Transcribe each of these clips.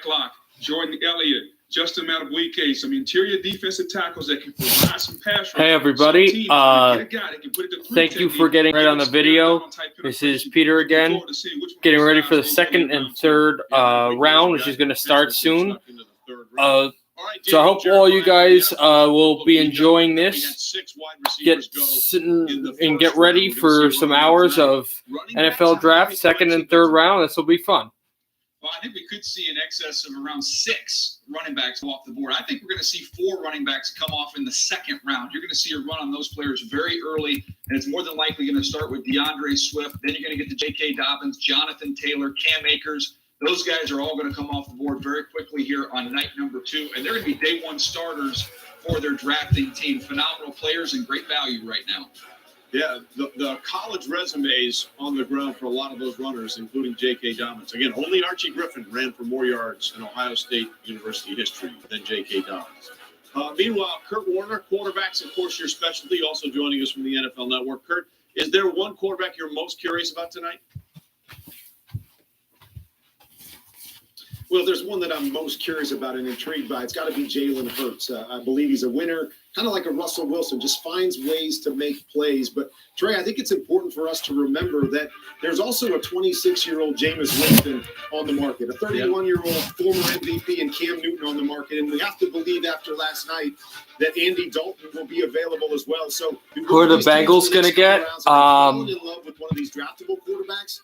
Blacklock, Jordan Elliott, Justin Madubuike, some interior defensive tackles that can provide some pass rush. Hey, everybody. Thank you for getting right on the video. This is Peter again, getting ready for the second and third round, which is going to start soon. So I hope all you guys will be enjoying this. Get ready for some hours of NFL draft, second and third round. This will be fun. Well, I think we could see an excess of around 6 running backs off the board. I think we're going to see 4 running backs come off in the second round. You're going to see a run on those players very early, and it's more than likely going to start with DeAndre Swift. Then you're going to get to JK Dobbins, Jonathan Taylor, Cam Akers. Those guys are all going to come off the board very quickly here on night number 2, and they're going to be day 1 starters for their drafting team. Phenomenal players and great value right now. Yeah, the college resumes on the ground for a lot of those runners, including J.K. Dobbins. Again, only Archie Griffin ran for more yards in Ohio State University history than J.K. Dobbins. Meanwhile, Kurt Warner, quarterbacks, of course, your specialty, also joining us from the NFL Network. Kurt, is there one quarterback you're most curious about tonight? Well, there's one that I'm most curious about and intrigued by. It's got to be Jalen Hurts. I believe he's a winner, kind of like a Russell Wilson, just finds ways to make plays. But, Trey, I think it's important for us to remember that there's also a 26-year-old Jameis Winston on the market, a 31-year-old former MVP and Cam Newton on the market. And we have to believe after last night that Andy Dalton will be available as well. So who are the Bengals going to get? Falling in love with one of these draftable quarterbacks.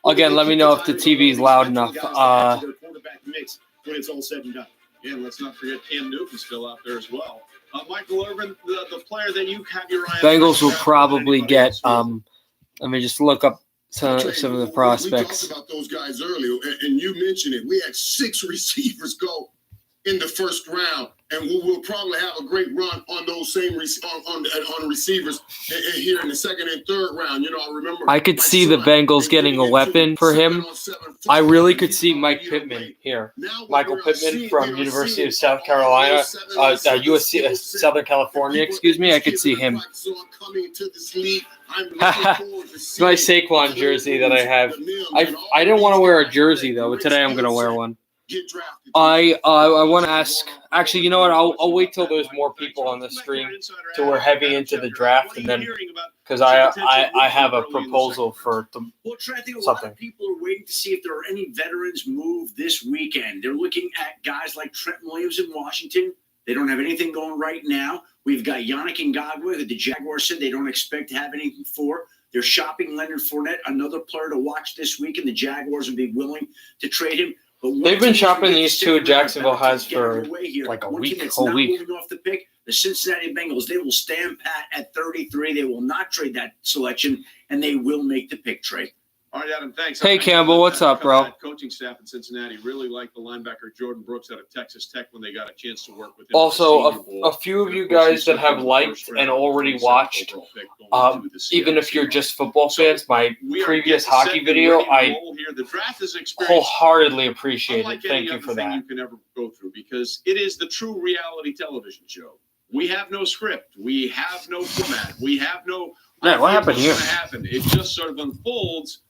Again, let me know if the TV is loud enough. Quarterback mix when it's all said and done. Yeah, and let's not forget Cam Newton's still out there as well. Michael Irvin, the player that you have your eye on. Bengals will probably get. Let me just look up some of the prospects. We talked about those guys earlier, and you mentioned it. We had 6 receivers go in the first round, and we will probably have a great run on those same on receivers here in the second and third round. You know, I remember. I could see the Bengals getting a weapon for him. I really could see Mike Pittman here. Michael Pittman from University of South Carolina, USC, Southern California, excuse me. I could see him. It's my Saquon jersey that I have. I didn't want to wear a jersey, though, but today I'm going to wear one. I want to ask. Actually, you know what? I'll wait till there's more people on the stream till we're heavy into the draft, and then because I have a proposal for Trey, I think a lot of people are waiting to see if there are any veterans move this weekend. They're looking at guys like Trent Williams in Washington. They don't have anything going right now. We've got Yannick Ngakoue, that the Jaguars said they don't expect to have anything for. They're shopping Leonard Fournette, another player to watch this week, and the Jaguars would be willing to trade him. They've been shopping these two. Jacksonville has for like a week, whole week. Off the pick, the Cincinnati Bengals, they will stand pat at 33. They will not trade that selection, and they will make the pick, Trey. All right, Adam, thanks. Hey, Campbell, what's up, bro? Coaching staff in Cincinnati really liked the linebacker Jordan Brooks out of Texas Tech when they got a chance to work with him. Also, a few of you guys that have liked and already watched, even if you're just football fans, my previous hockey video, I wholeheartedly appreciate it. Thank you for that. You can ever go through because it is the true reality television show. We have no script. We have no format. We have no. Yeah, what happened here? It just sort of unfolds.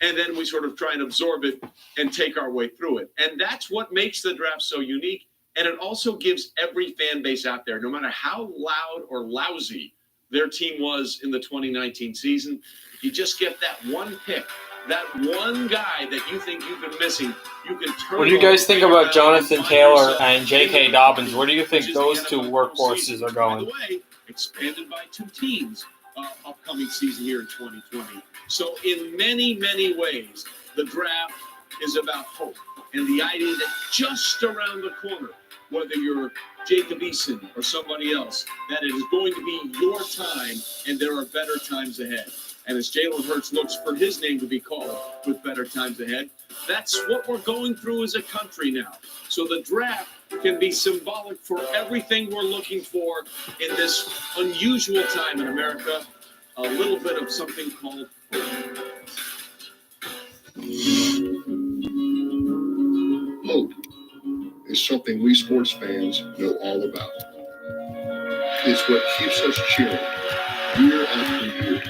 And then we sort of try and absorb it and take our way through it. And that's what makes the draft so unique. And it also gives every fan base out there, no matter how loud or lousy their team was in the 2019 season, if you just get that one pick, that one guy that you think you've been missing, you can turn. What do you guys think about Jonathan Taylor and JK Dobbins? Where do you think those two workhorses are going? By the way, expanded by 2 teams upcoming season here in 2020. So in many, many ways, the draft is about hope and the idea that just around the corner, whether you're Jacob Eason or somebody else, that it is going to be your time and there are better times ahead. And as Jalen Hurts looks for his name to be called with better times ahead, that's what we're going through as a country now. So the draft can be symbolic for everything we're looking for in this unusual time in America. A little bit of something called hope is something we sports fans know all about. It's what keeps us cheering year after year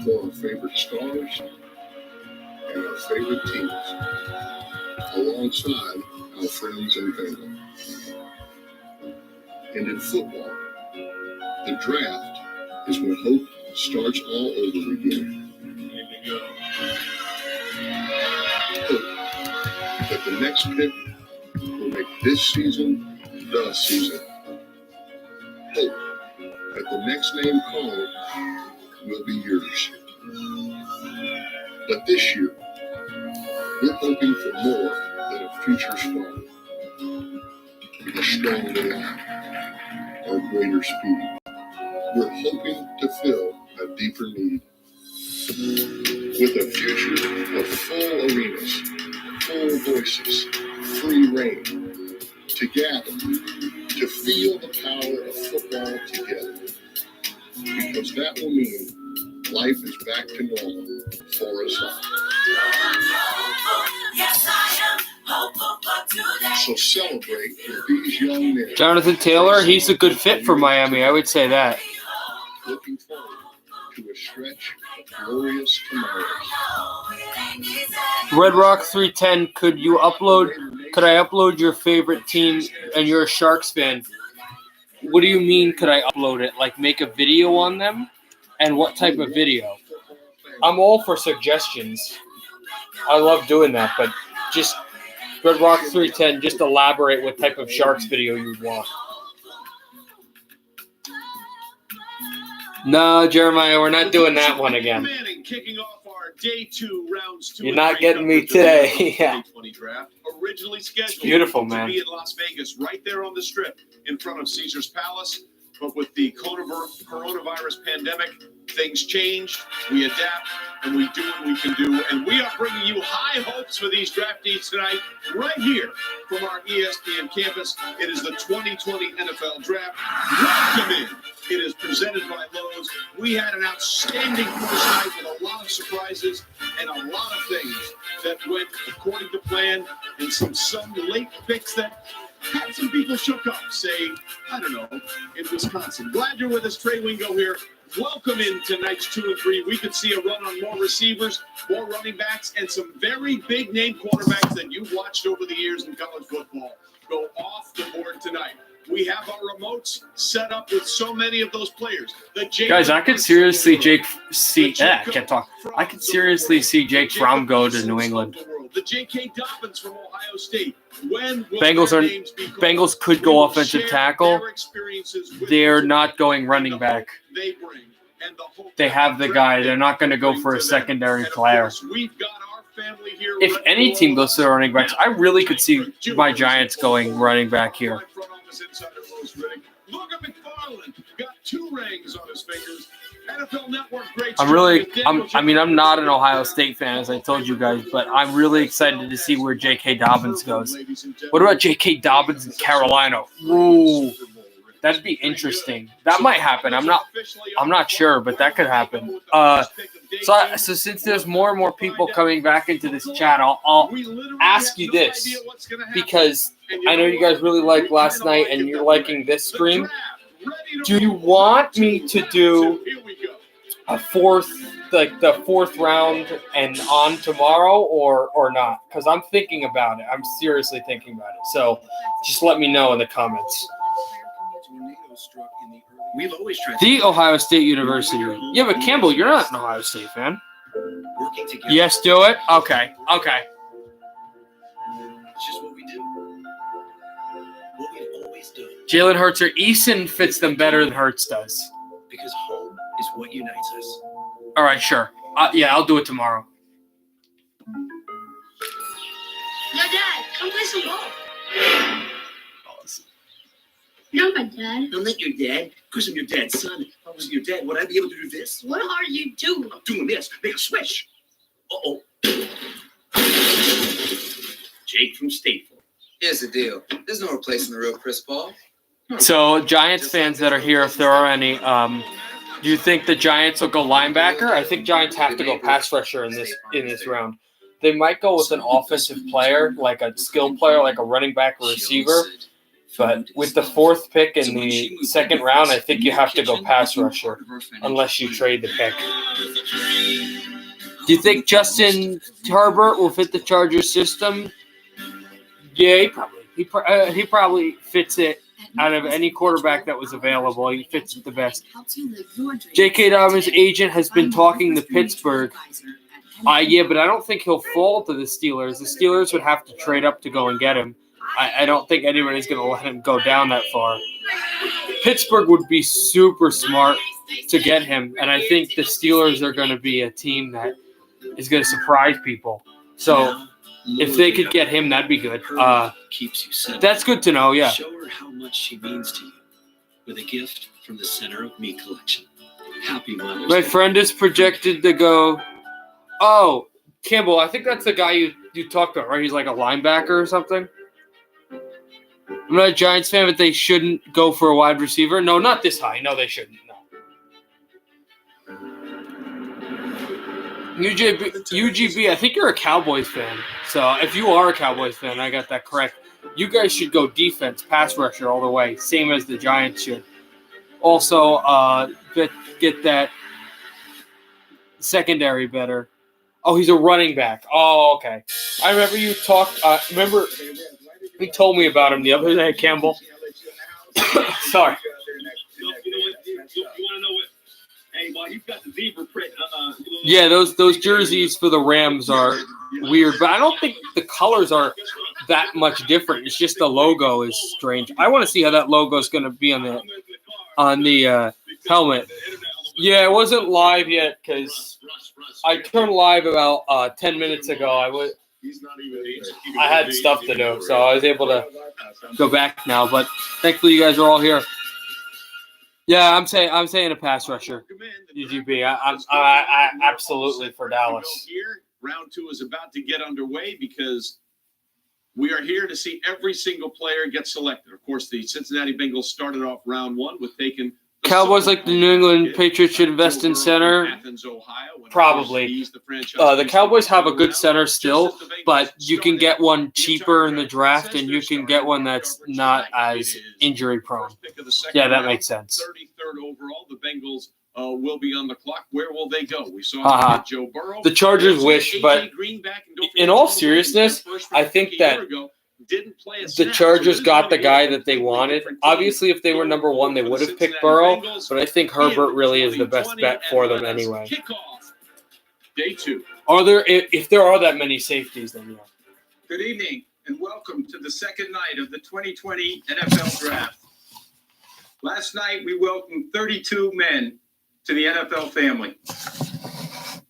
for our favorite stars and our favorite teams. alongside our friends and family. And in football, the draft is when hope starts all over again. Hope that the next pick will make this season the season. Hope that the next name called will be yours. But this year, we're hoping for more than a future star. A stronger line, or greater speed. We're hoping to fill a deeper need. With a future of full arenas, full voices, free reign, to gather, to feel the power of football together. Because that will mean life is back to normal for us all. Yes, I am hopeful for today. So celebrate with these young men. Jonathan Taylor, he's a good fit for Miami. I would say that. Looking forward to a stretch of glorious tomorrows. Red Rock 310, could I upload your favorite team and you're a Sharks fan? What do you mean could I upload it? Like make a video on them? And what type of video? I'm all for suggestions. I love doing that, but just Red Rock 310, just elaborate what type of Sharks video you would want. No, Jeremiah, we're not doing that one again. Kicking off our day 2 rounds 2. You're not getting me today. Yeah. 2020 draft originally scheduled Beautiful, man. to be in Las Vegas, right there on the Strip, in front of Caesar's Palace. But with the coronavirus pandemic, things changed. We adapt and we do what we can do. And we are bringing you high hopes for these draftees tonight, right here from our ESPN campus. It is the 2020 NFL Draft. Welcome in. It is presented by Lowe's. We had an outstanding first night with a lot of surprises and a lot of things that went according to plan, and some late picks that had some people shook up, say, I don't know, in Wisconsin. Glad you're with us. Trey Wingo here. Welcome in tonight's 2 and 3. We could see a run on more receivers, more running backs, and some very big-name quarterbacks that you've watched over the years in college football go off the board tonight. We have our remotes set up with so many of those players. Guys, I could seriously I could seriously see Jake Fromm go to New England. The JK Dobbins from Ohio State. Bengals could go offensive tackle. They're not going running back. They have the guy. They're not going to go for a secondary player. If any team goes to the running backs, I really could see my Giants going running back here. Logan McFarland got 2 rings on his fingers. NFL Network great. I'm not an Ohio State fan, as I told you guys, but I'm really excited to see where JK Dobbins goes. What about JK Dobbins in Carolina? Ooh, that'd be interesting. That might happen. I'm not sure, but that could happen. So since there's more and more people coming back into this chat, I'll ask you this, because I know you guys really liked last night and you're liking this stream. Do you want me to do a the fourth round and on tomorrow or not? Because I'm thinking about it. I'm seriously thinking about it. So just let me know in the comments. We've always tried The Ohio State University. Yeah, but Campbell, you're not an Ohio State fan. working together. Yes, do it? Okay. It's just what we do. What we've always done. Jalen Hurts or Eason fits them better than Hurts does. Because home is what unites us. All right, sure. Yeah, I'll do it tomorrow. Yo, Dad, come play some ball. You're my dad. I'm not your dad. Because I'm your dad's son. If I wasn't your dad, would I be able to do this? What are you doing? I'm doing this. Make a switch. Uh-oh. Jake from Stateful. Here's the deal. There's no replacing the real Chris Paul. So, Giants fans that are here, if there are any, do you think the Giants will go linebacker? I think Giants have to go pass rusher in this round. They might go with an offensive player, like a skilled player, like a running back or receiver. But with the 4th pick in the 2nd round, I think you have to go pass rusher, unless you trade the pick. Do you think Justin Herbert will fit the Chargers system? Yeah, he probably fits it out of any quarterback that was available. He fits it the best. JK Dobbins' agent has been talking to Pittsburgh. Yeah, but I don't think he'll fall to the Steelers. The Steelers would have to trade up to go and get him. I don't think anybody's going to let him go down that far. Pittsburgh would be super smart to get him, and I think the Steelers are going to be a team that is going to surprise people. So if they could get him, that'd be good. Keeps you centered. That's good to know, yeah. Show her how much she means to you with a gift from the Center of Me collection. Happy Mother's My Day. friend is projected to go. Oh, Campbell, I think that's the guy you talked about, right? He's like a linebacker or something. I'm not a Giants fan, but they shouldn't go for a wide receiver. No, not this high. No, they shouldn't. No. UGB, I think you're a Cowboys fan. So if you are a Cowboys fan, I got that correct. You guys should go defense, pass rusher all the way, same as the Giants should. Also, get that secondary better. Oh, he's a running back. Oh, okay. I remember you talked. Remember you told me about him the other day, Campbell. Sorry. You want to know what? Hey, well, you've got the zebra print. Yeah, those jerseys for the Rams are weird, but I don't think the colors are that much different. It's just the logo is strange. I want to see how that logo is going to be on the helmet. Yeah, it wasn't live yet because I turned live about 10 minutes ago. I had stuff to do, so I was able to go back now. But thankfully, you guys are all here. Yeah, I'm saying a pass rusher. UGB. I absolutely for Dallas. Round 2 is about to get underway because we are here to see every single player get selected. Of course, the Cincinnati Bengals started off round 1 with taking Cowboys, like the New England Patriots, should invest in center. Probably. The Cowboys have a good center still, but you can get one cheaper in the draft, and you can get one that's not as injury prone. Yeah, that makes sense. 33rd overall, the Bengals will be on the clock. Where will they go? We saw Joe Burrow. The Chargers wish, but in all seriousness, I think that the Chargers got the guy that they wanted. Obviously, if they were number 1, they would have picked Burrow, but I think Herbert really is the best bet for them anyway. Day 2. If there are that many safeties, then yeah. Good evening and welcome to the second night of the 2020 NFL Draft. Last night, we welcomed 32 men to the NFL family.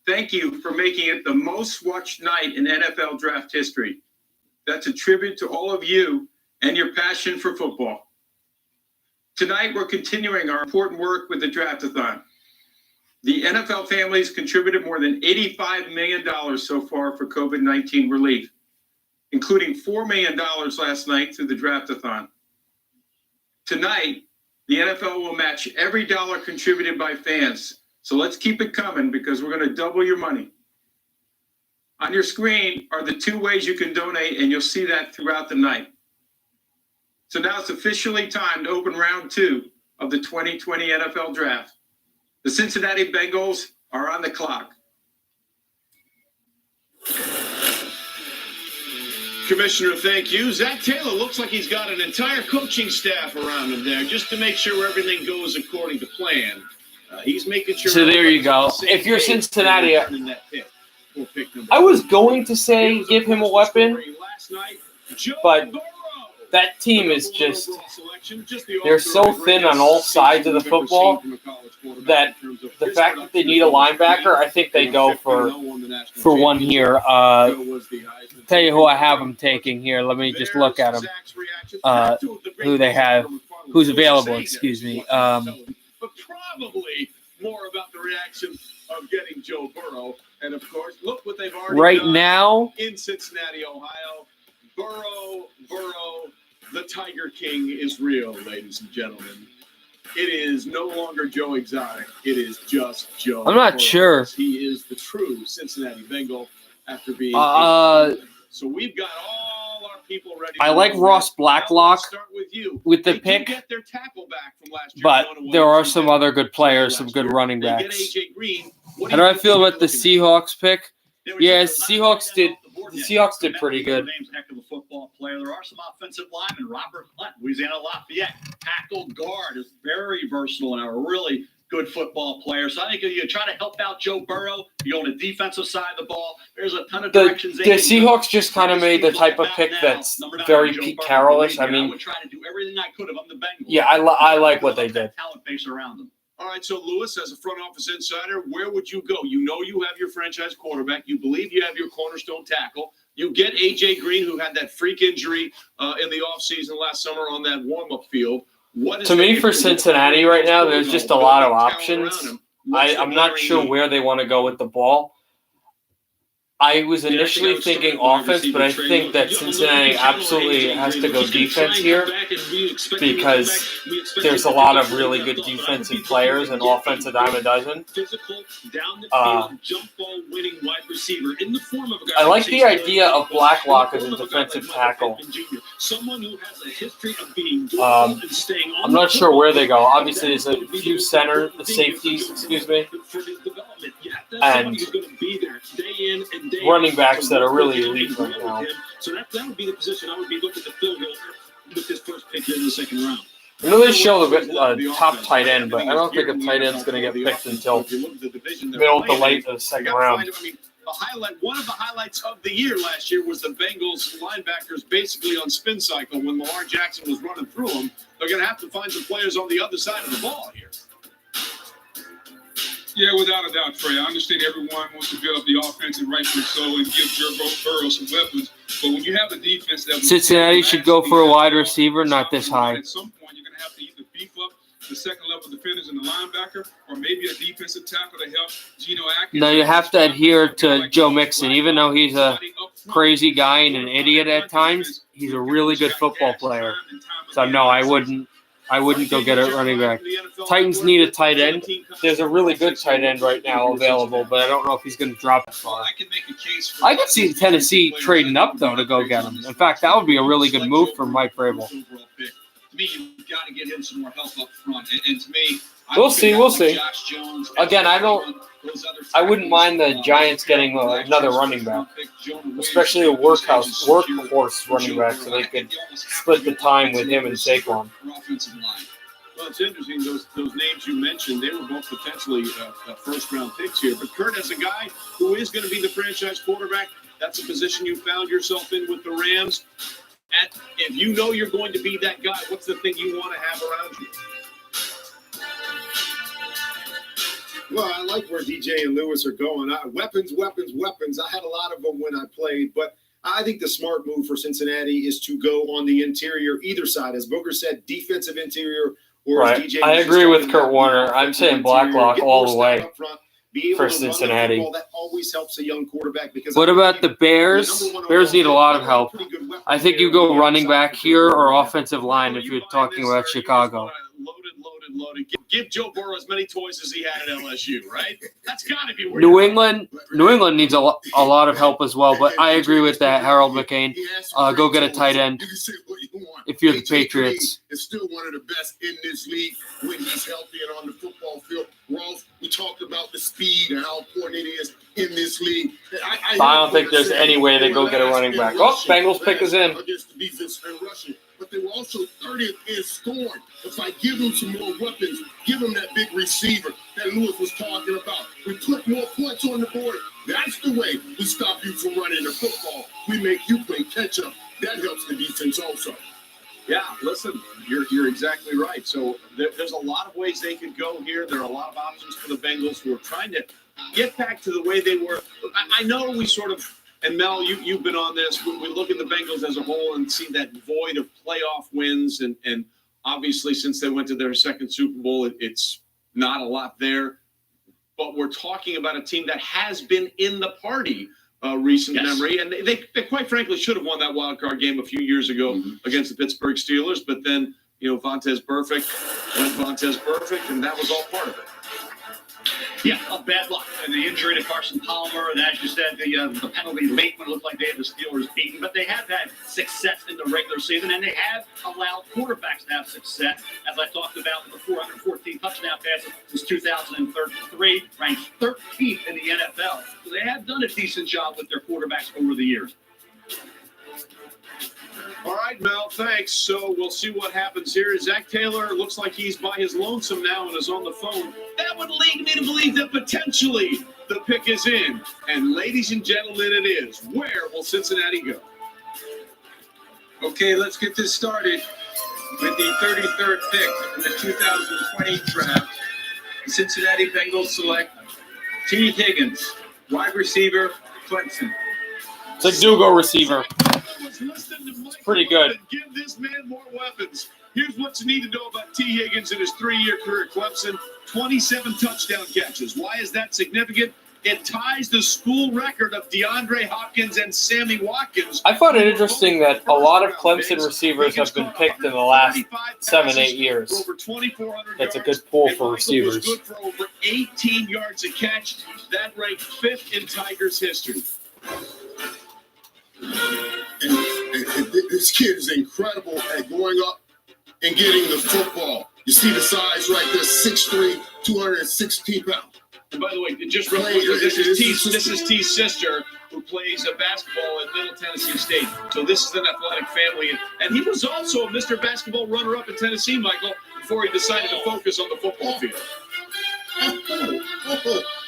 Thank you for making it the most watched night in NFL Draft history. That's a tribute to all of you and your passion for football. Tonight, we're continuing our important work with the Draft-a-thon. The NFL families contributed more than $85 million so far for COVID-19 relief, including $4 million last night through the Draft-a-thon. Tonight, the NFL will match every dollar contributed by fans. So let's keep it coming because we're going to double your money. On your screen are the 2 ways you can donate, and you'll see that throughout the night. So now it's officially time to open round 2 of the 2020 NFL Draft. The Cincinnati Bengals are on the clock. Commissioner, thank you. Zack Taylor looks like he's got an entire coaching staff around him there just to make sure everything goes according to plan. He's making sure. So there you go. If you're Cincinnati, I was going to say give him a weapon, but that team is just, they're so thin on all sides of the football that the fact that they need a linebacker, I think they go for one here. Tell you who I have them taking here. Let me just look at them. Who they have, who's available, excuse me. But probably more about the reaction of getting Joe Burrow. And, of course, look what they've already done now in Cincinnati, Ohio. Burrow, the Tiger King is real, ladies and gentlemen. It is no longer Joe Exotic. It is just Joe I'm not Burrow. sure. He is the true Cincinnati Bengal after being so we've got all our people ready. I like Ross Blacklock with the pick, get their tackle back from last year, but there are some other good players, some good running backs. How do I feel about the Seahawks pick? Yeah, Seahawks did the Seahawks did pretty good. Name's a heck of a football player. There are some offensive linemen. Robert Hunt, Louisiana Lafayette, tackle guard, is very versatile and a really good football player. So I think if you try to help out Joe Burrow, you go on the defensive side of the ball. There's a ton of directions. The Seahawks just kind of made the type of pick that's very Pete Carroll-ish. I mean, I would try to do everything I could if I'm the Bengals. Yeah, I like what they did. Talent base around them. All right, so Lewis, as a front office insider, where would you go? You know you have your franchise quarterback. You believe you have your cornerstone tackle. You get A.J. Green, who had that freak injury in the offseason last summer on that warm-up field. To me, for Cincinnati right now, there's just a lot of options. I'm not sure where they want to go with the ball. I was initially thinking offense, but I think that Cincinnati absolutely has to go defense here because there's a lot of really good defensive players and offense a dime a dozen. I like the idea of Blacklock as a defensive tackle. I'm not sure where they go. Obviously, there's a few safeties, and running backs that are really elite right now. So that would be the position I would be looking to fill with this first pick in the second round. I know they show the top tight end, but I don't think a tight end's going to get picked until middle to late of the second round. One of the highlights of the year last year was the Bengals linebackers basically on spin cycle when Lamar Jackson was running through them. They're going to have to find some players on the other side of the ball here. Yeah, without a doubt, Trey. I understand everyone wants to build up the offense, and rightfully so, and give Joe Burrow some weapons. But when you have a defense that Cincinnati should go for a wide receiver, not this high. At some point, you're going to have to either beef up the second level defenders and the linebacker, or maybe a defensive tackle to help Geno Atkins. Now you have to adhere to Joe Mixon, even though he's a crazy guy and an idiot at times. He's a really good football player. So no, I wouldn't go get a running back. Titans need a tight end. There's a really good tight end right now available, but I don't know if he's going to drop that far. I could see Tennessee trading up, though, to go get him. In fact, that would be a really good move for Mike Vrabel. To me, you've got to get him some more help up front. And to me, We'll see. Again, I wouldn't mind the Giants getting another running back, especially a workhorse running back, so they could split the time with him and Saquon. Well, it's interesting, those names you mentioned, they were both potentially first-round picks here. But Kurt, as a guy who is going to be the franchise quarterback, that's a position you found yourself in with the Rams. If you know you're going to be that guy, what's the thing you want to have around you? Well, I like where DJ and Lewis are going. Weapons. I had a lot of them when I played, but I think the smart move for Cincinnati is to go on the interior, either side. As Booker said, defensive interior or right. DJ. I agree with Kurt Warner. I'm saying Blacklock all the way for Cincinnati. That always helps a young quarterback. Because what about the Bears? Bears need a lot of help. I think you go running back here or offensive line if you're talking about Chicago. Loaded. Give Joe Burrow as many toys as he had at LSU, right? That's got to be where New England needs a lot of help as well, but I agree with that, Harold McCain. Go get a tight end if you're the Patriots. Is still one of the best in this league when he's healthy and on the football field. Rolf, we talked about the speed and how important it is in this league. I don't think there's any way they go get a running back. Oh, Bengals pick us in. Against the defense and rushing. But they were also 30th in scoring. If I give them some more weapons, give them that big receiver that Lewis was talking about. We put more points on the board. That's the way we stop you from running the football. We make you play catch-up. That helps the defense also. Yeah, listen, you're exactly right. So there's a lot of ways they could go here. There are a lot of options for the Bengals who are trying to get back to the way they were. I know we sort of – and Mel, you've been on this. We look at the Bengals as a whole and see that void of playoff wins. And obviously, since they went to their second Super Bowl, it's not a lot there. But we're talking about a team that has been in the party recent memory. And they quite frankly should have won that wild card game a few years ago against the Pittsburgh Steelers. But then, Vontaze Burfict went Vontaze Burfict, and that was all part of it. Yeah, bad luck. And the injury to Carson Palmer, and as you said, the penalty late when it looked like they had the Steelers beaten. But they have had success in the regular season, and they have allowed quarterbacks to have success. As I talked about, the 414 touchdown passes since 2003, ranked 13th in the NFL. So they have done a decent job with their quarterbacks over the years. All right, Mel, thanks. So we'll see what happens here. Zach Taylor looks like he's by his lonesome now and is on the phone. That would lead me to believe that potentially the pick is in. And ladies and gentlemen, it is. Where will Cincinnati go? Okay, let's get this started with the 33rd pick in the 2020 draft. The Cincinnati Bengals select Tee Higgins, wide receiver, Clemson. It's a do-go receiver. It's pretty good. Give this man more weapons. Here's what you need to know about Tee Higgins in his 3-year career at Clemson. 27 touchdown catches. Why is that significant? It ties the school record of DeAndre Hopkins and Sammy Watkins. I find it interesting that a lot of Clemson receivers have been picked in the last 7-8 years. That's a good pool for receivers. Good for over 18 yards a catch. That ranked 5th in Tigers history. And this kid is incredible at going up and getting the football. You see the size right there, 6'3", 216 pounds. And by the way, just real quick, this is Tee's sister who plays basketball at Middle Tennessee State. So this is an athletic family. And he was also a Mr. Basketball runner-up in Tennessee, Michael, before he decided to focus on the football field.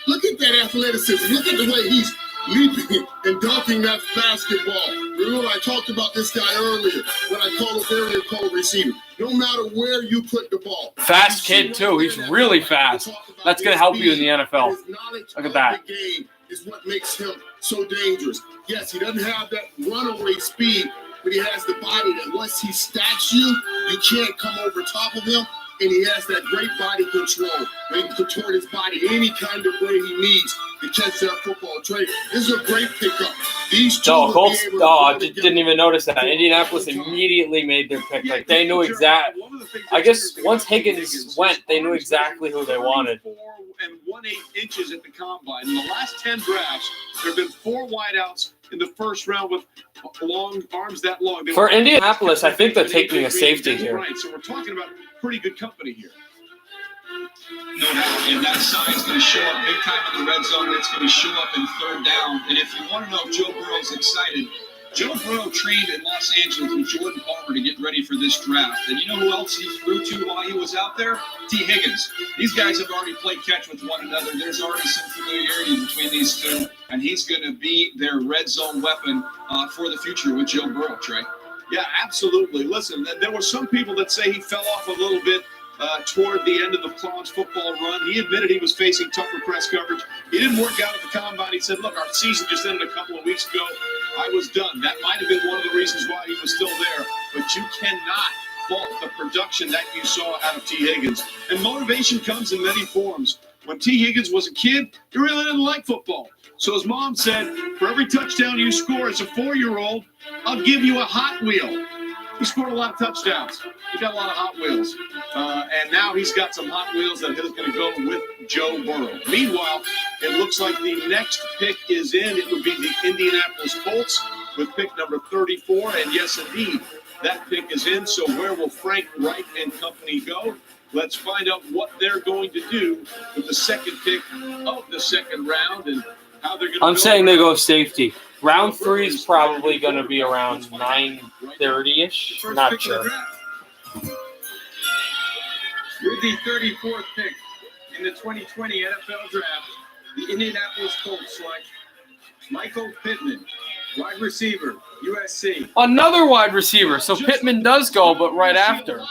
Look at that athleticism. Look at the way he's leaping and dunking that basketball. Remember, I talked about this guy earlier when I called a very cold receiver. No matter where you put the ball. Fast kid, too. He's really fast. That's going to help you in the NFL. Look at that. The game is what makes him so dangerous. Yes, he doesn't have that runaway speed, but he has the body that once he stacks you, you can't come over top of him. And he has that great body control. Where he can contort his body any kind of way he needs to catch that football. Trey, this is a great pickup. These two Colts didn't even notice that. Indianapolis immediately made their pick. Like they knew exactly. I guess once Higgins went, they knew exactly who they wanted. 4 1/8 inches at the combine. In the last 10 drafts, there have been 4 wideouts in the first round with long arms that long. For Indianapolis, I think they're taking a safety here. Right, so we're talking about pretty good company here. No doubt, and that sign's going to show up big time in the red zone. It's going to show up in 3rd down. And if you want to know if Joe Burrow's excited, Joe Burrow trained in Los Angeles with Jordan Palmer to get ready for this draft. And you know who else he threw to while he was out there? Tee Higgins. These guys have already played catch with one another. There's already some familiarity between these two, and he's going to be their red zone weapon for the future with Joe Burrow, Trey. Yeah, absolutely. Listen, there were some people that say he fell off a little bit toward the end of the college football run. He admitted he was facing tougher press coverage. He didn't work out at the combine. He said, look, our season just ended a couple of weeks ago. I was done. That might have been one of the reasons why he was still there. But you cannot fault the production that you saw out of Tee Higgins. And motivation comes in many forms. When Tee Higgins was a kid, he really didn't like football. So his mom said, for every touchdown you score as a 4-year-old, I'll give you a Hot Wheel. He scored a lot of touchdowns. He got a lot of Hot Wheels. And now he's got some Hot Wheels that he's going to go with Joe Burrow. Meanwhile, it looks like the next pick is in. It would be the Indianapolis Colts with pick number 34. And yes, indeed, that pick is in. So where will Frank Reich and company go? Let's find out what they're going to do with the second pick of the second round and how they're going to I'm saying they go safety. Round 3 is probably going to be around 9:30-ish. Not sure. With the 34th pick in the 2020 NFL Draft, the Indianapolis Colts select Michael Pittman, wide receiver, USC. Another wide receiver. So Pittman does go, but right after.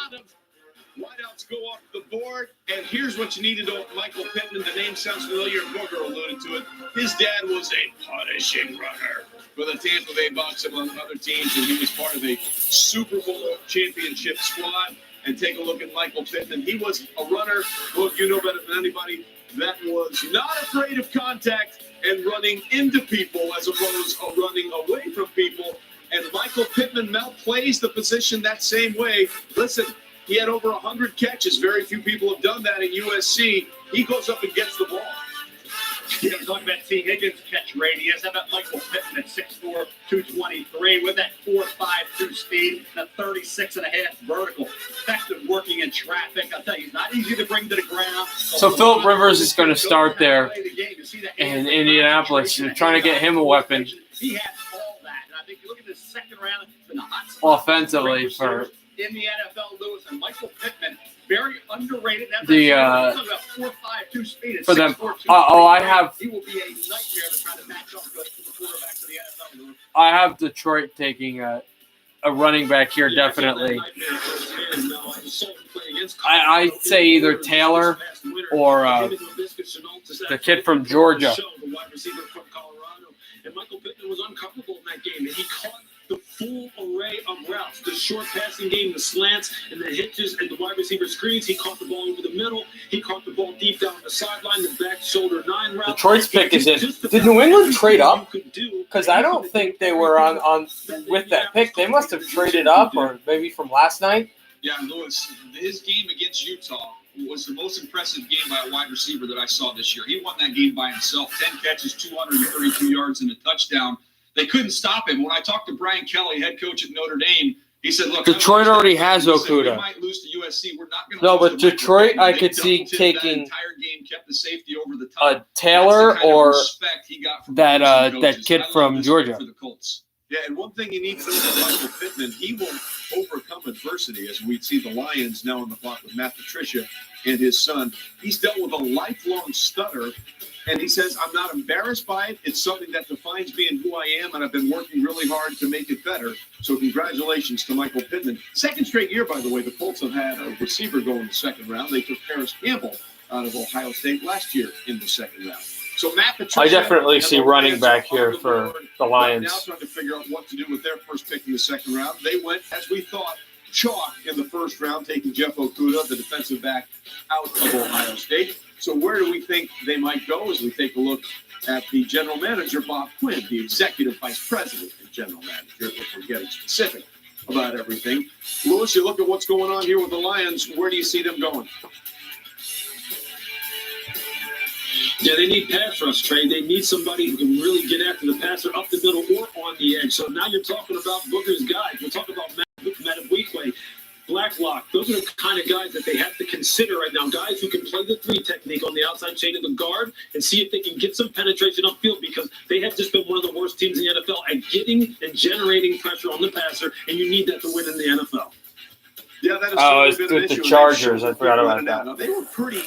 Wideouts go off the board, and here's what you need to know about Michael Pittman. The name sounds familiar. Booger alluded to it. His dad was a punishing runner for the Tampa Bay Bucs, among other teams, and he was part of a Super Bowl championship squad. And take a look at Michael Pittman. He was a runner, look, you know better than anybody, that was not afraid of contact and running into people as opposed to running away from people. And Michael Pittman now plays the position that same way. Listen, he had over 100 catches. Very few people have done that in USC. He goes up and gets the ball. You got to talk about Tee Higgins' catch radius. How about Michael Pittman at 6'4", 223 with that 4.52 speed and a 36.5 vertical. Effective working in traffic. I'll tell you, he's not easy to bring to the ground. So Phillip Rivers is going to start there in Indianapolis. They're trying to get him a weapon. He has all that. And I think you look at this second round, it's been a hot spot Offensively for in the NFL, Lewis and Michael Pittman, very underrated. That's the about 4.52 speed for them. 6'4", I have. He will be a nightmare to try to match up with the quarterbacks of the NFL. Lewis. I have Detroit taking a running back here, definitely. I'd say either Taylor or the kid from Georgia. And Michael Pittman was uncomfortable in that game, and he caught the full array of routes, the short passing game, the slants, and the hitches, and the wide receiver screens. He caught the ball over the middle. He caught the ball deep down the sideline, the back shoulder 9 route. Detroit's pick is in. Did New England trade up? Because I don't think they were on with that pick. They must have traded up, or maybe from last night. Yeah, Lewis, his game against Utah was the most impressive game by a wide receiver that I saw this year. He won that game by himself. 10 catches, 232 yards, and a touchdown. They couldn't stop him. When I talked to Brian Kelly, head coach at Notre Dame, he said, look, Detroit already has Okudah. We might lose to USC. We're not going to No, lose but to Detroit, Michael I Pittman. could see They taking that entire game, kept the safety over the top. Taylor That's the kind of or respect he got from that coaches. that kid I love from this Georgia. for the Colts. Yeah, and one thing you need to know about Michael Pittman, he will overcome adversity, as we see the Lions now on the clock with Matt Patricia and his son. He's dealt with a lifelong stutter, and he says, I'm not embarrassed by it. It's something that defines me and who I am, and I've been working really hard to make it better. So congratulations to Michael Pittman. Second straight year, by the way, the Colts have had a receiver go in the second round. They took Paris Campbell out of Ohio State last year in the second round. So Matt Patricia, I definitely see running back here for the Lions. Now trying to figure out what to do with their first pick in the second round. They went, as we thought, chalk in the first round, taking Jeff Okudah, the defensive back, out of Ohio State. So where do we think they might go as we take a look at the general manager, Bob Quinn, the executive vice president and general manager, if we're getting specific about everything. Lewis, you look at what's going on here with the Lions. Where do you see them going? Yeah, they need pass rush, Trey. They need somebody who can really get after the passer up the middle or on the edge. So now you're talking about Booker's guys. We're talking about Madubuike, Blacklock. Those are the kind of guys that they have to consider right now. Guys who can play the 3 technique on the outside chain of the guard and see if they can get some penetration upfield, because they have just been one of the worst teams in the NFL at getting and generating pressure on the passer, and you need that to win in the NFL. Yeah, that has it's been an with the issue. Chargers. I forgot about that. Now, they were pretty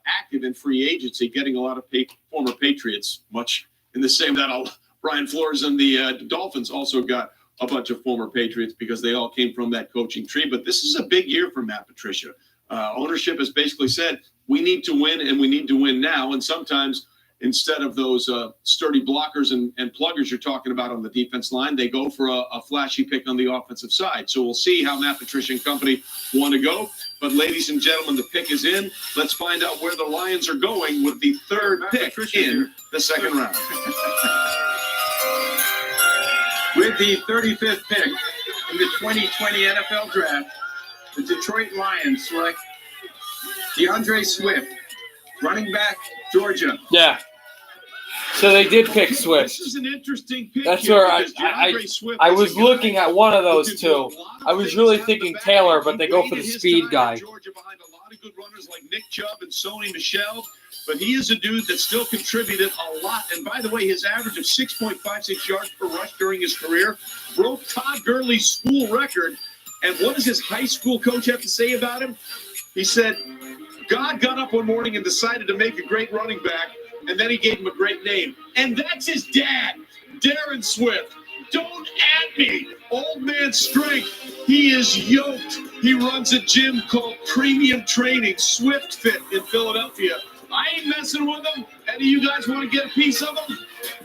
active in free agency, getting a lot of former Patriots, much in the same that Brian Flores and the Dolphins also got a bunch of former Patriots because they all came from that coaching tree. But this is a big year for Matt Patricia. Ownership has basically said, we need to win, and we need to win now. And sometimes instead of those sturdy blockers and pluggers you're talking about on the defense line, they go for a flashy pick on the offensive side. So we'll see how Matt Patricia and company want to go. But ladies and gentlemen, the pick is in. Let's find out where the Lions are going with the third pick in the second round. With the 35th pick in the 2020 NFL Draft, the Detroit Lions select DeAndre Swift, running back, Georgia. Yeah. So they did pick Swift. This is an interesting pick. That's where I was looking at one of those two. I was really thinking Taylor, but they go for the speed guy. Georgia behind a lot of good runners like Nick Chubb and Sony Michel, but he is a dude that still contributed a lot. And by the way, his average of 6.56 yards per rush during his career broke Todd Gurley's school record. And what does his high school coach have to say about him? He said, God got up one morning and decided to make a great running back, and then he gave him a great name. And that's his dad, Darren Swift. Don't at me, old man strength. He is yoked. He runs a gym called Premium Training, Swift Fit in Philadelphia. I ain't messing with him. Any of you guys want to get a piece of him?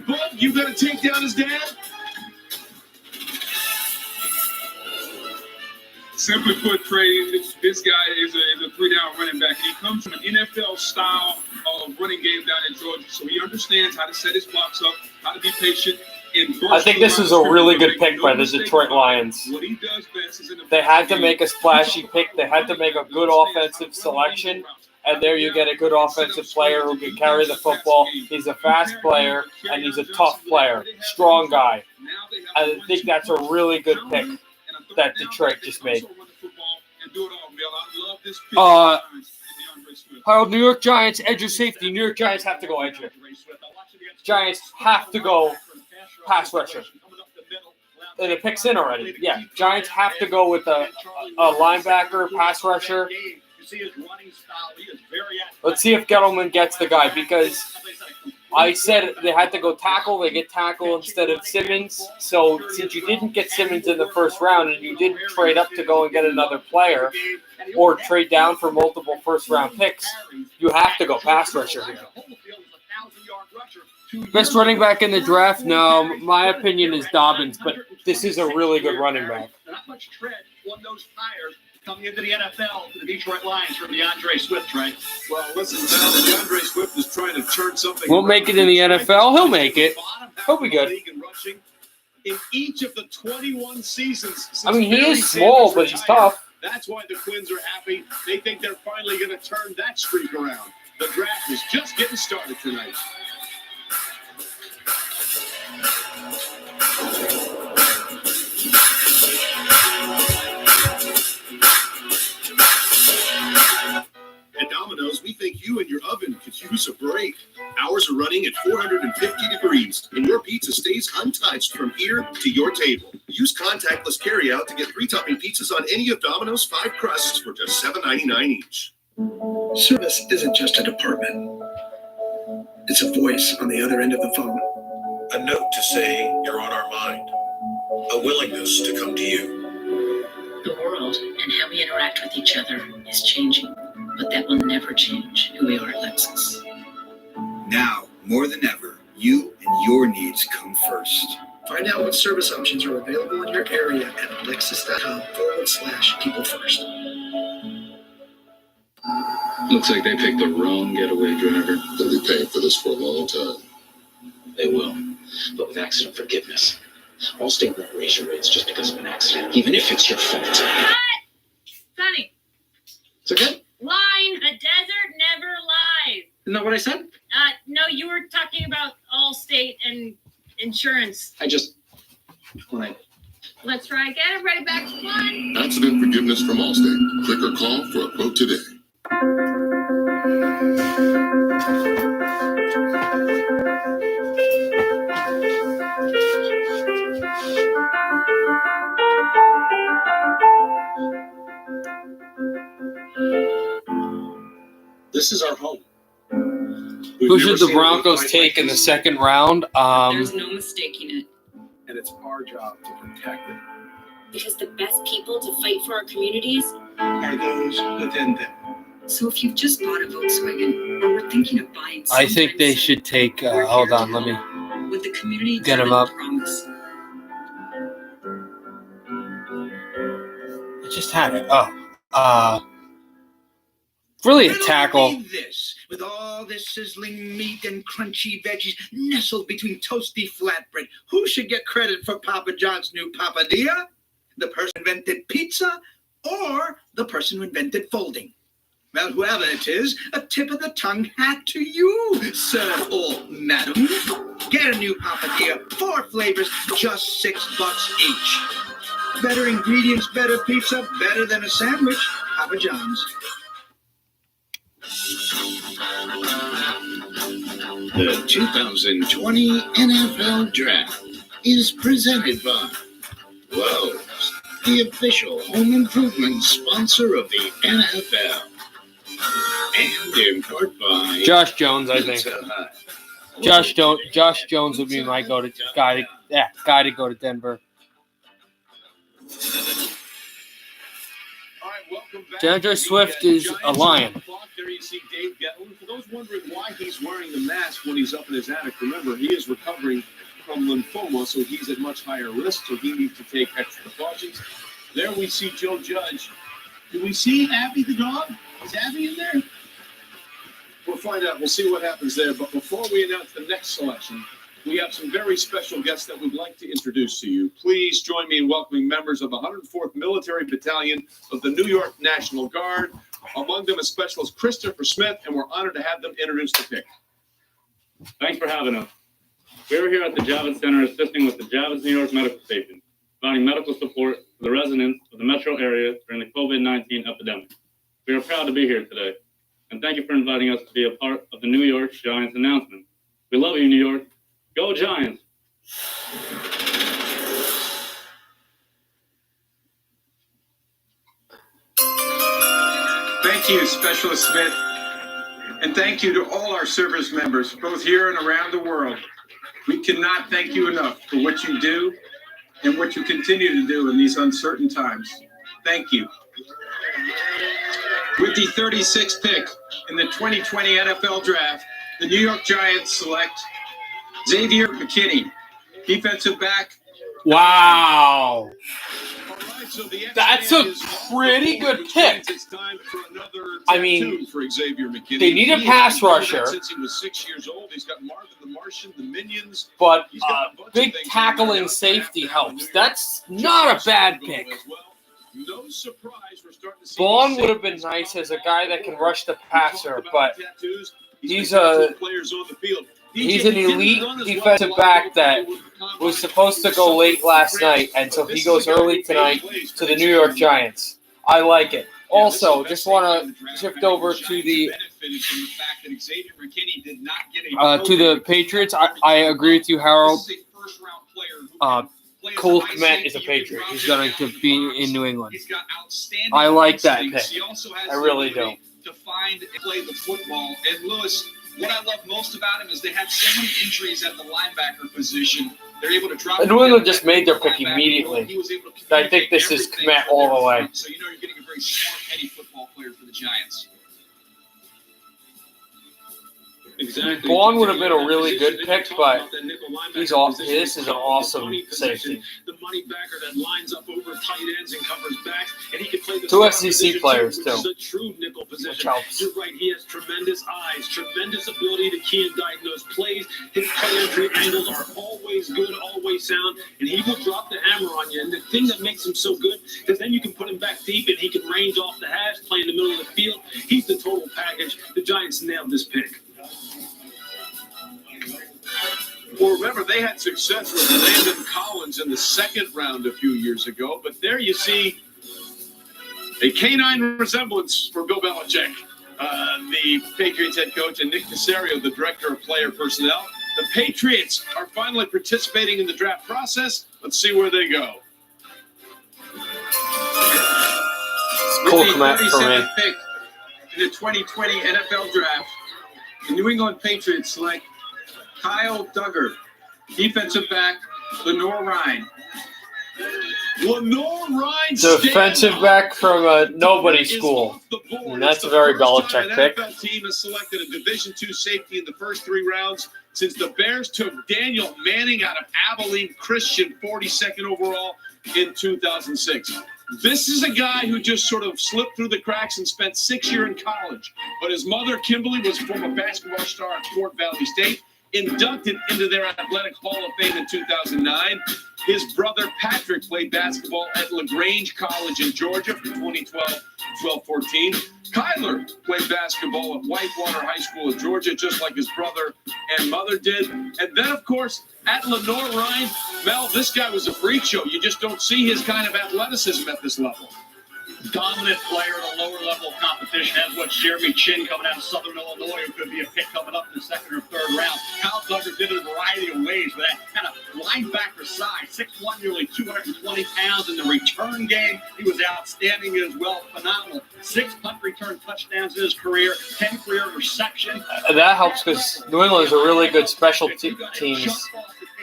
But you got to take down his dad? Simply put, Trey, this guy is a 3-down running back. And he comes from an NFL style of running game down in Georgia, so he understands how to set his blocks up, how to be patient. I think this is a really good pick by the Detroit Lions. What he does best is in the They had to make a splashy pick. They had to make a good offensive selection. And there you get a good offensive player who can carry the football. He's a fast player, and he's a tough player, strong guy. I think that's a really good pick that Detroit just made. New York Giants, edge or safety. New York Giants have to go edge. Giants have to go pass rusher. And it picks in already. Yeah, Giants have to go with a linebacker, pass rusher. Let's see if Gettleman gets the guy, because I said they had to go tackle. They get tackle instead of Simmons. So since you didn't get Simmons in the first round and you didn't trade up to go and get another player or trade down for multiple first-round picks, you have to go pass rusher here. Best running back in the draft? No, my opinion is Dobbins, but this is a really good running back. Not much tread on those tires coming into the NFL to the Detroit Lions from DeAndre Swift, right? Well, listen, DeAndre Swift is trying to turn something. Won't make it in the NFL. He'll make it. He'll be good. In each of the 21 seasons. I mean, he is small, but he's tough. That's why the Twins are happy. They think they're finally going to turn that streak around. The draft is just getting started tonight. At Domino's, we think you and your oven could use a break. Ours are running at 450 degrees, and your pizza stays untouched from here to your table. Use contactless carryout to get 3-topping pizzas on any of Domino's 5 crusts for just $7.99 each. Service isn't just a department. It's a voice on the other end of the phone. A note to say you're on our mind. A willingness to come to you. The world and how we interact with each other is changing, but that will never change who we are at Lexus. Now, more than ever, you and your needs come first. Find out what service options are available in your area at lexus.com/people first. Looks like they picked the wrong getaway driver. They'll be paying for this for a long time. They will, but with accident forgiveness. Allstate won't raise your rates just because of an accident, even if it's your fault. Cut! Sonny. It's okay? Line, a desert never lies. Isn't that what I said? No, you were talking about Allstate and insurance. Let's try again. Everybody back to one. Accident forgiveness from Allstate. Click or call for a quote today. This is our home. Who should the Broncos take in the second round? There's no mistaking it. And it's our job to protect it. Because the best people to fight for our communities are those within them. So if you've just bought a Volkswagen or we're thinking of buying, I think they should take. Hold on, let me with the community get him up. Promise. I just had it. Really a tackle. This, with all this sizzling meat and crunchy veggies nestled between toasty flatbread, who should get credit for Papa John's new papadilla? The person who invented pizza or the person who invented folding? Well, whoever it is, a tip of the tongue hat to you, sir or madam. Get a new papadilla, 4 flavors, just $6 each. Better ingredients, better pizza, better than a sandwich. Papa John's. The 2020 NFL Draft is presented by Lowe's, the official home improvement sponsor of the NFL. And in part by Josh Jones, I think. Josh Jones would be my guy to go to Denver. DeAndre Swift is a Lion. There you see Dave Gettleman. For those wondering why he's wearing the mask when he's up in his attic, remember, he is recovering from lymphoma, so he's at much higher risk, so he needs to take extra precautions. There we see Joe Judge. Do we see Abby the dog? Is Abby in there? We'll find out. We'll see what happens there. But before we announce the next selection, we have some very special guests that we'd like to introduce to you. Please join me in welcoming members of the 104th Military Battalion of the New York National Guard, Among them is specialist Christopher Smith, and we're honored to have them introduce the pick. Thanks for having us. We are here at the Javits Center assisting with the Javits New York Medical Station, providing medical support for the residents of the metro area during the COVID-19 epidemic. We are proud to be here today, and thank you for inviting us to be a part of the New York Giants announcement. We love you, New York. Go Giants! Thank you, Specialist Smith. And thank you to all our service members, both here and around the world. We cannot thank you enough for what you do and what you continue to do in these uncertain times. Thank you. With the 36th pick in the 2020 NFL Draft, the New York Giants select Xavier McKinney, defensive back. Wow. That's a pretty good pick. I mean, for Xavier McKinney. they need a pass rusher, Since he was 6 years old, he's got Marvin the Martian, the Minions. but big tackling safety helps. That's not a bad pick. No surprise, we're starting to see Baun would have been nice as a guy that can rush the passer, but he's an elite defensive back that was supposed to go late last night, and so he goes early tonight to the New York Giants. I like it. Also, just want to shift over to the Patriots. I agree with you, Harold. Cole Kmet is a Patriot. He's going to be in New England. I like that pick. I really do. To find and play the football. And Lewis, what I love most about him is they had so many injuries at the linebacker position. They're able to drop. New England just made their pick immediately. I think this is Kmet all the way. So you know you're getting a very smart, heady football player for the Giants. Exactly. Baun would have been a really good pick, but he's off. This is an awesome safety. The money backer that lines up over tight ends and covers backs, and he can play the Two SEC players which too. is a true nickel position. Which helps. You're right. He has tremendous eyes, tremendous ability to key and diagnose plays. His cut entry angles are always good, always sound, and he will drop the hammer on you. And the thing that makes him so good is then you can put him back deep, and he can range off the hash, play in the middle of the field. He's the total package. The Giants nailed this pick. Well, remember, they had success with Landon Collins in the second round a few years ago, but there you see a canine resemblance for Bill Belichick, the Patriots head coach, and Nick Caserio, the director of player personnel. The Patriots are finally participating in the draft process. Let's see where they go. Cole Kmet for me. Pick in the 2020 NFL Draft, the New England Patriots select Kyle Duggar, defensive back, Lenoir-Rhyne. Lenoir-Rhyne, defensive back from a nobody school. And that's a very Belichick pick. The NFL team has selected a Division II safety in the first 3 rounds since the Bears took Daniel Manning out of Abilene Christian, 42nd overall in 2006. This is a guy who just sort of slipped through the cracks and spent 6 years in college. But his mother, Kimberly, was a former basketball star at Fort Valley State, inducted into their Athletic Hall of Fame in 2009. His brother, Patrick, played basketball at LaGrange College in Georgia from 2012-14. Kyler played basketball at Whitewater High School in Georgia, just like his brother and mother did. And then, of course, at Lenoir-Rhyne, Mel, this guy was a freak show. You just don't see his kind of athleticism at this level. Dominant player at a lower level of competition. That's what Jeremy Chinn coming out of Southern Illinois, who could be a pick coming up in the second or third round. Kyle Duggar did it a variety of ways with that kind of linebacker size, 6'1", nearly 220 pounds in the return game. He was outstanding as well, phenomenal. 6 punt return touchdowns in his career, 10 career reception. That helps because New England is a really good special teams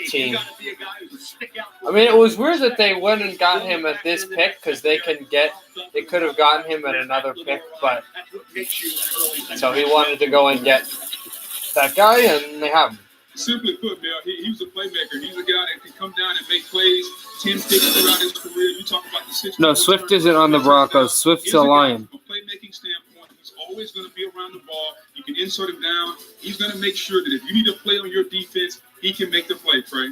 team. I mean, it was weird that they went and got him at this pick because they could have gotten him at another pick, but so he wanted to go and get that guy, and they have him. Simply put, Bill, he was a playmaker. He's a guy that can come down and make plays. 10 picks throughout his career. You talk about the 6. No, Swift isn't on the Broncos. Swift's a Lion. From a playmaking standpoint, he's always going to be around the ball. You can insert him down. He's going to make sure that if you need to play on your defense, he can make the play, Trey.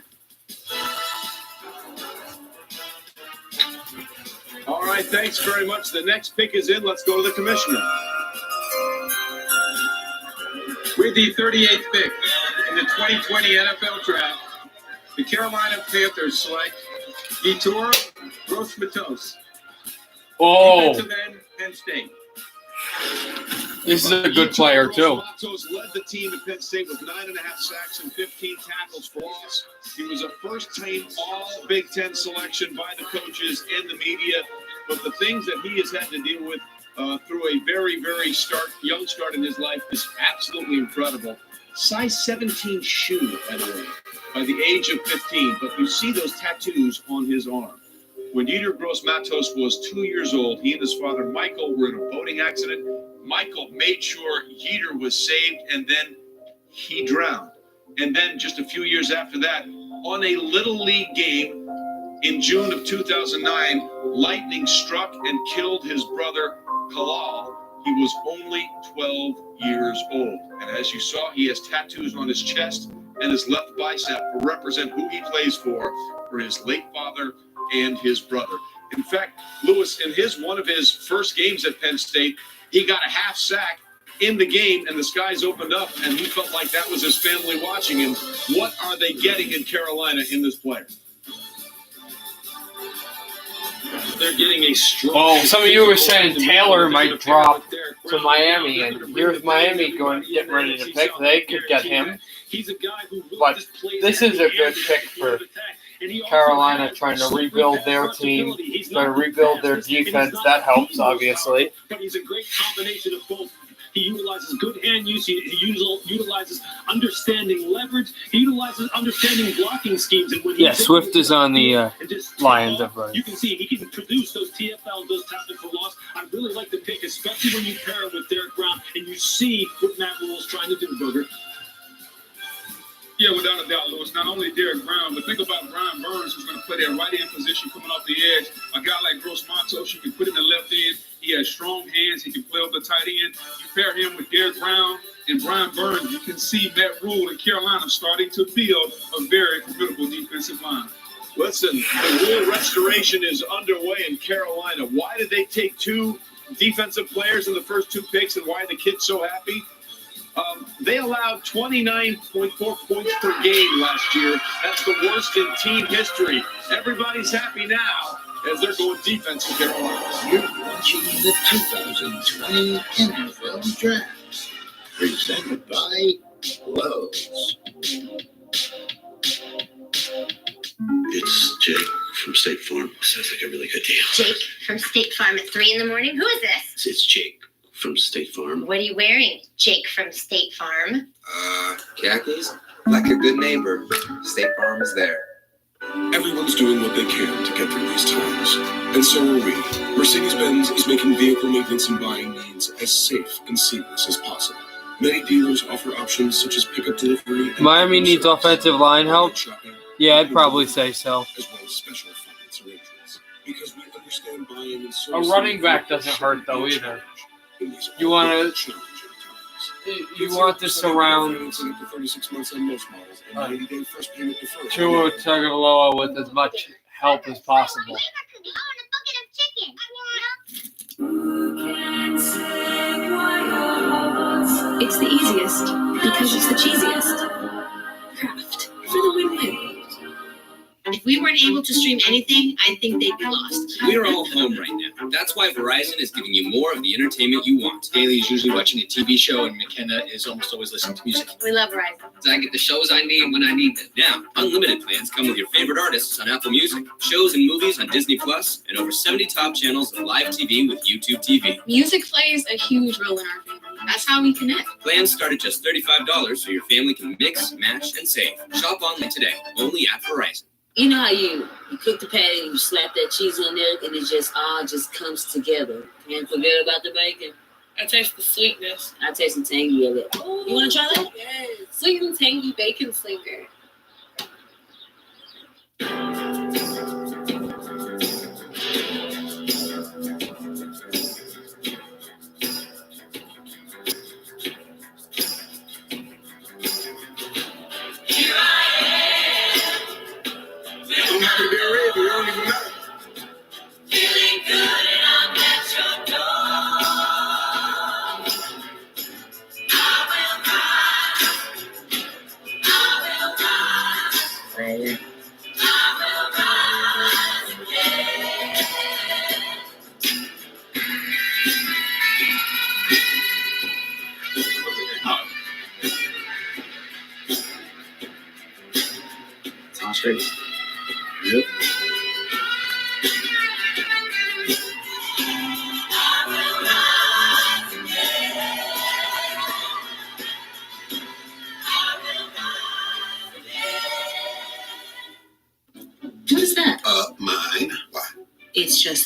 All right. right, thanks very much. The next pick is in. Let's go to the commissioner. With the 38th pick in the 2020 NFL Draft, the Carolina Panthers select Yetur Gross-Matos. Oh, Defensive end, Penn State. this is a good player, too. Gross-Matos led the team at Penn State with 9.5 sacks and 15 tackles for loss. He was a first-team All-Big Ten selection by the coaches and the media. But the things that he has had to deal with through a very, very young start in his life is absolutely incredible. Size 17 shoe, by the way, by the age of 15. But you see those tattoos on his arm. When Yetur Gross-Matos was 2 years old, he and his father, Michael, were in a boating accident. Michael made sure Yetur was saved, and then he drowned. And then just a few years after that, on a Little League game in June of 2009, lightning struck and killed his brother, Kalal. He was only 12 years old. And as you saw, he has tattoos on his chest and his left bicep to represent who he plays for his late father and his brother. In fact, Lewis, in one of his first games at Penn State, he got a half sack in the game, and the skies opened up, and he felt like that was his family watching him. What are they getting in Carolina in this player? They're getting a strong. Oh, some of you were saying Taylor might drop to Miami, and here's Miami getting ready to pick. They could get him. But this is a good pick for Carolina, trying to rebuild their team, trying to rebuild their defense. That helps, obviously. But he's a great combination of both. He utilizes good hand use. He utilizes understanding leverage. He utilizes understanding blocking schemes. And when Swift is on the Lions of you can see he can produce those TFL, those tackles for loss. I really like the pick, especially when you pair it with Derek Brown and you see what Matt Rule is trying to do, Booger. Yeah, without a doubt, Lewis. Not only Derek Brown, but think about Brian Burns, who's going to play that right end position coming off the edge. A guy like Gross-Matos, you can put him in the left end. He has strong hands. He can play off the tight end. You pair him with Derek Brown and Brian Burns, you can see Matt Rule in Carolina starting to build a very formidable defensive line. Listen, the Rule restoration is underway in Carolina. Why did they take two defensive players in the first two picks, and why are the kids so happy? They allowed 29.4 points per game last year. That's the worst in team history. Everybody's happy now as they're going defense in Carolina. You're watching the 2020 NFL Draft, presented by Lowe's. It's Jake from State Farm. Sounds like a really good deal. Jake from State Farm at 3 a.m. Who is this? It's Jake from State Farm. What are you wearing, Jake from State Farm? Khakis? Like a good neighbor, State Farm is there. Everyone's doing what they can to get through these times. And so are we. Mercedes-Benz is making vehicle maintenance and buying needs as safe and seamless as possible. Many dealers offer options such as pickup delivery. Miami needs offensive line help. Yeah, I'd probably say so. As well as special finance arrangements. Because we understand buying and A running back doesn't hurt though either. You want to surround Tua Tagovailoa with as much help as possible. It's the easiest because it's the cheesiest. Kraft for the win-win. If we weren't able to stream anything, I think they'd be lost. We're all home right now. That's why Verizon is giving you more of the entertainment you want. Haley is usually watching a TV show, and McKenna is almost always listening to music. We love Verizon. So I get the shows I need when I need them. Now, unlimited plans come with your favorite artists on Apple Music, shows and movies on Disney Plus, and over 70 top channels of live TV with YouTube TV. Music plays a huge role in our family. That's how we connect. Plans start at just $35 so your family can mix, match, and save. Shop online today, only at Verizon. You know how you cook the patty and you slap that cheese on there and it just all comes together. Can't forget about the bacon. I taste the sweetness. I taste the tangy of it. You want to try that? Yes. Sweet and tangy bacon flavor. I'm happy to be ready. We don't even know. Feeling good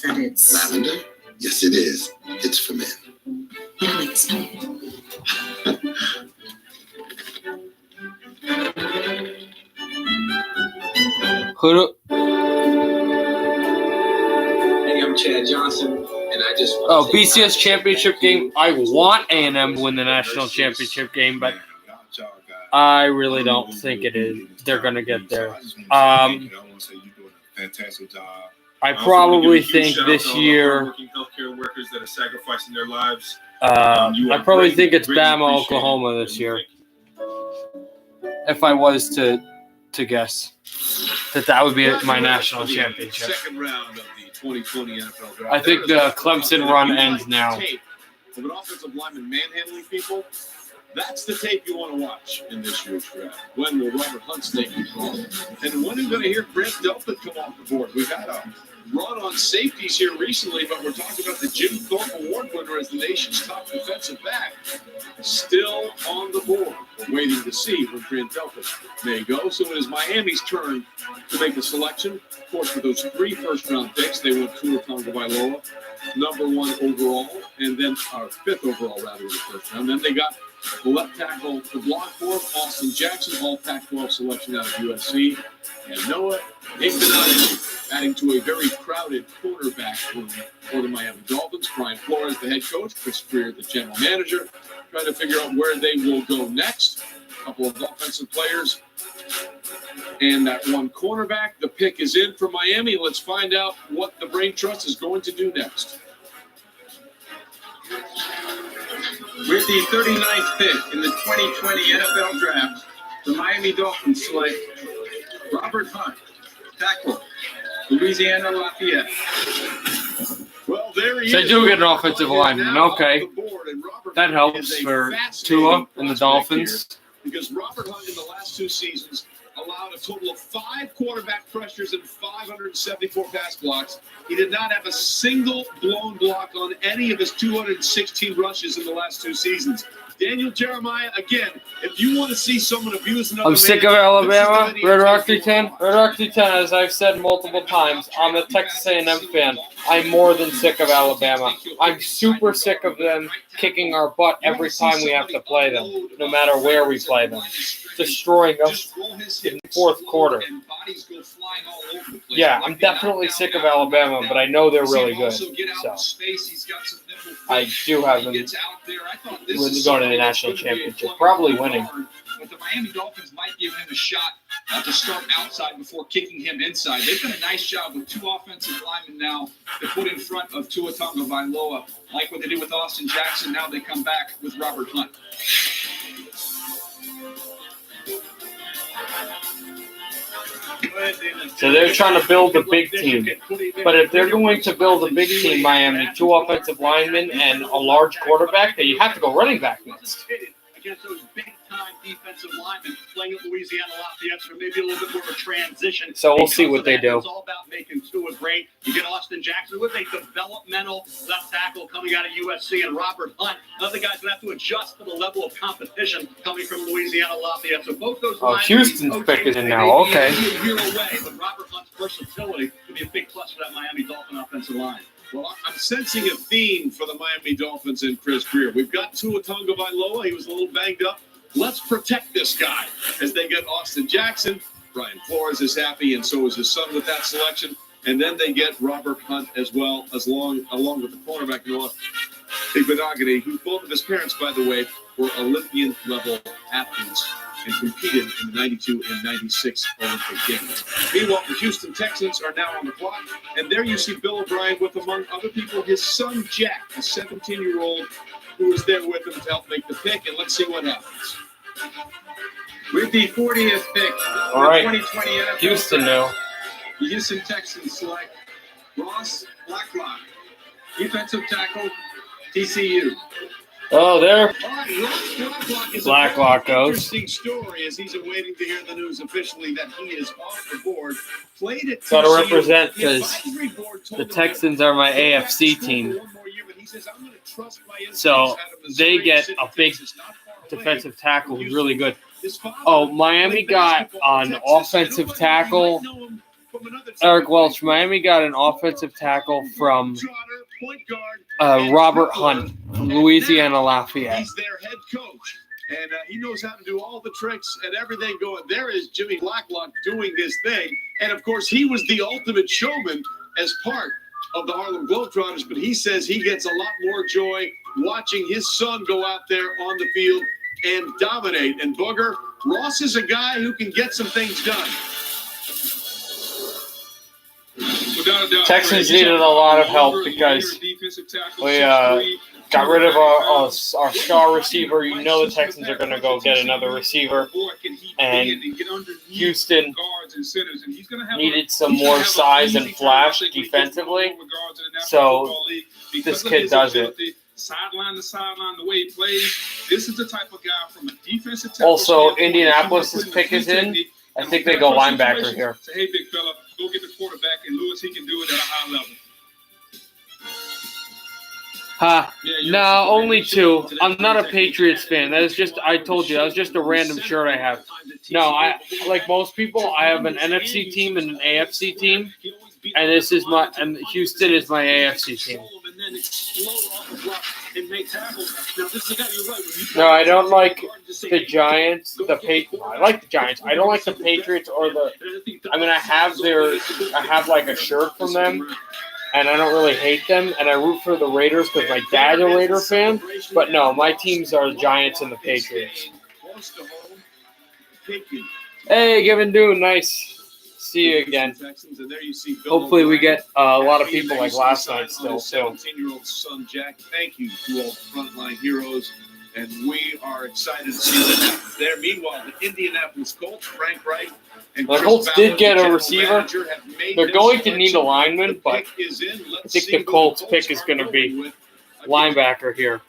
that it's... Lavender? Yes, it is. It's for men. I don't like the smell of it. Hey, I'm Chad Johnson, and I just BCS championship game. I want A&M to win the national championship game, but I really don't think it is. They're going to get there. Fantastic job. I probably think this year. Healthcare workers that are sacrificing their lives. I probably think it's Bama, Oklahoma this year. If I was to guess, that would be my national championship. Second round of the 2020 NFL draft. I think the Clemson run ends now. Of an offensive lineman manhandling people. That's the tape you want to watch in this year's draft. When will Robert Hunt's name be called? And when are we going to hear Grant Delpit come off the board? We've had a run on safeties here recently, but we're talking about the Jim Thorpe Award winner as the nation's top defensive back. Still on the board. We're waiting to see when Grant Delpit may go. So it is Miami's turn to make the selection. Of course, with those 3 first-round picks, they went Tua Tagovailoa, number 1 overall, and then our 5th overall, rather, in the first round. Then they got the left tackle to block for him, Austin Jackson, all Pac-12 selection out of USC, and Noah Igbenogany, adding to a very crowded quarterback room for the Miami Dolphins. Brian Flores, the head coach, Chris Greer, the general manager, trying to figure out where they will go next. A couple of offensive players and that 1 cornerback. The pick is in for Miami. Let's find out what the Brain Trust is going to do next. With the 39th pick in the 2020 NFL Draft, the Miami Dolphins select Robert Hunt, tackle, Louisiana Lafayette. Well, there he So is. they do get an offensive lineman. Okay. That helps for Tua and the Dolphins. Because Robert Hunt in the last 2 seasons allowed a total of 5 quarterback pressures and 574 pass blocks. He did not have a single blown block on any of his 216 rushes in the last 2 seasons. Daniel Jeremiah, again, if you want to see someone abuse another I'm sick of Alabama. Red Rock 310. Red Rock 310, as I've said multiple times, I'm a Texas A&M fan. I'm more than sick of Alabama. I'm super sick of them kicking our butt every time we have to play them, no matter where we play them. Destroying us in the 4th quarter. Yeah, I'm definitely sick of Alabama, but I know they're really good. So I do have them going to the national championship, probably winning. But the Miami Dolphins might give him a shot to start outside before kicking him inside. They've done a nice job with 2 offensive linemen now to put in front of Tua Tagovailoa, like what they did with Austin Jackson. Now they come back with Robert Hunt. So they're trying to build a big team. But if they're going to build a big team, Miami, 2 offensive linemen and a large quarterback, then you have to go running back next. Against those big-time defensive linemen playing at Louisiana Lafayette, so maybe a little bit more of a transition. So we'll see what they do. It's all about making Tua great. You get Austin Jackson with a developmental left tackle coming out of USC, and Robert Hunt. Another guy's going to have to adjust to the level of competition coming from Louisiana Lafayette. So both those linemen. Houston's pick is in now. Okay. A year away, but Robert Hunt's versatility could be a big plus for that Miami Dolphin offensive line. Well, I'm sensing a theme for the Miami Dolphins and Chris Greer. We've got Tua Tagovailoa. He was a little banged up. Let's protect this guy as they get Austin Jackson. Brian Flores is happy, and so is his son with that selection. And then they get Robert Hunt as well, along with the cornerback Noah Igbenogany, who both of his parents, by the way, were Olympian-level athletes and competed in the 92 and 96 Olympic Games. Meanwhile, the Houston Texans are now on the clock, and there you see Bill O'Brien with, among other people, his son Jack, a 17-year-old who was there with him to help make the pick, and let's see what happens. With the 40th pick, All right. 2020 NFL Houston now. The Houston Texans select Ross Blacklock, defensive tackle, TCU. Oh, there. All right, Ross Blacklock is Blacklock a very goes. interesting story as he's awaiting to hear the news officially that he is off the board. Played at Got to TCU. represent The because advisory board told the him Texans are my AFC team. So they get a big defensive tackle who's really good. Oh, Miami got an offensive tackle Eric Welch, Miami got an offensive tackle from Robert Hunt from Louisiana Lafayette. He's their head coach, and he knows how to do all the tricks and everything going. There is Jimmy Blacklock doing his thing, and of course he was the ultimate showman as part of the Harlem Globetrotters, but he says he gets a lot more joy watching his son go out there on the field and dominate. And Booger, Ross is a guy who can get some things done. Texans needed a lot of help because we got rid of our star receiver. You know the Texans are going to go get another receiver. And Houston needed some more size and flash defensively. So this kid does it. Sideline to sideline, the way he plays. This is the type of guy from a defensive tackle. Also, Indianapolis' pick is in. I think they go linebacker here. Say, hey, big fella, go get the quarterback, and Lewis, he can do it at a high level. No, only two. I'm not a Patriots fan. That is just, I told you, that was just a random shirt I have. No, I like most people, I have an NFC team and an AFC team, and this is and Houston is my AFC team. No, I don't like the Giants. I like the Giants. I don't like the Patriots or I mean, I have like a shirt from them, and I don't really hate them, and I root for the Raiders because my dad's a Raider fan. But no, my teams are the Giants and the Patriots. Hey, Gavin Dune, nice. See you again. Hopefully we get a lot of people like last night still. 17-year-old son, Jack, thank you to all the frontline heroes, and we are excited to see what happens there. Meanwhile, the Indianapolis Colts, Frank Wright, and the Colts did get a receiver. They're going to need a lineman, but I think the Colts pick is going to be linebacker here.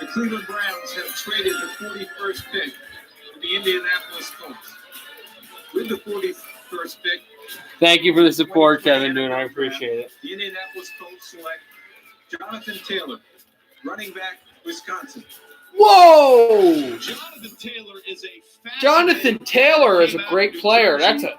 The Cleveland Browns have traded the 41st pick to the Indianapolis Colts. With the 41st pick. Thank you for the support, Kevin Dune. I appreciate it. The Indianapolis Colts select Jonathan Taylor, running back, Wisconsin. Whoa! Jonathan Taylor is a great player. That's an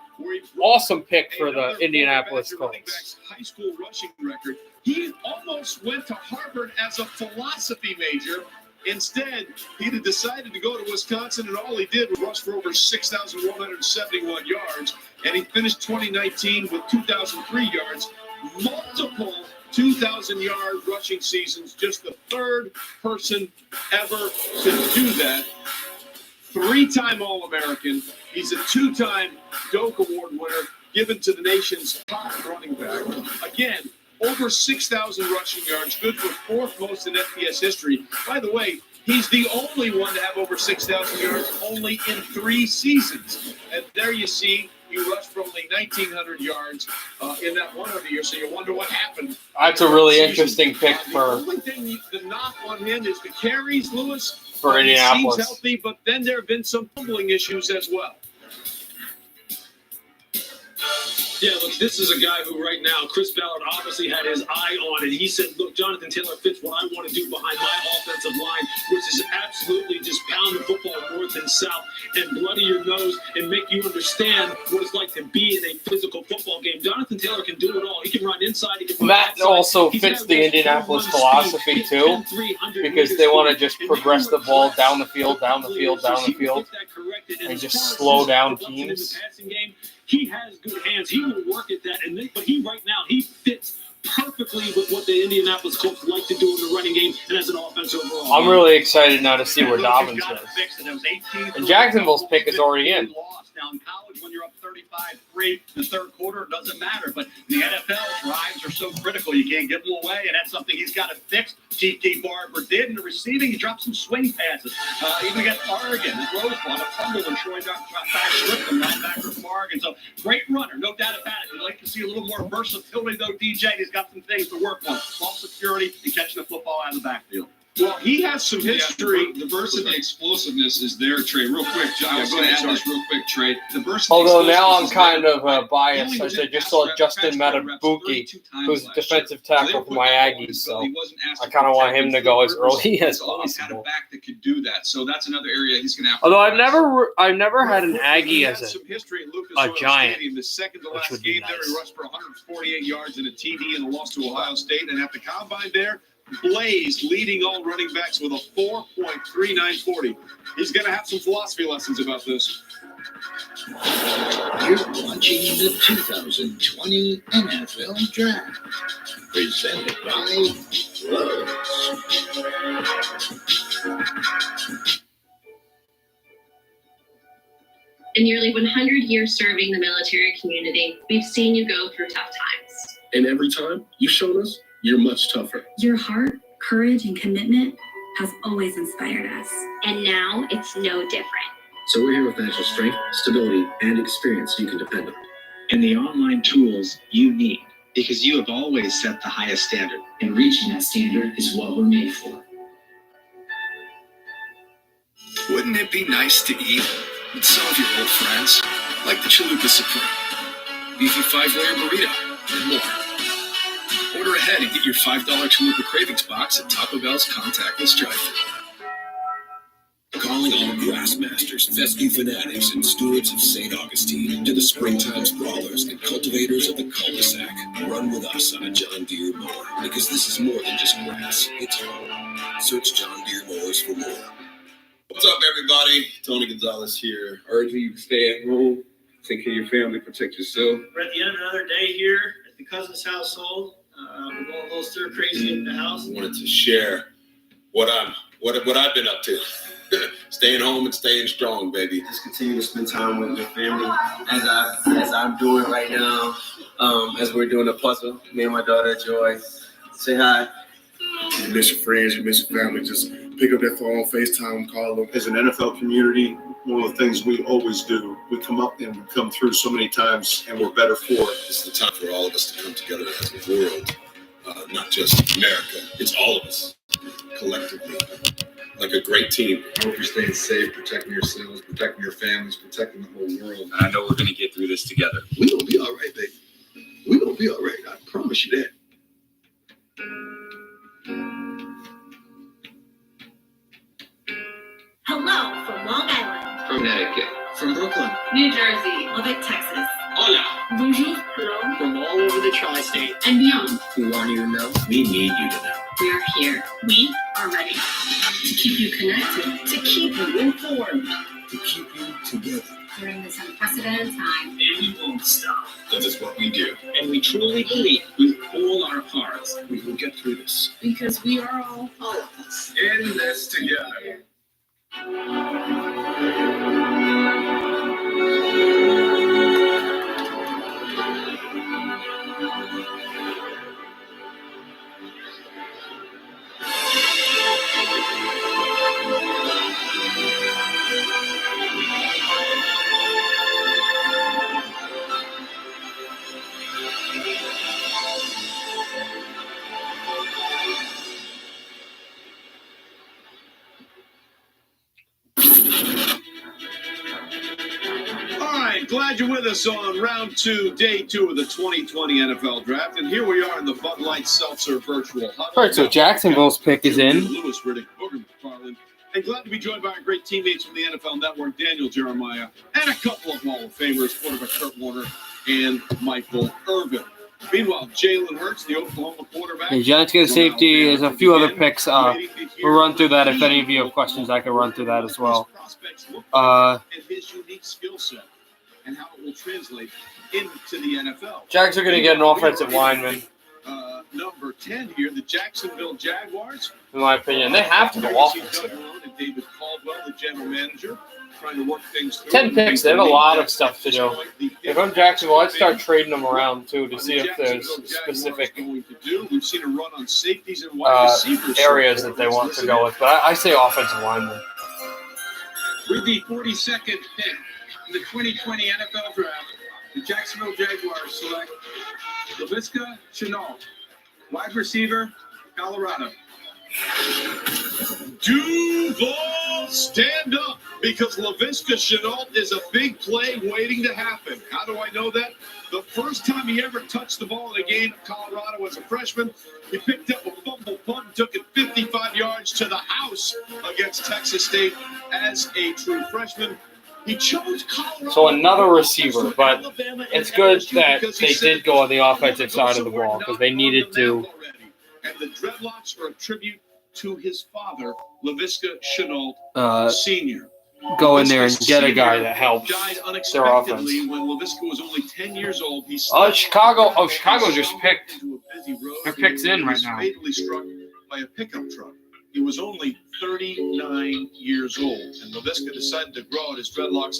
awesome pick for the Indianapolis Colts. High school rushing record. He almost went to Harvard as a philosophy major. Instead, he had decided to go to Wisconsin, and all he did was rush for over 6,171 yards, and he finished 2019 with 2,003 yards, multiple 2,000-yard rushing seasons, just the third person ever to do that. Three-time All-American. He's a two-time Doak Award winner, given to the nation's top running back. Again, over 6,000 rushing yards, good for fourth most in FBS history. By the way, he's the only one to have over 6,000 yards only in 3 seasons. And there you see, he rushed for only 1,900 yards in that one other year. So you wonder what happened. That's a really interesting pick for. The only thing, the knock on him is the carries, Lewis. For Indianapolis. He seems healthy, but then there have been some fumbling issues as well. Yeah, look, this is a guy who right now, Chris Ballard obviously had his eye on, and he said, look, Jonathan Taylor fits what I want to do behind my offensive line, which is absolutely just pound the football north and south and bloody your nose and make you understand what it's like to be in a physical football game. Jonathan Taylor can do it all. He can run inside. He can run that outside. Also fits the Indianapolis philosophy, too, because they want to just progress the ball down the field, and just slow down teams. He has good hands. He will work at that. But right now, he fits perfectly with what the Indianapolis Colts like to do in the running game and as an offense overall. I'm really excited now to see where Dobbins is. And Jacksonville's pick is already in. Now in college, when you're up 35-3 in the third quarter, it doesn't matter. But in the NFL, drives are so critical. You can't give them away, and that's something he's got to fix. T.T. Barber did. In the receiving, he dropped some swing passes. Even against Oregon, the Rose Bowl, a fumble when Troy dropped back Strickland, linebacker from Oregon. So great runner, no doubt about it. We'd like to see a little more versatility, though, DJ. He's got some things to work on. Ball security and catching the football out of the backfield. Well, he has some history. The burst and the explosiveness is there, Trey. Real quick, I was going to add this real quick, Trey. The burst. Although now I'm kind of biased, as I just saw Justin Madubuike, who's defensive tackle for my Aggies, so I kind of want him to go as early as possible. A back that could do that, so that's another area he's going to have. Although I've never had an Aggie as a giant, the second to last which would game be there, he nice. rushed for 148 yards and a TD in the loss to Ohio State, and at the combine there, Blaze leading all running backs with a 4.3940. He's going to have some philosophy lessons about this. You're watching the 2020 NFL Draft, presented by Lowe's. In nearly 100 years serving the military community, we've seen you go through tough times. And every time you've shown us you're much tougher. Your heart, courage, and commitment has always inspired us. And now it's no different. So we're here with financial strength, stability, and experience you can depend on. And the online tools you need, because you have always set the highest standard. And reaching that standard is what we're made for. Wouldn't it be nice to eat with some of your old friends? Like the Chalupa Supreme, beefy 5-layer burrito, and more. Order ahead and get your $5 Chalupa Cravings box at Taco Bell's contactless drive-thru. Calling all grassmasters, fescue fanatics, and stewards of St. Augustine, to the springtime sprawlers and cultivators of the cul-de-sac. Run with us on a John Deere mower, because this is more than just grass, it's home. Search John Deere mowers for more. What's up, everybody? Tony Gonzalez here. Urging you to stay at home, take care of your family, protect yourself. We're at the end of another day here at the Cousins household. We're going a little stir crazy in the house. I wanted to share what I've been up to. Staying home and staying strong, baby. Just continue to spend time with your family, as I'm doing right now. As we're doing a puzzle, me and my daughter Joy. Say hi. You miss your friends, you miss your family. Just pick up that phone, FaceTime, call them. As an NFL community, one of the things we always do, we come up and we come through so many times, and we're better for it. It's the time for all of us to come together as a world, not just America. It's all of us, collectively, like a great team. I hope you're staying safe, protecting yourselves, protecting your families, protecting the whole world. And I know we're going to get through this together. We're going to be all right, baby. We're going to be all right. I promise you that. Hello from Long Island, From Connecticut. From Brooklyn. New Jersey, Lubbock, Texas. Hola. Bonjour, hello, From all over the tri-state. and beyond. We want you to know. We need you to know. We are here. We are ready to keep you connected, To keep you informed. To keep you together. during this unprecedented time. And we won't stop. That is what we do. And we truly believe with all our hearts We will get through this. Because we are all of us. In this together. Glad you're with us on round 2, day 2 of the 2020 NFL Draft. And here we are in the Bud Light Seltzer Virtual Huddle. All right, so Jacksonville's pick is in. Lewis, Riddick, Booger McFarland. And glad to be joined by our great teammates from the NFL Network, Daniel Jeremiah, and a couple of Hall of Famers, quarterback Kurt Warner and Michael Irvin. Meanwhile, Jalen Hurts, the Oklahoma quarterback. The Giants get a safety. There's a few other picks. We'll run through that. If any of you have questions, I can run through that as well. And his unique skill set and how it will translate into the NFL. Jags are going to get an offensive lineman. Number 10 here, the Jacksonville Jaguars. In my opinion, they have to go offensive. And David Caldwell, the general manager, trying to work things through. 10 picks. They have a lot of stuff to do. If I'm Jacksonville, I'd start trading them around too to see if there's specific We've seen a run on safeties and wide receivers. areas that they want to go with. But I say offensive lineman. With the 42nd pick in the 2020 NFL Draft, the Jacksonville Jaguars select Laviska Shenault, wide receiver, Colorado. Duval, stand up, because Laviska Shenault is a big play waiting to happen. How do I know that? The first time he ever touched the ball in a game at Colorado as a freshman, he picked up a fumble punt and took it 55 yards to the house against Texas State as a true freshman. He chose Colorado. So another receiver, but it's good that they did go on the offensive side of the ball because they needed to. And the dreadlocks are a tribute to his father, Laviska Shenault Sr. Go in there and get a guy that helps Died their unexpectedly offense. when Laviska was only 10 years old. He Chicago just picked. Their pick's in right now. Fatally struck by a pickup truck. He was only 39 years old, and Laviska decided to grow out his dreadlocks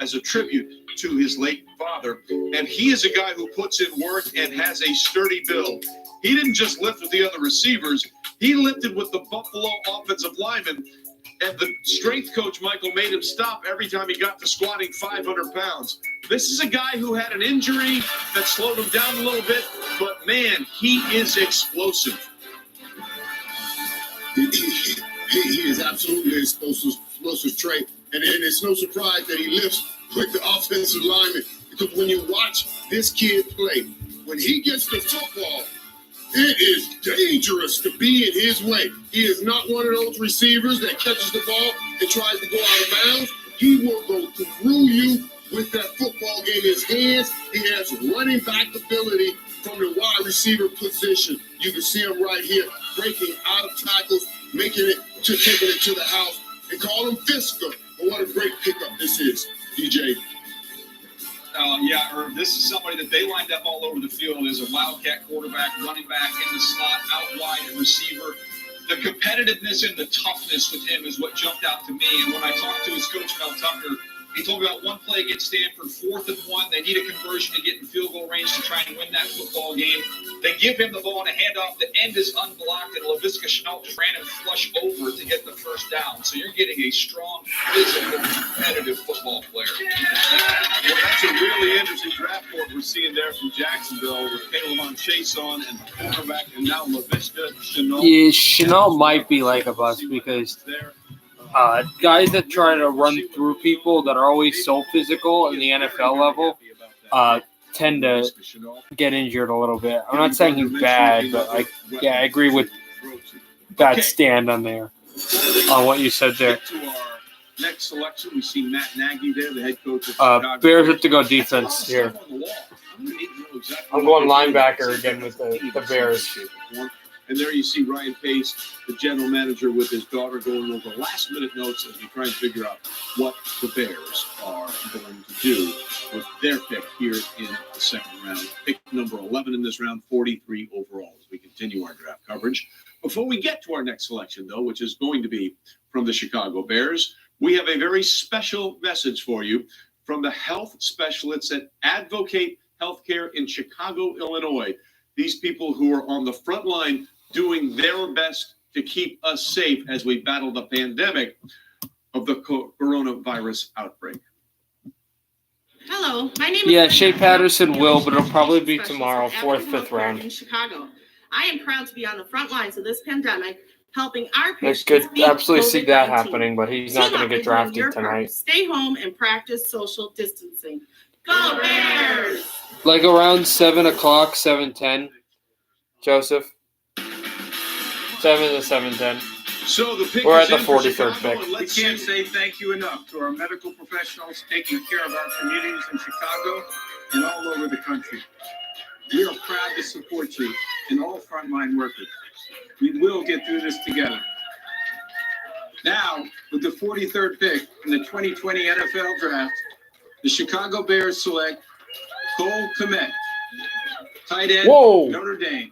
as a tribute to his late father. And he is a guy who puts in work and has a sturdy build. He didn't just lift with the other receivers. He lifted with the Buffalo offensive linemen. And the strength coach, Michael, made him stop every time he got to squatting 500 pounds. This is a guy who had an injury that slowed him down a little bit, but, man, he is explosive. He is absolutely an explosive trait. And it's no surprise that he lifts with the offensive lineman. Because when you watch this kid play, when he gets the football, it is dangerous to be in his way. He is not one of those receivers that catches the ball and tries to go out of bounds. He will go through you with that football in his hands. He has running back ability from the wide receiver position. You can see him right here, breaking out of tackles, taking it to the house, and call him Fisker. But what a great pickup this is, DJ. This is somebody that they lined up all over the field as a wildcat quarterback, running back in the slot, out wide receiver. The competitiveness and the toughness with him is what jumped out to me. And when I talked to his coach, Mel Tucker, he told me about one play against Stanford, 4th and 1. They need a conversion to get in field goal range to try and win that football game. They give him the ball and a handoff. The end is unblocked, and Laviska Shenault just ran him flush over to get the first down. So you're getting a strong, physical, competitive football player. Well, that's a really interesting draft board we're seeing there from Jacksonville with Caleb Chase on and the cornerback, and now Laviska Shenault. Yeah, Shenault might be like a bust because guys that try to run through people that are always so physical in the NFL level tend to get injured a little bit. I'm not saying he's bad, but I agree with that stand on there on what you said there. To our next selection, we see Matt Nagy there, the head coach of Chicago. Bears have to go defense here. I'm going linebacker again with the Bears. And there you see Ryan Pace, the general manager, with his daughter going over last-minute notes as we try and figure out what the Bears are going to do with their pick here in the second round. Pick number 11 in this round, 43 overall, as we continue our draft coverage. Before we get to our next selection, though, which is going to be from the Chicago Bears, we have a very special message for you from the health specialists at Advocate Healthcare in Chicago, Illinois. These people who are on the front line doing their best to keep us safe as we battle the pandemic of the coronavirus outbreak. Hello, my name is... Yeah, Shea Patterson will, but it'll probably be tomorrow, 4th, 5th round. In Chicago. I am proud to be on the front lines of this pandemic, helping our That's patients. good. Absolutely see that happening, but he's not going to get drafted tonight. Stay home and practice social distancing. Go Bears! Like around 7 o'clock, 7:10. Joseph. 7 to 7:10. So the pick We're is at the in for 43rd Chicago, pick. and we can't say thank you enough to our medical professionals taking care of our communities in Chicago and all over the country. We are proud to support you and all frontline workers. We will get through this together. Now, with the 43rd pick in the 2020 NFL Draft, the Chicago Bears select Cole Kmet, tight end, Notre Dame.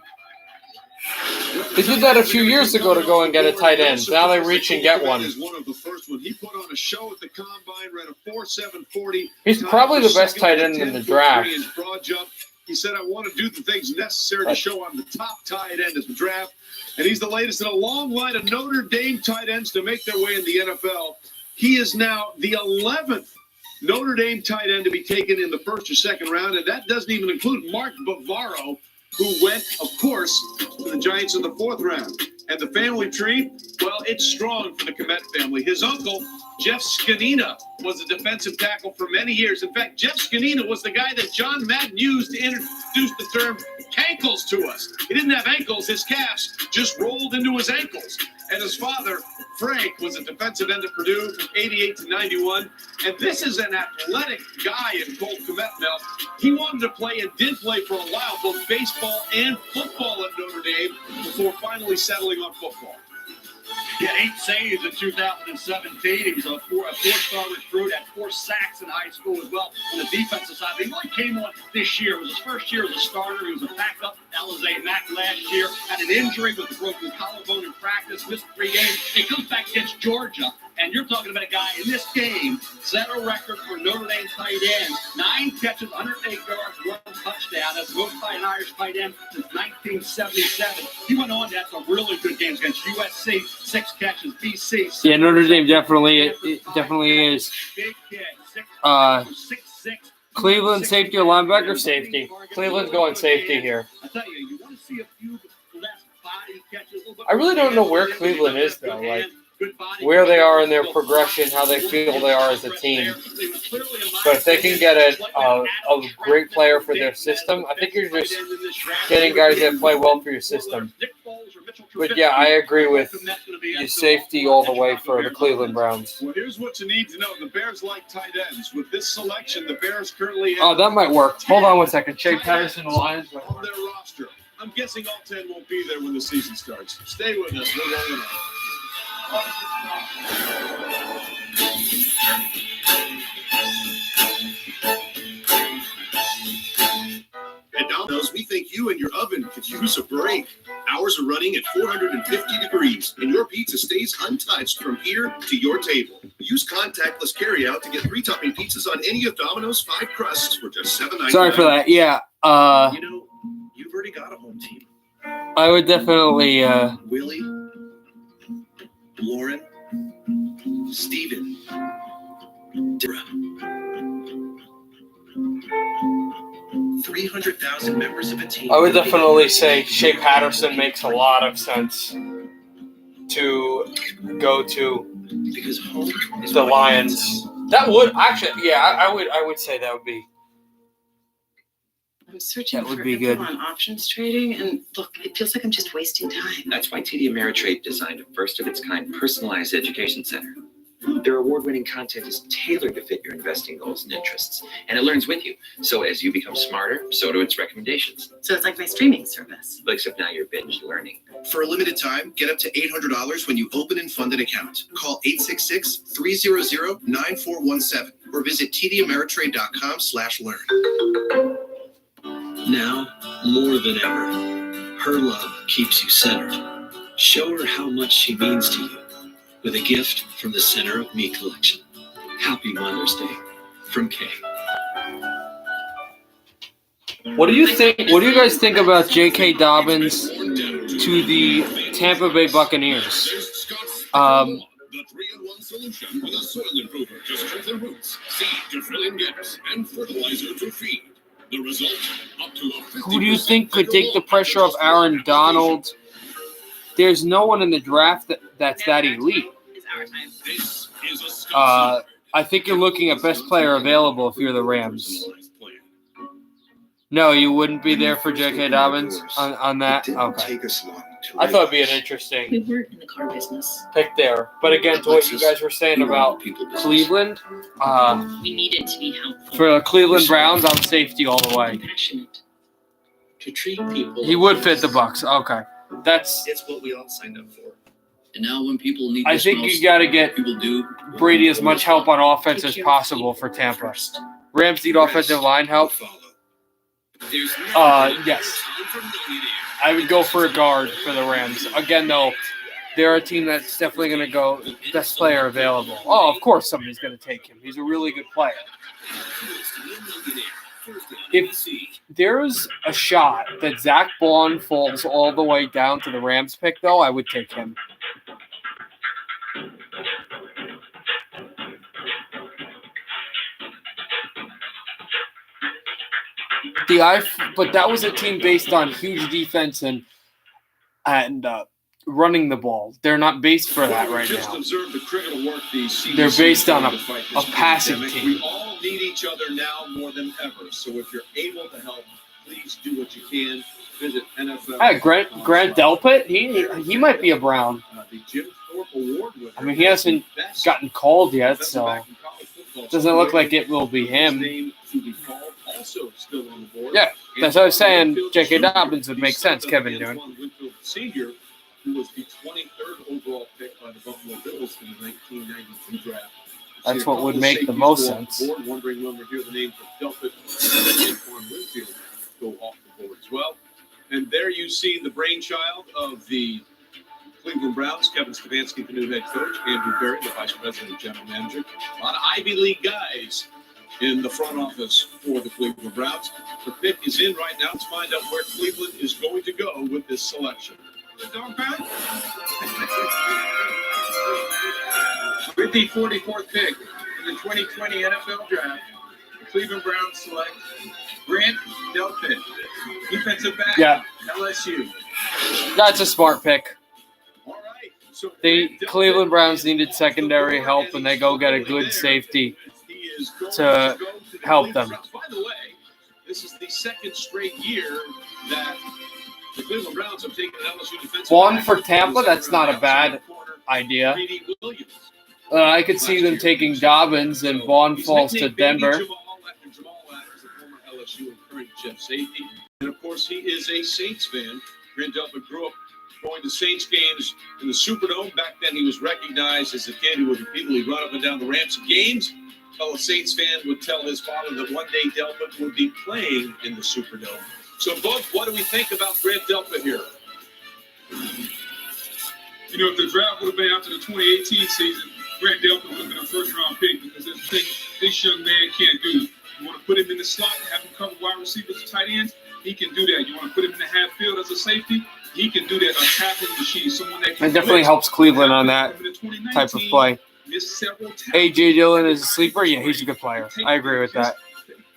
They did that a few years ago to go and get a tight end. Now they reach and get one. One of the first one. He put on a show at the combine, ran a 4.740. He's probably the best tight end in the draft. Broad jump. He said, I want to do the things necessary to show I'm the top tight end of the draft. And he's the latest in a long line of Notre Dame tight ends to make their way in the NFL. He is now the 11th Notre Dame tight end to be taken in the first or second round. And that doesn't even include Mark Bavaro, who went, of course, to the Giants in the 4th round. And the family tree, well, it's strong for the Kmet family. His uncle, Jeff Skanina, was a defensive tackle for many years. In fact, Jeff Skanina was the guy that John Madden used to introduce the term cankles to us. He didn't have ankles. His calves just rolled into his ankles. And his father, Frank, was a defensive end at Purdue from 88 to 91. And this is an athletic guy in Cole Kmet now. He wanted to play and did play for a while, both baseball and football at Notre Dame, before finally settling on football. He had 8 saves in 2017. He was a four-star recruit, had 4 sacks in high school as well on the defensive side. But he really came on this year. It was his first year as a starter. He was a backup. Alizé Mack last year had an injury with a broken collarbone in practice, missed 3 games. He comes back against Georgia, and you're talking about a guy in this game set a record for Notre Dame tight end. 9 catches, 108 yards, 1 touchdown. That's the most by an Irish tight end since 1977. He went on to have some really good games against USC, 6 catches, BC. Yeah, Notre Dame definitely is. Big kid, 6'6". Cleveland safety or linebacker? Safety. Cleveland's going safety here. I tell you want to see a few less body catches. I really don't know where Cleveland is, though. Like, where they are in their progression, how they feel they are as a team. But if they can get a great player for their system, I think you're just getting guys that play well for your system. But yeah, I agree with your safety all the way for the Cleveland Browns. Well, here's what you need to know. The Bears like tight ends. With this selection, the Bears currently have Oh, that might work. Hold on one second. Shea Patterson, the Lions. on their roster. I'm guessing all 10 won't be there when the season starts. Stay with us. We're rolling on. At Domino's, we think you and your oven could use a break. Ours are running at 450 degrees, and your pizza stays untouched from here to your table. Use contactless carryout to get 3 topping pizzas on any of Domino's 5 crusts for just $7.99. Sorry for that. Yeah. You know, you've already got a home team. I would definitely. Willie, Lauren, Steven, Darrell. 300,000 members of a team. I would definitely say Shea Patterson makes a lot of sense to go to because home is the Lions. That would actually, yeah, I would say that would be. I'm searching That would for be info good. on options trading, and look, it feels like I'm just wasting time. That's why TD Ameritrade designed a first-of-its-kind personalized education center. Their award-winning content is tailored to fit your investing goals and interests, and it learns with you. So as you become smarter, so do its recommendations. So it's like my streaming service. Except now you're binge learning. For a limited time, get up to $800 when you open and fund an account. Call 866-300-9417 or visit tdameritrade.com/learn. Now, more than ever, her love keeps you centered. Show her how much she means to you with a gift from the Center of Me collection. Happy Mother's Day from Kay. What do you think? What do you guys think about JK Dobbins to the Tampa Bay Buccaneers? The 3-in-1 solution with a soil improver to strengthen roots, seed to fill in gaps, and fertilizer to feed. The result, up to a 50% Who do you think could take the pressure off Aaron Donald? There's no one in the draft that's that elite. This is a I think you're looking at best player available if you're the Rams. No, you wouldn't be there for J.K. Dobbins on that? Okay. I thought it'd be an interesting We weren't in the car business. pick there. But again, to what you guys were saying about Cleveland, We needed to be helpful. for the Cleveland Browns, I'm safety all the way. Passionate. To treat people. He would fit the Bucs. Okay. That's. It's what we all signed up for. And now when people need I this think most, you got to get people do. Brady as much help on offense as possible for Tampa. Rams need offensive line help. Yes. I would go for a guard for the Rams. Again, though, they're a team that's definitely going to go best player available. Oh, of course somebody's going to take him. He's a really good player. If there's a shot that Zack Baun falls all the way down to the Rams pick, though, I would take him. But that was a team based on huge defense and running the ball. They're not based for that right just now. Observe the critical work the CDC They're based on a fight this passing pandemic. team. We all need each other now more than ever. So if you're able to help, please do what you can. Visit NFL. Hey, Grant Delpit, he might be a Brown. The Jim Thorpe Award winner. I mean, he hasn't gotten called yet, so it doesn't look like it will be him. Also still on the board. Yeah, that's what I was saying. JK Dobbins would make sense, Kevin doing. Antoine Winfield Sr., who was the 23rd overall pick by the Buffalo Bills in the 1992 draft. That's what would make the most sense. Board, wondering when we hear the names of Delpit and Antoine Winfield go off the board as well. And there you see the brainchild of the Cleveland Browns, Kevin Stefanski, the new head coach, Andrew Berry, the vice president and general manager. A lot of Ivy League guys in the front office for the Cleveland Browns. The pick is in right now. Let's find out where Cleveland is going to go with this selection. Dog pound? With the 44th pick in the 2020 NFL Draft, the Cleveland Browns select Grant Delpit, defensive back, LSU. That's a smart pick. All right. So The Cleveland Browns needed secondary help, and they go get a good safety to help them. By the way, this is the second straight year that the Cleveland Browns have taken an LSU defensive Vaughn back. for Tampa, that's not a bad idea. I could see them taking Dobbins, and Vaughn falls to Denver. Jamal Adams, the former LSU and current Jeff safety. And, of course, he is a Saints fan. Grant Delpit grew up going to Saints games in the Superdome. Back then, he was recognized as the kid who would repeatedly run up and down the ramps of games. A fellow Saints fan would tell his father that one day Delpit would be playing in the Superdome. So, both, what do we think about Grant Delpit here? You know, if the draft would have been after the 2018 season, Grant Delpit would have been a first-round pick because there's things this young man can't do. You want to put him in the slot, have him cover wide receivers and tight ends, he can do that. You want to put him in the half field as a safety, he can do that. A tackling machine, someone that can It definitely helps Cleveland on that type of play. AJ Dillon is a sleeper. Yeah, he's a good player. I agree with that.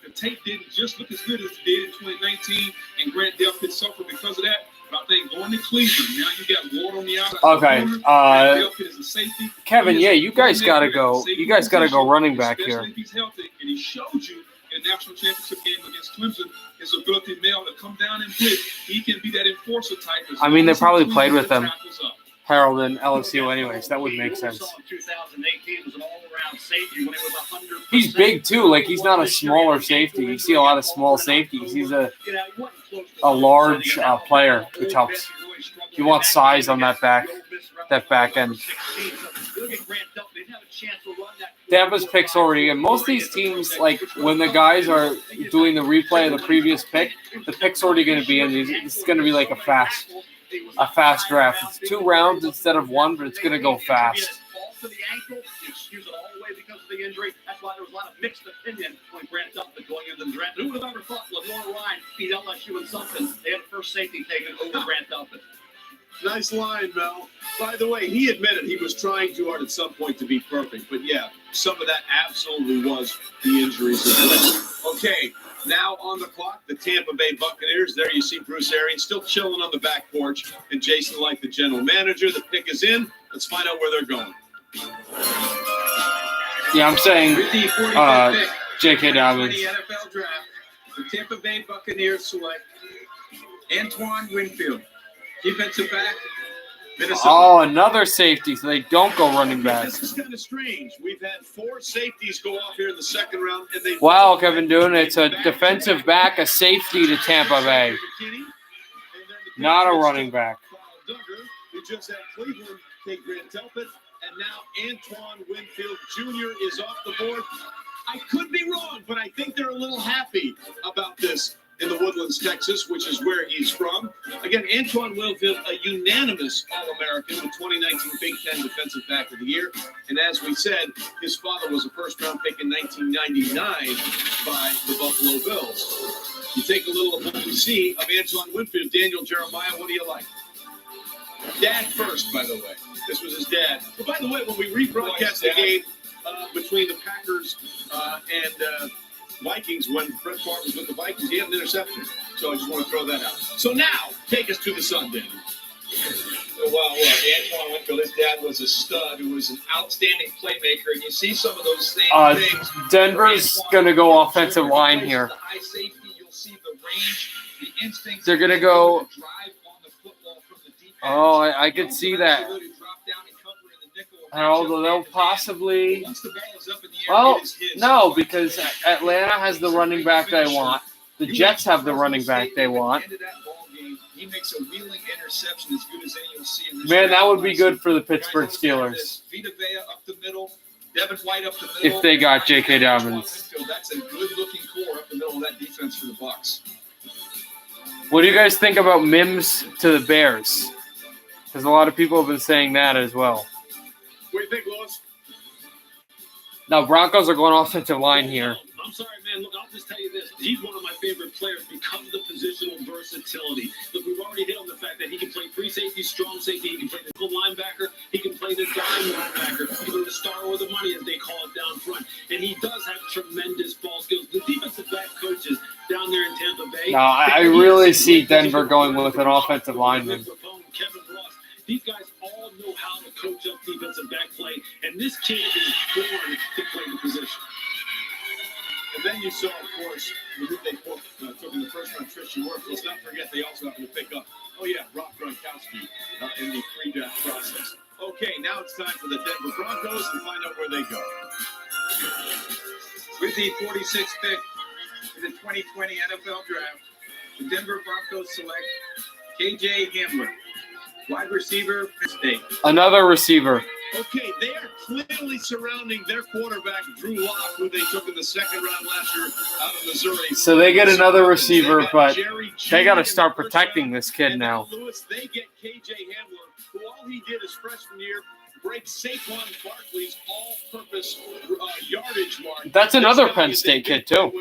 The tape didn't just look as good as it did in 2019, and Grant Delpit suffered because of that. But I think going to Cleveland, now you got Ward on the outside. Okay. Delpit is a safety. Kevin, yeah, you guys gotta go. You guys gotta go running back here. Especially if he's healthy, and he showed you in the national championship game against Clemson his ability to come down and blitz. He can be that enforcer type. I mean, they probably played with them, Harold and LSU, anyways. That would make sense. 2018 was an all-around safety when it was 100%. He's big too. Like, he's not a smaller safety. You see a lot of small safeties. He's a large player, which helps. You want size on that back end. Tampa's pick's already in. Most of these teams, like when the guys are doing the replay of the previous pick, the pick's already going to be in. It's going to be like a fast draft. It's 2 rounds instead of 1, but it's going to go fast. To the ankle, excuse it all the way because of the injury. That's why there was a lot of mixed opinion when Grant Delpit going into the draft. Who would have ever thought Lenore Ryan beat LSU in something? They had the first safety taken over Grant Delpit. Nice line, Mel. By the way, he admitted he was trying too hard at some point to be perfect. But, yeah, some of that absolutely was the injuries as well. Okay, now on the clock, the Tampa Bay Buccaneers. There you see Bruce Arians still chilling on the back porch. And Jason Light, the general manager. The pick is in. Let's find out where they're going. Yeah, I'm saying JK Dobbins. NFL Draft, the Tampa Bay Buccaneers select Antoine Winfield, defensive back, Minnesota. Oh, another safety, so they don't go running back. This is kind of strange. We've had 4 safeties go off here in the second round. And they Wow, Kevin Dune, it's a defensive back, a safety to Tampa Bay. Not a running back. We just had Cleveland take Grant Delpit. And now Antoine Winfield Jr. is off the board. I could be wrong, but I think they're a little happy about this in the Woodlands, Texas, which is where he's from. Again, Antoine Winfield, a unanimous All-American, the 2019 Big Ten Defensive Back of the Year. And as we said, his father was a first-round pick in 1999 by the Buffalo Bills. You take a little of what we see of Antoine Winfield. Daniel Jeremiah, what do you like? Dad first, by the way. This was his dad. But by the way, when we rebroadcast the game between the Packers and Vikings, when Brett Favre was with the Vikings, he had an interception. So I just want to throw that out. So now, take us to the sun, Daniel. well, Antoine Winfield, his dad was a stud who was an outstanding playmaker, and you see some of those same things. Denver's going to go offensive line here. The high safety, you'll see the range, the instincts. They're going to go. Oh, I could see that. And although they'll possibly. Well, no, because Atlanta has the running back they want. The Jets have the running back they want. He makes a wheeling interception as good as any you'll see in this. Man, that would be good for the Pittsburgh Steelers. Vita Vea up the middle, Devin White up the middle. If they got JK Dobbins. That's a good-looking core up the middle of that defense for the Bucs. What do you guys think about Mims to the Bears? Because a lot of people have been saying that as well. What do you think, Lewis? Now, Broncos are going offensive line here. I'm sorry, man. Look, I'll just tell you this. He's one of my favorite players because of the positional versatility. Look, we've already hit on the fact that he can play free safety, strong safety. He can play the nickel linebacker. He can play the dime linebacker. He can play the star or the money, as they call it down front. And he does have tremendous ball skills. The defensive back coaches down there in Tampa Bay. No, I really see Denver going with an offensive lineman. These guys all know how to coach up defensive back play, and this kid is born to play the position. And then you saw, of course, who they took in the first round, Trisha Worth. Let's not forget they also happened to pick up, Rob Gronkowski in the pre-draft process. Okay, now it's time for the Denver Broncos to find out where they go. With the 46th pick in the 2020 NFL Draft, the Denver Broncos select KJ Hamler, wide receiver, Penn State. Another receiver. Okay, they are clearly surrounding their quarterback, Drew Lock, who they took in the second round last year out of Missouri. So they get another receiver, but they got to start protecting this kid now. Lewis, they get KJ Hamler, who all he did his freshman year break Saquon Barkley's all-purpose yardage mark. That's another Penn State kid, too.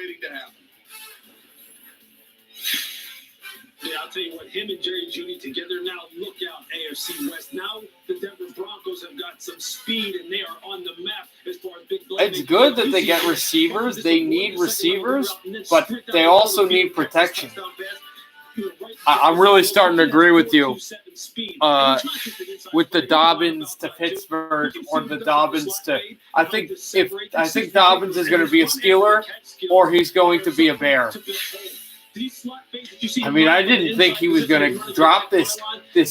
Yeah, I'll tell you what, him and Jerry Jeudy together now, look out, AFC West. Now the Denver Broncos have got some speed, and they are on the map as far as big play. It's good that they get receivers. They need receivers, but they also need protection. I'm really starting to agree with you with the Dobbins to Pittsburgh or the Dobbins to. I think Dobbins is going to be a Steeler or he's going to be a Bear. I mean, I didn't think he was going to drop this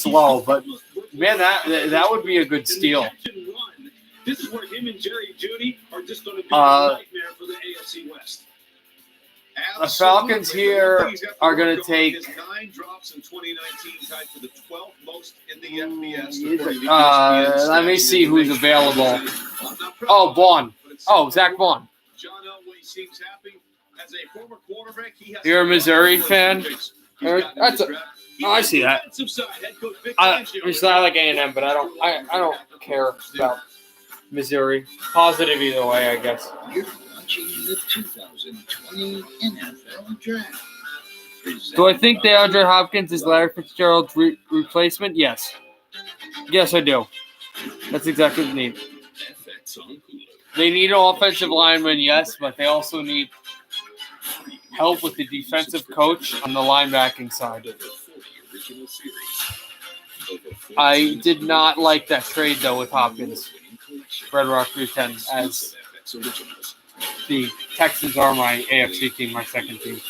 low, but man, that would be a good steal. This is where him and Jerry Jeudy are just going to be a nightmare for the AFC West. The Falcons here are going to take 9 drops in 2019, tied for the 12th most in the FBS. Let me see who's available. Oh, Baun. Oh, Zack Baun. John Elway seems happy. As a former quarterback, he has You're a Missouri fan? I see that. It's not like A&M, but I don't care about Missouri. Positive either way, I guess. You're watching the 2020 NFL Draft. Do I think DeAndre Hopkins is Larry Fitzgerald's replacement? Yes. Yes, I do. That's exactly what they need. They need an offensive lineman, yes, but they also need help with the defensive coach on the linebacking side. I did not like that trade, though, with Hopkins. Red Rock 310, as the Texans are my AFC team, my second team.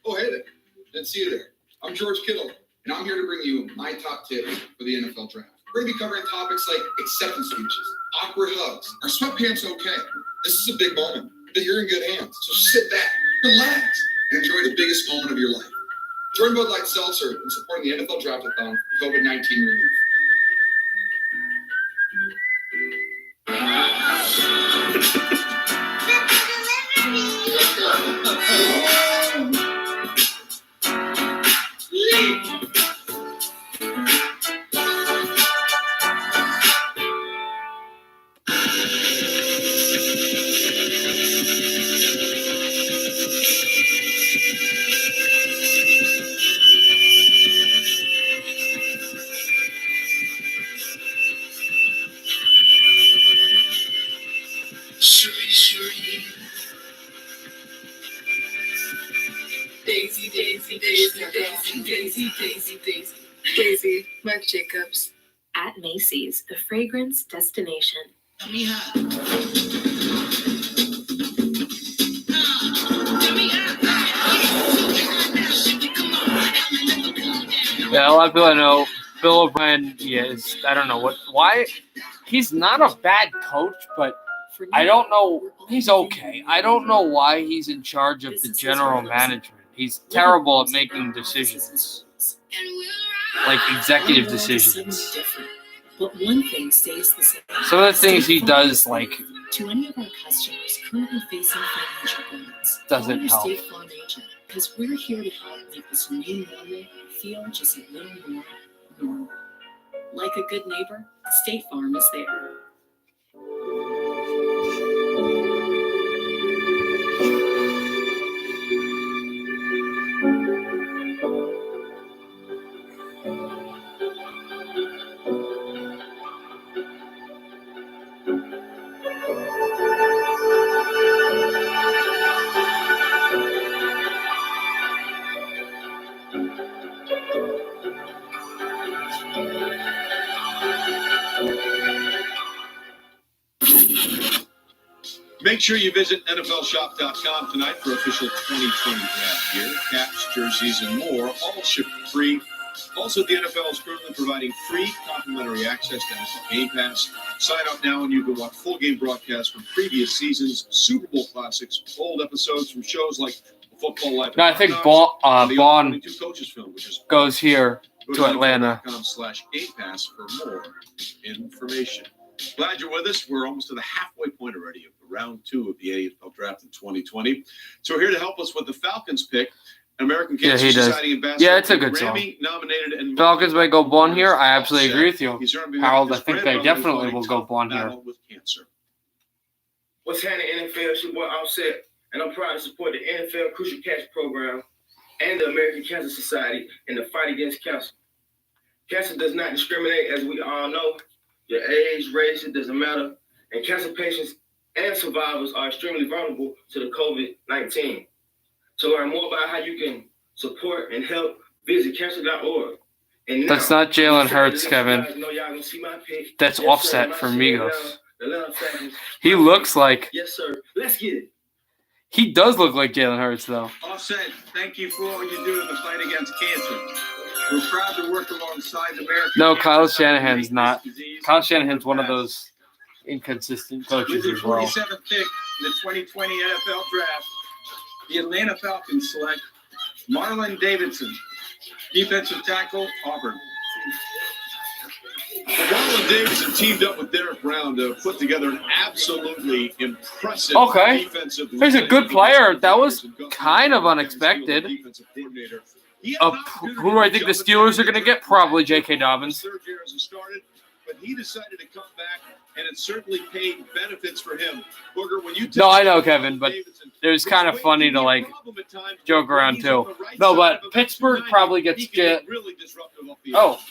Oh, hey there. Didn't see you there. I'm George Kittle, and I'm here to bring you my top tips for the NFL Draft. We're going to be covering topics like acceptance speeches, awkward hugs, are sweatpants okay? This is a big moment, but you're in good hands. So sit back, relax, and enjoy the biggest moment of your life. Join Bud Light Seltzer in supporting the NFL Draft-a-thon for COVID-19 relief. Daisy, Marc Jacobs. At Macy's, the fragrance destination. Yeah, a lot of people know Bill O'Brien is. I don't know why. He's not a bad coach, but I don't know. He's okay. I don't know why he's in charge of the general management. He's terrible at making decisions, like executive decisions. But one thing stays the same. Some of the things he does, like, To any of our customers currently facing financial burdens, doesn't call your help. State Farm agent, because we're here to help make this new normal feel just a little more normal. Like a good neighbor, State Farm is there. Make sure you visit NFLShop.com tonight for official 2020 draft gear, caps, jerseys, and more, all shipped free. Also, the NFL is currently providing free complimentary access to NFL Game Pass. Sign up now and you can watch full game broadcasts from previous seasons, Super Bowl classics, old episodes from shows like Football Life. No, I think Baun goes here to Atlanta. NFL.com/Game Pass for more information. Glad you're with us. We're almost to the halfway point already of round 2 of the AFL draft in 2020. So we're here to help us with the Falcons pick. American Cancer Society ambassador. Yeah, it's a good song. Nominated and Falcons might go Baun here. I absolutely agree with you, Harold. I think they definitely will go Baun here. with cancer. What's happening, NFL? It's your boy Offset, and I'm proud to support the NFL Crucial Catch Program and the American Cancer Society in the fight against cancer. Cancer does not discriminate, as we all know. Your age, race, it doesn't matter. And cancer patients and survivors are extremely vulnerable to the COVID-19. To learn more about how you can support and help, visit cancer.org. And That's not Jalen Hurts, Kevin. That's Offset from Migos. He looks like. Yes, sir. Let's get it. He does look like Jalen Hurts, though. Offset, thank you for all you do in the fight against cancer. We're proud to work alongside the American. No, Kyle Shanahan's not. Kyle Shanahan's one of those inconsistent coaches as well. 47th pick in the 2020 NFL Draft, the Atlanta Falcons select Marlon Davidson, defensive tackle, Auburn. Marlon Davidson teamed up with Derek Brown to put together an absolutely impressive defensive. He's a good player. That was kind of unexpected. Who do I think the Steelers are going to get? Probably JK Dobbins. Third year as a started, but he decided to come back, and it certainly paid benefits for him. Booger, when you No, I know, Kevin, but it was kind of funny to like joke around too. No, but Pittsburgh probably gets Oh,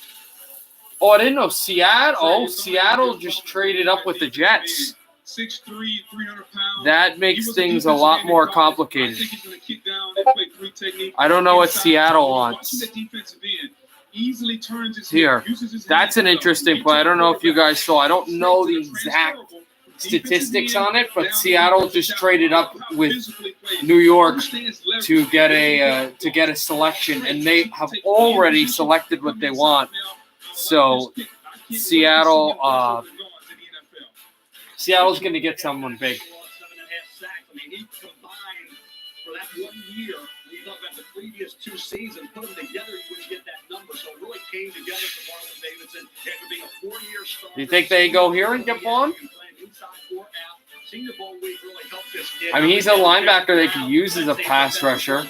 I didn't know Seattle. Oh, Seattle just traded up with the Jets. 6'3", 300 pounds. That makes things a lot more complicated. I don't know what Seattle wants. Here, that's an interesting play. I don't know if you guys saw. I don't know the exact statistics on it, but Seattle just traded up with New York to get a selection, and they have already selected what they want. So Seattle's going to get someone big. 7.5 sacks. I mean, he combined for that 1 year. We thought about the previous 2 seasons, put them together, you wouldn't get that number. So it really came together for Marlon Davidson after being a 4-year starter. Do you think they go here and get Baun? I mean, he's a linebacker they could use as a pass rusher.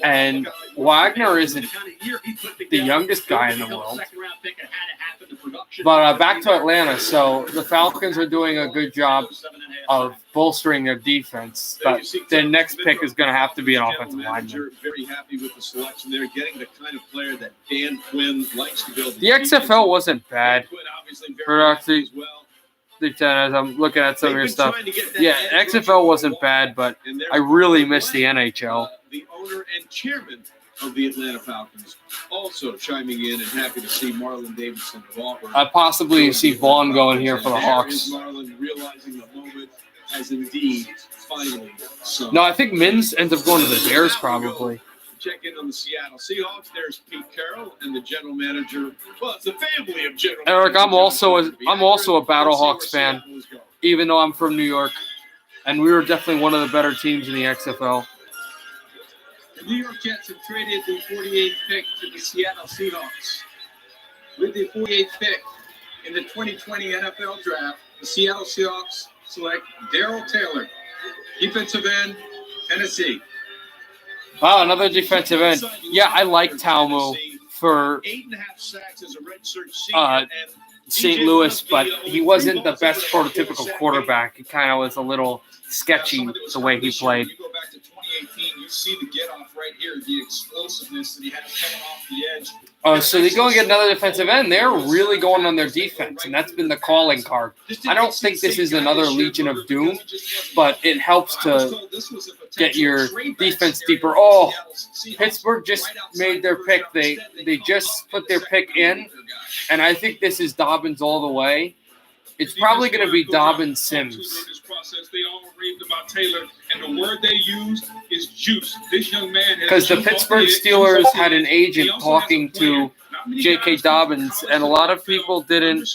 And Wagner isn't the youngest guy in the world. But back to Atlanta. So the Falcons are doing a good job of bolstering their defense. But their next pick is going to have to be an offensive lineman. Very happy with the selection. They're getting the kind of player that Dan Quinn likes to build. The XFL wasn't bad. As I'm looking at some of your stuff. Yeah, XFL wasn't bad, but I really miss the NHL. The owner and chairman of the Atlanta Falcons, also chiming in and happy to see Marlon Davidson of Auburn. I possibly see Vaughn going here for the Hawks. Marlon realizing the moment has indeed finally sung. No, I think Mins ends up going to the Bears probably. Check in on the Seattle Seahawks. There's Pete Carroll and the general manager. Well, it's a family of general Eric, managers. I'm also a Battlehawks fan, even though I'm from New York, and we were definitely one of the better teams in the XFL. The New York Jets have traded the 48th pick to the Seattle Seahawks. With the 48th pick in the 2020 NFL Draft, the Seattle Seahawks select Darrell Taylor, defensive end, Tennessee. Wow, another defensive end. Yeah, I like Talmu for 8.5 sacks as a redshirt senior, and St. Louis, but he wasn't the best prototypical quarterback. He kind of was a little sketchy the way he played. You go back to 2018, you see the get-off right here, the explosiveness that he had coming off the edge. So they go and get another defensive end. They're really going on their defense, and that's been the calling card. I don't think this is another Legion of Doom, but it helps to get your defense deeper. Oh, Pittsburgh just made their pick. They just put their pick in, and I think this is Dobbins all the way. It's probably going to be Dobbins Sims. They all raved about Taylor, and the word they used is juice. This young man, because the Pittsburgh Steelers had an agent talking to JK Dobbins, and a lot of people didn't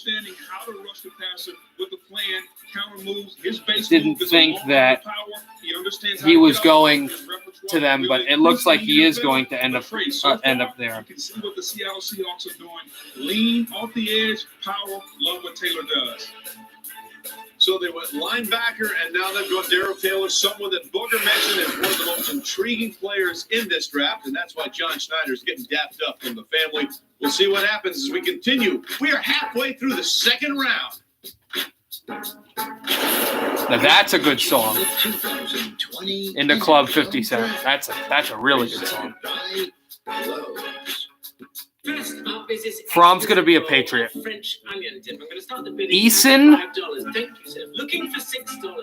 think that he was going to them, but it looks like he is going to end up there. You can see what the Seattle Seahawks are doing. Lean off the edge, power, love what Taylor does. So they went linebacker, and now they've got Darrell Taylor, someone that Booger mentioned as one of the most intriguing players in this draft, and that's why John Schneider's getting dapped up from the family. We'll see what happens as we continue. We are halfway through the second round. Now that's a good song. In the Club 50 Cent. That's a really good song. From's going to be a Patriot. French onion dip. I'm going to start the bidding. Eason? $5. Thank you, sir. Looking for $6. $6 over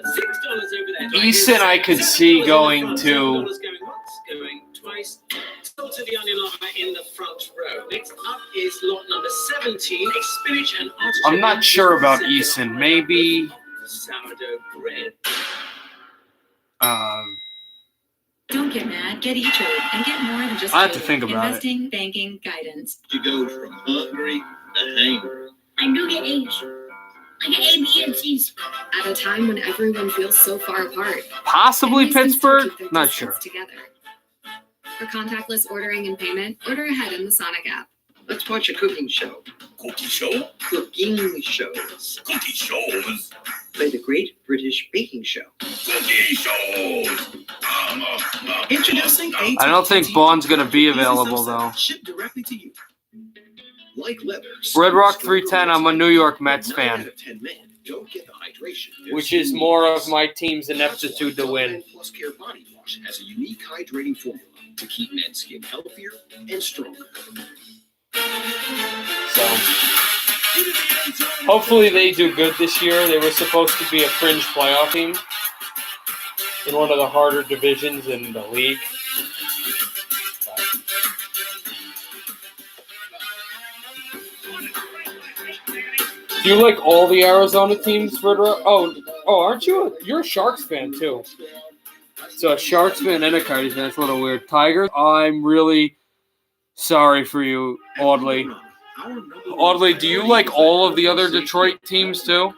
there. Eason I could see going to... $7 going once, going twice. Still to the onion llama in the front row. Next up is lot number 17, a spinach and artichoke. I'm not sure about Eason. Maybe... sourdough bread. Don't get mad, get E-Trade, and get more than just I have to think about investing, banking, guidance. You go from hungry to hangry. I do get A's. I get A, B, and C's. At a time when everyone feels so far apart. Possibly Pittsburgh? Not sure. Together. For contactless ordering and payment, order ahead in the Sonic app. Let's watch a cooking show. Cookie show? Cooking shows. Cookie shows? Play the Great British Baking Show. Cookie shows! Introducing I don't think Baun's going to be available, though. Shipped directly to you. Like leather. Red Rock 310, I'm a New York Mets fan, Don't get the hydration. which is more of my team's ineptitude to win. Plus Care Body Wash has a unique hydrating formula to keep men's skin healthier and stronger. So, hopefully they do good this year. They were supposed to be a fringe playoff team in one of the harder divisions in the league. Do you like all the Arizona teams, Frederick? Oh, aren't you? You're a Sharks fan too. So a Sharks fan and a Coyotes fan. That's a little weird. Tigers, I'm really sorry for you, Audley. Audley, do you like all of the other Detroit teams too?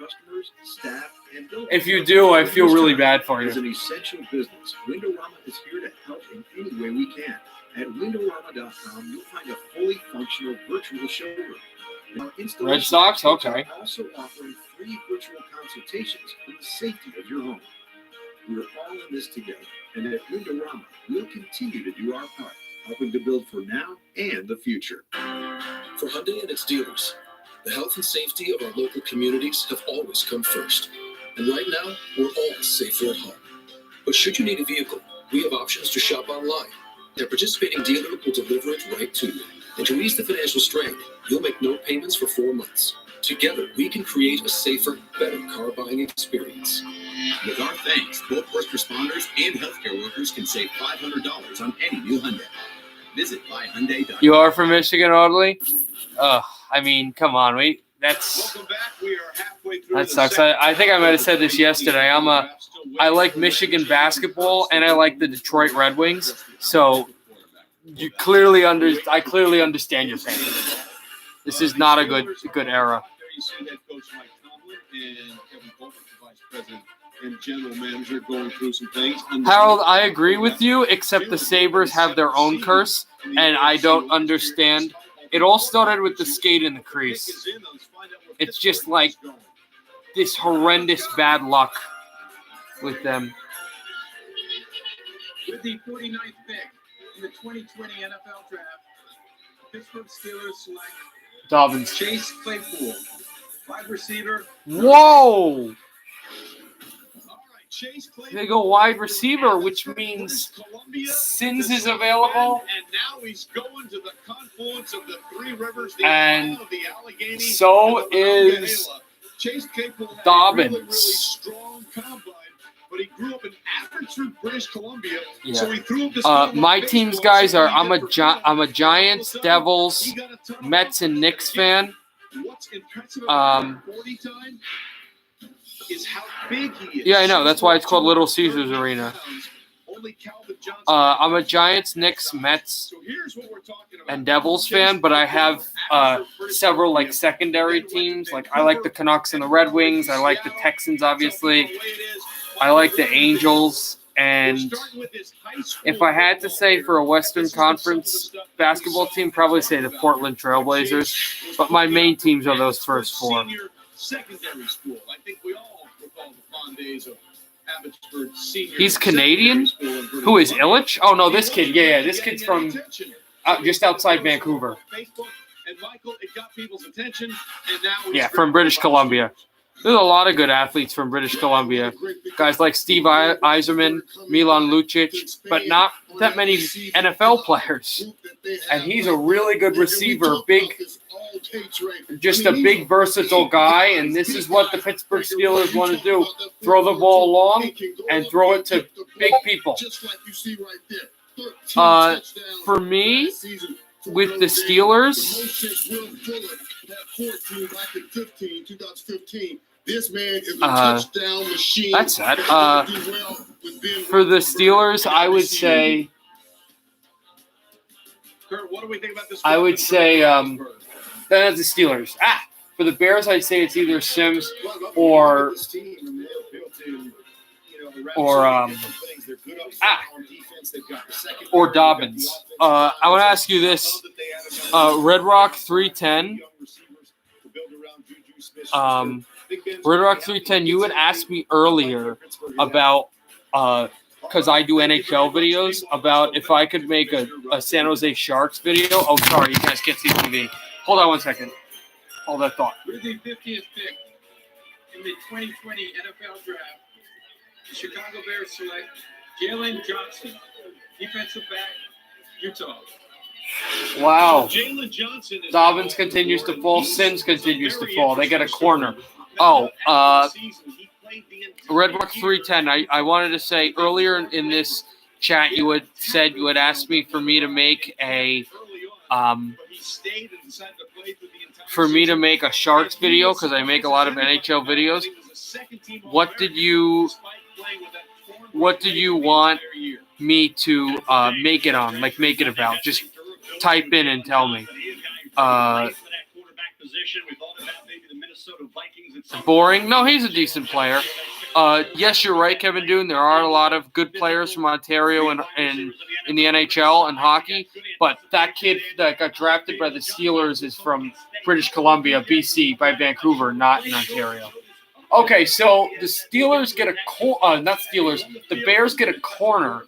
If you do, I feel really bad for As an you. essential business, Windorama is here to help in any way we can. At Windorama.com, you'll find a fully functional virtual showroom. Our installation Red Sox? experts Okay. are also offering free virtual consultations for the safety of your home. We're all in this together, and at Windorama, we'll continue to do our part, helping to build for now and the future. For Hyundai and its dealers, the health and safety of our local communities have always come first. And right now, we're all safer at home. But should you need a vehicle, we have options to shop online. A participating dealer will deliver it right to you. And to ease the financial strain, you'll make no payments for 4 months. Together, we can create a safer, better car buying experience. With our thanks, both first responders and healthcare workers can save $500 on any new Hyundai. Visit buyhyundai.com. You are from Michigan, Audley? I mean, come on, that sucks. I think I might have said this yesterday. I like Michigan basketball and I like the Detroit Red Wings. So I clearly understand your pain. This is not a good era. And general manager going through some things. Harold, I agree with you, except the Sabres have their own curse, and I don't understand. It all started with the skate in the crease. It's just like this horrendous bad luck with them. With the 49th pick in the 2020 NFL Draft, Pittsburgh Steelers select Dobbins. Chase Claypool, wide receiver. Whoa! They go wide receiver, which means Sins is available. And now he's going to the confluence of the three rivers, the And Ohio, the Allegheny, so and the is Monongahela. Chase Claypool had Dobbins. a really strong combine, but he grew up in Abbotsford, British Columbia. Yeah. So he threw up the My team's guys are I'm a Giants, Devils, Mets, and Knicks fan. What's impressive about 40 time is how big he is. Yeah, I know. That's why it's called Little Caesars Arena. I'm a Giants, Knicks, Mets, and Devils fan, but I have several like secondary teams. Like I like the Canucks and the Red Wings. I like the Texans, obviously. I like the Angels. And if I had to say for a Western Conference basketball team, probably say the Portland Trailblazers. But my main teams are those first four. Secondary school. I think we all recall the fond days of Abbotsford Senior. He's Canadian? Who is Illich? Oh, no, this kid. Yeah, this kid's from just outside Vancouver. And Michael, it got people's attention, and now Yeah, from British Columbia. There's a lot of good athletes from British Columbia. Guys like Steve Yzerman, Milan Lucic, but not that many NFL players. And he's a really good receiver, just a big, versatile guy. And this is what the Pittsburgh Steelers want to do. Throw the ball long and throw it to big people. For me, with the Steelers, this man is a touchdown machine. That's sad. For the Steelers, I would say. Kurt, what do we think about this? I would say that's the Steelers. For the Bears, I'd say it's either Sims or Dobbins. I want to ask you this: Red Rock 310. Red Rock 310. You had asked me earlier about because I do NHL videos about if I could make a San Jose Sharks video. Oh, sorry, you guys can't see TV. Hold on one second. Hold that thought. With the 50th pick in the 2020 NFL Draft, the Chicago Bears select Jaylon Johnson, defensive back, Utah. Wow. Jaylon Johnson is Dobbins continues to fall. Sins continues to fall. They get a corner. Red Rock 310. I wanted to say earlier in this chat you had said you had asked me for me to make a Sharks video because I make a lot of NHL videos. What did you want me to make it on? Like make it about? Just type in and tell me. Boring? No, he's a decent player. Yes, you're right, Kevin Dune. There are a lot of good players from Ontario and in the NHL and hockey, but that kid that got drafted by the Steelers is from British Columbia, BC, by Vancouver, not in Ontario. Okay, so the Steelers get the Bears get a corner.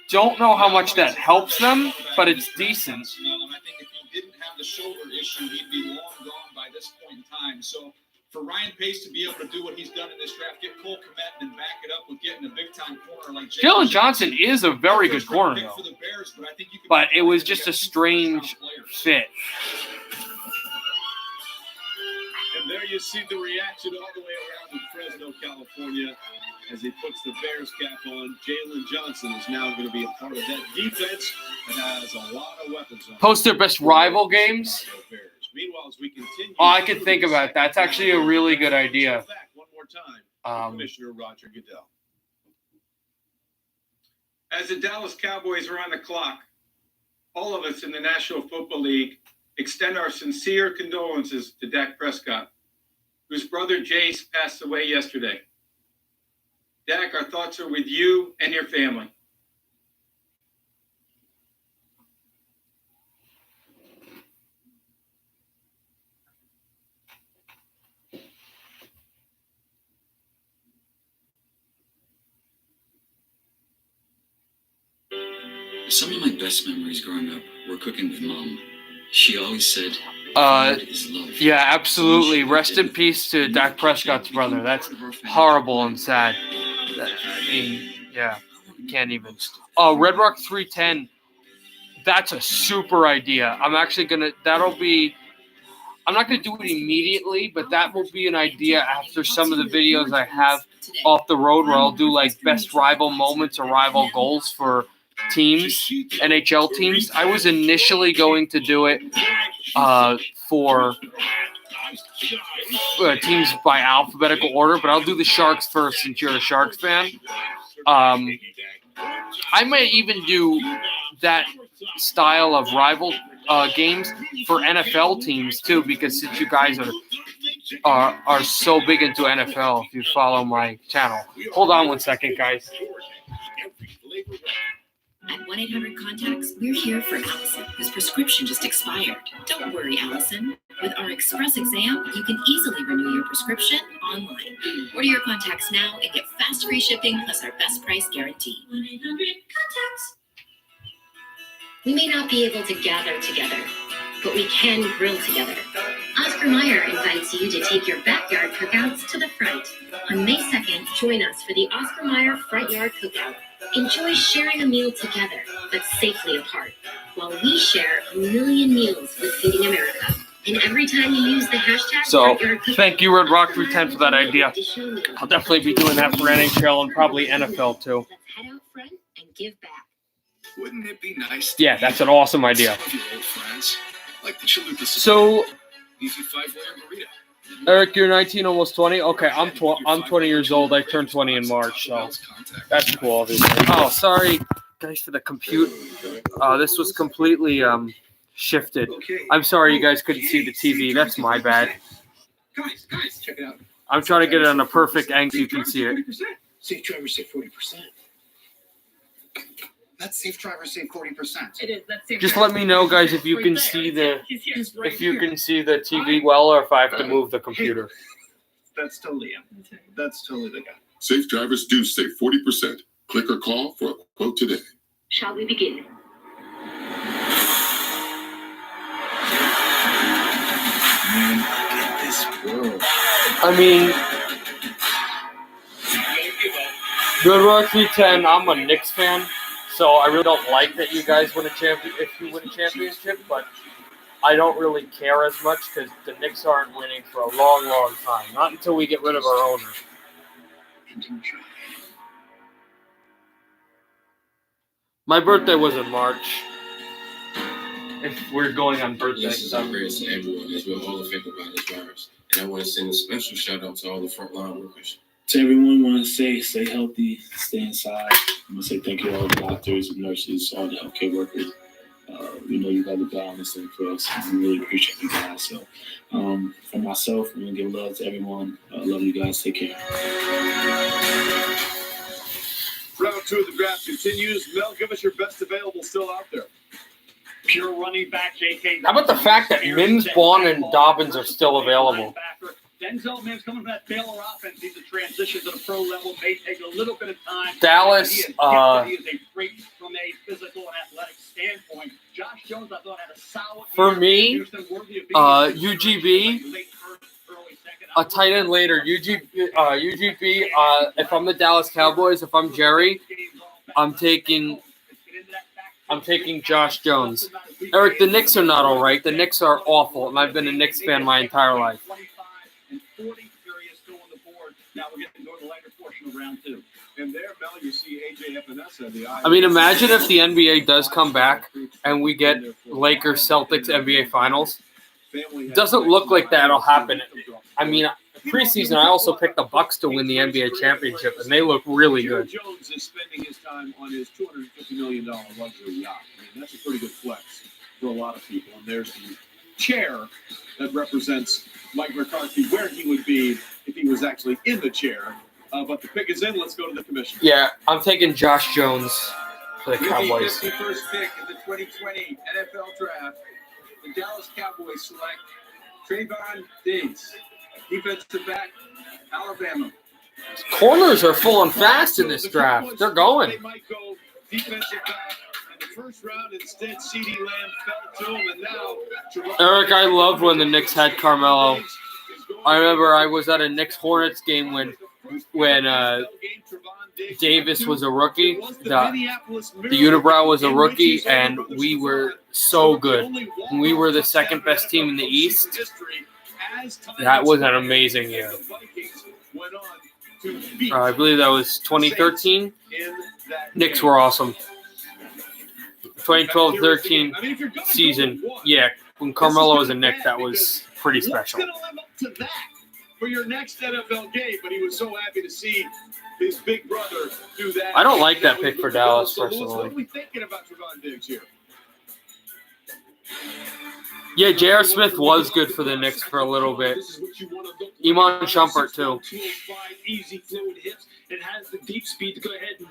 Don't know how much that helps them, but it's decent. I think if he didn't have the shoulder issue, he'd be long gone by this point in time. So for Ryan Pace to be able to do what he's done in this draft, get Cole Kmet and back it up with getting a big-time corner like Jaylon Johnson is a very good corner, though. But it was just a strange fit. And there you see the reaction all the way around in Fresno, California. as he puts the Bears cap on. Jaylon Johnson is now going to be a part of that defense that has a lot of weapons on. Post their best rival games. Meanwhile, as we continue, Oh, I could think about that. That's actually a really good idea. One more time, Commissioner Roger Goodell. As the Dallas Cowboys are on the clock, all of us in the National Football League extend our sincere condolences to Dak Prescott, whose brother Jace passed away yesterday. Dak, our thoughts are with you and your family. Some of my best memories growing up were cooking with Mom. She always said, yeah, absolutely. Rest in peace to Dak Prescott's brother. That's horrible and sad. I mean, yeah, can't even. Oh, Red Rock 310. That's a super idea. I'm not going to do it immediately, but that will be an idea after some of the videos I have off the road where I'll do like best rival moments or rival goals for teams, NHL teams. I was initially going to do it for teams by alphabetical order, but I'll do the Sharks first since you're a Sharks fan. I might even do that style of rival games for NFL teams too, because since you guys are so big into NFL, if you follow my channel. Hold on one second, guys. At 1-800-CONTACTS, we're here for Allison, whose prescription just expired. Don't worry, Allison. With our Express Exam, you can easily renew your prescription online. Order your contacts now and get fast free shipping plus our best price guarantee. 1-800-CONTACTS. We may not be able to gather together, but we can grill together. Oscar Mayer invites you to take your backyard cookouts to the front. On May 2nd, join us for the Oscar Mayer Front Yard Cookout. Enjoy sharing a meal together, but safely apart, while we share 1 million meals with Feeding America. And every time you use the hashtag, so thank you, Red Rock 310, for that idea. I'll definitely be doing that for NHL and probably NFL too. Let's head out front and give back. Wouldn't it be nice? Yeah, that's an awesome idea. Some of your old friends, like the Chalupa So, Easy 5-layer burrito. Eric, you're 19, almost 20. Okay, I'm 20 years old. I turned 20 in March, so that's cool. Obviously. Oh, sorry, guys, for the compute. This was completely shifted. I'm sorry you guys couldn't see the TV. That's my bad. Guys, check it out. I'm trying to get it on a perfect angle so you can see it. Safe drivers save 40%. That's safe drivers save 40%. It is. That's safe. Just let me know, guys, if you can see the TV well, or if I have to move the computer. That's totally him. That's totally the guy. Safe drivers do save 40%. Click or call for a quote today. Shall we begin? Man, look at this world. I mean, Red Rock 310, I'm a Knicks fan. So I really don't like that you guys win a championship, but I don't really care as much because the Knicks aren't winning for a long, long time. Not until we get rid of our owner. My birthday was in March. If we're going on birthday stuff. To everyone as well, all the think about the drivers. And I want to send a special shout out to all the frontline workers. To everyone, want to say stay healthy, stay inside. I'm going to say thank you to all the doctors, nurses, all the healthcare workers. We know you got the balance thing for us. We really appreciate you guys. So for myself, I'm going to give love to everyone. I love you guys. Take care. Round 2 of the draft continues. Mel, give us your best available still out there. Pure running back, JK. How about the fact that Mims, Baun, and Dobbins are still available? Denzel Mims coming from that Baylor offense. He's a transition to the pro level. May take a little bit of time. Dallas, He is a great from a physical and athletic standpoint. Josh Jones, I thought, had a solid For year. me, UGB, a tight end later. UGB, if I'm the Dallas Cowboys, if I'm Jerry, I'm taking Josh Jones. Eric, the Knicks are not all right. The Knicks are awful, and I've been a Knicks fan my entire life. Now we're getting North the later portion of round 2. And there, Mel, you see AJ Epinesa. I mean, imagine if the NBA does come back and we get Lakers Celtics NBA Finals. It doesn't look like that'll happen. I mean, preseason, I also picked the Bucks to win the NBA championship, and they look really good. Jones is spending his time on his $250 million luxury yacht. I mean, that's a pretty good flex for a lot of people. And there's the chair that represents Mike McCarthy, where he would be if he was actually in the chair. But the pick is in. Let's go to the commissioner. Yeah, I'm taking Josh Jones for the With Cowboys. the 51st pick in the 2020 NFL Draft, the Dallas Cowboys select Trevon Diggs, defensive back, Alabama. Corners are full and fast in this draft. They're going. They might go defensive back in the first round. Instead, CeeDee Lamb fell to him, and now Eric, I loved when the Knicks had Carmelo. I remember I was at a Knicks-Hornets game when Davis was a rookie. The unibrow was a rookie, and we were so good. We were the second best team in the East. That was an amazing year. I believe that was 2013. Knicks were awesome. 2012-13 season, yeah, when Carmelo was a Knick, that was pretty special. What's going to live up to that for your next NFL game? But he was so happy to see his big brother do that. I don't like that pick for Dallas, What are personally. we thinking about Trevon Diggs here? Yeah, J.R. Smith was good for the Knicks for a little bit. Iman Shumpert, too. Easy fluid hips. It has the deep speed to go ahead and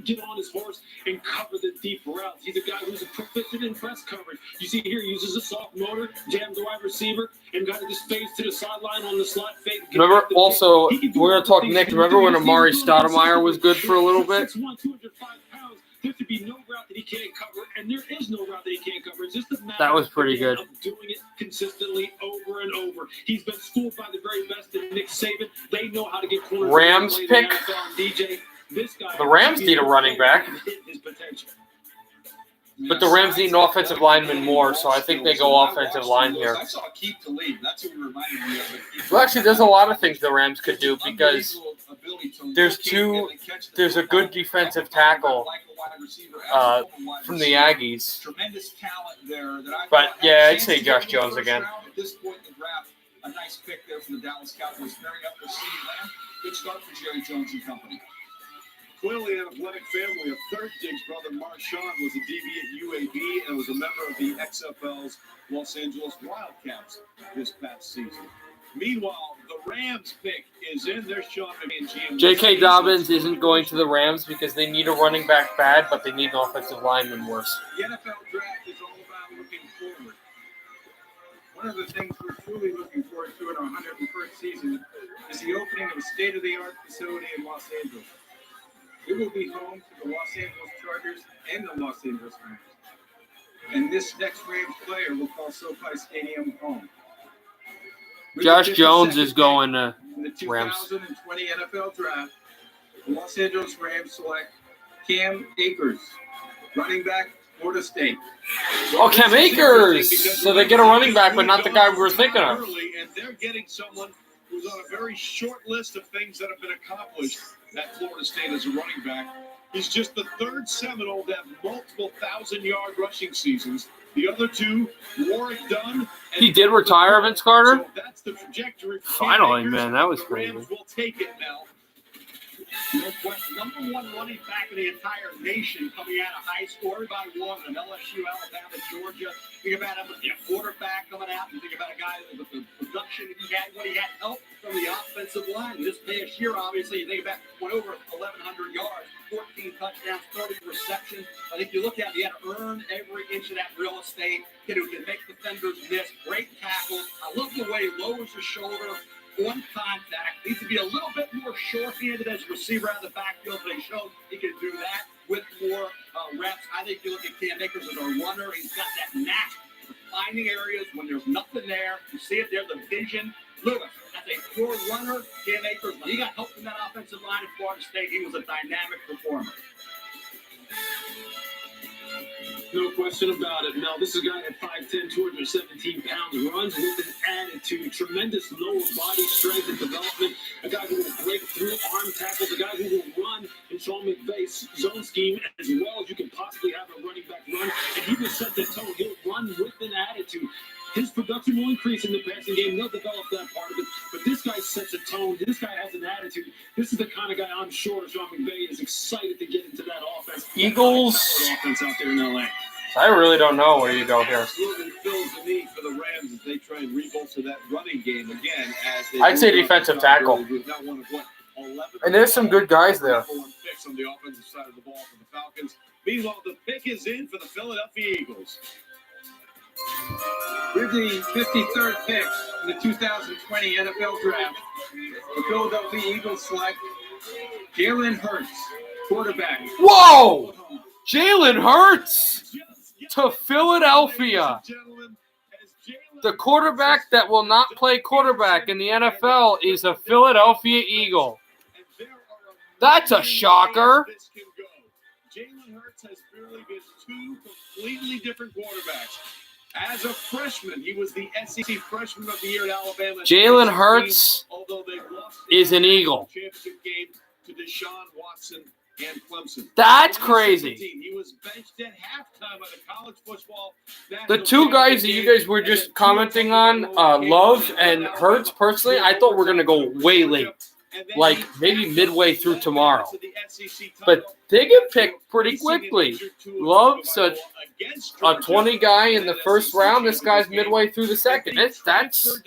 get on his horse and cover the deep routes. He's a guy who's a proficient in press coverage. You see here, he uses a soft motor, jams the wide receiver, and got just fades to the sideline on the slot fake. Remember, also, we're going to talk Knicks. Remember when Amari Stoudemire was good for a little bit? 6'1", 205 pounds. There could be no route that he can't cover, and there is no route that he can't cover. It's just a matter That was pretty good. of doing it consistently over and over. He's been schooled by the very best in Nick Saban. They know how to get corners. Rams pick? The Rams need a running back. But the Rams need an offensive lineman more, so I think they go offensive line here. I saw Keith to lead. That's what reminded me of it. Well, actually, there's a lot of things the Rams could do because there's a good defensive tackle from the Aggies. Tremendous talent there. But, yeah, I'd say Josh Jones again. At this point in the draft, a nice pick there from the Dallas Cowboys. Very up for CeeDee Lamb. Good start for Jerry Jones and company. Clearly an athletic family. A third Diggs brother, Marshawn, was a DB at UAB and was a member of the XFL's Los Angeles Wildcats this past season. Meanwhile, the Rams pick is in. There's Sean and GM. JK Dobbins isn't going to the Rams because they need a running back bad, but they need an offensive lineman worse. The NFL draft is all about looking forward. One of the things we're truly looking forward to in our 101st season is the opening of a state-of-the-art facility in Los Angeles. It will be home to the Los Angeles Chargers and the Los Angeles Rams. And this next Rams player will call SoFi Stadium home. Josh Jones is going to in the Rams. 2020 NFL Draft, the Los Angeles Rams select Cam Akers, running back, Florida State. Oh, Cam Akers! So they get a running back, but not the guy we were thinking of. And they're getting someone who's on a very short list of things that have been accomplished at Florida State as a running back. He's just the third Seminole to have multiple 1,000-yard rushing seasons. The other two, Warwick Dunn. He did retire, Vince Carter? So that's the trajectory. Finally, man, that was crazy. Rams will take it now. Number one running back in the entire nation coming out of high school. Everybody wanted an LSU, Alabama, Georgia. Think about a quarterback coming out. You think about a guy with the production that he had when he had help from the offensive line. This past year, obviously, you think about went over 1,100 yards, 14 touchdowns, 30 receptions. I think you look at it, he had to earn every inch of that real estate. Kid who can make defenders miss. Great tackle. I love the way he lowers his shoulder on contact. Needs to be a little bit more short-handed as a receiver out of the backfield, but he showed he can do that with more reps. I think you look at Cam Akers as a runner. He's got that knack for finding areas when there's nothing there. You see it there, the vision. Lewis, as a pure runner, Cam Akers, when he got help from that offensive line at Florida State, he was a dynamic performer. No question about it. Now, this is a guy at 5'10", 217 pounds, runs with an attitude, tremendous lower body strength and development, a guy who will break through arm tackles, a guy who will run in Sean McVay's zone scheme as well as you can possibly have a running back run, and he will set the tone. He'll run with an attitude. His production will increase in the passing game. They'll develop that part of it. But this guy sets a tone. This guy has an attitude. This is the kind of guy I'm sure Sean McVay is excited to get into that offense. Eagles. Offense out there in LA. I really don't know where you go here. Absolutely fills the need for the Rams as they try and rebolster that running game again. I'd say defensive tackle. And there's some good guys there. Picks on the offensive side of the ball for the Falcons. Meanwhile, the pick is in for the Philadelphia Eagles. With the 53rd pick in the 2020 NFL Draft, the Philadelphia Eagles select Jalen Hurts, quarterback. Whoa! Jalen Hurts to Philadelphia. The quarterback that will not play quarterback in the NFL is a Philadelphia Eagle. That's a shocker. Jalen Hurts has barely been two completely different quarterbacks. As a freshman, he was the SEC Freshman of the Year at Alabama. Jalen Hurts is an Eagle. Championship game to Deshaun Watson and Clemson. That's crazy. He was benched at halftime of the college football. The two guys that you guys were just commenting on, Love and Hurts, personally, I thought we're going to go way late. Like maybe midway through tomorrow. But they get picked pretty quickly. Love's a 20 guy in the first round. This guy's midway through the second. That's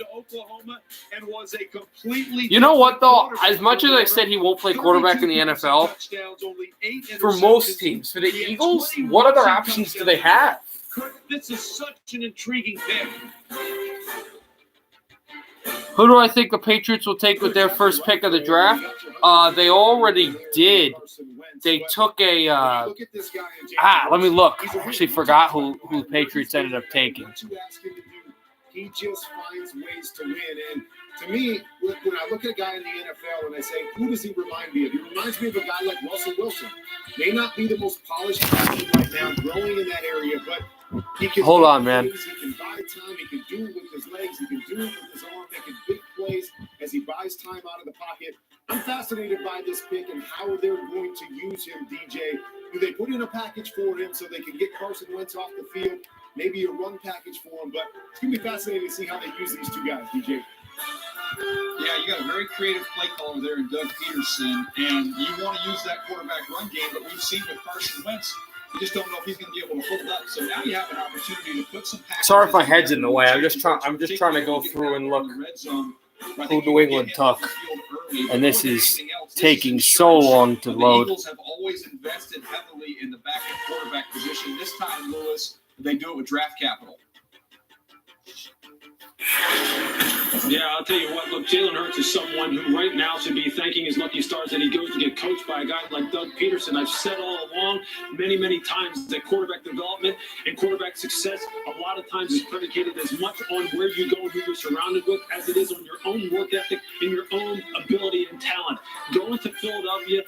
you know what, though? As much as I said he won't play quarterback in the NFL, for most teams, for the Eagles, what other options do they have? This is such an intriguing pick. Who do I think the Patriots will take with their first pick of the draft? They already did. They took a let me look. I actually forgot who the Patriots ended up taking. He just finds ways to win. And to me, when I look at a guy in the NFL and I say, who does he remind me of? He reminds me of a guy like Russell Wilson. May not be the most polished athlete right now, growing in that area, but he can hold on, man. He can buy time. He can do it with his legs. He can do it with his arm, making big plays as he buys time out of the pocket. I'm fascinated by this pick and how they're going to use him, DJ. Do they put in a package for him so they can get Carson Wentz off the field? Maybe a run package for him, but it's going to be fascinating to see how they use these two guys, DJ. Yeah, you got a very creative play caller there in Doug Peterson, and you want to use that quarterback run game, but we've seen with Carson Wentz, you just don't know if he's going to be able to hold up. So now you have an opportunity to put some packages. Sorry if my head's in the way. I'm just trying to go through and look who New England took, and this is taking so long to load. The Eagles have always invested heavily in the backup quarterback position. This time, Lewis, they do it with draft capital. Yeah, I'll tell you what. Look, Jalen Hurts is someone who right now should be thanking his lucky stars that he goes to get coached by a guy like Doug Peterson. I've said all along, many, many times, that quarterback development and quarterback success a lot of times is predicated as much on where you go and who you're surrounded with as it is on your own work ethic and your own ability and talent. Going to Philadelphia,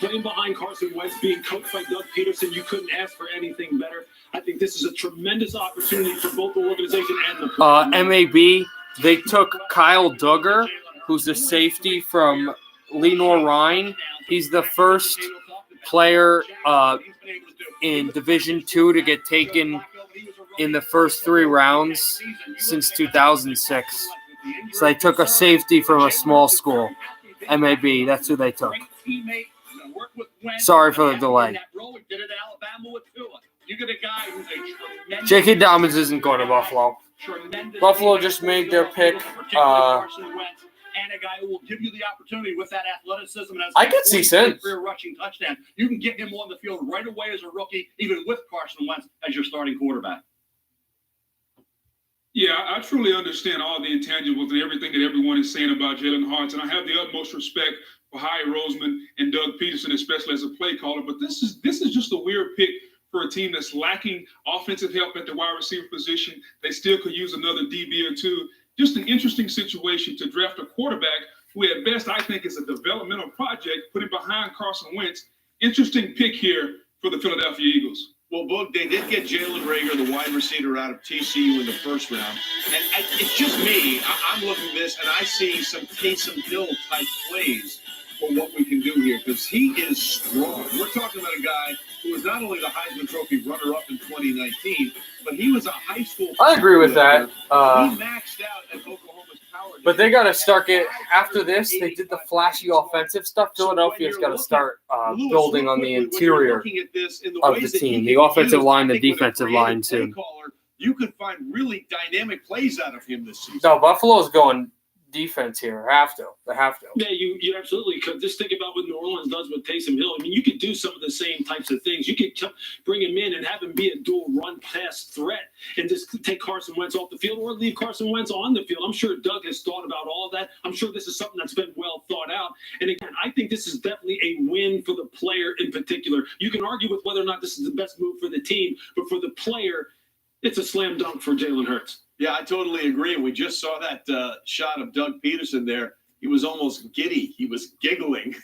playing behind Carson Wentz, being coached by Doug Peterson, you couldn't ask for anything better. I think this is a tremendous opportunity for both the organization and the player. MAB, they took Kyle Duggar, who's the safety from Lenoir Rhine. He's the first player in Division II to get taken in the first 3 rounds since 2006. So they took a safety from a small school. MAB, that's who they took. Sorry for the delay. JK Dobbins isn't going to Buffalo. Buffalo just made their pick. And a guy who will give you the opportunity with that athleticism. And I could see sense. Career rushing touchdown. You can get him on the field right away as a rookie, even with Carson Wentz as your starting quarterback. Yeah, I truly understand all the intangibles and everything that everyone is saying about Jalen Hurts, and I have the utmost respect for Howie Roseman and Doug Peterson, especially as a play caller. But this is just a weird pick for a team that's lacking offensive help at the wide receiver position. They still could use another DB or two. Just an interesting situation to draft a quarterback who at best I think is a developmental project, putting behind Carson Wentz. Interesting pick here for the Philadelphia Eagles. Well, Boog, they did get Jalen Reagor, the wide receiver out of TCU in the first round. And it's just me. I'm looking at this, and I see some Taysom Hill-type plays for what we can do here because he is strong. We're talking about a guy who was not only the Heisman Trophy runner-up in 2019, but he was a high school. I agree with that. He maxed out at Oklahoma's power. But they got to start after this. They did the flashy offensive stuff. Philadelphia's got to start building on the interior of the team, the offensive line, the defensive line too. You could find really dynamic plays out of him this season. No, Buffalo's going defense here. They have to. Yeah, you absolutely could. Just think about what New Orleans does with Taysom Hill. I mean, you could do some of the same types of things. You could bring him in and have him be a dual run pass threat and just take Carson Wentz off the field or leave Carson Wentz on the field. I'm sure Doug has thought about all of that. I'm sure this is something that's been well thought out. And again, I think this is definitely a win for the player in particular. You can argue with whether or not this is the best move for the team, but for the player, it's a slam dunk for Jalen Hurts. Yeah, I totally agree. We just saw that shot of Doug Peterson there. He was almost giddy. He was giggling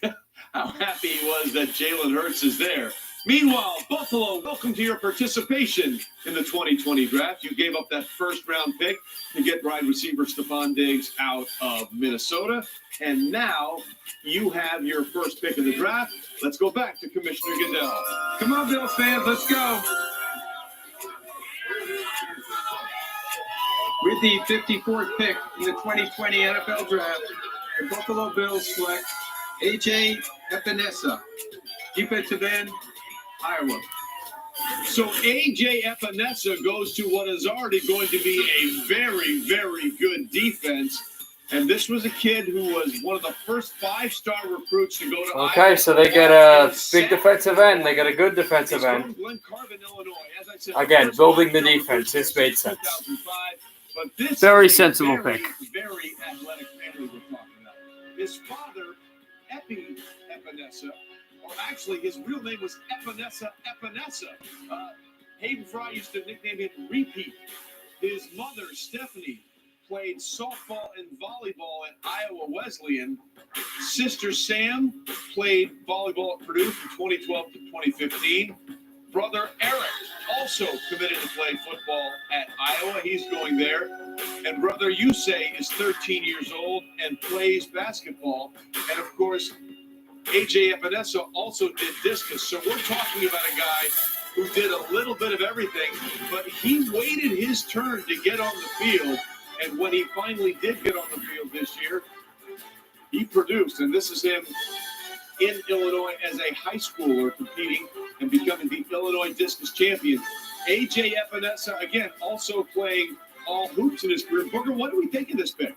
how happy he was that Jalen Hurts is there. Meanwhile, Buffalo, welcome to your participation in the 2020 draft. You gave up that first-round pick to get wide receiver Trevon Diggs out of Minnesota. And now you have your first pick in the draft. Let's go back to Commissioner Goodell. Come on, Bills fans, let's go. With the 54th pick in the 2020 NFL Draft, the Buffalo Bills select AJ Epinesa, defensive end, Iowa. So AJ Epinesa goes to what is already going to be a very, very good defense. And this was a kid who was one of the first 5-star recruits to go to Iowa. Okay, so they get a big defensive end. They get a good defensive end. Again, building the defense. This made sense. But this very sensible pick. Very athletic family we're talking about. His father, Epinesa, or actually his real name was Epinesa. Hayden Fry used to nickname him Repeat. His mother, Stephanie, played softball and volleyball at Iowa Wesleyan. Sister Sam played volleyball at Purdue from 2012 to 2015. Brother Eric also committed to play football at Iowa. He's going there. And brother Yusei is 13 years old and plays basketball. And, of course, AJ Epinesa also did discus. So we're talking about a guy who did a little bit of everything, but he waited his turn to get on the field. And when he finally did get on the field this year, he produced. And this is him in Illinois as a high schooler competing and becoming the Illinois discus champion. AJ Epinesa, again, also playing all hoops in his career. Booker, what do we think of this pick?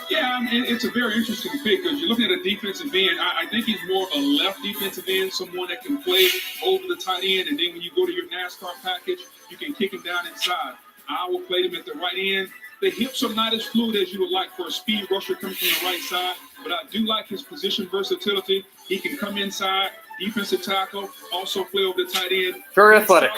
Yeah, it's a very interesting pick because you're looking at a defensive end. I think he's more of a left defensive end, someone that can play over the tight end. And then when you go to your NASCAR package, you can kick him down inside. Iowa played him at the right end. The hips are not as fluid as you would like for a speed rusher coming from the right side, but I do like his position versatility. He can come inside, defensive tackle, also play over the tight end. Very athletic.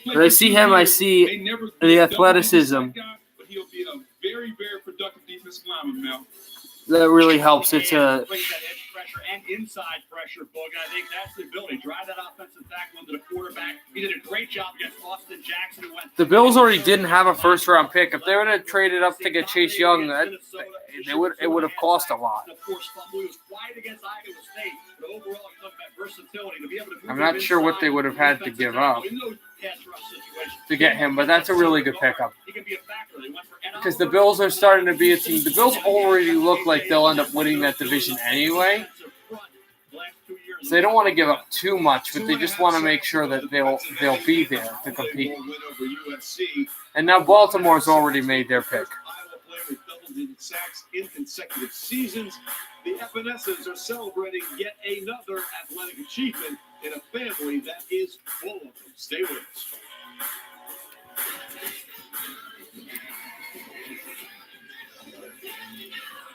When I see him, I see the athleticism. But he'll be a very, very productive defensive lineman, Mel. That really helps. It's a pressure and inside pressure, Boog. I think that's the ability. Drive that offensive tackle into the quarterback. He did a great job against Ashtyn Jackson. The Bills already didn't have a first-round pick. If they would have traded up to get Chase Young, it would have cost a lot. I'm not sure what they would have had to give up to get him, but that's a really good pickup. Because the Bills are starting to be a team. The Bills already look like they'll end up winning that division anyway. So they don't want to give up too much, but they just want to make sure that they'll be there to compete. And now Baltimore's already made their pick. Sacks in consecutive seasons. The Epinesas are celebrating yet another athletic achievement in a family that is full of them. Stay with us.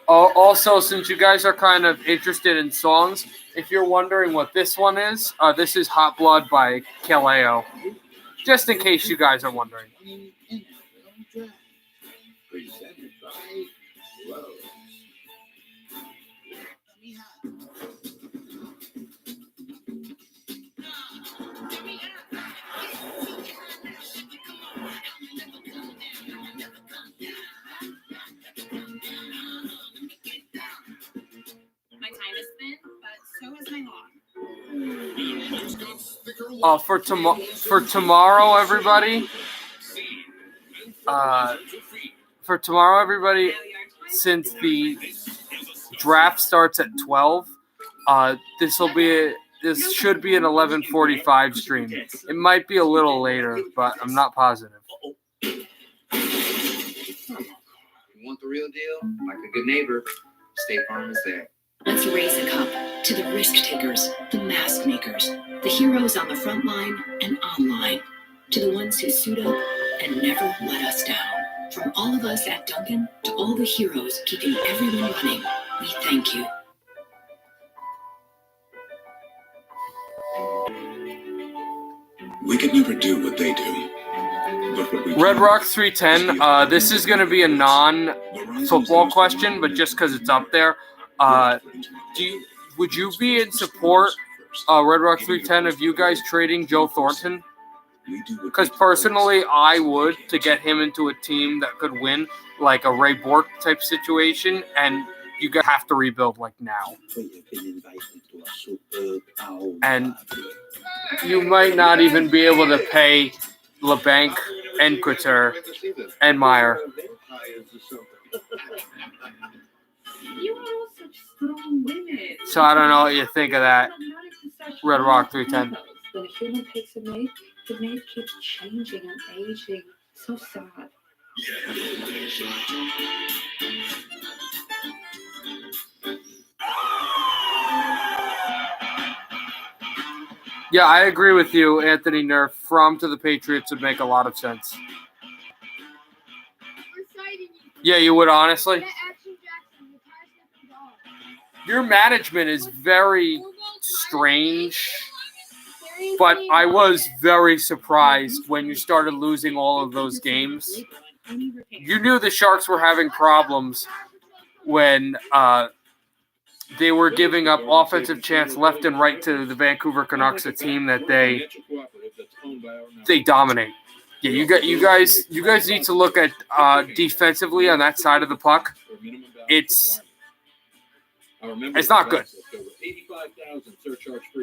Also, since you guys are kind of interested in songs, if you're wondering what this one is, this is Hot Blood by Kaleo. Just in case you guys are wondering. Presented by Lowe's. For tomorrow, everybody. Since the draft starts at 12, this should be an 11:45 stream. It might be a little later, but I'm not positive. You want the real deal? Like a good neighbor, State Farm is there. Let's raise a cup to the risk takers, the mask makers, the heroes on the front line and online, to the ones who suit up and never let us down. From all of us at Dunkin' to all the heroes keeping everyone running, we thank you. We could never do what they do. But what we Red Rock 310, this is going to be a non-football question, but just because it's up there, would you be in support, Red Rock 310, of you guys trading Joe Thornton? Because personally, I would, to get him into a team that could win, like a Ray Bork type situation, and you have to rebuild like now. And you might not even be able to pay LeBanc and Couture and Meyer. So I don't know what you think of that, Red Rock 310. When a human takes a mate, the mate keeps changing and aging. So sad. Yeah, I agree with you, Anthony Nerf. From to the Patriots would make a lot of sense. Yeah, you would, honestly. Your management is very strange, but I was very surprised when you started losing all of those games. You knew the Sharks were having problems when they were giving up offensive chance left and right to the Vancouver Canucks, a team that they dominate. Yeah, you guys need to look at defensively on that side of the puck. It's not good.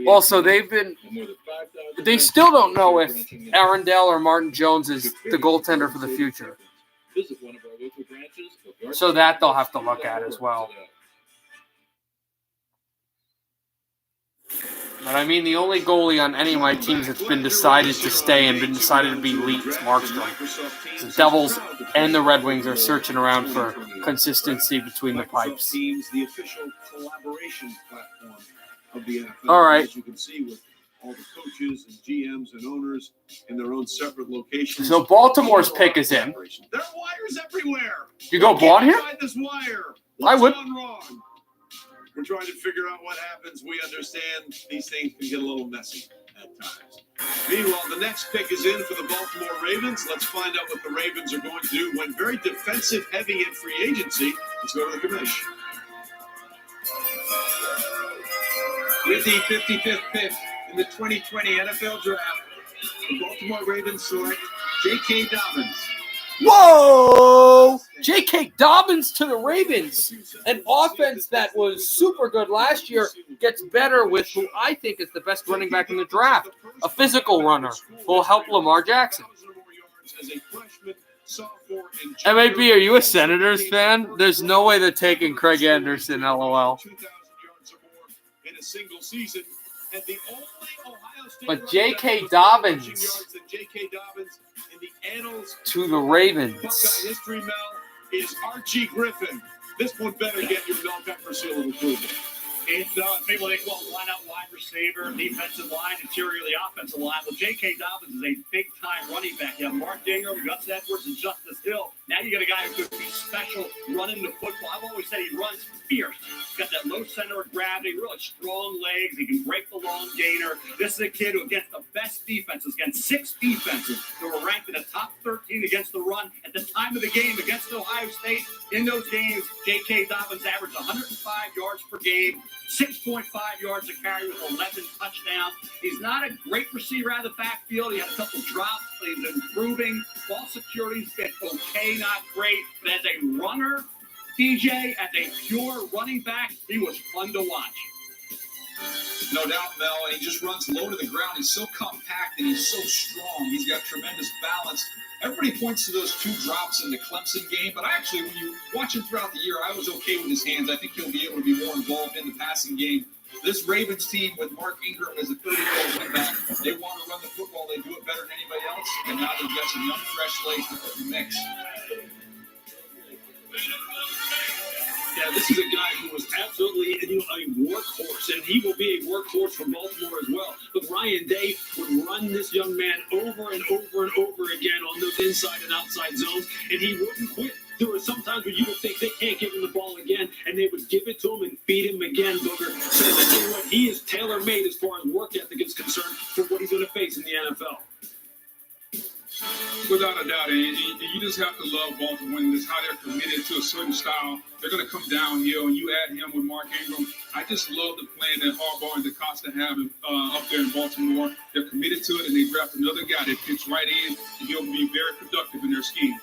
Also, they still don't know if Arundel or Martin Jones is the goaltender for the future. So that they'll have to look at as well. But I mean, the only goalie on any of my teams that's been decided to stay and been decided to be elite is Markstrom. The Devils and the Red Wings are searching around for consistency between the pipes. The official collaboration platform of the NFL. All right. As you can see with all the coaches and GMs and owners in their own separate locations. So Baltimore's pick is in. There are wires everywhere. You go Baun here? This wire. I would. Wrong? We're trying to figure out what happens. We understand these things can get a little messy at times. Meanwhile, the next pick is in for the Baltimore Ravens. Let's find out what the Ravens are going to do. Went very defensive heavy in free agency. Let's go to the commission. With the 55th pick in the 2020 NFL Draft, the Baltimore Ravens select JK Dobbins. Whoa! JK Dobbins to the Ravens. An offense that was super good last year gets better with who I think is the best running back in the draft. A physical runner who will help Lamar Jackson. MAB, are you a Senators fan? There's no way they're taking Craig Anderson, LOL. But J.K. Dobbins to the Ravens. History, Mel, is Archie Griffin. This one better get your Mel Pepper seal of approval. It does. People think, well, line out wide receiver, defensive line, interior of the offensive line. Well, J.K. Dobbins is a big-time running back. You have Mark Dinger, Gus Edwards, and Justice Hill. Now you got a guy who could be special running the football. I've always said he runs fierce. He's got that low center of gravity, really strong legs. He can break the long gainer. This is a kid who against the best defenses, against 6 defenses that were ranked in the top 13 against the run at the time of the game against Ohio State. In those games, J.K. Dobbins averaged 105 yards per game, 6.5 yards a carry with 11 touchdowns. He's not a great receiver out of the backfield. He had a couple drops, but he's improving. Ball security's been okay, not great. But as a runner, TJ, as a pure running back, he was fun to watch. No doubt, Mel. And he just runs low to the ground. He's so compact and he's so strong. He's got tremendous balance. Everybody points to those 2 drops in the Clemson game, but actually, when you watch him throughout the year, I was okay with his hands. I think he'll be able to be more involved in the passing game. This Ravens team with Mark Ingram as a 30-year-old wing back, they want to run the football. They do it better than anybody else, and now they've got some young, fresh legs to put in the mix. Yeah, this is a guy who was absolutely a workhorse, and he will be a workhorse for Baltimore as well. But Ryan Day would run this young man over and over and over again on those inside and outside zones, and he wouldn't quit. There were some times where you would think they can't give him the ball again, and they would give it to him and feed him again, Booger. So I tell you what, he is tailor-made as far as work ethic is concerned for what he's going to face in the NFL. Without a doubt, and you just have to love Baltimore and just how they're committed to a certain style. They're going to come downhill, and you add him with Mark Ingram. I just love the plan that Harbaugh and DeCosta have up there in Baltimore. They're committed to it, and they draft another guy that fits right in, and he'll be very productive in their scheme.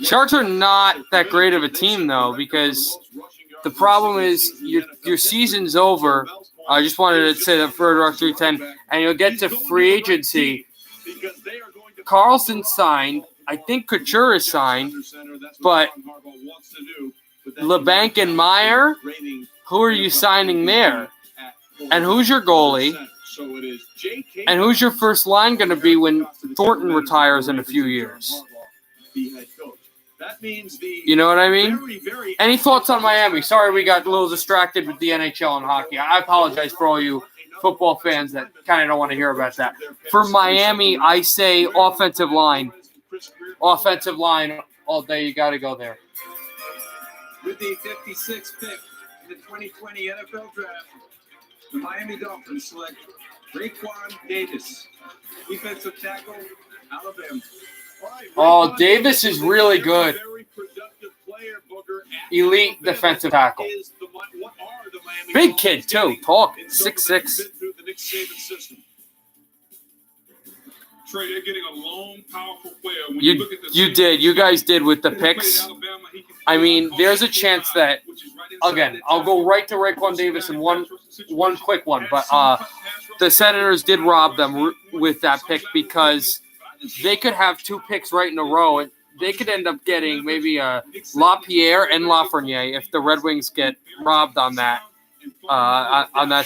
Sharks are not that great of a team, though, because the problem is your season's over. I just wanted to say that for Rock 310, and you'll get to free agency. Carlson signed. I think Couture is signed, but LeBanc and Meyer, who are you signing there? And who's your goalie? And who's your first line going to be when Thornton retires in a few years? You know what I mean? Any thoughts on Miami? Sorry we got a little distracted with the NHL and hockey. I apologize for all you football fans that kind of don't want to hear about that. For Miami, I say offensive line. Offensive line all day. You got to go there. With the 56th pick in the 2020 NFL Draft, the Miami Dolphins select Raekwon Davis, defensive tackle, Alabama. Oh, Davis is really good. Elite defensive tackle. Big kid, too. Tall, 6'6". Trey, they're getting a long, powerful player. When You guys did with the picks. I mean, there's a chance that, again, I'll go right to Raekwon Davis in one quick one, but the Senators did rob them with that pick because they could have 2 picks right in a row, and they could end up getting maybe LaPierre and Lafreniere if the Red Wings get robbed on that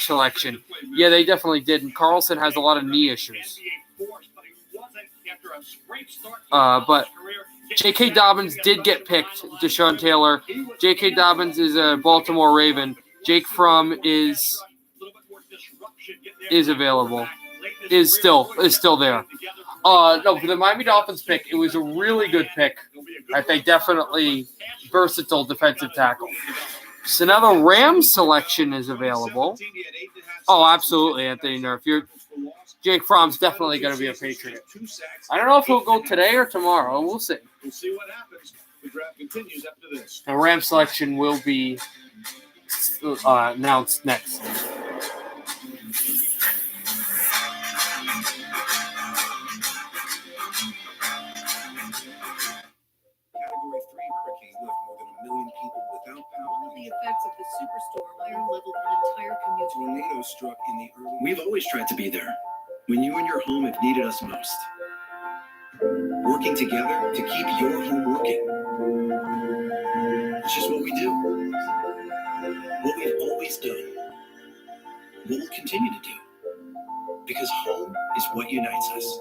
selection. Yeah, they definitely did, and Carlson has a lot of knee issues. But JK Dobbins did get picked, Deshaun Taylor. JK Dobbins is a Baltimore Raven. Jake Fromm is available. Is still there. No, for the Miami Dolphins pick, it was a really good pick. I think definitely versatile defensive tackle. So now the Rams selection is available. Oh, absolutely, Anthony Nerf. Jake Fromm's definitely going to be a Patriot. I don't know if he'll go today or tomorrow. We'll see. We'll see what happens. The draft continues after this. The Rams selection will be announced next. Tornado struck in the early. We've always tried to be there when you and your home have needed us most. Working together to keep your home working. It's just what we do. What we've always done. What we'll continue to do. Because home is what unites us.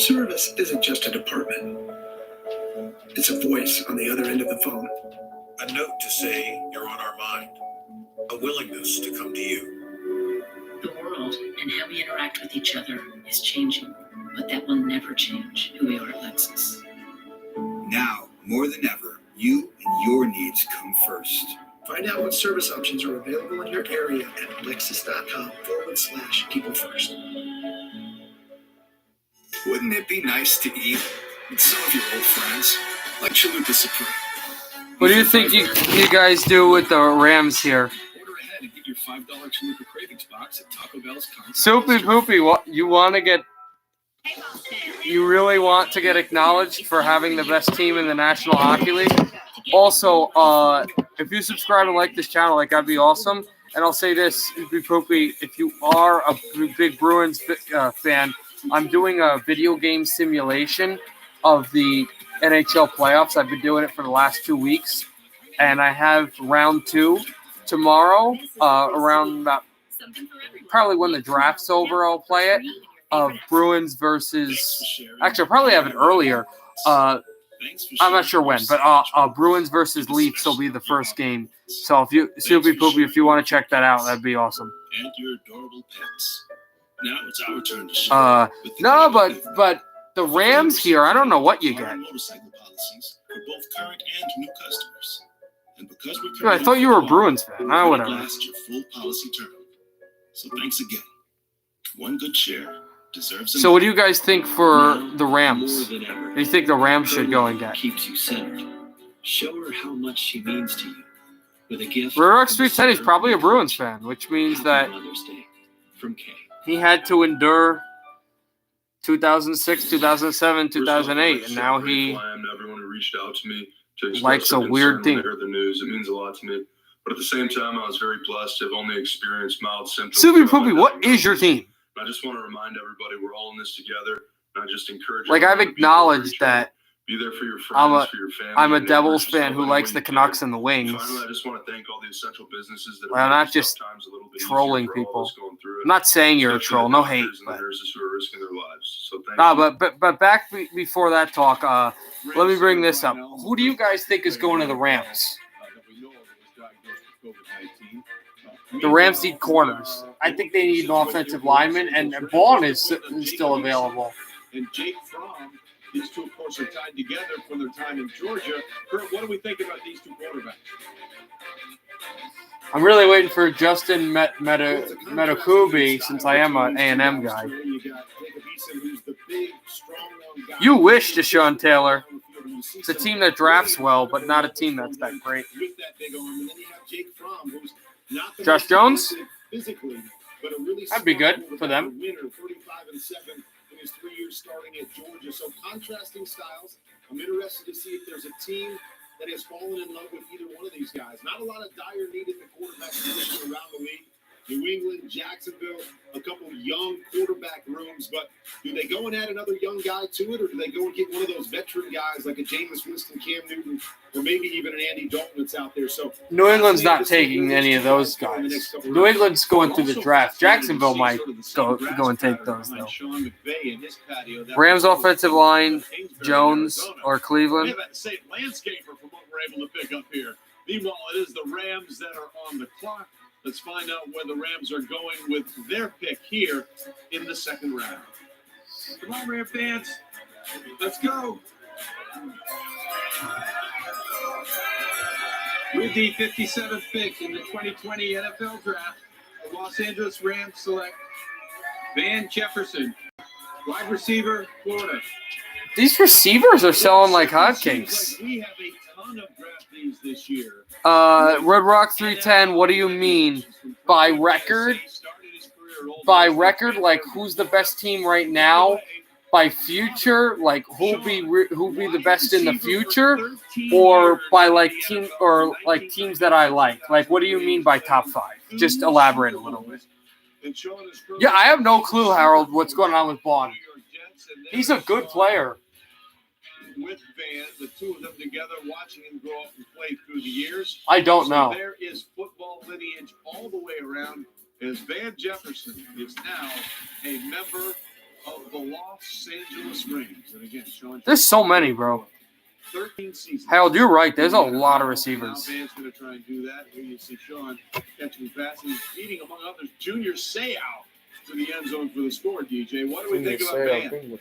Service isn't just a department. It's a voice on the other end of the phone. A note to say you're on our mind. A willingness to come to you. The world and how we interact with each other is changing, but that will never change who we are at Lexus. Now, more than ever, you and your needs come first. Find out what service options are available in your area at lexus.com/people first. Wouldn't it be nice to eat with some of your old friends, like Chalupa Supreme? What do you think you guys do with the Rams here? Order ahead and get your $5 Chalupa Cravings box at Taco Bell's. Soupy Poopy, you really want to get acknowledged for having the best team in the National Hockey League? Also, if you subscribe and like this channel, like, that'd be awesome. And I'll say this, if you are a big Bruins fan, I'm doing a video game simulation of the NHL playoffs. I've been doing it for the last 2 weeks. And I have round 2 tomorrow, around about probably when the draft's over, I'll play it, of Bruins versus – actually, I'll probably have it earlier. I'm not sure when, but Bruins versus Leafs will be the first game. So if you want to check that out, that'd be awesome. And your adorable pets. Now it's our turn to share. No, but the Rams here, I don't know what you get. Motorcycle policies for both current and new customers. And because we're Dude, I thought you were a Bruins fan. Oh, whatever. Last your full policy term. So thanks again. One good share deserves. So what do you guys think for the Rams? Do you think the Rams should go and get? Keeps you centered. Show her how much she means to you. With a gift. Rorx 310 is probably a Bruins fan, which means that from Kay. He had to endure 2006, 2007, 2008, and now he everyone who reached out to me likes a weird thing. I heard the news. It means a lot to me. But at the same time, I was very blessed to have only experienced mild symptoms. Subi Poopy, what is your team? I just want to remind everybody we're all in this together. And I just encourage I've acknowledged that be there for your friends, for your family. I'm a Devils fan who likes the Canucks and the Wings. Finally, I just want to thank all the essential businesses that I'm not just trolling people. I'm not saying you're a troll. No hate. But but back before that talk, let me bring this up. Who do you guys think is going to the Rams? The Rams need corners. I think they need an offensive lineman, and Baun is still available. And Jake Fromm, these two, of course, are tied together from their time in Georgia. Kurt, what do we think about these two quarterbacks? I'm really waiting for Justin Madubuike since I am an A&M guy. You wish, Deshaun Taylor. It's a team that drafts well, but not a team that's that great. Josh Jones? That'd be good for them. 45-7 in his 3 years starting at Georgia. So contrasting styles. I'm interested to see if there's a team that has fallen in love with either one of these guys. Not a lot of dire need at the quarterback position around the league. New England, Jacksonville, a couple young quarterback rooms, but do they go and add another young guy to it, or do they go and get one of those veteran guys like a Jameis Winston, Cam Newton, or maybe even an Andy Dalton that's out there? So New England's not taking any of those guys. New England's going through the draft. Jacksonville might go and take those, though. Rams offensive line, Jones or Cleveland. We have that same landscaper from what we're able to pick up here. Meanwhile, it is the Rams that are on the clock. Let's find out where the Rams are going with their pick here in the second round. Come on, Ram fans. Let's go. With the 57th pick in the 2020 NFL Draft, the Los Angeles Rams select Van Jefferson, wide receiver, Florida. These receivers are selling like hotcakes. We have a ton of draftees this year. Red Rock 310, what do you mean? By record? By record, like who's the best team right now? By future, like who'll be the best in the future? Or by like teams that I like? Like what do you mean by top 5? Just elaborate a little bit. Yeah, I have no clue, Harold, what's going on with Baun. He's a good player. With Van, the two of them together, watching him grow up and play through the years. I don't know. So there is football lineage all the way around, as Van Jefferson is now a member of the Los Angeles Rams. And again, Sean, there's so many, bro. 13 seasons. Harold, you're right. There's a lot of receivers. Now Van's going to try and do that. Here you see Sean catching passes, beating, among others, Junior Seau to the end zone for the score, DJ. What do we think about Van?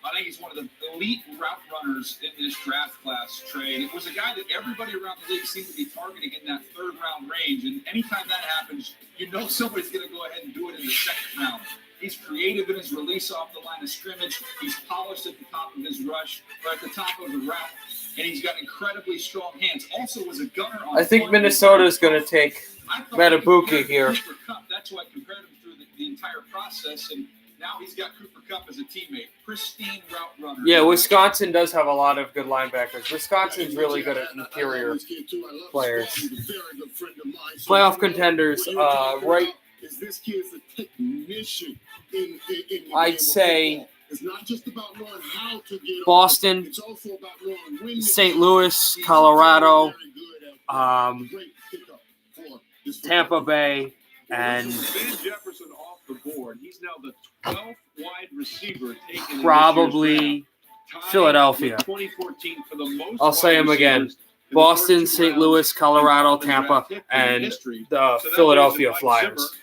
I think he's one of the elite route runners in this draft class, Trey. And it was a guy that everybody around the league seemed to be targeting in that third round range. And anytime that happens, you know somebody's going to go ahead and do it in the second round. He's creative in his release off the line of scrimmage. He's polished at the top of his rush, or at the top of the route. And he's got incredibly strong hands. Also was a gunner on I think Minnesota is going to take Madubuike here. That's why I compared him through the entire process. And Now he's got Cooper Kupp as a teammate. Pristine route runner. Yeah, Wisconsin does have a lot of good linebackers. Wisconsin's really good at interior players. Playoff contenders, right? This kid's a technician in I'd say it's not just about knowing how to get Boston, it's also about knowing when St. Louis, Colorado, Tampa Bay, and Van Jefferson off the board. He's now the 12th wide receiver taken probably Philadelphia. 2014 for the most. I'll say them again. Boston, St. Louis, Colorado, Tampa, and the Philadelphia Flyers.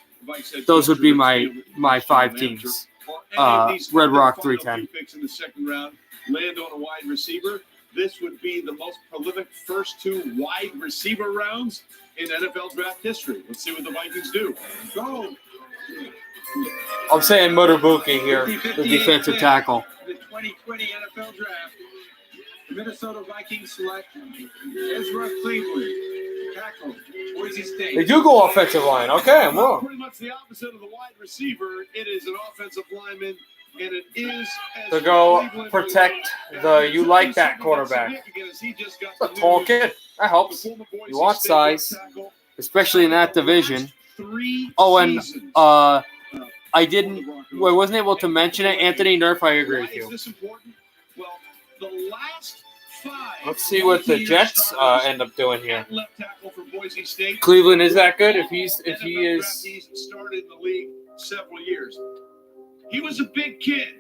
Those would be my 5 teams. Red Rock 310. Picks in the second round land on a wide receiver. This would be the most prolific first 2 wide receiver rounds in NFL draft history. Let's see what the Vikings do. Go. I'm saying Madubuike here, the defensive tackle. The 2020 NFL draft. The Minnesota Vikings select Ezra Cleveland, tackle, Boise State. They do go offensive line. Okay, I'm wrong. Pretty much the opposite of the wide receiver. It is an offensive lineman, and it is To go protect the you like that quarterback. A tall kid. That helps. You want size, especially in that division. Oh, and I wasn't able to mention it. Anthony Nerf, I agree with you. Well, the last 5. Let's see what the Jets end up doing here. Left tackle for Boise State. Cleveland is that good? If he is, He's started in the league several years. He was a big kid.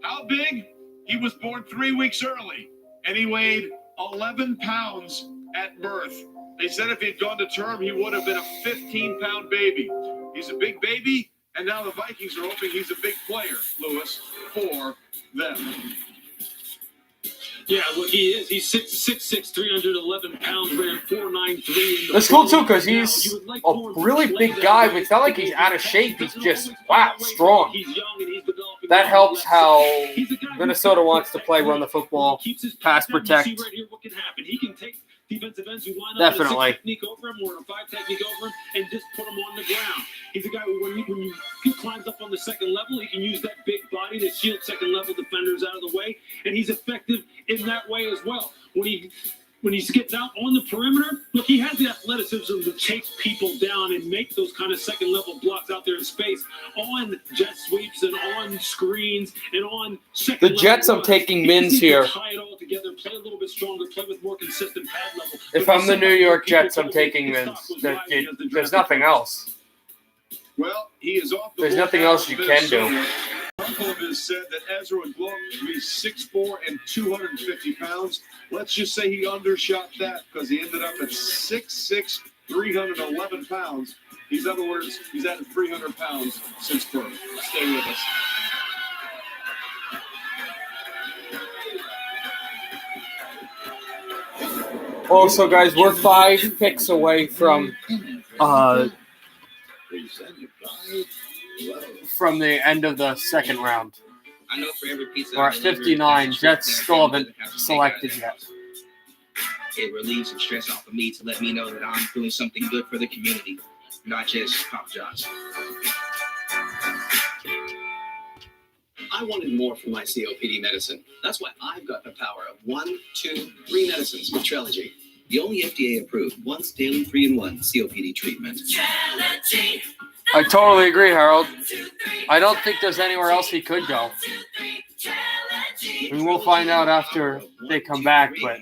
How big? He was born 3 weeks early, and he weighed 11 pounds at birth. They said if he'd gone to term, he would have been a 15-pound baby. He's a big baby, and now the Vikings are hoping he's a big player, Lewis, for them. Yeah, look, he is. He's 6'6", 311 pounds, ran 4.93. That's cool, too, because he's a really big guy, but it's not like he's out of shape. He's just, wow, strong. That helps how Minnesota wants to play, run the football, pass protect. He can take defensive ends who line up Definitely. in a 6 technique over him or a 5 technique over him and just put him on the ground. He's a guy who, when he climbs up on the second level, he can use that big body to shield second level defenders out of the way, and he's effective in that way as well. When he gets out on the perimeter, look, he has the athleticism to take people down and make those kind of second-level blocks out there in space on jet sweeps and on screens and on second-level The Jets, I'm taking Mins here. Tie it all together, play a little bit stronger, play with more consistent pad level. If I'm the New York Jets, I'm taking Mins. There's nothing else. Well, he is off the There's nothing else you can do. Uncle has said that Ezra would go up to be 6'4" and 250 pounds. Let's just say he undershot that because he ended up at 6'6", 311 pounds. In other words, he's added 300 pounds since birth. Stay with us. Also, guys, we're 5 picks away from the end of the second round. I know for every pizza We're at 59. Jets still haven't selected yet. It relieves some stress off of me to let me know that I'm doing something good for the community, not just Papa John's. I wanted more from my COPD medicine. That's why I've got the power of 1, 2, 3 medicines with Trelegy. The only FDA-approved once daily 3-in-1 COPD treatment. Trelegy. I totally agree, Harold. I don't think there's anywhere else he could go. And we'll find out after they come back, but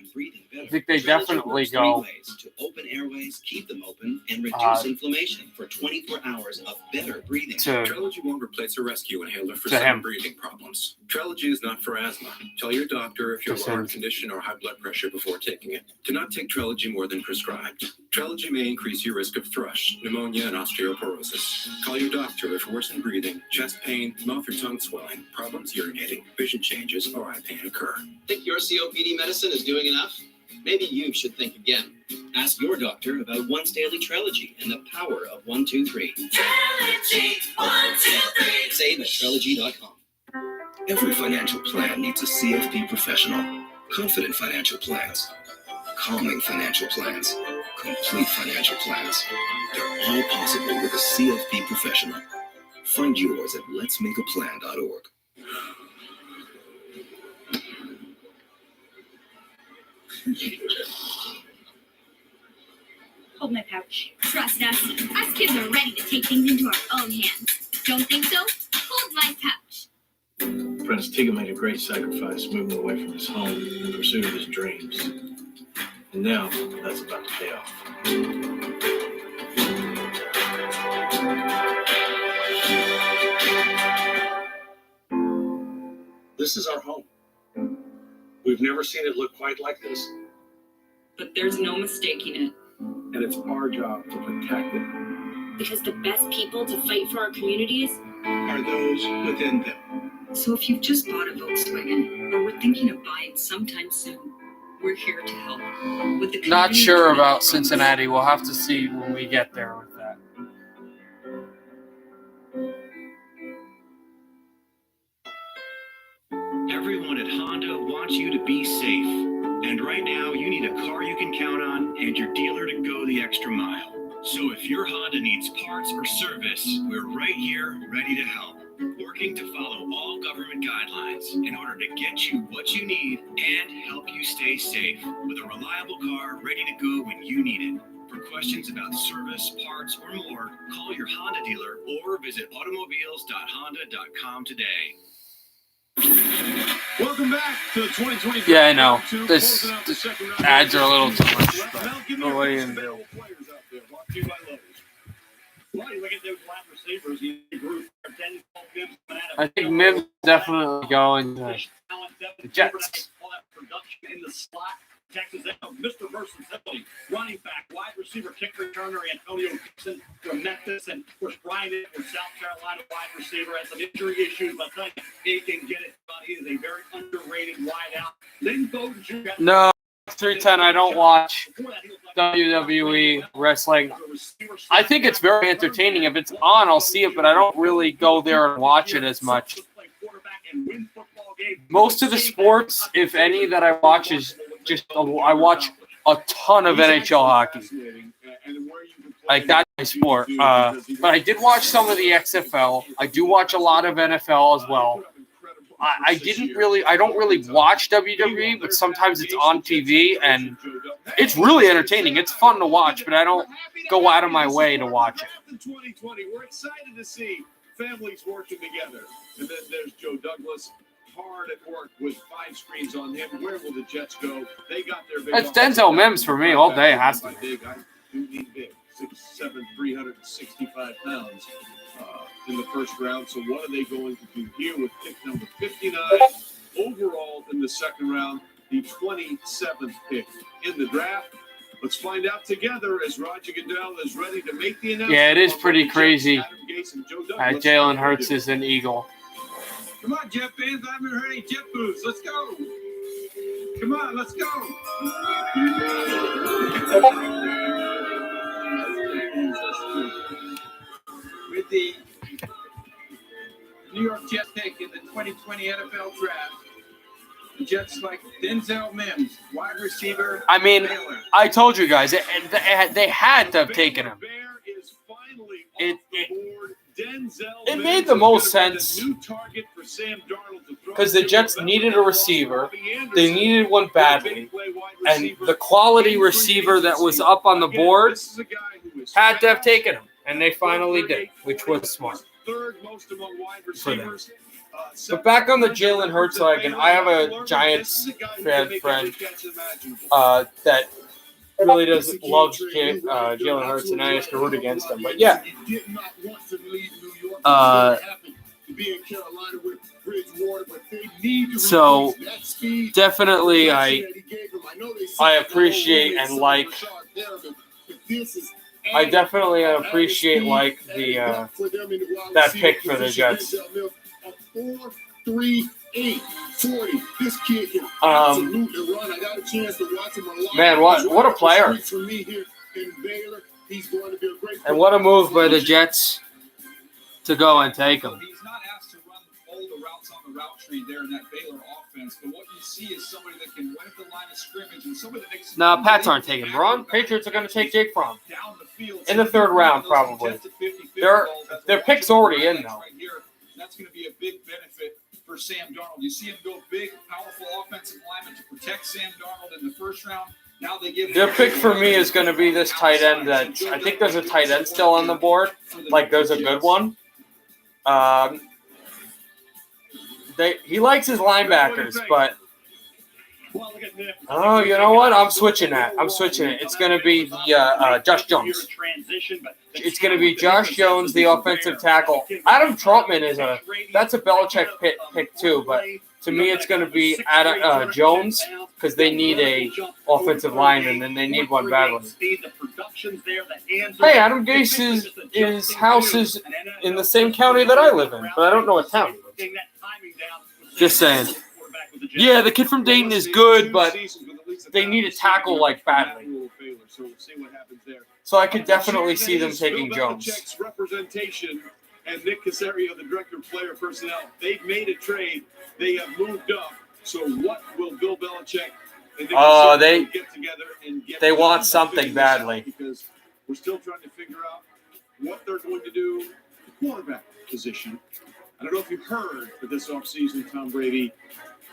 I think they definitely go. To open airways, keep them open, and reduce inflammation for 24 hours of better breathing. Trelegy won't replace a rescue inhaler for some breathing problems. Trelegy is not for asthma. Tell your doctor if you have a heart condition or high blood pressure before taking it. Do not take Trelegy more than prescribed. Trelegy may increase your risk of thrush, pneumonia, and osteoporosis. Call your doctor if worsened breathing, chest pain, mouth or tongue swelling, problems urinating, vision changes, or eye pain occur. Think your COPD medicine is doing enough? Maybe you should think again. Ask your doctor about once daily Trelegy and the power of 1, 2, 3. Trelegy, 1, 2, 3. Save at Trelegy.com. Every financial plan needs a CFP professional. Confident financial plans, calming financial plans, complete financial plans. They're all possible with a CFP professional. Find yours at letsmakeaplan.org. Hold my pouch. Trust us. Us kids are ready to take things into our own hands. Don't think so? Hold my pouch. Prince Tigger made a great sacrifice moving away from his home in pursuit of his dreams. And now that's about to pay off. This is our home. We've never seen it look quite like this. But there's no mistaking it. And it's our job to protect it. Because the best people to fight for our communities Are those within them. So if you've just bought a Volkswagen or we're thinking of buying sometime soon, we're here to help. With the Not sure about Cincinnati. We'll have to see when we get there with that. Everyone at Honda wants you to be safe. And right now, you need a car you can count on and your dealer to go the extra mile. So if your Honda needs parts or service, we're right here, ready to help. Working to follow all government guidelines in order to get you what you need and help you stay safe with a reliable car ready to go when you need it. For questions about service, parts, or more, call your Honda dealer or visit automobiles.honda.com today. Welcome back to the 2020. Yeah, I know. This ads are a little too much. But no way in there. Well, you look at those wide receivers, you group I think Mims definitely going to the Jets. All that production in the slot. Texas A&M, Mr. Versatility, running back, wide receiver, kick returner, Antonio Gibson from Memphis, and of course Brian from South Carolina, wide receiver, has some injury issues, but I think he can get it done. He is a very underrated wideout. Lynn Bowden Jr. No, 310. I don't watch WWE wrestling. I think it's very entertaining. If it's on, I'll see it, but I don't really go there and watch it as much. Most of the sports, if any, that I watch is just I watch a ton of NHL hockey. Like that's my sport. But I did watch some of the XFL. I do watch a lot of NFL as well. I don't really watch WWE, but sometimes it's on TV and it's really entertaining. It's fun to watch, but I don't go out of my way to watch it. 2020. We're excited to see families working together. And then there's Joe Douglas, hard at work with 5 screens on him. Where will the Jets go? They got their big. That's Denzel Mims for me all day. It has to be. Big. I do need big. 6'7", 365 pounds in the first round. So what are they going to do here with pick number 59 overall in the second round, the 27th pick in the draft? Let's find out together as Roger Goodell is ready to make the announcement. Yeah, it is pretty crazy. Jalen Hurts is an Eagle. Come on, Jet fans. I haven't heard any Jet boos. Let's go. Come on, let's go. With the New York Jets pick in the 2020 NFL Draft, the Jets select Denzel Mims, wide receiver. I mean, I told you guys, they had to have taken him. It made the most sense because the Jets needed a receiver. They needed one badly. And the quality receiver that was up on the board had to have taken him. And they finally did, which was smart for them. But back on the Jalen Hurts wagon, I have a Giants fan friend that really doesn't love Jalen Hurts, and I used to root against him. But yeah, so definitely I appreciate and like. I definitely appreciate like the that pick for the Jets. 4.38 40. This kid can absolutely run. I got a chance to watch him a lot. Man, what a player! For me here in Baylor, he's going to be a great. And what a move by the Jets to go and take him. He's not asked to run all the routes on the route tree there in that Baylor offense, but what you see is somebody that can win at the line of scrimmage and somebody that makes. No, Pats aren't taking him. Patriots are going to take Jake Fromm in the third round, probably. Their pick's already in, though. Right here, that's going to be a big benefit for Sam Darnold. You see him go big, powerful offensive lineman to protect Sam Darnold in the first round. Now they give their pick for me is going to be this tight end. That I think there's a tight end still on the board. Like there's a good one. He likes his linebackers, but oh, you know what? I'm switching that. It's going to be the Josh Jones. It's going to be Josh Jones, the offensive tackle. Adam Trautman that's a Belichick pick too, but to me it's going to be Jones because they need a offensive lineman and they need one badly. Hey, Adam Gase's house is in the same county that I live in, but I don't know what town he lives in. Just saying. Yeah, the kid from Dayton is good, but they need a tackle like badly. So I could definitely see them taking Jones. Representation and Nick Caserio, the director of player personnel, they've made a trade. They have moved up. So what will Bill Belichick and Nick Caserio get together and get? They want something badly. Because we're still trying to figure out what they're going to do at the quarterback position. I don't know if you've heard, but this offseason, Tom Brady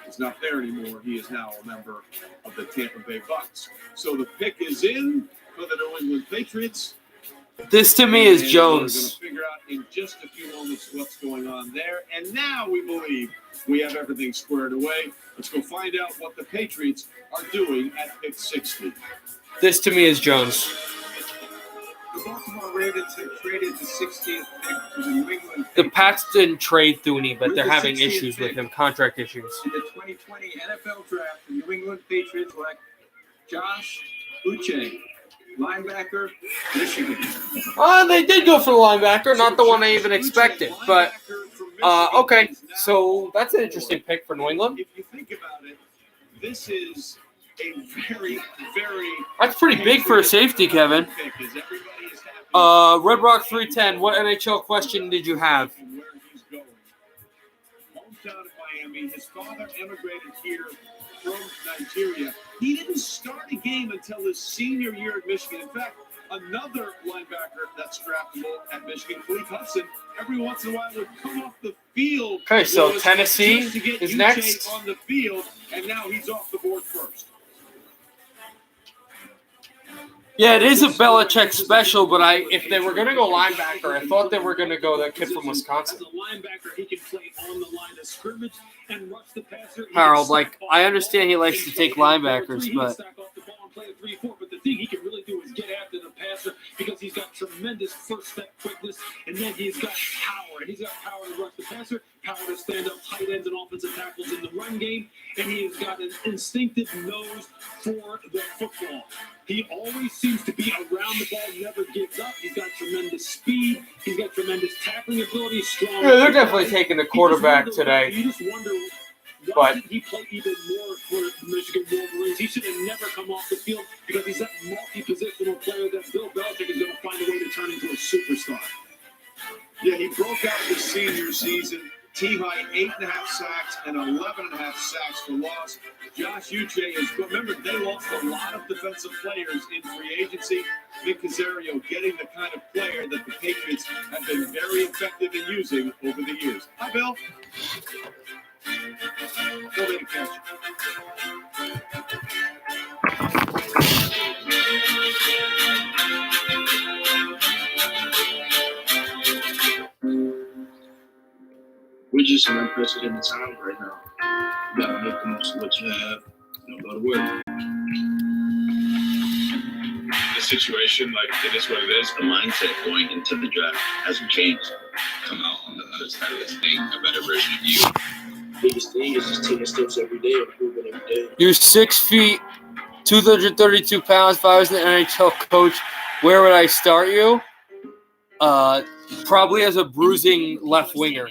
is not there anymore. He is now a member of the Tampa Bay Bucs. So the pick is in for the New England Patriots. This to me is and Jones. We're going to figure out in just a few moments what's going on there. And now we believe we have everything squared away. Let's go find out what the Patriots are doing at pick 60. This to me is Jones. The Baltimore Ravens have traded the 60th pick for the New England. The Pats didn't trade Thuney, but they're having issues with him, contract issues. In the 2020 NFL Draft, the New England Patriots select Josh Uche, linebacker, Michigan. They did go for the linebacker, not the one I even expected. But, okay, so that's an interesting pick for New England. If you think about it, this is a very, very... That's pretty big for a safety, Kevin. Red Rock 310, what NHL question did you have? Hometown of Miami. His father immigrated here from Nigeria. He didn't start a game until his senior year at Michigan. In fact, another linebacker that's draftable at Michigan, Philippe Hudson, every once in a while would come off the field. Okay, so Tennessee is next. On the field, and now he's off the board first. Yeah, it is a Belichick special, but if they were going to go linebacker, I thought they were going to go that kid from Wisconsin. As a linebacker, he can play on the line of scrimmage and rush the passer. Harold, I understand he likes to take linebackers, but... But the thing he can really do is get after the passer because he's got tremendous first step quickness, and then he's got power. And he's got power to rush the passer, power to stand up tight ends and offensive tackles in the run game, and he has got an instinctive nose for the football. He always seems to be around the ball, never gives up. He's got tremendous speed. He's got tremendous tackling ability, strong. Yeah, they're definitely taking the quarterback today. You just wonder why didn't he play even more for the Michigan Wolverines? He should have never come off the field because he's that multi-positional player that Bill Belichick is going to find a way to turn into a superstar. Yeah, he broke out his senior season. Team high 8.5 sacks and 11.5 sacks for loss. Josh Uche is, remember, they lost a lot of defensive players in free agency. Nick Caserio getting the kind of player that the Patriots have been very effective in using over the years. Hi, Bill. Go ahead and catch. We're just in unprecedented times right now. You gotta make the most of what you have and go to work. The situation, it is what it is. The mindset going into the draft hasn't changed. Come out on the other side of this thing, a better version of you. Biggest thing is just taking steps every day, improving every day. You're 6 feet, 232 pounds. If I was an NHL coach, where would I start you? Probably as a bruising left winger.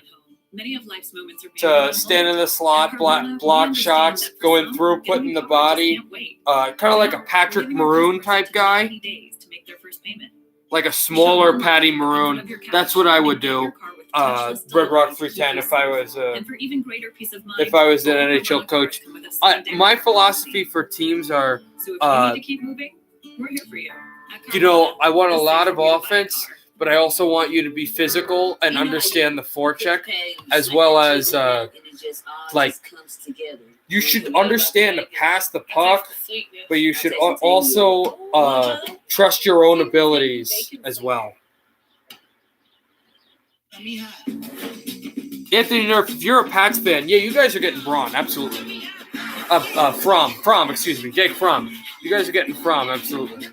Many of life's moments are to stand in the slot, block shots, going through, putting the body, kind of like a Patrick Maroon type guy, like a smaller Patty Maroon. That's what I would do. Red Rock 310 if I was an NHL coach. My philosophy for teams are, I want a lot of offense, but I also want you to be physical and understand the forecheck, as well as you should understand to pass the puck, but you should also trust your own abilities as well. Anthony Nerf, if you're a Pats fan, yeah, you guys are getting Braun, absolutely. Excuse me, Jake Fromm. You guys are getting Fromm, absolutely.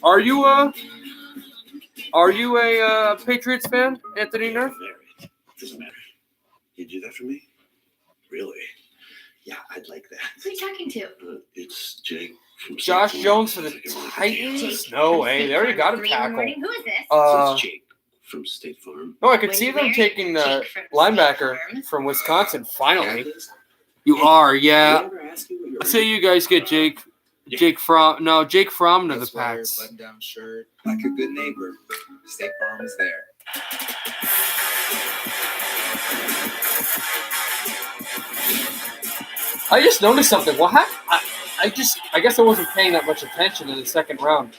Are you a Patriots fan, Anthony Nerf? Doesn't matter. You do that for me? Really? Yeah, I'd like that. Who are you talking to? It's Jake from Josh Jones for the Titans? No way. They already got a tackle. Who is this? It's Jake from State Farm. Oh, I could see them taking the linebacker from Wisconsin, finally. You are, yeah. I say you guys get Jake Fromm. No, Jake Fromm to the Pats. Button-down shirt, like a good neighbor. State Farm is there. I just noticed something. What happened? I guess I wasn't paying that much attention in the second round.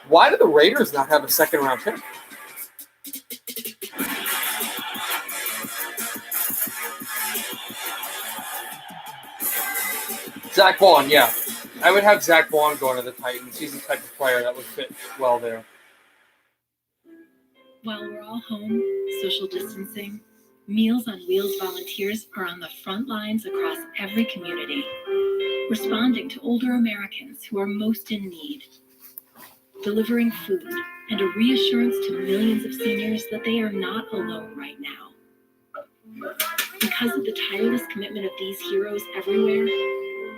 Why do the Raiders not have a second round pick? Zack Baun, yeah. I would have Zack Baun going to the Titans. He's the type of player that would fit well there. While we're all home, social distancing, Meals on Wheels volunteers are on the front lines across every community, responding to older Americans who are most in need, delivering food and a reassurance to millions of seniors that they are not alone right now. Because of the tireless commitment of these heroes everywhere,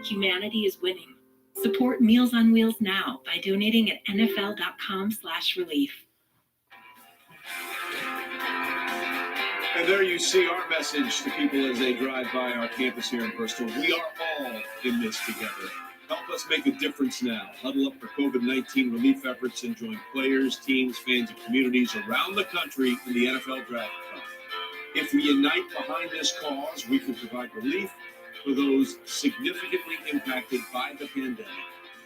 humanity is winning. Support Meals on Wheels now by donating at nfl.com/relief. And there you see our message to people as they drive by our campus here in Bristol. We are all in this together. Help us make a difference now. Huddle up for COVID-19 relief efforts and join players, teams, fans, and communities around the country in the NFL Draft Cup. If we unite behind this cause, we can provide relief for those significantly impacted by the pandemic.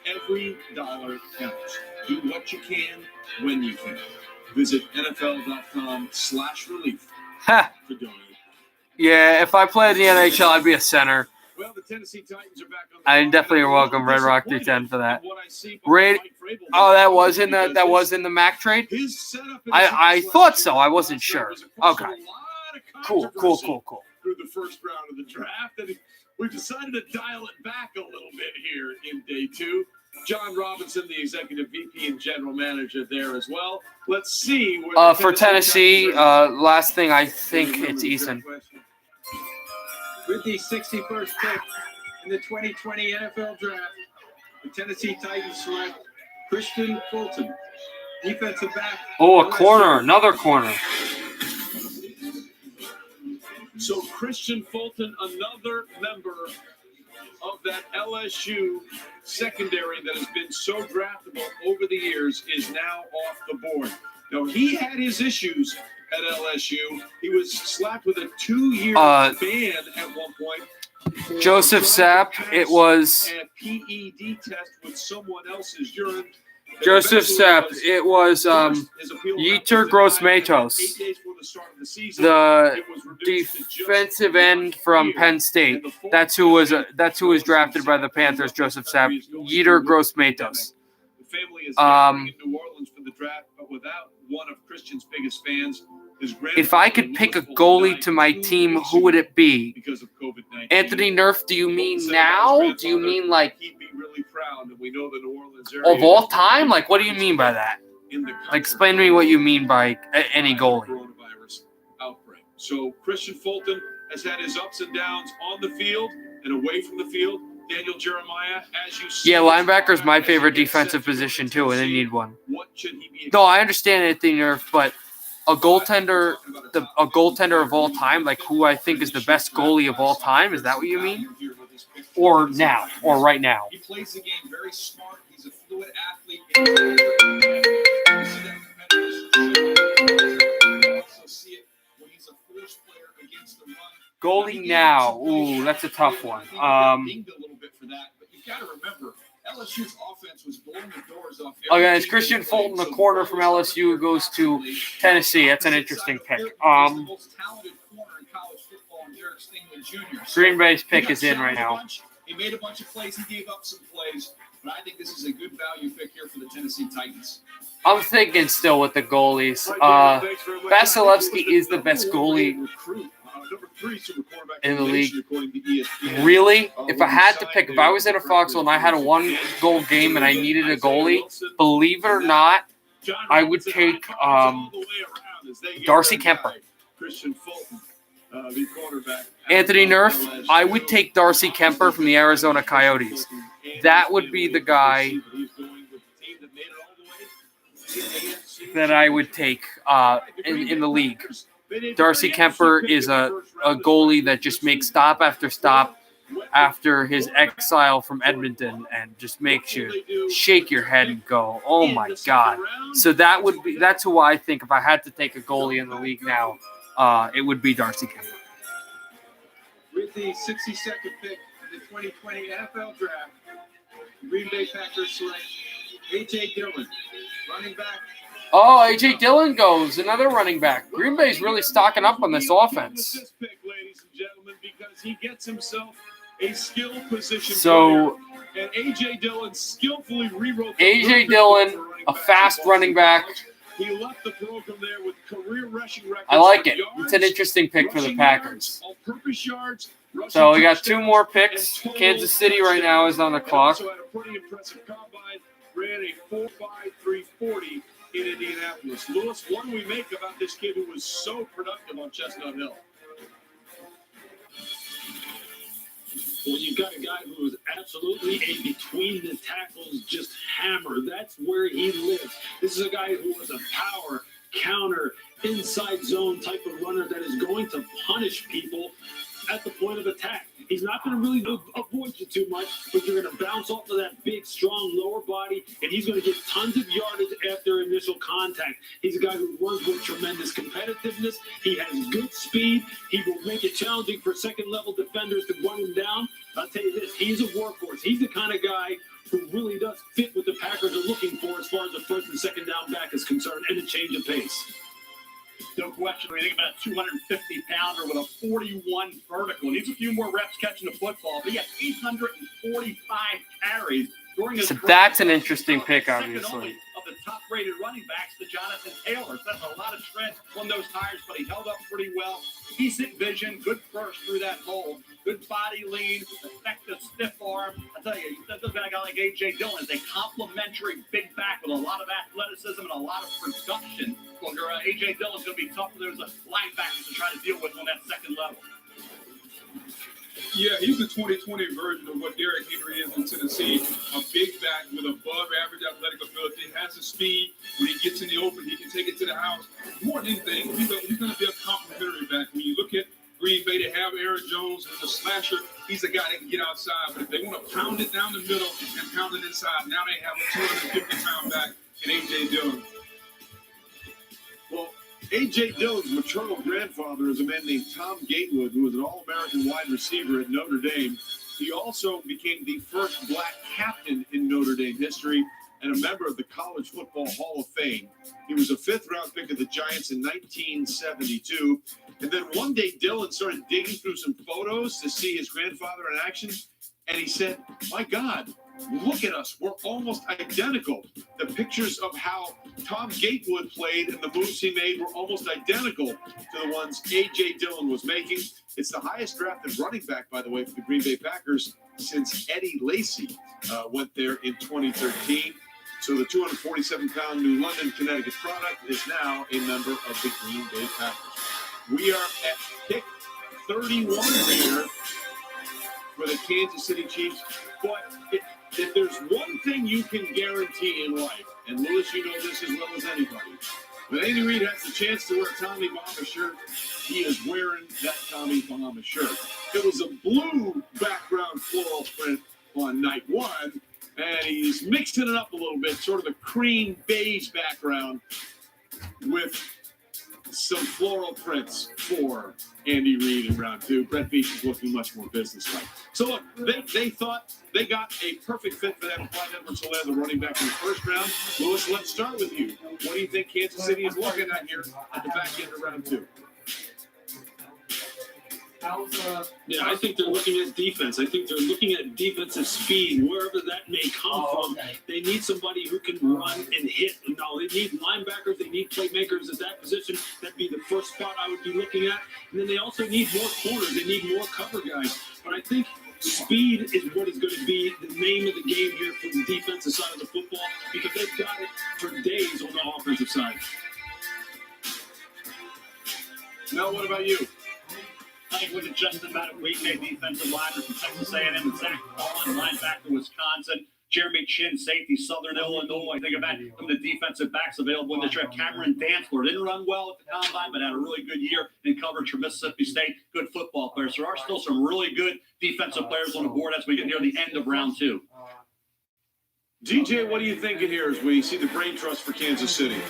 Every dollar counts. Do what you can, when you can. Visit NFL.com/relief to donate. Yeah, if I played in the NHL, I'd be a center. Well, the Tennessee Titans are back on I definitely welcome Red Rock 310 for that. That was in the Mac trade? I thought so. I wasn't sure. Okay. Cool. Through the first round of the draft, and we've decided to dial it back a little bit here in day two. John Robinson, the executive VP and general manager there as well. Let's see. Where for Tennessee, last thing, I think it's Eason. With the 61st pick in the 2020 NFL Draft, the Tennessee Titans select Christian Fulton, defensive back. Oh, a corner, another corner. So Christian Fulton, another member of that LSU secondary that has been so draftable over the years, is now off the board. Now, he had his issues at LSU. He was slapped with a 2-year ban at one point. Joseph Sapp, it was... A PED test with someone else's urine. Joseph Sapp, it was Yetur Gross-Matos, the defensive end from Penn State. That's who was drafted by the Panthers. Joseph Sapp, Yetur Gross-Matos. The family is in New Orleans for the draft, but without one of Christian's biggest fans. If I could pick a goalie to my team, who would it be? Anthony Nerf, do you mean now? Do you mean like of all time? Like, what do you mean by that? Like, explain to me what you mean by any goalie. Coronavirus outbreak. So Christian Fulton has had his ups and downs on the field and away from the field. Daniel Jeremiah, as you see. Yeah, linebacker is my favorite defensive position too, and they need one. No, I understand Anthony Nerf, but a goaltender of all time, like who I think is the best goalie of all time, is that what you mean? Or now, or right now? He plays the game very smart. He's a fluid athlete. Goalie now. Ooh, that's a tough one. got to remember, LSU's offense was blowing the doors off. Okay, it's Christian Fulton, the corner from LSU, goes to Tennessee. That's an interesting pick. Green Bay's pick is in right now. He made a bunch of plays. He gave up some plays. But I think this is a good value pick here for the Tennessee Titans. I'm thinking still with the goalies. Vasilevsky is the best goalie in the league. Really? If I had to pick, if I was in a Foxhole and I had a one-goal game and I needed a goalie, believe it or not, I would take Darcy Kemper. Anthony Nerf, I would take Darcy Kemper from the Arizona Coyotes. That would be the guy that I would take in the league. Darcy Kemper is a goalie that just makes stop after stop after his exile from Edmonton and just makes you shake your head and go, oh my God. So that's who I think if I had to take a goalie in the league now, it would be Darcy Kemper. With the 62nd pick in the 2020 NFL Draft, Green Bay Packers select AJ Dillon, running back. Oh, AJ Dillon goes, another running back. Green Bay's really stocking up on this offense. This pick, ladies and gentlemen, because he gets himself a skill position So, player, and AJ Dillon skillfully rewrote. AJ Dillon, a fast running back. He left the program there with career rushing records. I like it. It's an interesting pick for the Packers. So we got two more picks. Kansas City right now is on the clock. Also had a pretty impressive combine. Ran a 4.53 40 in Indianapolis. Lewis, what do we make about this kid who was so productive on Chestnut Hill? Well, you've got a guy who is absolutely a between the tackles just hammer. That's where he lives. This is a guy who was a power, counter, inside zone type of runner that is going to punish people at the point of attack. He's not going to really avoid you too much, but you're going to bounce off of that big, strong lower body, and he's going to get tons of yardage after initial contact. He's a guy who runs with tremendous competitiveness. He has good speed. He will make it challenging for second-level defenders to run him down. I'll tell you this, he's a workhorse. He's the kind of guy who really does fit what the Packers are looking for as far as the first and second down back is concerned, and a change of pace. No question. When you think about a 250-pounder with a 41 vertical, and he's a few more reps catching the football, but he had 845 carries during his So that's an interesting pick, obviously. Of the top-rated running backs, to Jonathan Taylor. That's a lot of tread on those tires, but he held up pretty well. Decent vision, good burst through that hole, good body lean, effective stiff arm. I tell you, that does a guy like AJ Dillon is a complimentary big back with a lot of athleticism and a lot of production. Well, AJ Dillon's going to be tough for those linebackers to try to deal with on that second level. Yeah, he's the 2020 version of what Derrick Henry is in Tennessee. A big back with above-average athletic ability. Has the speed. When he gets in the open, he can take it to the house. More than anything, he's going to be a complimentary back. When you look at Green Bay, they have Aaron Jones as a slasher. He's a guy that can get outside. But if they want to pound it down the middle and pound it inside, now they have a 250-pound back in A.J. Dillon. Well, A.J. Dillon's maternal grandfather is a man named Tom Gatewood, who was an All-American wide receiver at Notre Dame. He also became the first black captain in Notre Dame history and a member of the College Football Hall of Fame. He was a fifth-round pick of the Giants in 1972. And then one day, Dillon started digging through some photos to see his grandfather in action, and he said, my God, look at us. We're almost identical. The pictures of how Tom Gatewood played and the moves he made were almost identical to the ones A.J. Dillon was making. It's the highest drafted running back, by the way, for the Green Bay Packers since Eddie Lacy went there in 2013. So the 247-pound New London, Connecticut product is now a member of the Green Bay Packers. We are at pick 31 here for the Kansas City Chiefs. But if there's one thing you can guarantee in life, and Lewis, you know this as well as anybody, when Andy Reid has the chance to wear a Tommy Bahama shirt, he is wearing that Tommy Bahama shirt. It was a blue background floral print on night one, and he's mixing it up a little bit, sort of a cream beige background with some floral prints for Andy Reid in round 2. Brett Veach is looking much more businesslike. So look, they thought they got a perfect fit for them. Clyde Edwards-Helaire, the running back in the first round. Lewis, let's start with you. What do you think Kansas City is looking at here at the back end of round 2? Yeah, I think they're looking at defense. I think they're looking at defensive speed, wherever that may come from. They need somebody who can run and hit. No, they need linebackers. They need playmakers at that position. That'd be the first spot I would be looking at. And then they also need more corners. They need more cover guys. But I think speed is what is going to be the name of the game here for the defensive side of the football, because they've got it for days on the offensive side. Mel, what about you? I think with Justin Madubuike, defensive lineman from Texas A&M, and Zack Baun, linebacker, Wisconsin, Jeremy Chinn, safety, Southern Illinois. Think of that from the defensive backs available in the draft. Cameron Dantzler didn't run well at the combine, but had a really good year in coverage for Mississippi State. Good football players. There are still some really good defensive players on the board as we get near the end of round 2. DJ, what are you thinking here as we see the brain trust for Kansas City?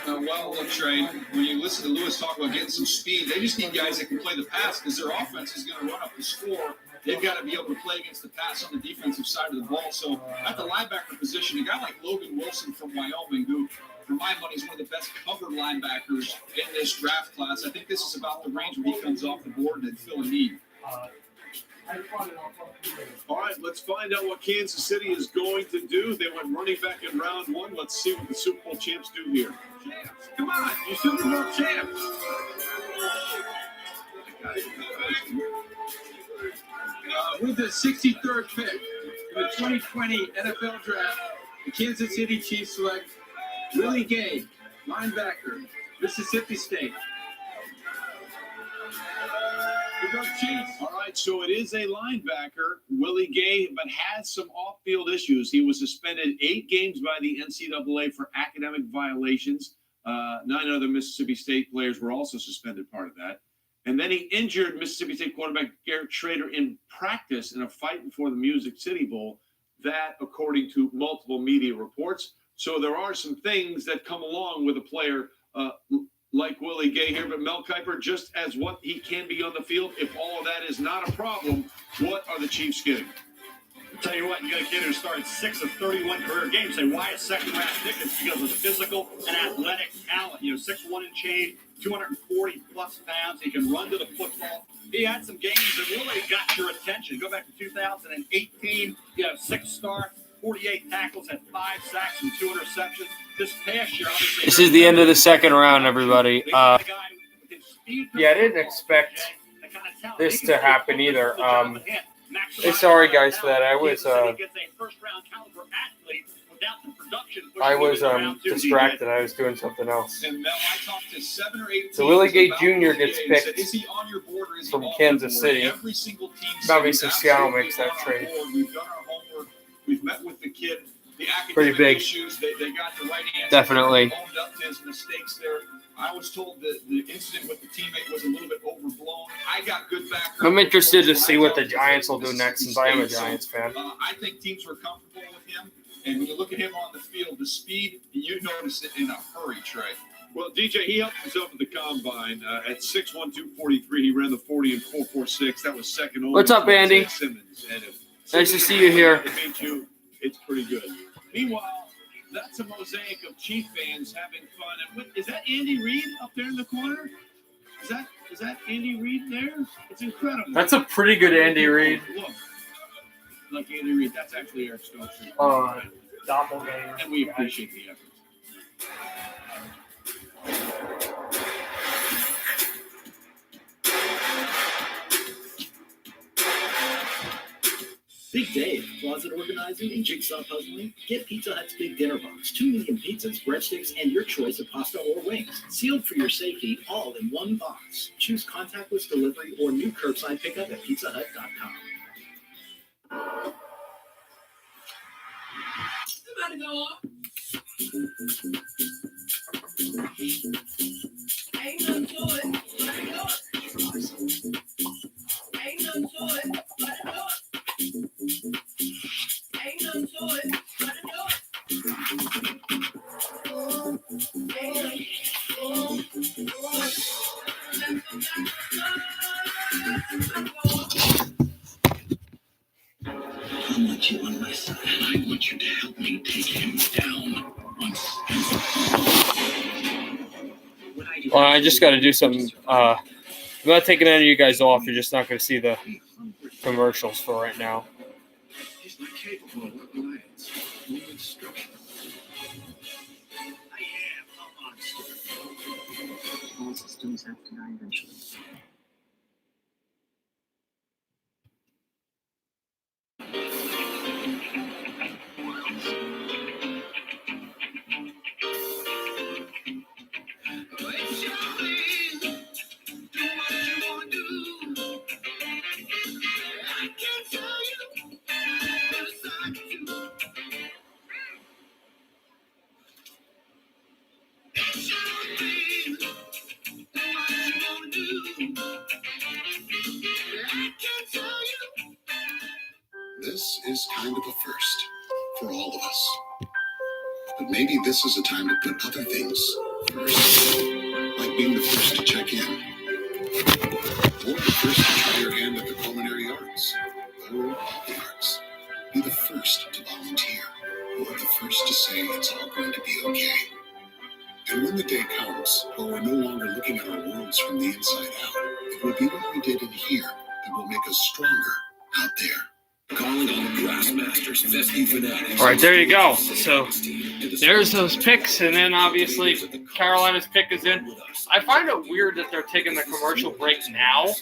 Well, look, Trey, when you listen to Lewis talk about getting some speed, they just need guys that can play the pass because their offense is going to run up the score. They've got to be able to play against the pass on the defensive side of the ball. So at the linebacker position, a guy like Logan Wilson from Wyoming, who, for my money, is one of the best covered linebackers in this draft class. I think this is about the range where he comes off the board and fill a need. All right, let's find out what Kansas City is going to do. They went running back in round 1. Let's see what the Super Bowl champs do here. Come on, you Super Bowl champs. With the 63rd pick in the 2020 NFL Draft, the Kansas City Chiefs select Willie Gay, linebacker, Mississippi State. Chiefs. All right, so it is a linebacker, Willie Gay, but has some off-field issues. He was suspended 8 games by the NCAA for academic violations. 9 other Mississippi State players were also suspended, part of that. And then he injured Mississippi State quarterback Garrett Schrader in practice in a fight before the Music City Bowl. That, according to multiple media reports. So there are some things that come along with a player like Willie Gay here. But Mel Kiper, just as what he can be on the field, if all of that is not a problem, what are the Chiefs getting? I'll tell you what, you got a kid who started 6 of 31 career games. Say, why a second-round pick? It's because of physical and athletic talent. 6'1" and change, 240-plus pounds. He can run to the football. He had some games that really got your attention. Go back to 2018. 6-star, 48 tackles, had 5 sacks and 2 interceptions. This past year, obviously. This is the end of the second round, everybody. Yeah, I didn't expect this to happen either. Sorry, guys, for that. I was distracted. I was doing something else. So Willie Gay Jr. gets picked from Kansas City. Obviously, Seattle makes that trade. We've met with the kid. The pretty big. Issues, they got the right answer. Definitely. Owned up to his mistakes there. I was told that the incident with the teammate was a little bit overblown. I got good background. I'm interested to see what the Giants will do next, since I am a Giants fan. I think teams were comfortable with him. And when you look at him on the field, the speed, you notice it in a hurry, Trey. Well, DJ, he helped himself at the combine. At 6'1", 243, he ran the 40 in 4.46. That was second only. What's up, Andy? Simmons. And nice to see you here. It's pretty good. Meanwhile, that's a mosaic of Chief fans having fun. And is that Andy Reid up there in the corner? Is that Andy Reid there? It's incredible. That's a pretty good Andy Reid. Look, Andy Reid. That's actually Eric Stokes. Doppelganger. And we appreciate the effort. Big day, closet organizing and jigsaw puzzling? Get Pizza Hut's Big Dinner Box. 2 medium pizzas, breadsticks, and your choice of pasta or wings. Sealed for your safety, all in one box. Choose contactless delivery or new curbside pickup at pizzahut.com. Somebody go up. Ain't nothing to it. Let it go. Ain't nothing to it. Let it go. Ain't nothing to it. Let it go. Ain't nothing. relentless, and I want you to help me take him down once and for all. Well, I just got to do some. I'm not taking any of you guys off. You're just not going to see the commercials for right now. He's not capable of reliance. No instruction. I am a monster. All systems have to die eventually. This is kind of a first for all of us. But maybe this is a time to put other things first, like being the first to check in, or the first to try your hand at the culinary arts, or all the arts. Be the first to volunteer, or the first to say it's all going to be okay. And when the day comes where we're no longer looking at our worlds from the inside out, it will be what we did in here that will make us stronger out there. Calling all the Grassmasters, festive fanatics. All right, there you go. So there's those picks, and then obviously Carolina's pick is in. I find it weird that they're taking the commercial break now,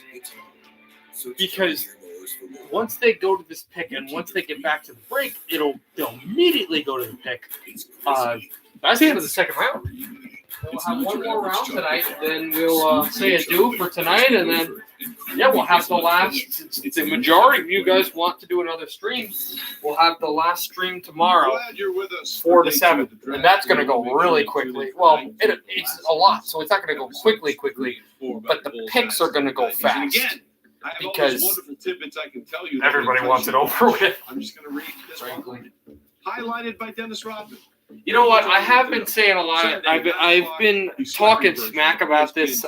because once they go to this pick and once they get back to the break, they'll immediately go to the pick. That's the end of the second round. We'll have one more round tonight, then we'll say adieu for tonight, and then we'll have the last. The majority of you guys want to do another stream. We'll have the last stream tomorrow, 4 to 7, and that's going to go really quickly. Well, it's a lot, so it's not going to go quickly, but the picks are going to go fast because everybody wants it over with. I'm just going to read this one. Highlighted by Dennis Rodman. You know what? I have been saying a lot. I've been talking smack about this. This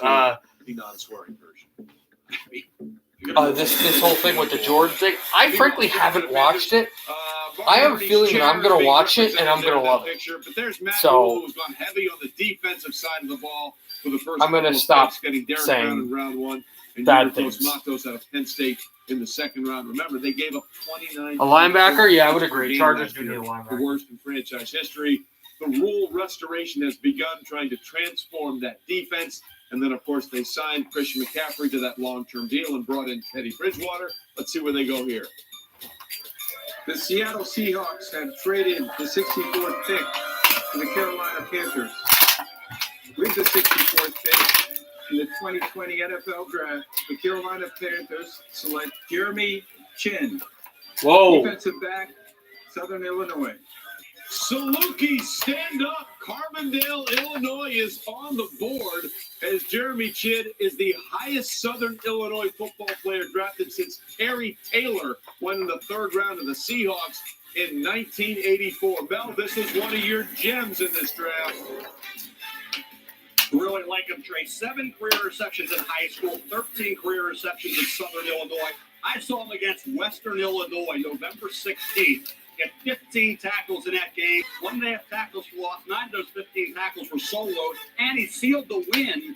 whole thing with the Jordan thing. I frankly haven't watched it. I have a feeling that I'm going to watch it and I'm going to love it. So I'm going to stop saying bad things. In the second round, remember they gave up 29. A linebacker, yeah, I would agree. Chargers do need a linebacker. The worst in franchise history. The rule restoration has begun, trying to transform that defense. And then, of course, they signed Christian McCaffrey to that long-term deal and brought in Teddy Bridgewater. Let's see where they go here. The Seattle Seahawks have traded the 64th pick to the Carolina Panthers. With the 64th pick in the 2020 NFL Draft, the Carolina Panthers select Jeremy Chinn, defensive back, Southern Illinois. Saluki, stand up. Carbondale, Illinois is on the board as Jeremy Chinn is the highest Southern Illinois football player drafted since Terry Taylor won in the third round of the Seahawks in 1984. Mel, this is one of your gems in this draft. Really like him, Trey. 7 career receptions in high school, 13 career receptions in Southern Illinois. I saw him against Western Illinois, November 16th. He had 15 tackles in that game, 1.5 tackles for loss. 9 of those 15 tackles were soloed, and he sealed the win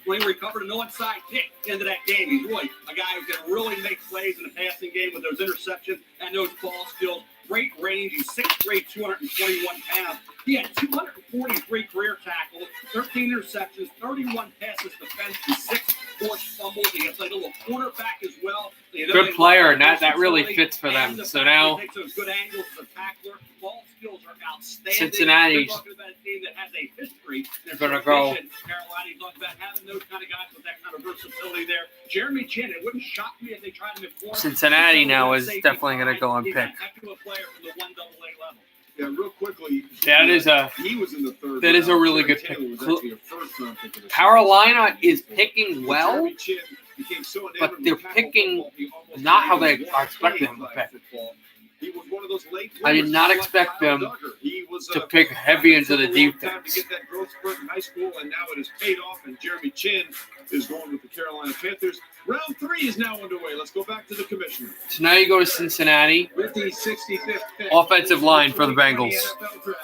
when he recovered an onside kick into that game. He's really a guy who can really make plays in the passing game with those interceptions and those ball skills. Great range. He's 6'3", 221 pounds. He had 243 career tackles, 13 interceptions, 31 passes defense, and 6 forced fumbles. He gets like a little cornerback as well. Good player, and that really fits for them. So now takes those good angles as a tackler. Ball skills are outstanding. Cincinnati's talking about a team that has a history. going to go. Carolina, you talk about having those kind of guys with that kind of versatility there. Jeremy Chinn, it wouldn't shock me if they tried him at 4. Cincinnati now is definitely going to go and pick. Yeah, real quickly. That is a really good pick. Carolina is picking well, but they're picking not how I expected them to pick. I did not expect them was to pick heavy into the took a long time defense. to get that growth spurt in high school, and now it has paid off, and Jeremy Chinn is going with the Carolina Panthers. Round 3 is now underway. Let's go back to the commissioner. So now you go to Cincinnati. With the 65th pick. Offensive line for the Bengals. NFL draft,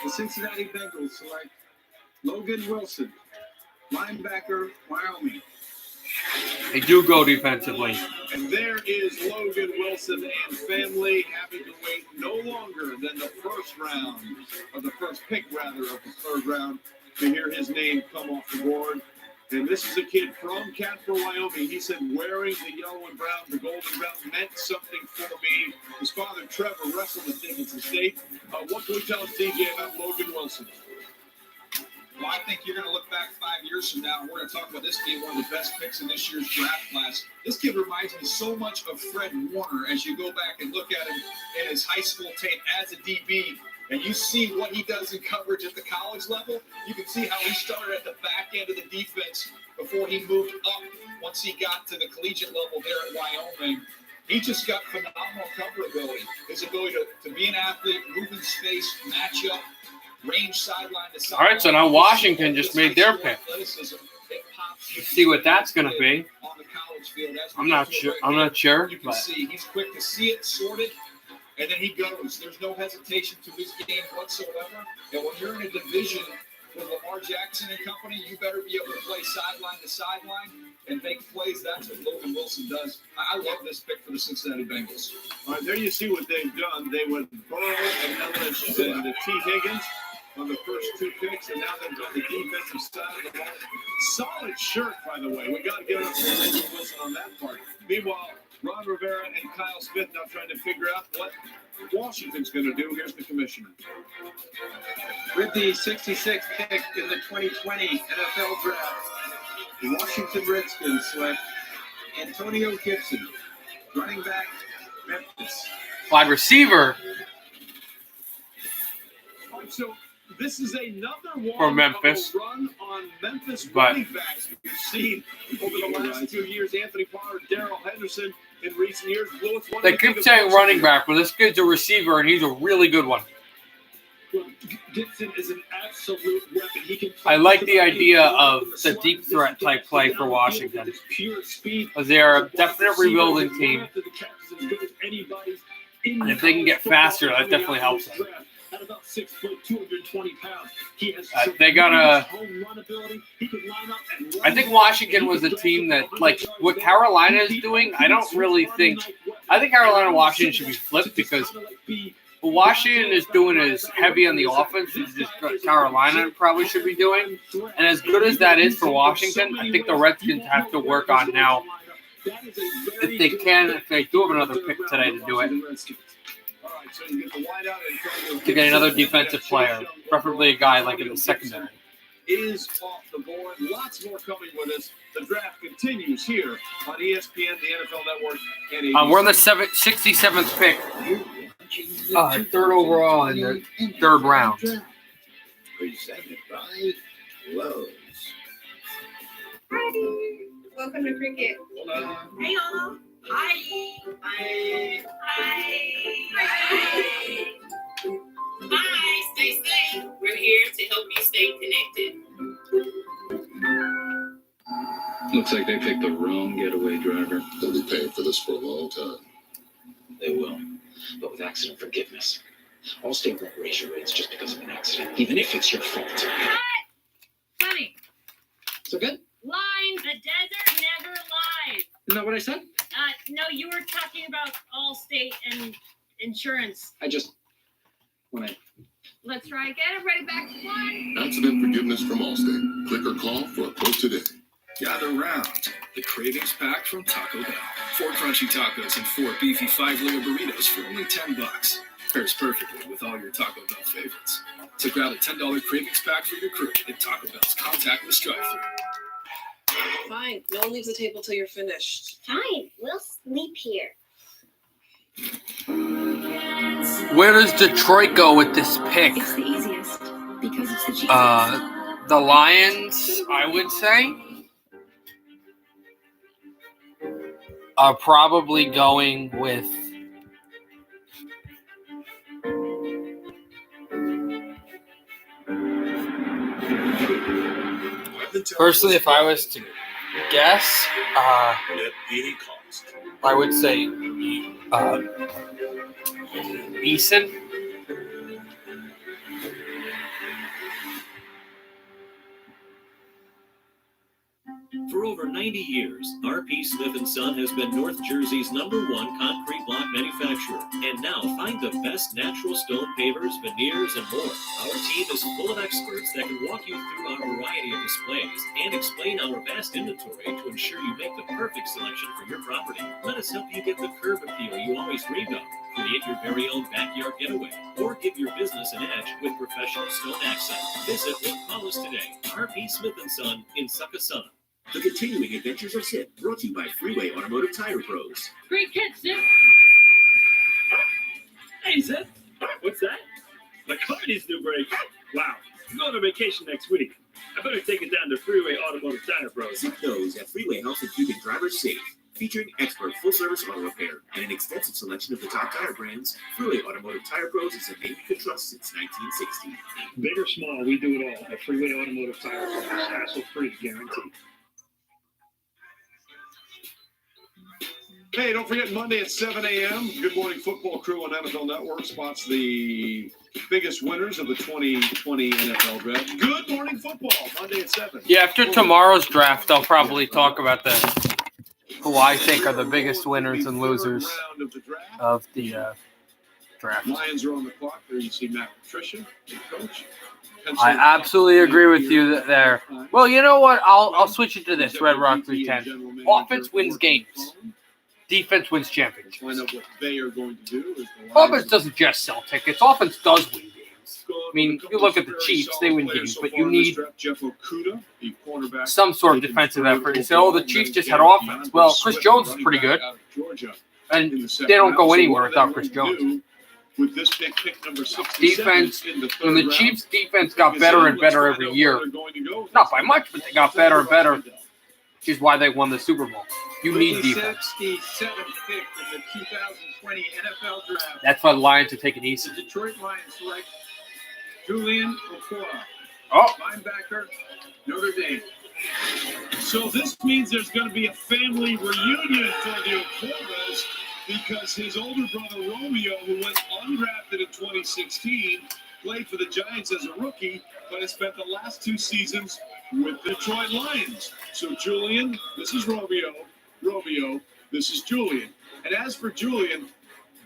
the Cincinnati Bengals select Logan Wilson, linebacker, Wyoming. They do go defensively. And there is Logan Wilson and family having to wait no longer than the first round, or the first pick, rather, of the third round to hear his name come off the board. And this is a kid from Casper, Wyoming. He said, wearing the yellow and brown, the golden brown, meant something for me. His father, Trevor, wrestled at Dickinson State. What can we tell us, DJ, about Logan Wilson? Well, I think you're going to look back 5 years from now, and we're going to talk about this kid, one of the best picks in this year's draft class. This kid reminds me so much of Fred Warner as you go back and look at him in his high school tape as a DB, and you see what he does in coverage at the college level. You can see how he started at the back end of the defense before he moved up once he got to the collegiate level there at Wyoming. He just got phenomenal cover ability. His ability to be an athlete, move in space, match up, range sideline to sideline. All right, so now Washington just made their pick. Let's see what that's going to be. I'm not sure. You can But see he's quick to see it, sort it, and then he goes. There's no hesitation to his game whatsoever. And when you're in a division with Lamar Jackson and company, you better be able to play sideline to sideline and make plays. That's what Logan Wilson does. I love this pick for the Cincinnati Bengals. All right, there you see what they've done. They went Burrow and Ellis and Tee Higgins on the first 2 picks, and now they've done the defensive side of the ball. Solid shirt, by the way. We got to give it up for Logan Wilson on that part. Meanwhile, Ron Rivera and Kyle Smith now trying to figure out what Washington's going to do. Here's the commissioner. With the 66th pick in the 2020 NFL Draft, the Washington Redskins select Antonio Gibson, running back, Memphis. wide receiver So this is another one for Memphis. of a run on Memphis But- running backs we've seen over the last 2 years. Anthony Pollard, Darrell Henderson in recent years. Lewis, what do They you think keep of saying those? running back, but this kid's a receiver, and he's a really good one. Gibson is an absolute weapon. He can play I like the the idea ball, of the the slot, deep the threat distance, type play the for downfield Washington. with his pure speed. Because they are a Wide definite receiver, rebuilding his team. run after the catch is as good as anybody's in And the if they can get college faster, football that definitely coming out helps of them. this draft. At about 6 foot, 220 pounds, he has They got a. home run ability. He could line up and run. I think Washington was a team that, like, what Carolina is doing, I don't really think. I think Carolina and Washington should be flipped because what Washington is doing is heavy on the offense, is just what Carolina probably should be doing. And as good as that is for Washington, I think the Redskins have to work on now, if they can, if they do have another pick today to do it, So you get the wideout and to get another defensive player, preferably a guy like in the secondary. is off the board. Lots more coming with us. The draft continues here on ESPN, the NFL Network, and ABC. We're in the 67th pick, third overall in the third round. Presented by Lowe's. Hi. Welcome to cricket. Hey y'all. Hi. Hi. Hi. Bye, stay safe. We're here to help you stay connected. Looks like they picked the wrong getaway driver. They'll be paying for this for a long time. They will, but with accident forgiveness. Allstate won't raise your rates just because of an accident, even if it's your fault. Funny. So good? Line, the desert never lies. Isn't that what I said? No, you were talking about Allstate and insurance. I just want to. Let's try again. Everybody back to one. Accident forgiveness from Allstate. Click or call for a quote today. Gather round. The Cravings Pack from Taco Bell. 4 crunchy tacos and 4 beefy 5-layer burritos for only $10. Pairs perfectly with all your Taco Bell favorites. So grab a $10 Cravings Pack for your crew at Taco Bell's contactless drive-thru. Fine. No one leaves the table till you're finished. Fine. We'll sleep here. Where does Detroit go with this pick? It's the easiest because it's the cheapest. The Lions, I would say, are probably going with Personally, if I was to guess, I would say Eason. For over 90 years, R.P. Smith & Son has been North Jersey's #1 concrete block manufacturer. And now find the best natural stone pavers, veneers, and more. Our team is full of experts that can walk you through our variety of displays and explain our vast inventory to ensure you make the perfect selection for your property. Let us help you get the curb appeal you always dreamed of. Create your very own backyard getaway or give your business an edge with professional stone accent. Visit or call us today. R.P. Smith & Son in Succossana. The Continuing Adventures of Sid, brought to you by Freeway Automotive Tire Pros. Great kid, Sid. Hey, Sid. What's that? My car needs new brakes. Wow. I'm going on vacation next week. I better take it down to Freeway Automotive Tire Pros. Sid knows that Freeway helps in keeping drivers safe. Featuring expert full-service auto repair and an extensive selection of the top tire brands, Freeway Automotive Tire Pros is a name you can trust since 1960. Big or small, we do it all at Freeway Automotive Tire Pros. Hassle-free, guaranteed. Hey, don't forget Monday at 7 a.m. Good Morning Football Crew on NFL Network spots the biggest winners of the 2020 NFL Draft. Good Morning Football, Monday at 7. Yeah, after tomorrow's draft, I'll probably talk about who I think are the biggest winners and losers of the draft. Lions are on the clock. There you see Matt Patricia, the coach. I absolutely agree with you there. Well, you know what? I'll switch it to this, Red Rock 310. Offense wins games. Defense wins championships. Find out what they are going to do. Offense doesn't just sell tickets. Offense does win games. I mean, you look at the Chiefs, they win games, but you need some sort of defensive effort. You say, oh, the Chiefs just had offense. Well, Chris Jones is pretty good. And they don't go anywhere without Chris Jones. With this pick number 67 defense, and the Chiefs' defense got better and better every year. Not by much, but they got better and better. Which is why they won the Super Bowl. You need defense. 67th pick of the 2020 NFL Draft. That's why the Lions are taking easy. The Detroit Lions select Julian Okwara, linebacker, Notre Dame. So this means there's going to be a family reunion for the Okwaras because his older brother Romeo, who went undrafted in 2016, played for the Giants as a rookie, but has spent the last 2 seasons with the Detroit Lions. So Julian, this is Romeo. Romeo, this is Julian. And as for Julian,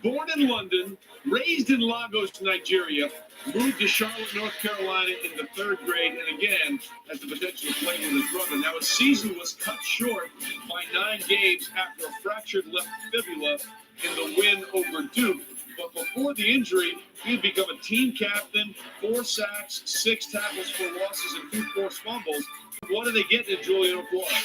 born in London, raised in Lagos, Nigeria, moved to Charlotte, North Carolina in the 3rd grade, and again has the potential to play with his brother. Now his season was cut short by 9 games after a fractured left fibula in the win over Duke. But before the injury, he had become a team captain, 4 sacks, 6 tackles for losses, and 2 forced fumbles. What are they getting at Julian Okwara?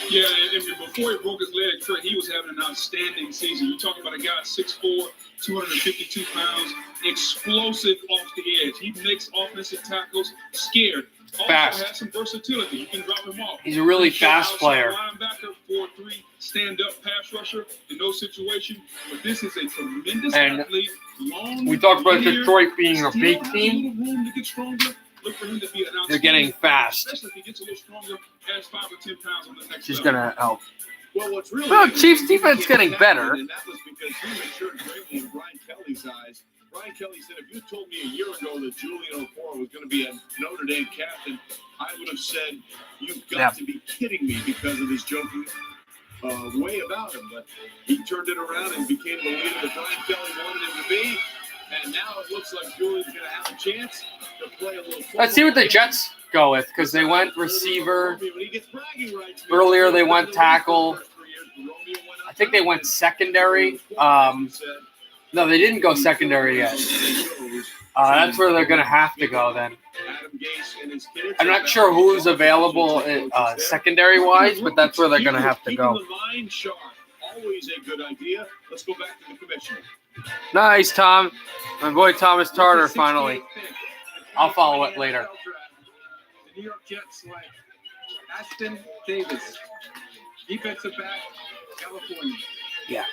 Yeah, and before he broke his leg, Trey, he was having an outstanding season. You're talking about a guy 6'4", 252 pounds, explosive off the edge. He makes offensive tackles, scared. Fast. Also has some versatility. You can drop him off. He's a really fast player. Linebacker, 4'3", stand-up pass rusher in those situations. But this is a tremendous And athlete. Long we talked about linear, Detroit being a still big has team. little room to get stronger. Look for him to be an They're getting fast. Especially if he gets a little stronger, adds 5 or 10 pounds on the next She's level. going to help. Well, what's really Well, Chiefs defense getting better. And that was because he matured greatly in Brian Kelly's eyes. Brian Kelly said, if you told me a year ago that Julian Okwara was going to be a Notre Dame captain, I would have said, you've got to be kidding me because of his joking way about him. But he turned it around and became the leader that Brian Kelly wanted him to be. And now it looks like Julian's going to have a chance to play a little football. Let's see what the Jets go with, because they went receiver. Earlier they went tackle. I think they went secondary. No, they didn't go secondary yet. That's where they're going to have to go then. I'm not sure who's available secondary-wise, but that's where they're going to have to go. Always a good idea. Let's go back to the commissioner. Nice, Tom. My boy Thomas Tartar, finally. I'll follow it later. The New York Jets select Ashtyn Davis, defensive back, California. Yeah.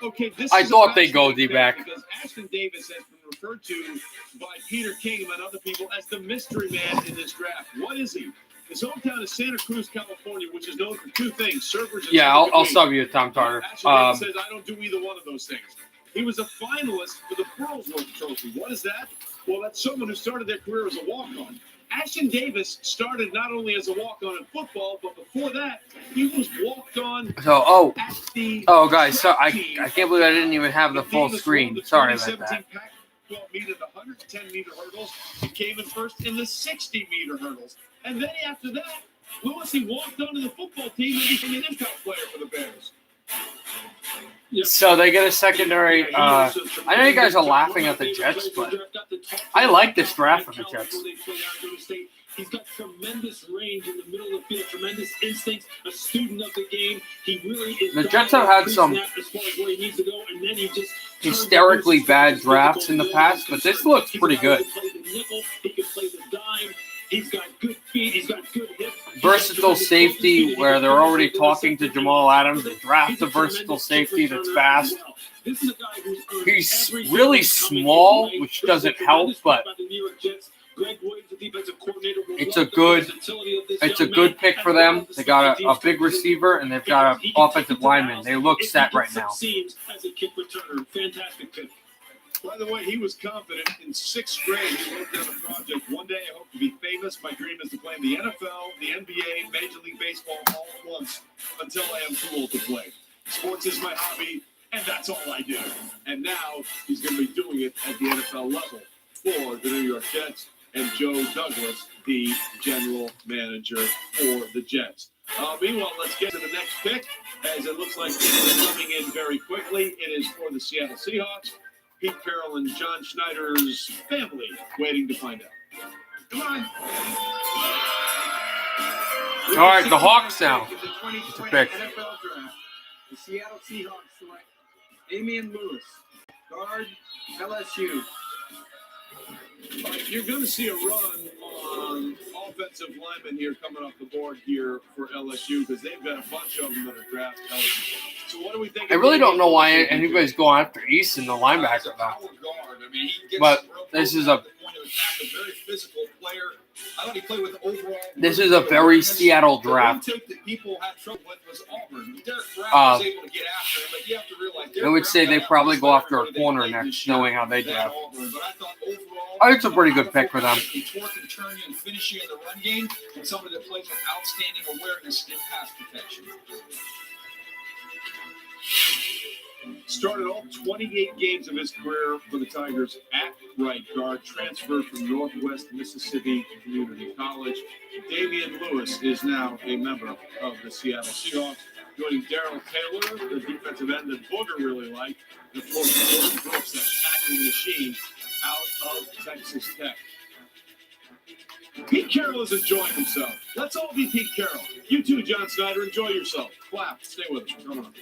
Okay, I thought they'd go D-back. Because Ashtyn Davis has been referred to by Peter King and other people as the mystery man in this draft. What is he? His hometown is Santa Cruz, California, which is known for two things: servers and Yeah, I'll sub you, Tom Carter. Ashtyn Davis says I don't do either one of those things. He was a finalist for the Burlsworth Trophy. What is that? Well, that's someone who started their career as a walk-on. Ashtyn Davis started not only as a walk-on in football, but before that, he was walked on. So, guys, so I can't believe I didn't even have the full screen. Sorry about that. 12-meter, the 110-meter hurdles. He came in first in the 60-meter hurdles. And then after that, Lewis, he walked onto the football team and became an impact player for the Bears. So they get a secondary. I know you guys are laughing at the Jets, but I like this draft from the Jets. He's got tremendous range in the middle of the field, tremendous instincts, a student of the game. He really is. The Jets have had some hysterically bad drafts in the past, but this looks pretty good. He can play the dime. He's got good feet. He's got good hips. Versatile safety, where they're already talking to Jamal Adams. They draft a versatile safety that's fast. He's really small, which doesn't help, but it's a good pick for them. They got a big receiver and they've got an offensive lineman. They look set right now. Fantastic pick. By the way, he was confident in 6th grade. He wrote down a project. One day I hope to be famous. My dream is to play in the NFL, the NBA, Major League Baseball all at once until I am too old to play. Sports is my hobby, and that's all I do. And now he's going to be doing it at the NFL level for the New York Jets and Joe Douglas, the general manager for the Jets. Meanwhile, let's get to the next pick, as it looks like it's coming in very quickly. It is for the Seattle Seahawks. Pete Carroll and John Schneider's family waiting to find out. Come on. All right, the Hawks now. It's a pick. NFL draft. The Seattle Seahawks select Damien Lewis, guard, LSU. You're going to see a run on offensive linemen here coming off the board here for LSU because they've got a bunch of them that are drafted LSU. So what do we think? I really don't know why anybody's going after Easton, the linebacker, though. But this is a very physical player. I thought he played with overall. This is a very Seattle draft. That people had trouble with was Auburn. Derek Brown was able to get after him, but you have to realize I would say they probably go after a corner next, knowing how they draft. Oh, it's a pretty good pick for them. Torque and turning and finishing in the run game, and somebody that plays with outstanding awareness in pass protection. Started all 28 games of his career for the Tigers at right guard, transferred from Northwest Mississippi Community College. Damien Lewis is now a member of the Seattle Seahawks, joining Darrell Taylor, the defensive end that Booger really liked, and of course, Jordan Brooks, that tackling machine out of Texas Tech. Pete Carroll is enjoying himself. Let's all be Pete Carroll. You too, John Snyder. Enjoy yourself. Clap. Stay with us. Come on.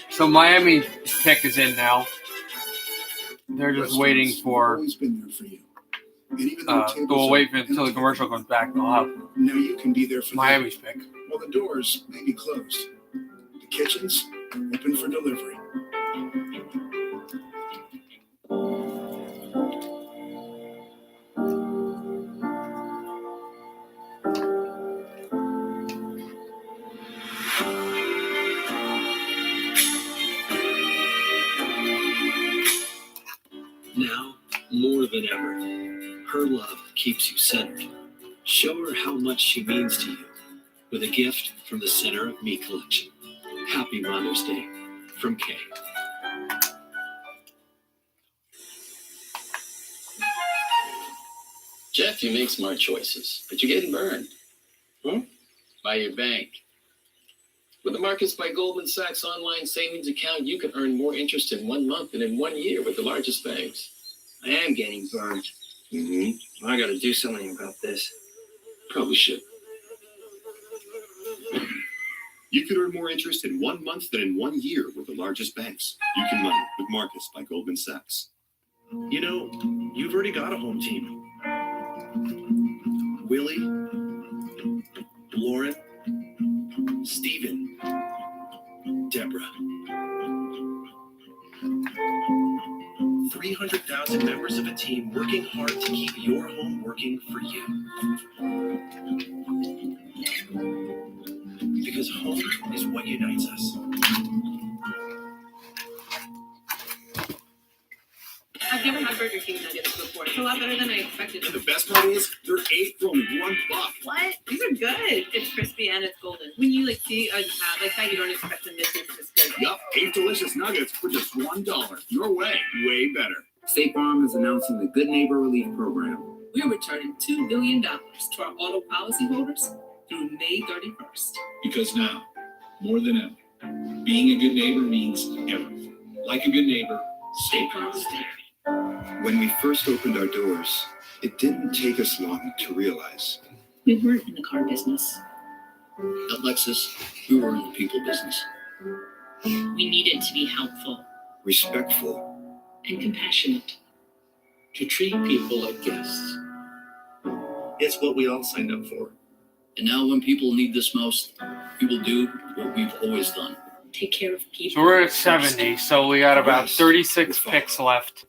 So Miami pick is in now. They're just waiting for. They'll wait until the commercial comes back. They'll have Now you can be there for Miami's pick. Well, the doors may be closed. The kitchen's open for delivery. Now, more than ever, her love keeps you centered. Show her how much she means to you with a gift from the Center of Me collection. Happy Mother's Day from Kay. Jeff, you make smart choices, but you're getting burned. By your bank. With the Markets by Goldman Sachs online savings account, you can earn more interest in 1 month than in 1 year with the largest banks. I am getting burned. I got to do something about this. Probably should. You could earn more interest in 1 month than in 1 year with the largest banks. You can money with Marcus by Goldman Sachs. You know, you've already got a home team. Willie, Lauren, Steven, Deborah. 300,000 members of a team working hard to keep your home working for you. Because home is what unites us. I've never had Burger King nuggets before. It's a lot better than I expected. And the best part is, they're 8 for only $1. What? These are good. It's crispy and it's golden. When you see a tab like that, you don't expect to miss it because it's good. Yup, 8 delicious nuggets for just $1. Your way better. State Farm is announcing the Good Neighbor Relief Program. We're returning $2 billion to our auto policyholders through May 31st. Because now, more than ever, being a good neighbor means everything. Like a good neighbor, State Farm is there. When we first opened our doors, it didn't take us long to realize. We weren't in the car business. At Lexus, we were in the people business. We needed to be helpful Respectful. and compassionate. To treat people like guests. It's what we all signed up for. And now when people need this most, we will do what we've always done. Take care of people. So we're at 70, so we got about 36 picks left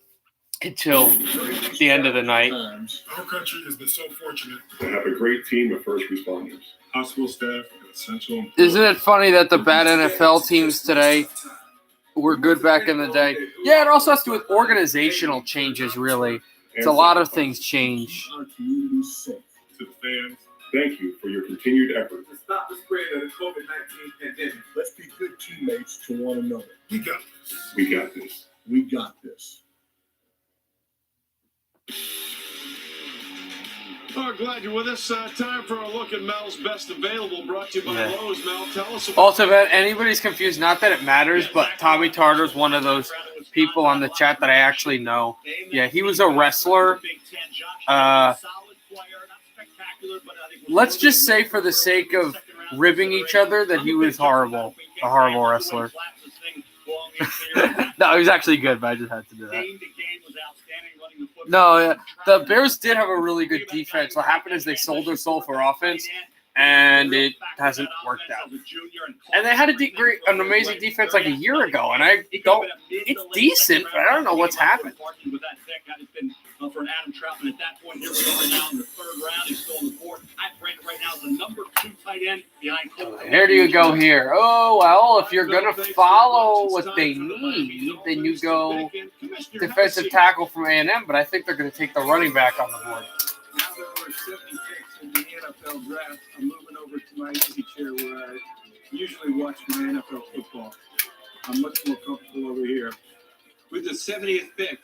until the end of the night. Our country has been so fortunate to have a great team of first responders, hospital staff, and essential. Isn't it funny that the bad NFL teams today were good back in the day? Yeah, it also has to do with organizational changes, really. It's a lot of things change. Our community safe. To the fans, thank you for your continued effort. to stop the spread of the COVID-19 pandemic. Let's be good teammates to one another. We got this. We got this. We got this. Oh, glad you're with us. Time for a look at Mel's best available, brought to you by Lowe's. Mel, tell us about. Also, if anybody's confused, not that it matters, but Tommy Tartar's one of those people on the chat that I actually know. Yeah, he was a wrestler. Let's just say, for the sake of ribbing each other, that he was horrible, a horrible wrestler. No, he was actually good, but I just had to do that. No, the Bears did have a really good defense. What happened is they sold their soul for offense, and it hasn't worked out. And they had an amazing defense like a year ago, and it's decent, but I don't know what's happened. For an Adam Troutman at that point, here we are now in the third round. He's still on the board. I rank it right now as the number 2 tight end behind Cole Kmet. Here do you go here? Oh, well, if you're going to follow what they need, then you go defensive tackle from A&M, but I think they're going to take the running back on the board. Now that we're 76 in the NFL draft, I'm moving over to my easy chair where I usually watch my NFL football. I'm much more comfortable over here. With the 70th pick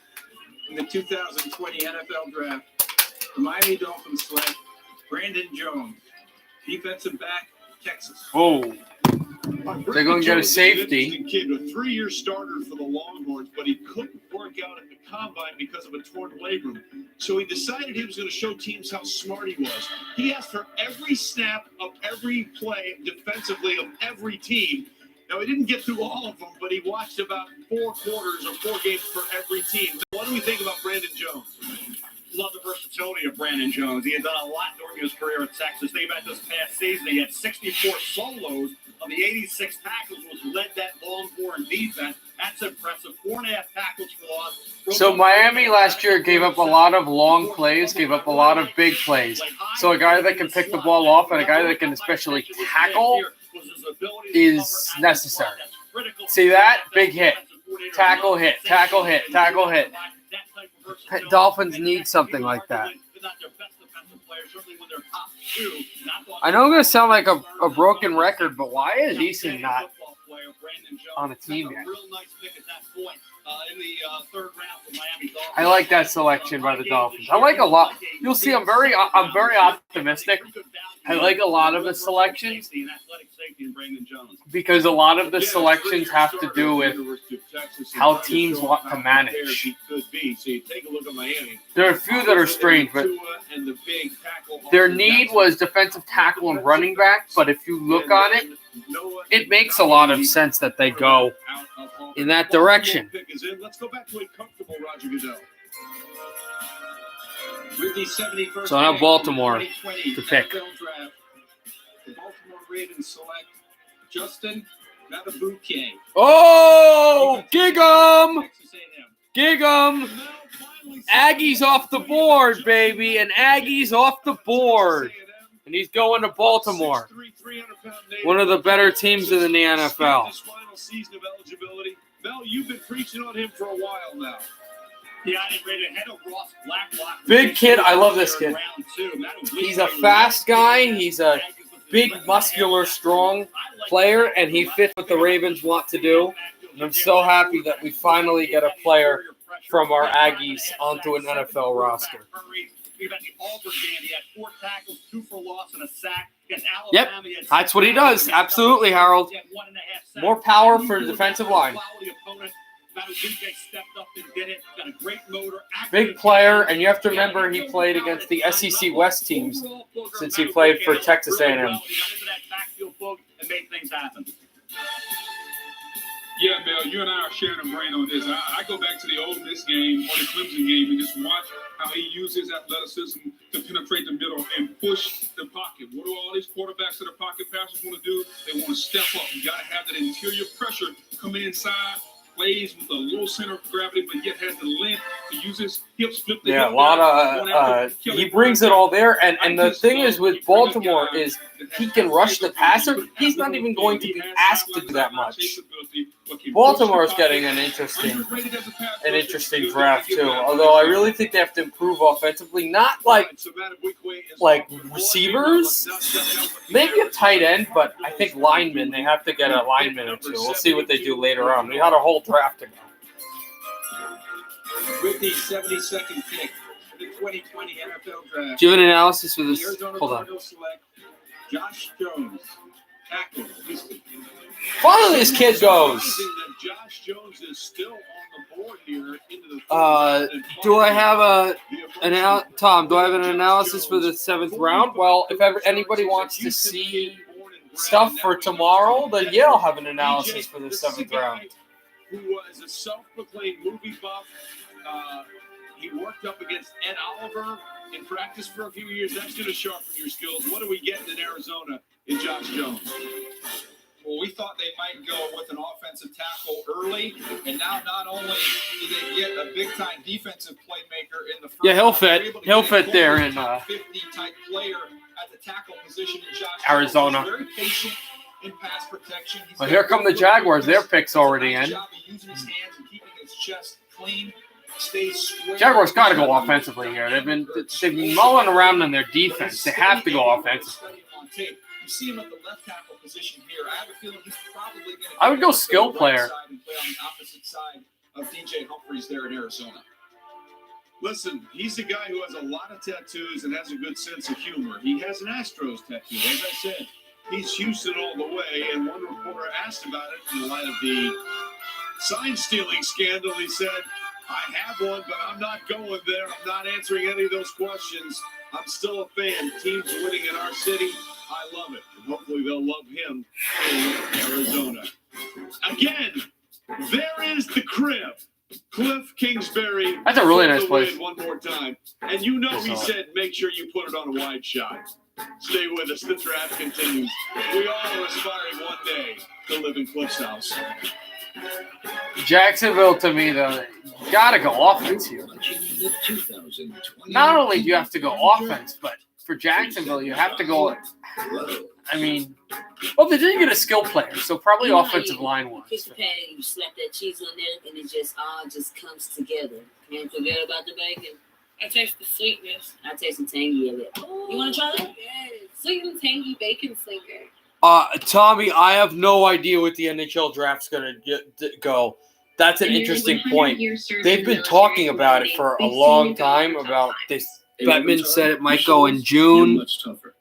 in the 2020 NFL Draft, the Miami Dolphins select Brandon Jones, defensive back, Texas. Oh, they're going to get a safety. Kid, a 3-year starter for the Longhorns, but he couldn't work out at the combine because of a torn labrum. So he decided he was going to show teams how smart he was. He asked for every snap of every play defensively of every team. Now, he didn't get through all of them, but he watched about 4 quarters or 4 games for every team. What do we think about Brandon Jones? Love the versatility of Brandon Jones. He had done a lot during his career at Texas. Think about this past season. He had 64 solos of the 86 tackles, which led that Longhorn defense. That's impressive. 4.5 tackles for loss. So Miami last year gave up a lot of long plays, gave up a lot of big plays. So a guy that can pick the ball off and a guy that can especially tackle is necessary. See that? Big hit. Tackle hit, tackle hit, tackle hit. Dolphins need something like that. I know I'm going to sound like a broken record, but why is Eason not on a team yet? I like that selection by the Dolphins. I like a lot. You'll see, I'm very optimistic. I like a lot of the selections because a lot of the selections have to do with how teams want to manage. There are a few that are strange, but their need was defensive tackle and running back. But if you look on it, it makes a lot of sense that they go in that direction. Let's go back to a comfortable Roger Goodell. With the 71st So now Baltimore to pick. The Baltimore Ravens select Justin Madubuike. Oh, gig 'em! Gig 'em. Aggies off the board, baby. And Aggies off the board. And he's going to Baltimore. One of the better teams in the NFL. Season of eligibility. Mel, you've been preaching on him for a while now. Yeah, I read ahead of Ross Blacklock. Big kid. I love this kid. He's a fast guy. He's a big, muscular, strong player, and he fits what the Ravens want to do. And I'm so happy that we finally get a player from our Aggies onto an NFL roster. Yep, that's what he does. Absolutely, Harold. More power for the defensive line. Big player, and you have to remember he played against the SEC West teams since he played for Texas A&M. Yeah, Mel, you and I are sharing a brain on this. I go back to the Ole Miss game or the Clemson game and just watch how he uses athleticism to penetrate the middle and push the pocket. What do all these quarterbacks to the pocket passers want to do? They want to step up. You got to have that interior pressure coming inside. Plays with a low center of gravity, but yet has the length to use his hips. Flip the Yeah, a lot of he brings it all there, and the thing is with Baltimore is he can rush the passer. He's not even going to be asked to do that much. Baltimore is getting an interesting draft too. Although I really think they have to improve offensively, not like receivers, maybe a tight end, but I think linemen. They have to get a lineman or two. We'll see what they do later on. We had a whole draft to go. With the 72nd pick, the 2020 NFL Draft. Do you have an analysis for this? Hold on. Josh Jones, tackle, Houston. Finally, this kid goes. Josh Jones is still on the board here into the do I have Tom? Do I have an analysis for the 7th round? Well, if ever anybody wants to see stuff for tomorrow, then yeah, I'll have an analysis for the 7th round. Who was a self-proclaimed movie buff. He worked up against Ed Oliver in practice for a few years. That's going to sharpen your skills. What are we getting in Arizona in Josh Jones? Well, we thought they might go with an offensive tackle early, and now not only do they get a big-time defensive playmaker in the first Yeah, he'll fit. He'll fit there in 50-type player at the tackle position in Josh Arizona. Jones. Very patient in pass protection. Well, here come the Jaguars. Their pick's already in. Using his hands and keeping his chest clean. Stays square. Jaguars got to go offensively here. They've been mulling around on their defense. They have to go offensively. You see him at the left tackle position here. I have a feeling he's probably going to. I would go skill player. And play on the opposite side of DJ Humphries there in Arizona. Listen, he's a guy who has a lot of tattoos and has a good sense of humor. He has an Astros tattoo. As I said, he's Houston all the way. And one reporter asked about it in light of the sign-stealing scandal. He said, I have one, but I'm not going there. I'm not answering any of those questions. I'm still a fan. Teams winning in our city. I love it. And hopefully they'll love him in Arizona. Again, there is the crib. Cliff Kingsbury. That's a really nice place. One more time. And you know he said make sure you put it on a wide shot. Stay with us. The draft continues. We all are aspiring one day to live in Cliff's house. Jacksonville, to me, though, you got to go offense here. Not only do you have to go offense, but for Jacksonville, you have to go. I mean, well, they didn't get a skill player, so probably offensive line wise. Fish patty, you slap that cheese on there, and it just all comes together. Can't forget about the bacon. I taste the sweetness. I taste the tangy of it. You want to try that? Yes. Sweet and tangy bacon flavor. Tommy, I have no idea what the NHL draft's going to go. That's an interesting point. They've been talking about it for a long time, about this. Bettman said it might go in June.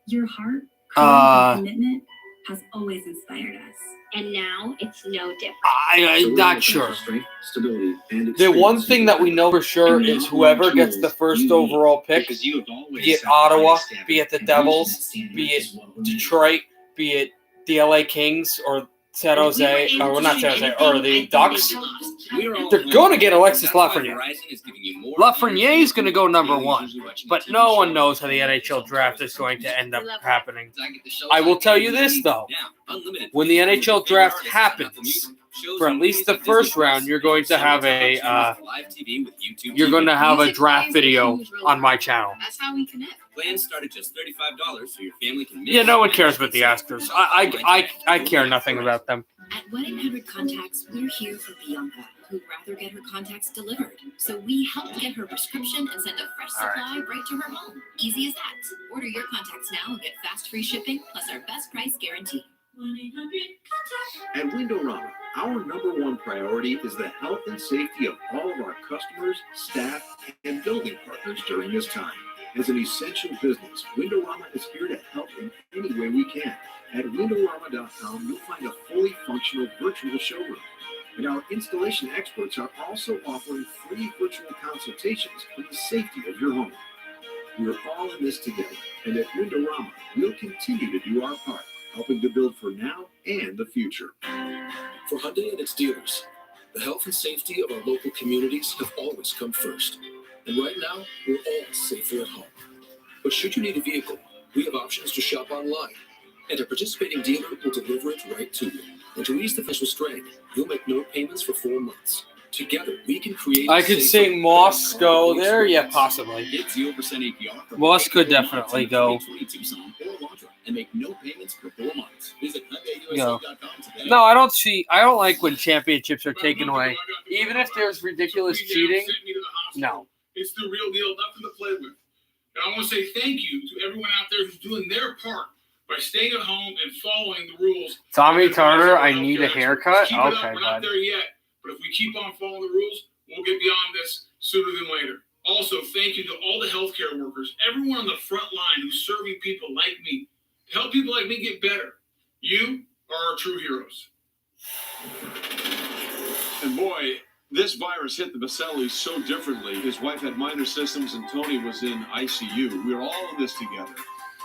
Your heart, courage, and commitment has always inspired us. And now it's no different. I'm not sure. The one thing that we know for sure is whoever gets the first overall pick, be it Ottawa, be it the Devils, be it Detroit, be it the LA Kings or San Jose, or not San Jose, or the Ducks, they're going to get Alexis Lafreniere. Lafreniere is going to go number one, but no one knows how the NHL draft is going to end up happening. I will tell you this, though. When the NHL draft happens, for at least the first round, you're going to have a draft video on my channel. That's how we connect. Plans start at just $35, so your family can. Yeah, no one cares about the Astros. I care nothing about them. At 1-800-CONTACTS, we're here for Bianca, who'd rather get her contacts delivered. So we helped get her prescription and send a fresh supply right to her home. Easy as that. Order your contacts now and get fast free shipping plus our best price guarantee. 1-800-CONTACTS. At Windorama, our #1 priority is the health and safety of all of our customers, staff, and building partners during this time. As an essential business, Windorama is here to help in any way we can. At Windorama.com, you'll find a fully functional virtual showroom. And our installation experts are also offering free virtual consultations for the safety of your home. We're all in this together, and at Windorama, we'll continue to do our part, helping to build for now and the future. For Hyundai and its dealers, the health and safety of our local communities have always come first. And right now, we're all safer at home. But should you need a vehicle, we have options to shop online. And a participating dealer will deliver it right to you. And to ease the financial strain, you'll make no payments for 4 months. Together, we can create. I could see Moss go there. Yeah, possibly. Get 0% APR. Moss could definitely go. And make no payments for 4 months. Visit Go. No, I don't like when championships are taken away. Even if there's ridiculous cheating. No. It's the real deal, nothing to play with. And I want to say thank you to everyone out there who's doing their part by staying at home and following the rules. Tommy Tarter, I need a haircut? Keep it up. Okay, We're not bud. there yet, but if we keep on following the rules, we'll get beyond this sooner than later. Also, thank you to all the healthcare workers, everyone on the front line who's serving people like me. To help people like me get better. You are our true heroes. And boy, this virus hit the Basellis so differently. His wife had minor symptoms and Tony was in ICU. We're all in this together.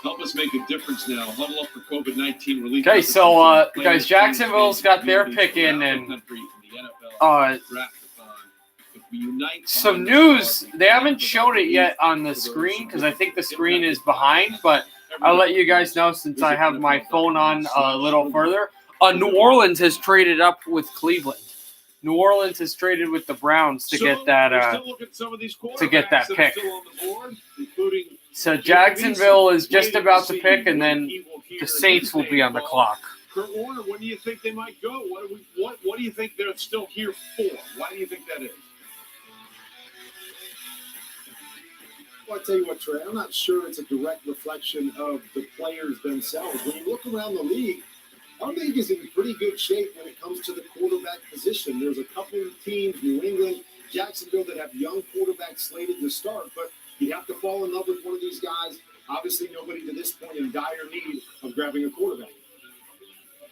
Help us make a difference now. Huddle up for COVID-19 relief. Okay, so guys, Jacksonville's got their pick in, and some news. They haven't showed it yet on the screen because I think the screen is behind, but I'll let you guys know since I have my phone on a little further. New Orleans has traded up with Cleveland. New Orleans has traded with the Browns to get that pick. So Jacksonville is just about to pick, and then the Saints will be on the clock. Kurt Warner, when do you think they might go? What do you think they're still here for? Why do you think that is? Well, I tell you what, Trey, I'm not sure it's a direct reflection of the players themselves. When you look around the league, our league is in pretty good shape when it comes to the quarterback position. There's a couple of teams, New England, Jacksonville, that have young quarterbacks slated to start, but you have to fall in love with one of these guys. Obviously, nobody to this point in dire need of grabbing a quarterback.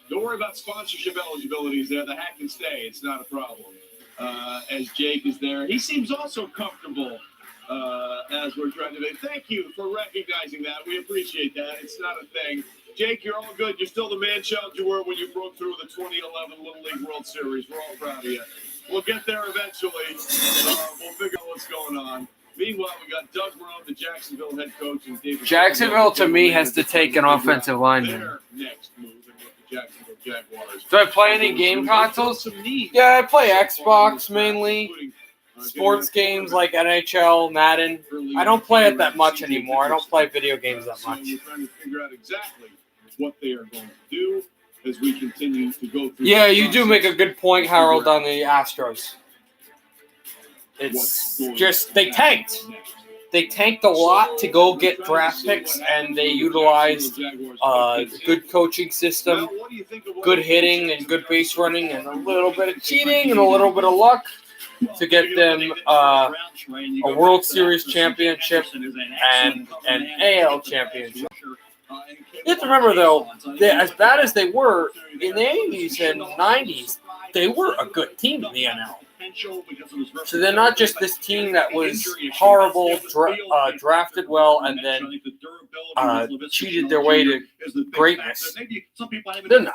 Don't worry about sponsorship eligibilities there. The hack can stay. It's not a problem. As Jake is there, he seems also comfortable as we're trying to. Thank you for recognizing that. We appreciate that. It's not a thing. Jake, you're all good. You're still the man child you were when you broke through the 2011 Little League World Series. We're all proud of you. We'll get there eventually. We'll figure out what's going on. Meanwhile, we got Doug Marone, the Jacksonville head coach, and David. Jacksonville, to me, has to take an offensive lineman. Their next move and what the Jacksonville Jaguars. Do I play any game consoles? Yeah, I play Xbox mainly. Sports games like NHL, Madden. I don't play it that much anymore. I don't play video games that much. We're trying to figure out exactly what they are going to do as we continue to go through. Yeah, you do make a good point, Harold, on the Astros. It's just they tanked. They tanked a lot to go get draft picks, and they utilized a good coaching system, good hitting, and good base running, and a little bit of cheating and a little bit of luck to get them a World Series championship and an AL championship. You have to remember, though, that as bad as they were in the 80s and 90s, they were a good team in the NL. So they're not just this team that was horrible, drafted well, and then cheated their way to greatness. They're not.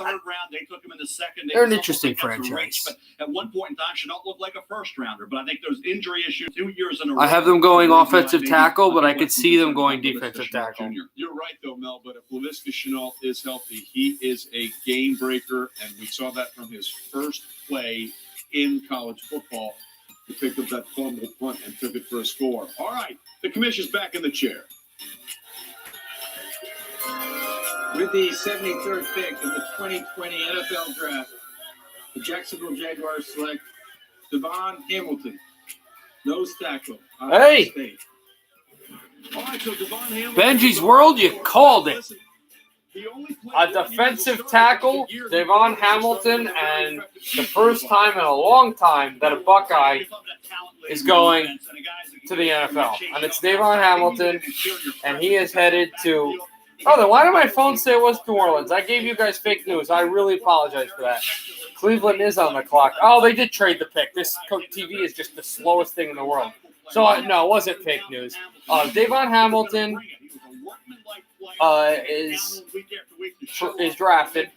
They're an interesting franchise. But at one point in time, Shenault looked like a first-rounder, but I think those injury issues 2 years in a row. I have them going offensive tackle, but I could see them going defensive tackle. You're right, though, Mel, but if Laviska Shenault is healthy, he is a game breaker, and we saw that from his first play in college football. He picked up that fumble punt and took it for a score. All right, the commission's back in the chair. With the 73rd pick of the 2020 NFL Draft, the Jacksonville Jaguars select Davon Hamilton, nose tackle. Hey! State. All right, so Davon Hamilton. Benji's World, you called it. A defensive tackle, Davon Hamilton, and the first time in a long time that a Buckeye is going to the NFL. And it's Davon Hamilton, and he is headed to... Oh, then why did my phone say it was New Orleans? I gave you guys fake news. I really apologize for that. Cleveland is on the clock. Oh, they did trade the pick. This TV is just the slowest thing in the world. So, no, it wasn't fake news. Davon Hamilton is drafted,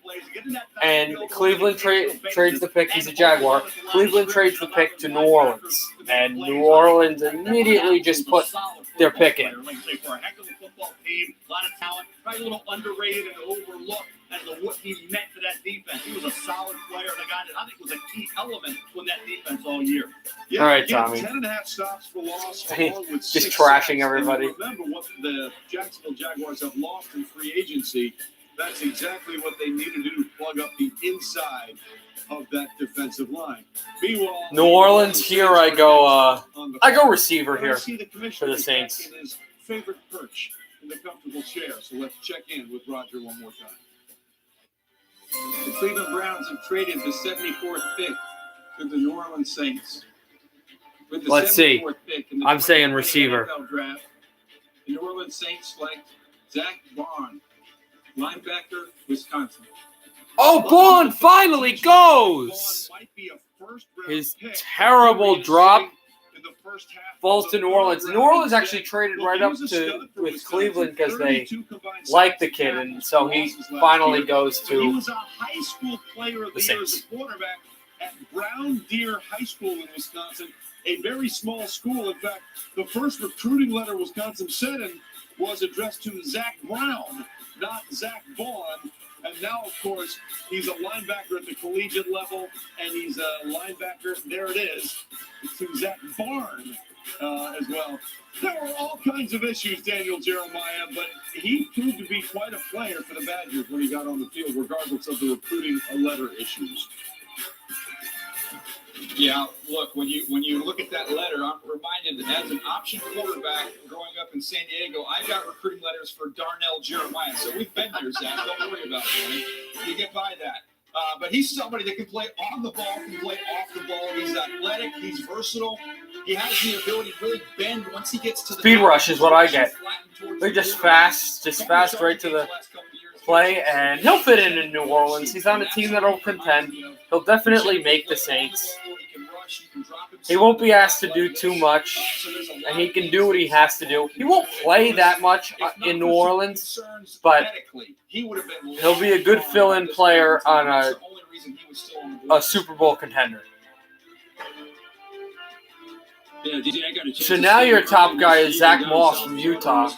and Cleveland trades the pick. He's a Jaguar. Cleveland trades the pick to New Orleans, and New Orleans immediately just put their pick in. Team, a lot of talent, probably a little underrated and overlooked as to what he meant to that defense. He was a solid player, the guy that I think was a key element in that defense all year. Yeah, all right, Tommy. 10.5 stops for loss. Just trashing everybody. Remember what the Jacksonville Jaguars have lost in free agency. That's exactly what they needed to do to plug up the inside of that defensive line. Meanwhile, New Orleans, here I go receiver here for the Saints. Favorite perch in the comfortable chair. So let's check in with Roger one more time. The Cleveland Browns have traded the 74th pick to the New Orleans Saints. With the Let's see. Pick in the I'm saying receiver. NFL draft, the New Orleans Saints select Zack Baun, linebacker, Wisconsin. Oh, Baun finally goes! His terrible drop falls to New Orleans. New Orleans actually traded right up with Cleveland because they like the kid, and so he finally goes to he was a high school player of the year as a quarterback at Brown Deer High School in Wisconsin, a very small school. In fact, the first recruiting letter Wisconsin sent him was addressed to Zack Baun, not Zack Baun. And now, of course, he's a linebacker at the collegiate level, and he's a linebacker, there it is, to Zack Baun as well. There were all kinds of issues, Daniel Jeremiah, but he proved to be quite a player for the Badgers when he got on the field, regardless of the recruiting letter issues. Yeah, look, when you look at that letter, I'm reminded that as an option quarterback growing up in San Diego, I got recruiting letters for Darnell Jeremiah. So we've been there, Zach. Don't worry about it. You get by that. But he's somebody that can play on the ball, can play off the ball. He's athletic. He's versatile. He has the ability to really bend once he gets to the speed rush is what I get. They're just fast right to the play, and he'll fit in New Orleans. He's on a team that'll contend. He'll definitely make the Saints. He won't be asked to do too much, and he can do what he has to do. He won't play that much in New Orleans, but he'll be a good fill-in player on a Super Bowl contender. So now your top guy is Zach Moss from Utah.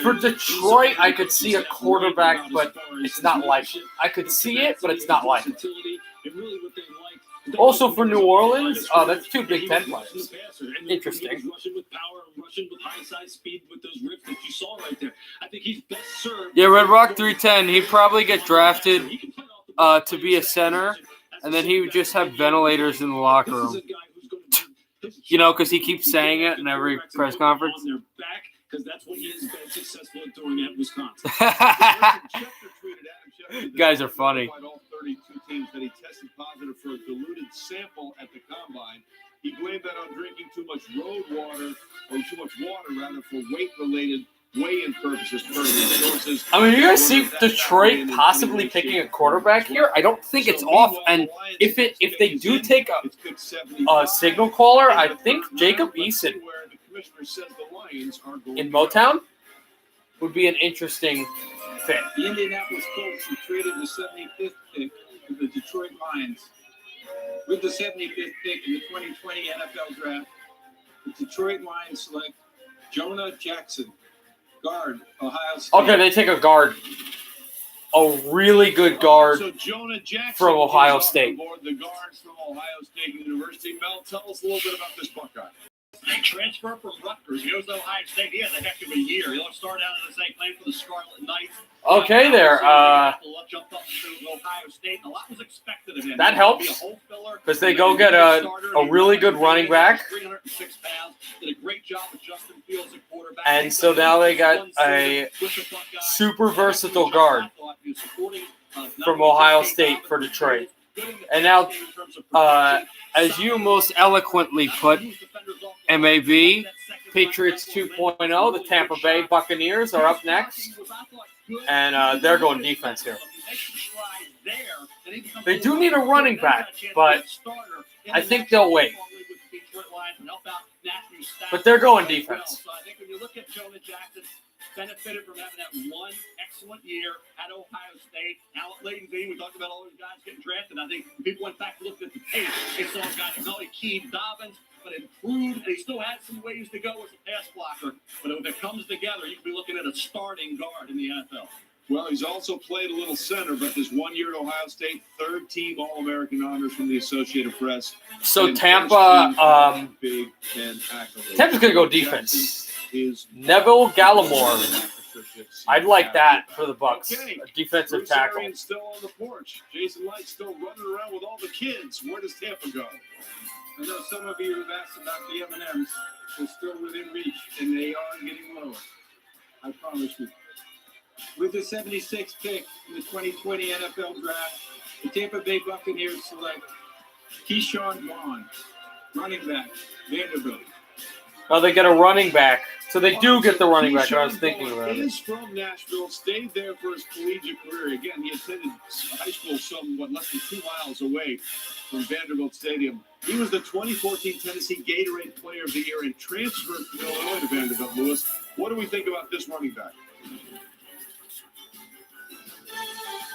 For Detroit, I could see a quarterback, but it's not likely. I could see it, but it's not likely. Also for New Orleans, that's two Big Ten players. Interesting. Yeah, Red Rock 310, he'd probably get drafted to be a center, and then he would just have ventilators in the locker room. You know, because he keeps saying it in every press conference. Because that's what he has been successful at doing at Wisconsin. You guys are funny. All 32 teams that he tested positive for a diluted sample at the combine. He blamed that on drinking too much road water, or too much water rather, for weight-related weigh-in purposes per his sources. I mean, you guys see Detroit possibly picking a quarterback here? I don't think it's off. And if they do take a signal caller, I think Jacob Eason in Motown would be an interesting fit. The Indianapolis Colts have traded the 75th pick to the Detroit Lions. With the 75th pick in the 2020 NFL Draft, the Detroit Lions select Jonah Jackson, guard, Ohio State. Okay, they take a guard. A really good guard Jonah Jackson from Ohio State. The guard from Ohio State University. Mel, tell us a little bit about this Buckeye. Transfer from Rutgers. He goes to Ohio State. He has a heck of a year. He'll start out as a playing for the Scarlet Knights. Okay, there. Jumped up to Ohio State. A lot was expected of him. That helps because they go get a really good running back. 306 pounds. Did a great job with Justin Fields at quarterback. And so now they got a super versatile guard from Ohio State for Detroit. And now, as you most eloquently put, MAV, Patriots 2.0, the Tampa Bay Buccaneers are up next. And they're going defense here. They do need a running back, but I think they'll wait. But they're going defense. So I think when you look at Jonah Jackson, benefited from having that one excellent year at Ohio State. Now at Layton V, we talked about all those guys getting drafted. I think people went back and looked at the tape. They saw a guy that not only KJ Dobbins, but improved, and he still had some ways to go as a pass blocker. But when it comes together, you could be looking at a starting guard in the NFL. Well, he's also played a little center, but this 1 year at Ohio State, third-team All-American honors from the Associated Press. So Tampa, Tampa's going to go defense. Neville Gallimore. I'd like that for the Bucks. Okay. A defensive Bruce tackle. Arians still on the porch. Jason Light's still running around with all the kids. Where does Tampa go? I know some of you have asked about the M&Ms. They're still within reach, and they are getting lower. I promise you. With the 76th pick in the 2020 NFL Draft, the Tampa Bay Buccaneers select Ke'Shawn Vaughn, running back, Vanderbilt. Oh, they get a running back. So they do get the running back. I was thinking about it. He is from Nashville, stayed there for his collegiate career. Again, he attended high school somewhat less than 2 miles away from Vanderbilt Stadium. He was the 2014 Tennessee Gatorade Player of the Year and transferred from Illinois to Vanderbilt. Lewis, what do we think about this running back?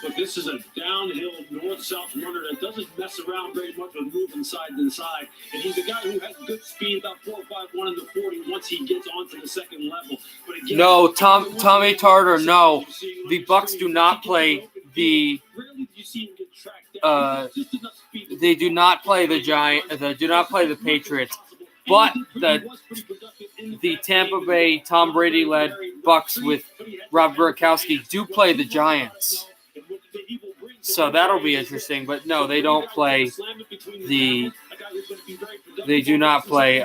But this is a downhill north-south runner that doesn't mess around very much with moving side to side. And he's a guy who has good speed, about 4.51 in the 40 once he gets onto the second level. But again, No, Tommy Tartar, no. The Bucks do not play the they do not play the Giants. They do not play the Patriots. But the Tampa Bay Tom Brady-led Bucks with Rob Gronkowski do play the Giants. So that'll be interesting. But no, they don't play the. They do not play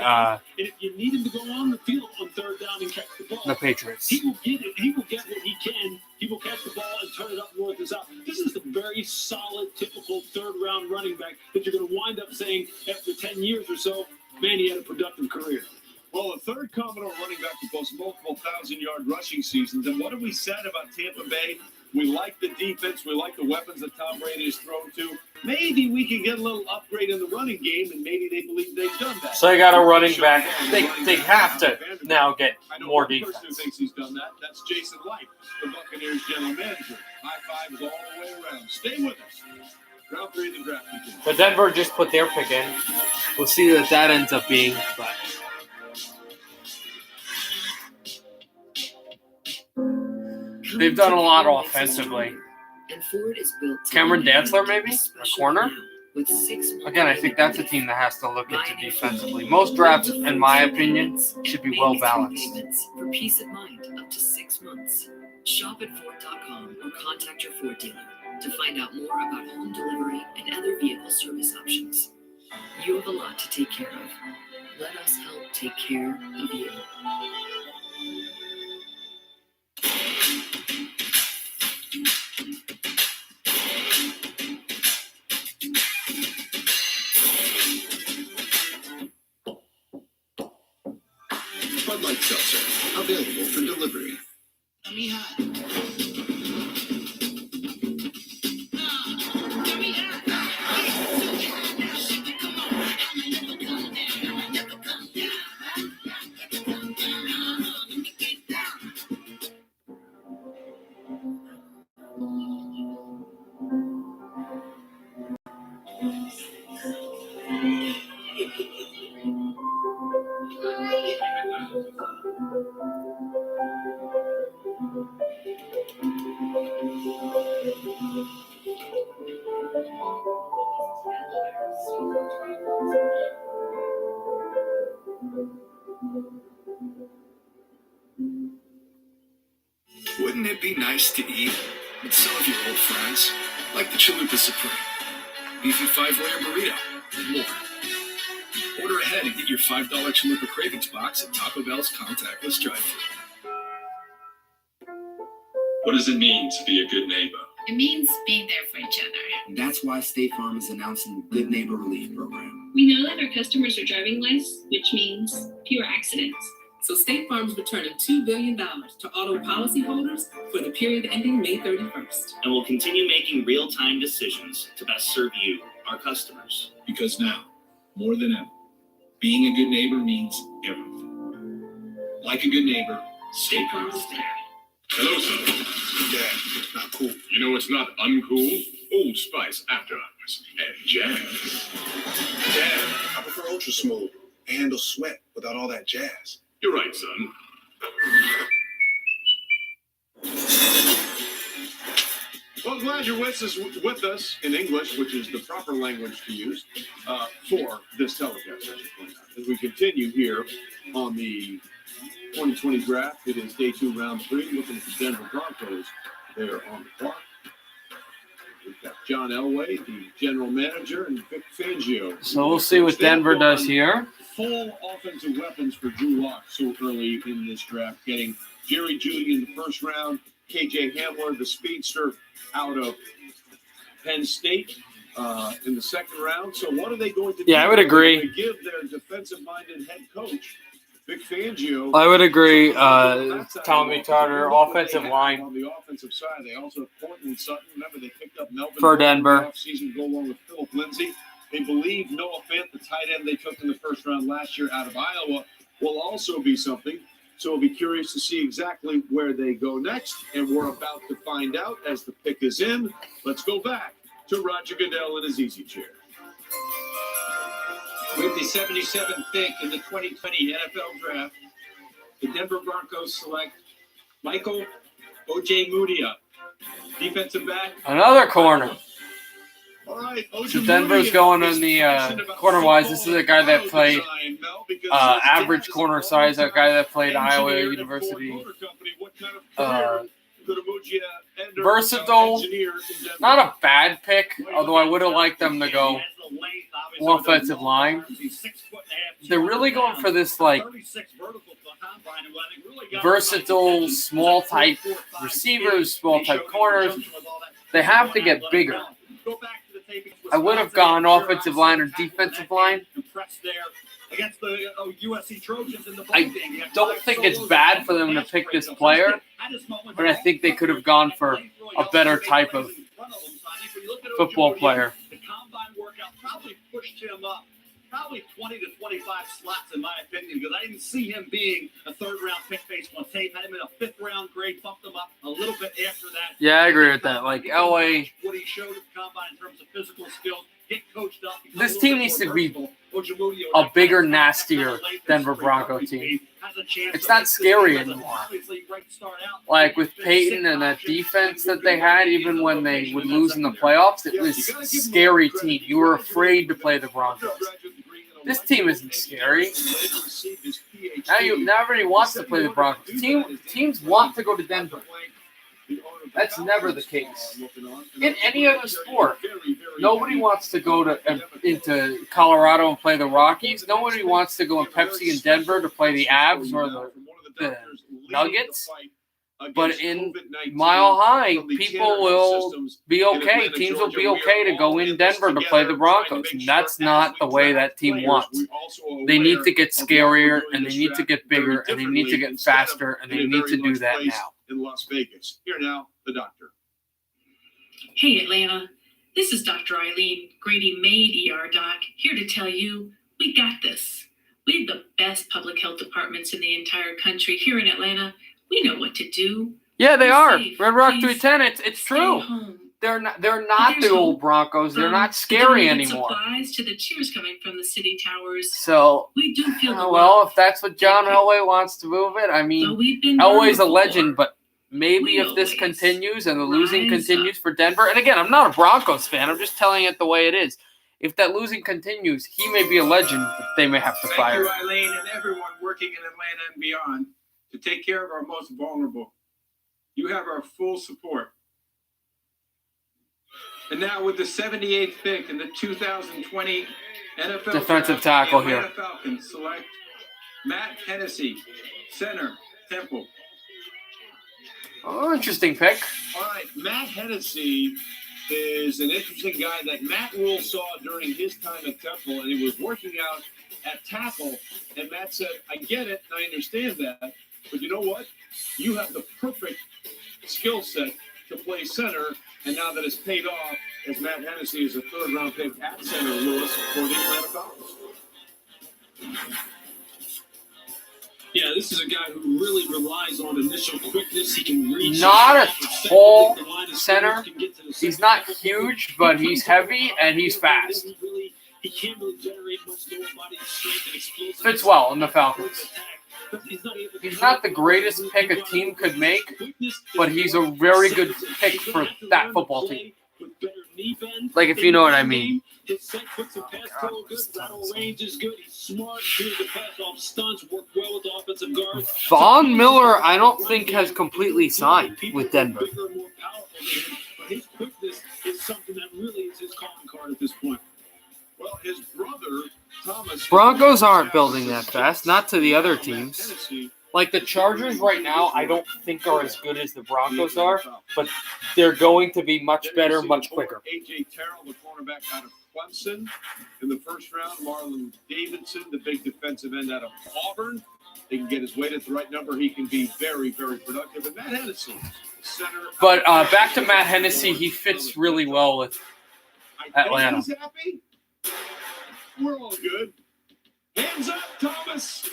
if you need him to go on the field on third down and catch the ball, the Patriots. He will get it. He will get what he can. He will catch the ball and turn it up north and south. This is the very solid, typical third-round running back that you're going to wind up saying after 10 years or so, man, he had a productive career. Well, a third Commodore running back to post multiple 1,000-yard rushing seasons. And what have we said about Tampa Bay? We like the defense. We like the weapons that Tom Brady has thrown to. Maybe we can get a little upgrade in the running game, and maybe they believe they've done that. So they got a running back. They have to now get more defense. The person who thinks he's done that, that's Jason Light, the Buccaneers general manager. High fives all the way around. Stay with us. Round 3 of the draft begins. But Denver just put their pick in. We'll see what that ends up being. But they've done a lot offensively. And Ford is built Cameron Dantzler, maybe? A corner? Again, I think that's a team that has to look into defensively. Most drafts, in my opinion, should be well balanced. For peace of mind, up to 6 months. Shop at Ford.com or contact your Ford dealer to find out more about home delivery and other vehicle service options. You have a lot to take care of. Let us help take care of you. Bud Light Seltzer. Available for delivery. Wouldn't it be nice to eat with some of your old friends? Like the Chalupa Supreme, beefy 5-layer burrito, and more. Order ahead and get your $5 Chalupa Cravings box at Taco Bell's contactless drive-thru. What does it mean to be a good neighbor? It means being there for each other. And that's why State Farm is announcing the Good Neighbor Relief Program. We know that our customers are driving less, which means fewer accidents. So State Farm's returning $2 billion to auto policyholders for the period ending May 31st. And we'll continue making real-time decisions to best serve you, our customers. Because now, more than ever, being a good neighbor means everything. Like a good neighbor, State Farm is there. Hello, son. Dad, not cool. You know what's not uncool? Old Spice After Hours and jazz. Dad, I prefer Ultra Smooth. It handles sweat without all that jazz. You're right, son. Well, I'm glad you're with us in English, which is the proper language to use for this telecast. As we continue here on the 2020 draft, it is day 2, round 3, looking at the Denver Broncos. They are on the clock. We've got John Elway, the general manager, and Vic Fangio. So we'll see what Denver does here. Full offensive weapons for Drew Lock so early in this draft, getting Jerry Jeudy in the first round, KJ Hamler, the speedster, out of Penn State in the second round. So what are they going to do? Yeah, I would agree. To give their defensive-minded head coach, Vic Fangio. I would agree. Tommy Tarter, offensive line. On the offensive side, they also have Portland Sutton. Remember, they picked up Melvin for Denver. Season to go along with Philip Lindsay. They believe Noah Fant, the tight end they took in the first round last year out of Iowa, will also be something. So we'll be curious to see exactly where they go next. And we're about to find out as the pick is in. Let's go back to Roger Goodell in his easy chair. With the 77th pick in the 2020 NFL Draft, the Denver Broncos select Michael Ojemudia, defensive back. Another corner. All right, So Denver's going on the corner-wise. This is a guy that played average corner size, a guy that played Iowa University. Versatile, not a bad pick, although I would have liked them to go offensive line. They're really going for this, like, versatile, small type receivers, small type corners. They have to get bigger. I would have gone offensive line or defensive line. I don't think it's bad for them to pick this player, but I think they could have gone for a better type of football player. The combine workout probably pushed him up probably 20 to 25 slots, in my opinion, because I didn't see him being a third-round pick based on tape. Had him in a fifth-round grade, bumped him up a little bit after that. Yeah, I agree with that. Like, LA, what he showed at the combine in terms of physical skills, get coached up. this team needs to be a bigger, nastier Denver Bronco team. It's not scary anymore. Like with Peyton and that defense that they had, even when they would lose in the playoffs, it was a scary team. You were afraid to play the Broncos. This team isn't scary. Now everybody wants to play the Broncos. Teams want to go to Denver. That's never the case. In any other sport, nobody wants to go into Colorado and play the Rockies. Nobody wants to go in Pepsi in Denver to play the Avs or the Nuggets. But in Mile High, people will be okay. Teams will be okay to go in Denver to play the Broncos. And that's not the way that team wants. They need to get scarier, and they need to get bigger, and they need to get faster, and they need to do that now. In Las Vegas. Here now, the doctor. Hey, Atlanta. This is Dr. Eileen, Grady Maid ER Doc, here to tell you we got this. We have the best public health departments in the entire country here in Atlanta. We know what to do. Yeah, they are. Red Rock 310. It's true. They're not the old Broncos. They're not scary anymore. Supplies to the cheers coming from the city towers. So we do feel well, if that's what John Elway wants to move it, I mean, Elway's a legend, but maybe if this continues and the losing continues for Denver, and again, I'm not a Broncos fan. I'm just telling it the way it is. If that losing continues, he may be a legend, but they may have to fire him. Thank you, Eileen, and everyone working in Atlanta and beyond to take care of our most vulnerable. You have our full support. And now with the 78th pick in the 2020 NFL defensive tackle here. Falcons select Matt Hennessy, center, Temple. Oh, interesting pick. All right, Matt Hennessy is an interesting guy that Matt Rule saw during his time at Temple, and he was working out at tackle, and Matt said, I get it, and I understand that, but you know what? You have the perfect skill set to play center, and now that it's paid off, as Matt Hennessy is a third-round pick at center, Lewis, for the Atlanta Falcons. Yeah, this is a guy who really relies on initial quickness. He can reach. Not a tall center. He's not huge, but he's heavy and he's fast. He can't really generate much lower body strength and explosiveness. Fits well in the Falcons. He's not the greatest pick a team could make, but he's a very good pick for that football team. Like, if you know what I mean. His set puts the pass pro good, lateral range is good. He's smart, clears the pass off stunts, work well with the offensive guard. Von Miller, I don't think has completely signed with Denver. But his quickness is something that really is his calling card at this point. Well, his brother, Thomas. Broncos aren't building that fast, not to the other teams. Like the Chargers right now, I don't think are as good as the Broncos are, but they're going to be much better, much quicker. AJ Terrell, the cornerback out of Clemson. In the first round, Marlon Davidson, the big defensive end out of Auburn. They can get his weight at the right number. He can be very, very productive. And Matt Hennessy, center. But back to Matt Hennessy, he fits really well with Atlanta. He's happy. We're all good. Hands up, Thomas.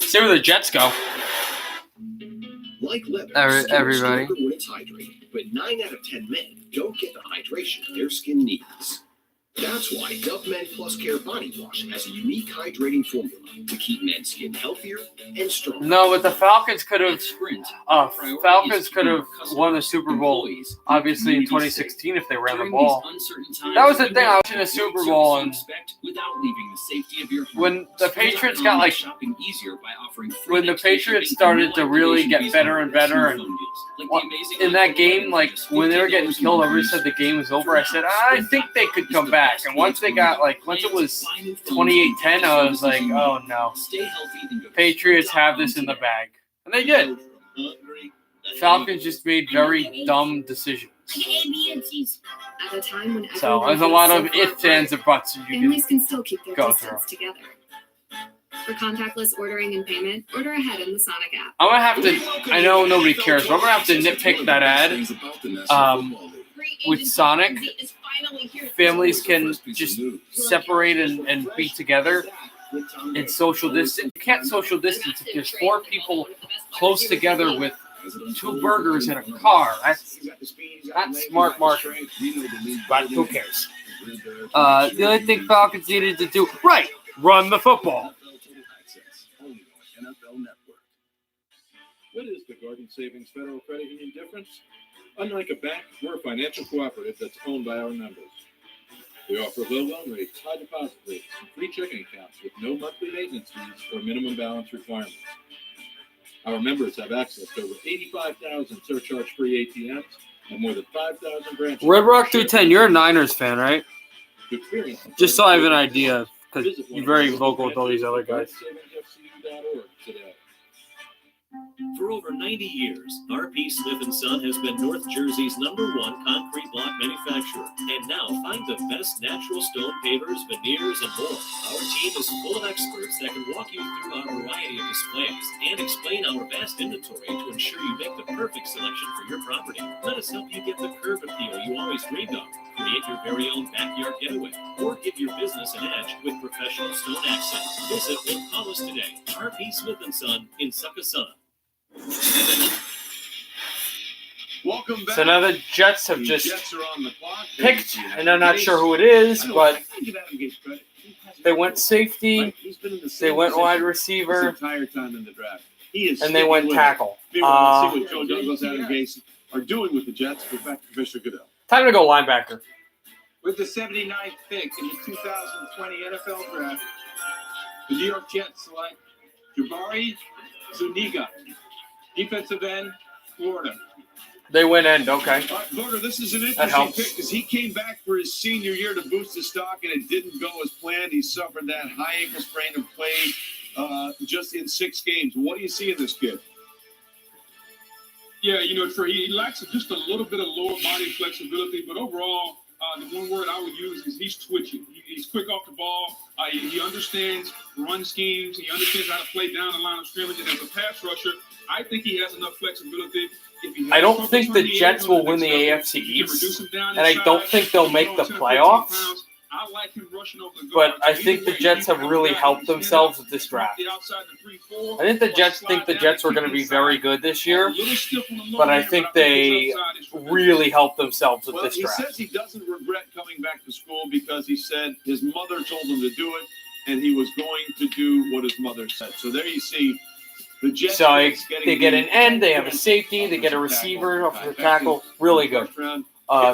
See where the Jets go. Like leather, everybody. when it's hydrated, but 9 out of 10 men don't get the hydration their skin needs. That's why Dove Men Plus Care Body Wash has a unique hydrating formula to keep men's skin healthier and stronger. No, but the Falcons could have won the Super Bowl, obviously, in 2016 if they ran the ball. That was the thing. I was in the Super Bowl, and when the Patriots got when the Patriots started to really get better and better, and in that game, like when they were getting killed, everybody said the game was over. I said, I think they could come back. And once it was 28-10, I was like, oh no. Patriots have this in the bag. And they did. Falcons just made very dumb decisions. At a time when so there's a lot of ifs, ands, and buts families can still keep their go distance together. For contactless ordering and payment, order ahead in the Sonic app. I'm going to have to, I know nobody cares, but I'm going to have to nitpick that ad. With Sonic, families can just separate and be together in social distance. You can't social distance if there's 4 people close together with 2 burgers in a car. That's not smart marketing, but who cares? The only thing Falcons needed to do, run the football. What is the Garden Savings Federal Credit Union difference? Unlike a bank, we're a financial cooperative that's owned by our members. We offer low loan rates, high deposit rates, and free checking accounts with no monthly maintenance fees or minimum balance requirements. Our members have access to over 85,000 surcharge-free ATMs and more than 5,000 branches. Red Rock 310, you're a Niners fan, right? Just so I have an idea, because you're very vocal with all these other guys. For over 90 years, R.P. Smith & Son has been North Jersey's #1 concrete block manufacturer, and now find the best natural stone pavers, veneers, and more. Our team is full of experts that can walk you through our variety of displays and explain our vast inventory to ensure you make the perfect selection for your property. Let us help you get the curb appeal you always dreamed of. Create your very own backyard getaway, or give your business an edge with professional stone accents. Visit or call us today. R.P. Smith & Son in Succossana. Welcome back. So now the Jets have The just Jets are on the clock. picked, and I'm not sure who it is, but they went safety, they went wide receiver, entire time in the draft. He is and they went sticking with tackle. it. We want to see what Joe Douglas and Gase are doing with the Jets. We're back to Fisher Goodell. Time to go linebacker. With the 79th pick in the 2020 NFL Draft, the New York Jets select Jabari Zuniga, defensive end, Florida. They went end, okay. Voter, this is an That interesting helps. pick because he came back for his senior year to boost his stock, and it didn't go as planned. He suffered that high ankle sprain and played just in 6 games. What do you see in this kid? Yeah, he lacks just a little bit of lower body flexibility, but overall, the one word I would use is he's twitchy. He's quick off the ball. He understands run schemes. He understands how to play down the line of scrimmage. And as a pass rusher, I think he has enough flexibility. If he has I don't focus think on the the Jets end will on win the next level, AFC he can reduce East, him down and I inside. don't think they'll make the 10, 15 playoffs. pounds. I like him rushing over the But guards. I Either think the way, Jets have he's really got helped his hand themselves up, with this he's not draft. the outside the 3-4, I think the or Jets slide think the down Jets and were going to keep be inside. very good this A year, little stiff on the low but I end, think his they upside is tremendous. really helped themselves with Well, this he draft. says he doesn't regret coming back to school because he said his mother told him to do it, and he was going to do what his mother said. So there you see the Jets. So getting they get the an end, they have a 10th safety, they get a offensive receiver off the tackle. tackle. Really good. First round.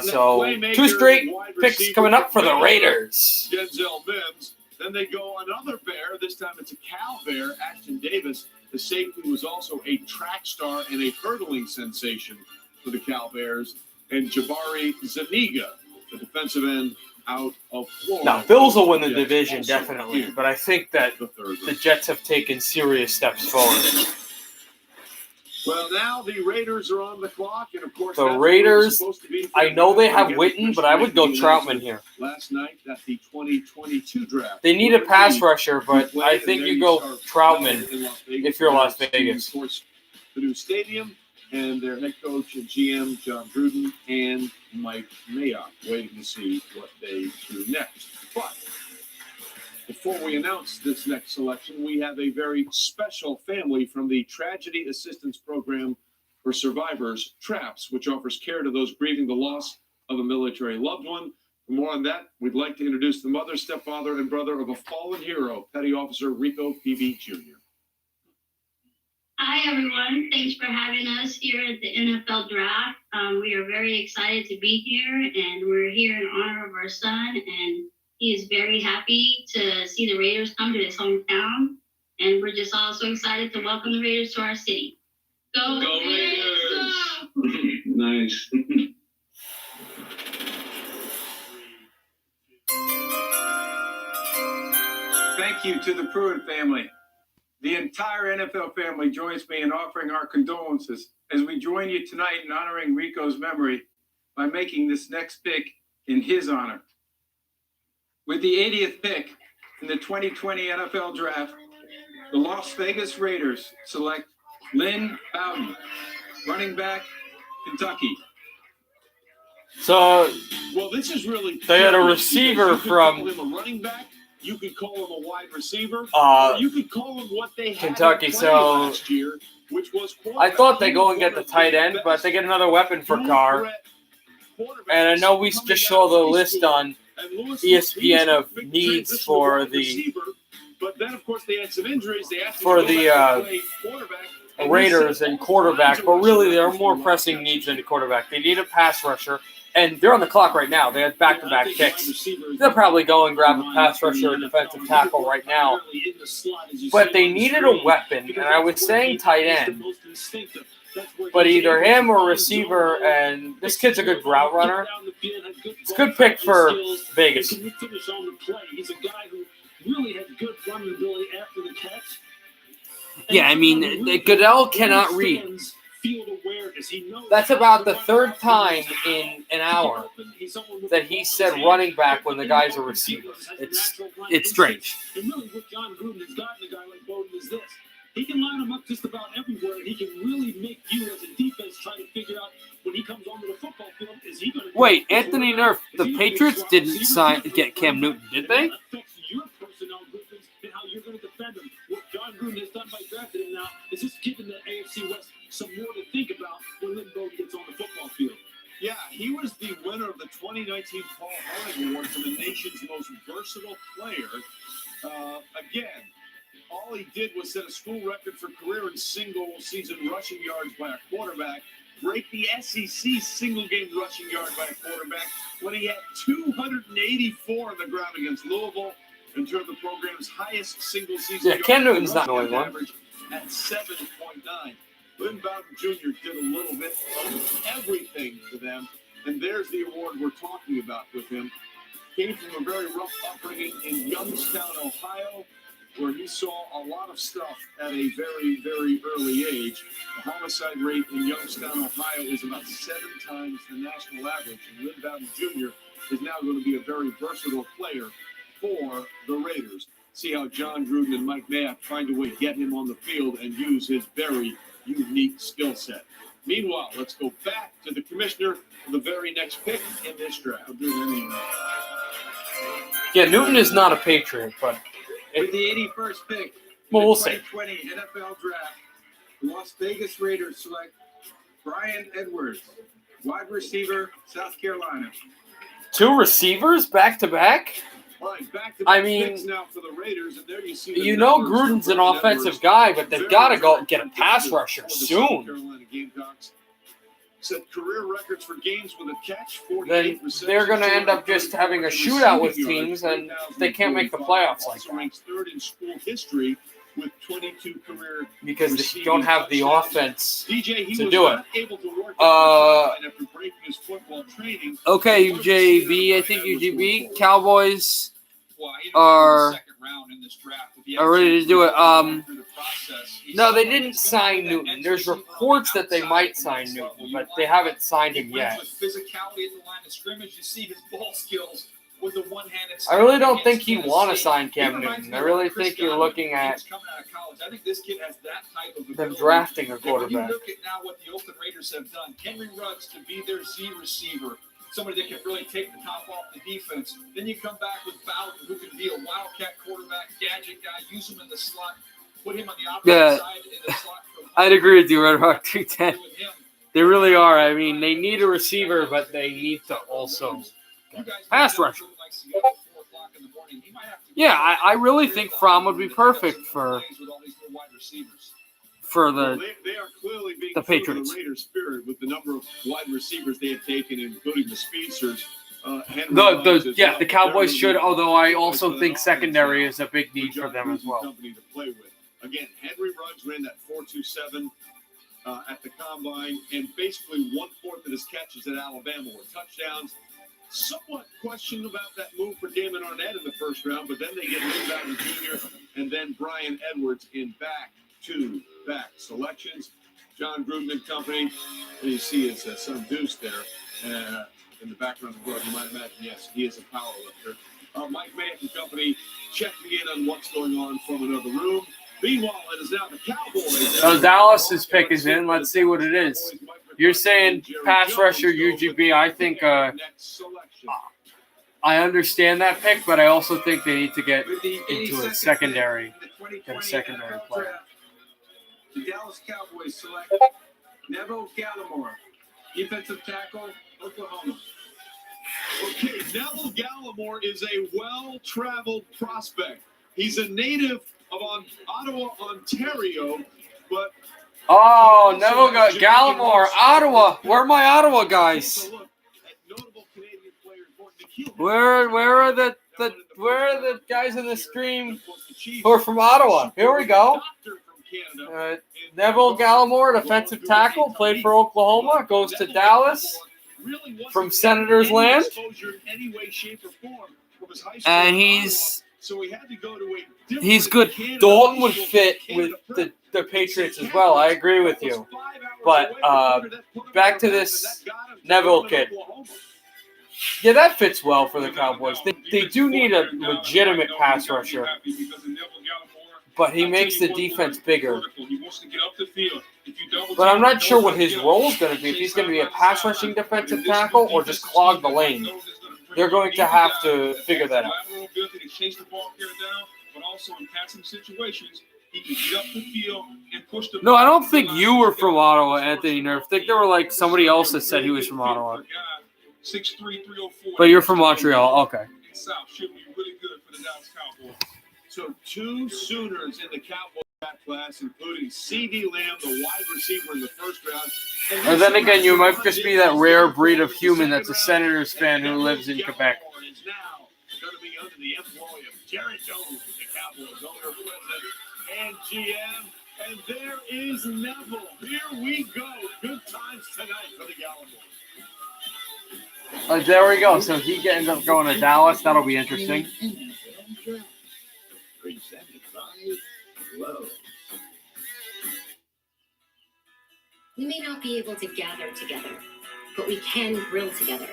So 2 straight picks coming up for the Raiders. Denzel Mims. Then they go another Bear. This time it's a Cal Bear, Ashtyn Davis. The safety was also a track star and a hurdling sensation for the Cal Bears. And Jabari Zuniga, the defensive end out of Florida. Now, Bills will win the Jets division, also definitely, in but I think that the third the round. Jets have taken serious steps forward. Well, now the Raiders are on the clock, and of course, The that's where it's Raiders, supposed to be for I know them. they have Again, Witten, but I would go especially Troutman here. Last night at the 2022 draft. They need a pass rusher, but I think you go Troutman if you're Las Vegas. Of course, the new stadium and their head coach and GM, John Gruden, and Mike Mayock, waiting to see what they do next. But before we announce this next selection, we have a very special family from the Tragedy Assistance Program for Survivors, TRAPS, which offers care to those grieving the loss of a military loved one. For more on that, we'd like to introduce the mother, stepfather, and brother of a fallen hero, Petty Officer Rico Peavy Jr. Hi, everyone. Thanks for having us here at the NFL Draft. We are very excited to be here, and we're here in honor of our son, and he is very happy to see the Raiders come to his hometown, and we're just all so excited to welcome the Raiders to our city. Go Raiders! Nice. Thank you to the Pruitt family. The entire NFL family joins me in offering our condolences as we join you tonight in honoring Rico's memory by making this next pick in his honor. With the 80th pick in the 2020 NFL Draft, the Las Vegas Raiders select Lynn Bowden, running back, Kentucky. Well, this is really They had a curious receiver because you could from call him a running back, you could call him a wide receiver, Uh, or you could call him what they had Kentucky, in play so last year, which was I thought they go and get the tight end, but they get another weapon for Carr. And I know we just saw the list on ESPN of needs for the But then, of course, they had some injuries. They asked for the Raiders and quarterback, but really there are more pressing needs than the quarterback. They need a pass rusher, and they're on the clock right now. They have back-to-back picks. They'll probably go and grab a pass rusher or defensive tackle right now. But they needed a weapon, and I was saying tight end. but either him or receiver, and this kid's a good route runner. It's a good pick for Vegas. He can finish on the play. He's a guy who really has good running ability after the catch. Yeah, I mean, Goodell cannot read. That's about the third time in an hour that he said running back when the guy's a receiver. It's strange. And really what John Gruden has gotten a guy like Bowden is this. He can line him up just about everywhere, and he can really make you as a defense try to figure out when he comes onto the football field, is he going to... Wait, Anthony Nerf, the Patriots didn't get Cam Newton, did they? Your personnel groupings and how you're going to defend him. What John Gruden has done by drafting him now is just giving the AFC West some more to think about when Lynn Bowden gets on the football field. Yeah, he was the winner of the 2019 Paul Harling Award for the nation's most versatile player. Again, all he did was set a school record for career and single-season rushing yards by a quarterback, break the SEC single-game rushing yard by a quarterback when he had 284 on the ground against Louisville, and turned the program's highest single-season Yeah, Cam Newton's not knowing one. average at 7.9. Lynn Bowden Jr. did a little bit of everything for them, and there's the award we're talking about with him. Came from a very rough upbringing in Youngstown, Ohio, where he saw a lot of stuff at a very, very early age. The homicide rate in Youngstown, Ohio is about 7 times the national average, and Lynn Bowden Jr. is now going to be a very versatile player for the Raiders. See how John Gruden and Mike Mayock find a way to get him on the field and use his very unique skill set. Meanwhile, let's go back to the commissioner for the very next pick in this draft. Yeah, Newton is not a Patriot, but... With the 81st pick Well, in we'll the see. 2020 NFL Draft, the Las Vegas Raiders select Brian Edwards, wide receiver, South Carolina. 2 receivers back-to-back? All right, I mean, picks now for the Raiders, and there you see the you know numbers Gruden's for an Brian offensive Edwards. guy, but they've Very got to go get a effective pass for rusher the South soon. Carolina Gamecocks. Set career records for games with a catch. Then they're going to end up just having a shootout with teams, and they can't make the playoffs like Also that ranks 3rd in school history with 22 career because they receiving don't have the touchdowns. offense DJ, he to was do it. not able to work out after breaking his football training. Okay, UJB, I think UGB, Cowboys are ready to do it. No, they didn't sign Newton. There's reports that they might sign Newton, but they haven't signed him yet. With physicality at the line of scrimmage, you see his ball skills with the one-handed. I really don't think you want to sign Cam Newton. I really think you're looking at coming out of college. I think this kid has that type of them ability. drafting a And when quarterback. you look at now what the Oakland Raiders have done, Henry Ruggs to be their Z receiver, somebody that can really take the top off the defense. Then you come back with Bowden, who can be a wildcat quarterback, gadget guy, use him in the slot, put him on the opposite side in the slot. I'd agree with you, Red Rock 210. They really are. I mean, they need a receiver, but they need to also pass rusher. Yeah, I really think Fromm would be perfect for They are clearly being the true to Patriots. the Raiders' spirit with the number of wide receivers they have taken, including the speedsters. Henry The Ruggs as well. the Cowboys They're should, really although I poised also for think that secondary offense is a big need for for them John as well. Company to play with. Again, Henry Ruggs ran that 4.27 at the combine, and basically 1/4 of his catches at Alabama were touchdowns. Somewhat questioned about that move for Damon Arnett in the first round, but then they get Lynn Bowden Jr. and then Brian Edwards in back-to-back selections. John Gruden and company, and you see his son Deuce there in the background of the glove. You might imagine, yes, he is a power lifter. Mike Mayock and company checking in on what's going on from another room. Meanwhile, it is now the Cowboys. So Dallas's pick is in. Let's see what it is. You're saying pass rusher UGB. I think I understand that pick, but I also think they need to get into a secondary player. The Dallas Cowboys select Neville Gallimore, defensive tackle, Oklahoma. Okay, Neville Gallimore is a well-traveled prospect. He's a native of Ottawa, Ontario, but Oh, Neville Gallimore, Ottawa. Where are my Ottawa guys? Where are the guys in the stream who are from Ottawa? Here we go. Canada. Neville Gallimore, defensive tackle, played for Oklahoma, goes to Dallas from Senators land. And he's good. Dalton would fit with the Patriots as well. I agree with you. But back to this Neville kid. Yeah, that fits well for the Cowboys. They do need a legitimate pass rusher. But he makes the defense bigger. But I'm not sure what his role is going to be. If he's going to be a pass rushing defensive tackle or just clog the lane. They're going to have to figure that out. No, I don't think you were from Ottawa, Anthony Nerf. I think there were like somebody else that said he was from Ottawa. But you're from Montreal. Okay. So 2 Sooners in the Cowboys draft class, including C.D. Lamb, the wide receiver in the first round. And then again, you might just be that rare breed of human that's a Senators fan who lives in Quebec. Is now going to be under the employ of Jerry Jones, the Cowboys owner, president, and GM. And there is Neville. Here we go. Good times tonight for the Cowboys. There we go. So he ends up going to Dallas. That'll be interesting. Presented by Lowe's. We may not be able to gather together, but we can grill together.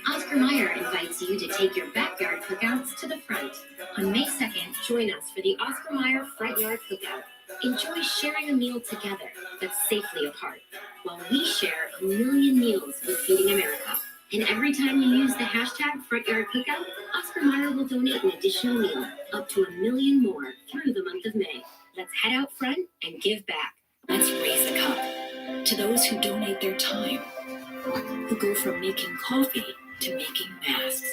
Oscar Mayer invites you to take your backyard cookouts to the front. On May 2nd, join us for the Oscar Mayer Front Yard Cookout. Enjoy sharing a meal together, but safely apart, while we share 1 million meals with Feeding America. And every time you use the hashtag Front Yard Cookout, Oscar Mayer will donate an additional meal, up to 1 million more through the month of May. Let's head out front and give back. Let's raise a cup to those who donate their time, who go from making coffee to making masks,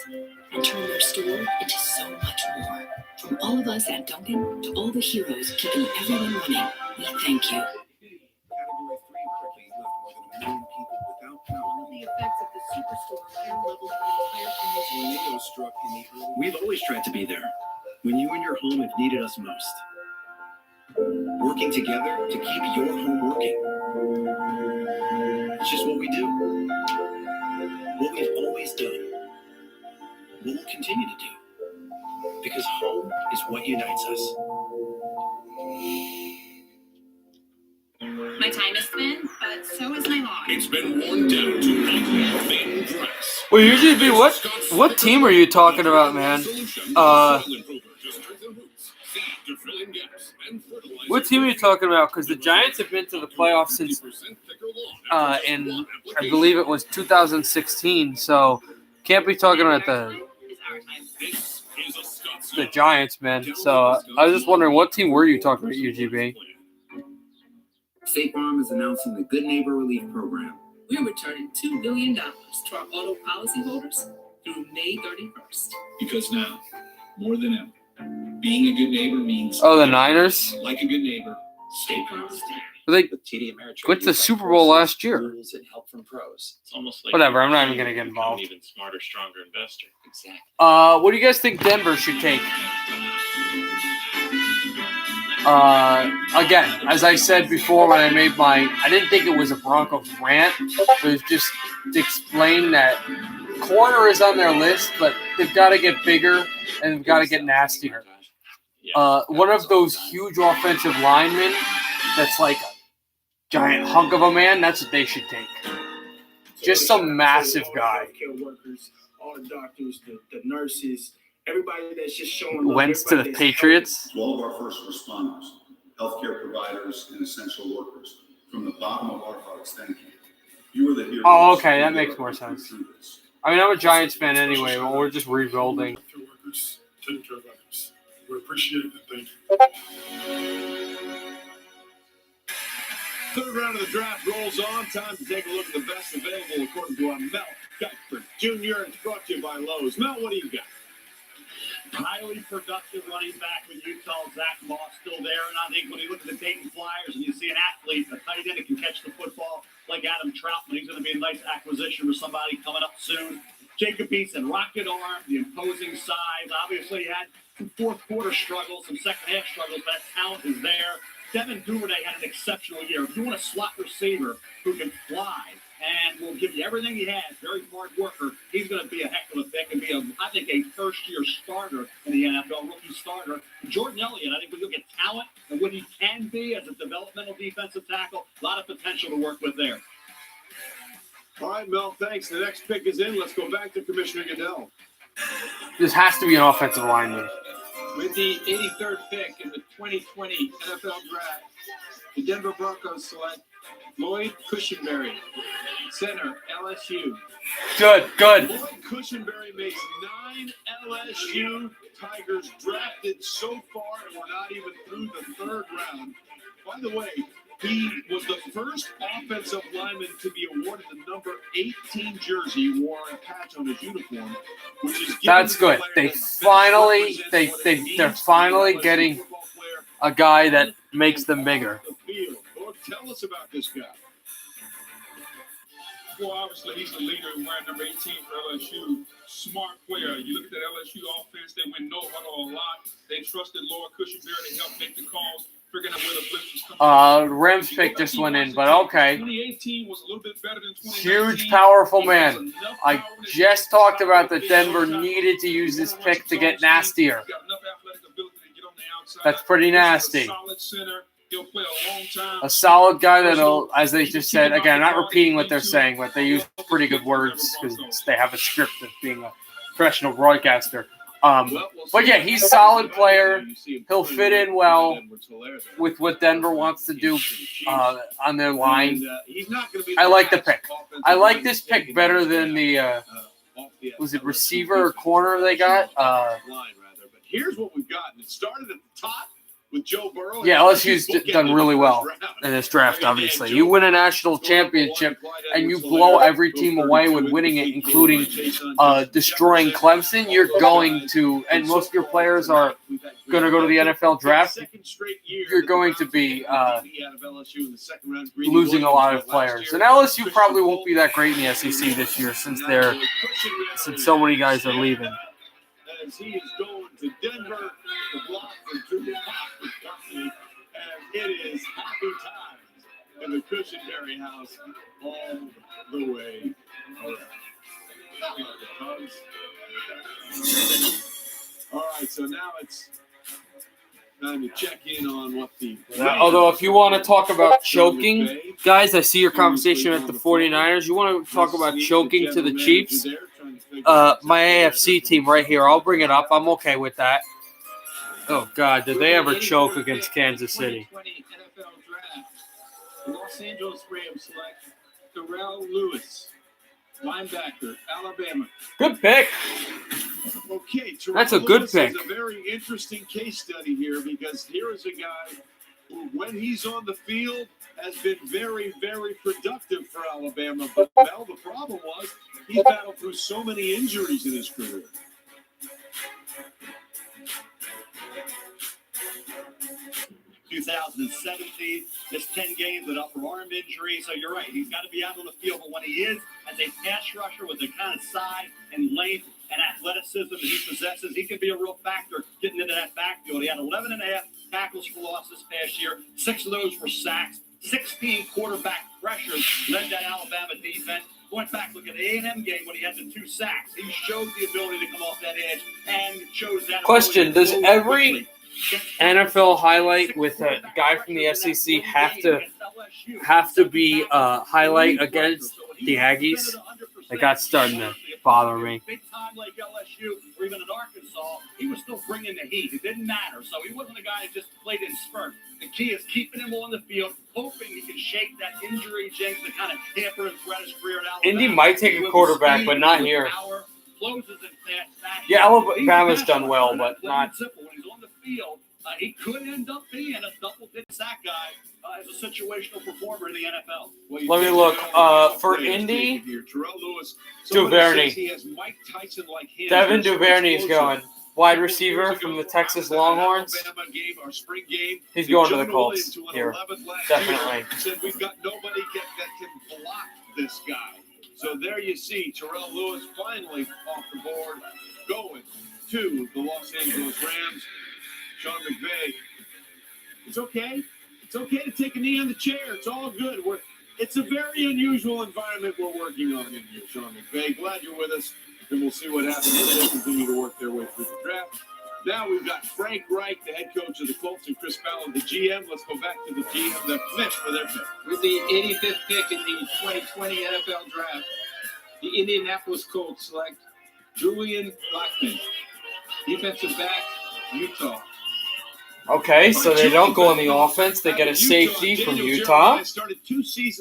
and turn their store into so much more. From all of us at Dunkin' to all the heroes keeping everyone running, we thank you. We've always tried to be there when you and your home have needed us most. Working together to keep your home working. It's just what we do. What we've always done. What we'll continue to do. Because home is what unites us. My time is thin, but so is my lawn. It's been worn down to nightmare thin grass. Well, usually be what team are you talking about, man? What team are you talking about? Because the Giants have been to the playoffs since, in I believe it was 2016. So can't be talking about the Giants, man. So I was just wondering, what team were you talking about, UGB? State Farm is announcing the Good Neighbor Relief Program. We're returning $2 billion to our auto policyholders through May 31st. Because now, more than ever, being a good neighbor means... Oh, the Niners? Like a good neighbor, State Farm. They went to the Super Bowl last year. Rules and help from pros. It's almost like whatever. I'm not even going to get involved. An even smarter, stronger investor. Exactly. What do you guys think Denver should take? Again, as I said before when I made I didn't think it was a Broncos rant. It was just to explain that corner is on their list, but they've got to get bigger and they've got to get nastier. One of those huge offensive linemen that's like a giant hunk of a man, that's what they should take. Just some massive guy. All the doctors, the nurses, everybody that's just showing up. Wentz to the Patriots. To all of our first responders, healthcare providers, and essential workers, from the bottom of our hearts, thank you. You are the heroes. Oh, okay, that makes more sense. I mean, I'm a Giants fan anyway, but we're just rebuilding. Take care of others. We appreciate it. Thank you. Third round of the draft rolls on. Time to take a look at the best available according to our Mel Kiper Jr. It's brought to you by Lowe's. Mel, what do you got? Highly productive running back with Utah, Zack Baun still there. And I think when you look at the Dayton Flyers and you see an athlete, a tight end that can catch the football like Adam Troutman, he's going to be a nice acquisition for somebody coming up soon. Jacob Eason, rocket arm, the imposing size. Obviously, he had some fourth quarter struggles, some second half struggles, but that talent is there. Devin Duvernay had an exceptional year. If you want a slot receiver who can fly and will give you everything he has, very hard worker, he's going to be a heck of a pick and be, I think, a first-year starter in the NFL, rookie starter. Jordan Elliott, I think when you look at talent and what he can be as a developmental defensive tackle, a lot of potential to work with there. All right, Mel, thanks. The next pick is in. Let's go back to Commissioner Goodell. This has to be an offensive lineman. With the 83rd pick in the 2020 NFL Draft, the Denver Broncos select Lloyd Cushenberry, center, LSU. Good. Lloyd Cushenberry makes 9 LSU Tigers drafted so far, and we're not even through the third round. By the way, he was the first offensive lineman to be awarded the number 18 jersey. He wore a patch on his uniform, which is That's good. They're finally getting a guy that makes them bigger. Tell us about this guy. Well, obviously, he's the leader wearing number 18 for LSU. Smart player. You look at that LSU offense, they win no huddle a lot. They trusted Lloyd Cushenberry to help make the calls, figuring out where the blitz was coming. Rams pick just went in, but okay. 2018 was a little bit better than 2019. Huge, powerful man. I just talked about that Denver needed to use this pick to get nastier. That's pretty nasty. A solid guy that'll, as they just said, again, I'm not repeating what they're saying, but they use pretty good words because they have a script of being a professional broadcaster. But yeah, he's a solid player. He'll fit in well with what Denver wants to do on their line. I like the pick. I like this pick better than the was it receiver or corner they got? Here's what we've got. It started at the top with Joe Burrow. Yeah, LSU's done really well in this draft, obviously. You win a national championship, and you blow every team away with winning it, including destroying Clemson. You're going to, and most of your players are going to go to the NFL draft. You're going to be losing a lot of players. And LSU probably won't be that great in the SEC this year since so many guys are leaving. As he is going to Denver, the block from the company, and it is happy times in the Cushenberry house all the way around. All right, so now it's time to check in on what the... Although if you want to talk about choking, guys, I see your conversation at the 49ers. You want to talk about choking to the Chiefs? My AFC team right here. I'll bring it up. I'm okay with that. Oh, God. Did they ever choke against Kansas City? NFL Draft. The Los Angeles Rams select Darrell Lewis, linebacker, Alabama. Good pick. Okay, that's a good pick. It's a very interesting case study here because here is a guy who, when he's on the field, has been very, very productive for Alabama. But, well, the problem was he's battled through so many injuries in his career. In 2017, missed 10 games with upper arm injury. So you're right. He's got to be out on the field. But when he is, as a pass rusher with the kind of size and length and athleticism that he possesses, he can be a real factor getting into that backfield. He had 11.5 tackles for loss this past year. 6 of those were sacks. 16 quarterback pressures led that Alabama defense. Went back, look at the A&M game when he had the 2 sacks. He showed the ability to come off that edge and chose that. Question, does every NFL highlight with a guy from the SEC have to be highlight against the Aggies? Like, that's starting to bother me. Big time like LSU or even at Arkansas, he was still bringing the heat. It didn't matter. So he wasn't a guy who just played in spurt. The key is keeping him on the field, hoping he can shake that injury jinx to kind of hamper and threat his career at Alabama. Indy might take a quarterback, but not here. Yeah, Alabama's done well, but not. When he's on the field, he could end up being a double-digit sack guy as a situational performer in the NFL. Let me look. For Indy, Duvernay. Devin Duvernay is going. Wide receiver from the Texas Longhorns. He's going to the Colts here. Definitely. We've got nobody that can block this guy. So there you see Terrell Lewis finally off the board, going to the Los Angeles Rams. Sean McVay, it's okay. It's okay to take a knee on the chair. It's all good. It's a very unusual environment we're working on in here, Sean McVay. Glad you're with us, and we'll see what happens as they continue to work their way through the draft. Now we've got Frank Reich, the head coach of the Colts, and Chris Fallon, the GM. Let's go back to the GM, the Kmet, for their pick. With the 85th pick in the 2020 NFL Draft, the Indianapolis Colts select Julian Blackmon, defensive back, Utah. Okay, so they don't go on the offense. They get a safety from Utah. I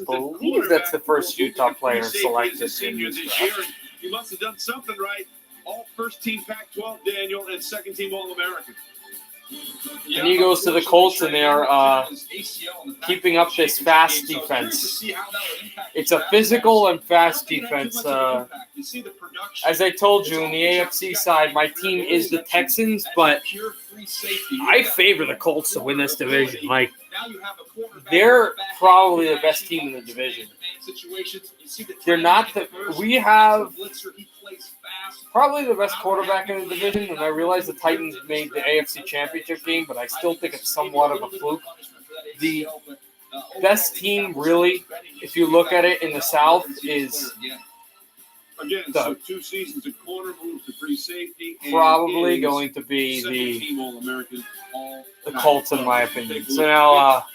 believe that's the first Utah player selected in this draft. You must have done something right. All first-team Pac-12, Daniel, and second-team All-American. And he goes to the Colts, and they are keeping up this fast defense. It's a physical and fast defense. As I told you, on the AFC side, my team is the Texans, but I favor the Colts to win this division. Like, they're probably the best team in the division. They're not the – we have probably the best quarterback in the division, and I realize the Titans made the AFC Championship game, but I still think it's somewhat of a fluke. The best team, really, if you look at it in the South, is so 2 seasons at corner, moves to free safety, probably going to be the Colts, in my opinion. So now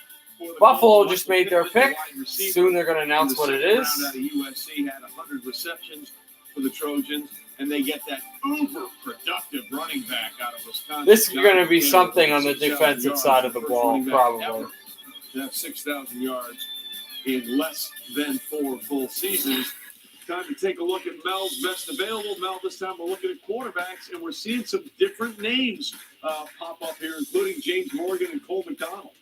Buffalo just made their pick. Soon they're going to announce what it is. USC had 100 receptions for the Trojans, and they get that uber-productive running back out of Wisconsin. This is going to be something on the defensive side of the ball, probably. To have 6,000 yards in less than 4 full seasons. Time to take a look at Mel's best available. Mel, this time we're looking at quarterbacks, and we're seeing some different names pop up here, including James Morgan and Cole McDonald.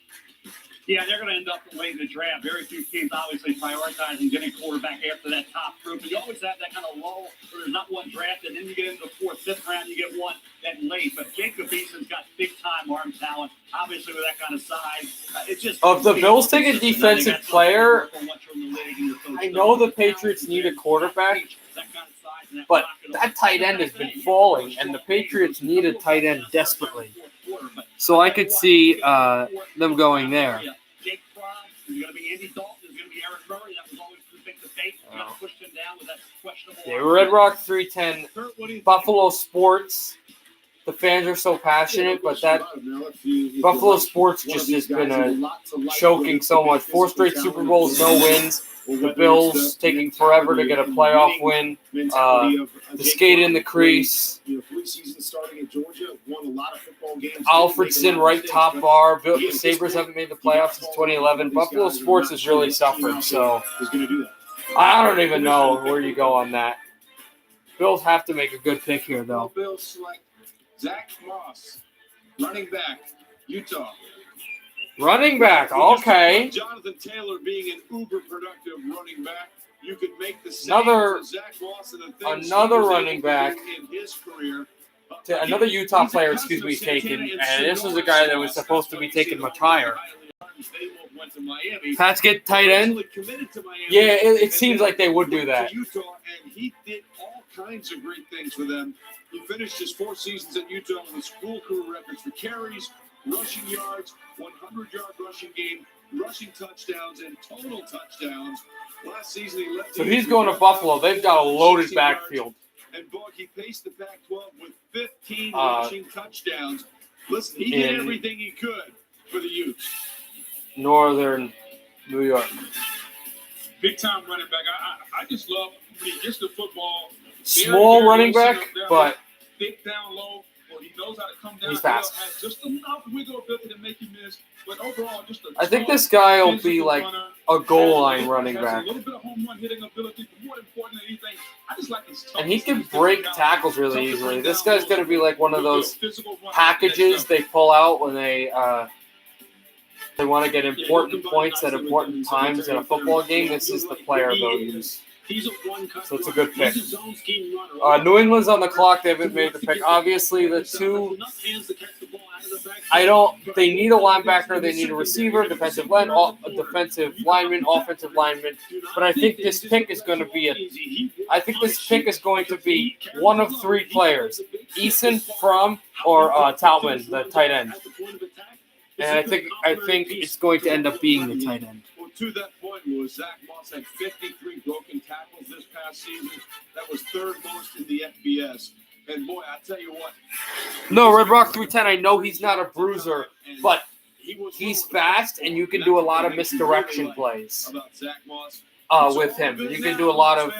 Yeah, they're going to end up late in the draft. Very few teams obviously prioritizing getting quarterback after that top group. But you always have that kind of lull where there's not one draft, and then you get into the 4th, 5th round, you get one that late. But Jacob Eason's got big-time arm talent, obviously with that kind of size. It's just of the Bills take a defensive player, I know the Patriots need a quarterback, but that tight end has been falling, and the Patriots need a tight end desperately. So I could see them going there. Jake Fromm, there's going to be Andy Dalton, there's going to be Eric Murray. That was always the big debate. We're going to push them down with that questionable. Yeah, Red Rock 310, Buffalo Sports. The fans are so passionate, but that Buffalo Sports just has been choking so much. 4 straight Super Bowls, no wins. The Bills taking forever to get a playoff win. The skate in the crease. 3 seasons starting in Georgia, won a lot of football games. Alfredson right top bar. The Sabres haven't made the playoffs since 2011. Buffalo Sports has really suffered. So I don't even know where you go on that. Bills have to make a good pick here, though. Bills select Zach Moss, running back, Utah. Running back, okay. Jonathan Taylor being an uber-productive running back, you could make the same Zach Moss another running back. In his career. Another Utah player, taken, and this was a guy that was supposed to be taken much higher. Pats get tight end. Yeah, it seems like they would do that. Utah, and he did all kinds of great things for them. He finished his 4 seasons at Utah with school career records for carries, rushing yards, 100-yard rushing game, rushing touchdowns, and total touchdowns. Last season he left. So he's going to Buffalo. They've got a loaded backfield. And he paced the Pac-12 with 15 rushing touchdowns. Listen, he did everything he could for the Utes. Northern New York. Big-time running back. I just love when he gets the football. Small running back, but thick down low. He knows how to come down. He's fast. Has just enough wiggle ability to make you miss. But overall, just I think this guy will be like a goal line running back. A little bit of home run hitting ability, but more important than anything, I just like his and he can break tackles really easily. This guy's going to be like one of those packages they pull out when they want to get important points at important times in a football game. This is the player they'll use. So it's a good pick. New England's on the clock. They haven't made the pick. Obviously, the two. They need a linebacker. They need a receiver, defensive lineman, offensive lineman. But I think this pick is going to be one of 3 players: Eason, Fromm, or Tautman, the tight end. And I think it's going to end up being the tight end. Well, to that point, Lewis, Zach Moss had 53 broken tackles this past season. That was third most in the FBS. And boy, I tell you what. No, Red Rock 310, I know he's not a bruiser, but he's fast, and you can do a lot of misdirection plays with him. You can do a lot of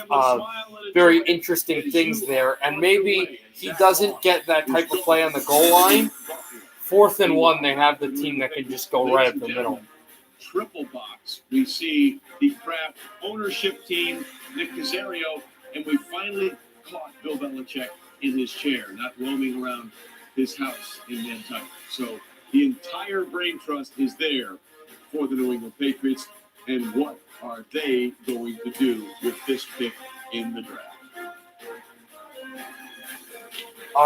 very interesting things there, and maybe he doesn't get that type of play on the goal line. 4th and 1, they have the team that can just go right up the middle. Triple box. We see the Kraft ownership team, Nick Casario, and we finally caught Bill Belichick in his chair, not roaming around his house in Nantucket. So the entire brain trust is there for the New England Patriots. And what are they going to do with this pick in the draft?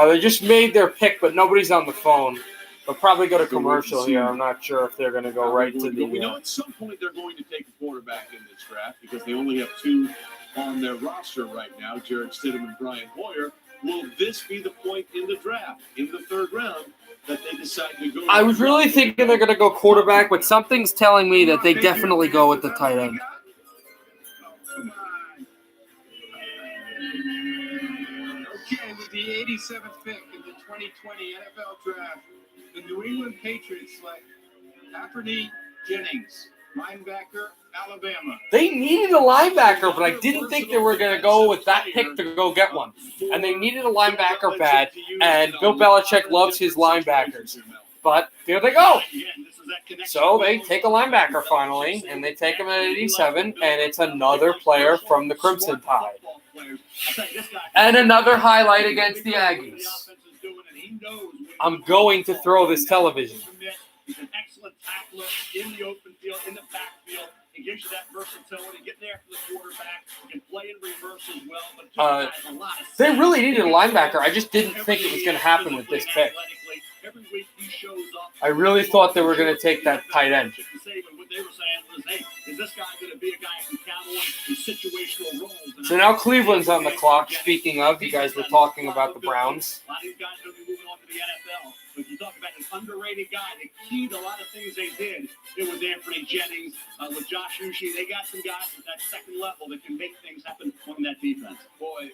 They just made their pick, but nobody's on the phone. They'll probably go to commercial here. I'm not sure if they're going to go right to the... We know at some point they're going to take a quarterback in this draft because they only have 2 on their roster right now, Jared Stidham and Brian Hoyer. Will this be the point in the draft, in the 3rd round, that they decide to go? I was really thinking they're going to go quarterback, but something's telling me that they definitely go with the tight end. Okay, with the 87th pick in the 2020 NFL Draft, the New England Patriots select Anthony Jennings, linebacker, Alabama. They needed a linebacker, but I didn't think they were going to go with that pick to go get one. And they needed a linebacker bad, and Bill Belichick loves his linebackers. But there they go. So they take a linebacker finally, and they take him at 87, and it's another player from the Crimson Tide. And another highlight against the Aggies. I'm going to throw this television. He's an excellent tackler in the open field, in the backfield. He gives you that versatility, getting there for the quarterback. He can play in reverse as well. But a lot of they really needed a linebacker. I just didn't think it was going to happen with this pick. Every week he shows up. I really thought they were going to take that tight end. What they were saying was, hey, is this guy going to be a guy who can count on in situational roles? So now Cleveland's on the clock. Speaking of, you guys were talking about the Browns. A lot of these guys are going to be moving on to the NFL. But you talk about an underrated guy, the key to a lot of things they did, it was Anthony Jennings, with Josh Uche. They got some guys at that second level that can make things happen on that defense. Boy,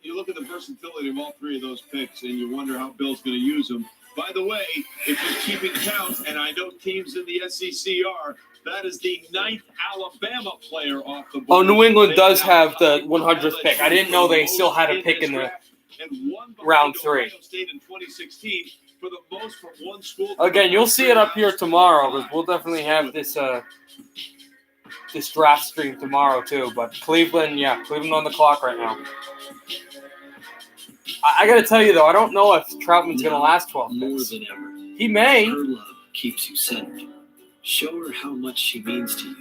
you look at the versatility of all 3 of those picks, and you wonder how Bill's going to use them. By the way, if you're keeping count, and I know teams in the SEC are, that is the 9th Alabama player off the board. Oh, New England does have the 100th pick. I didn't know they still had a pick in the round 3. State in 2016 for the most from one school. Again, you'll see it up here tomorrow because we'll definitely have this this draft stream tomorrow too. But Cleveland on the clock right now. I got to tell you, though, I don't know if Troutman's going to last 12 minutes. More than ever. He may. Her love keeps you centered. Show her how much she means to you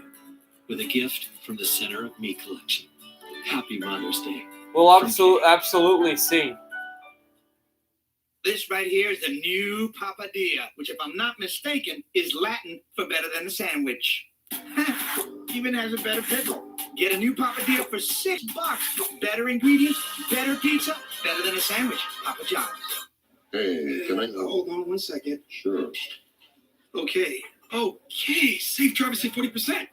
with a gift from the Center of Me collection. Happy Mother's Day. We'll absolutely see. This right here is the new papadilla, which, if I'm not mistaken, is Latin for better than a sandwich. Even has a better pickle. Get a new papadilla for $6. Better ingredients, better pizza, better than a sandwich. Papa John's. Hey, can I Hold on 1 second. Sure. Okay. Safe driver, save 40%.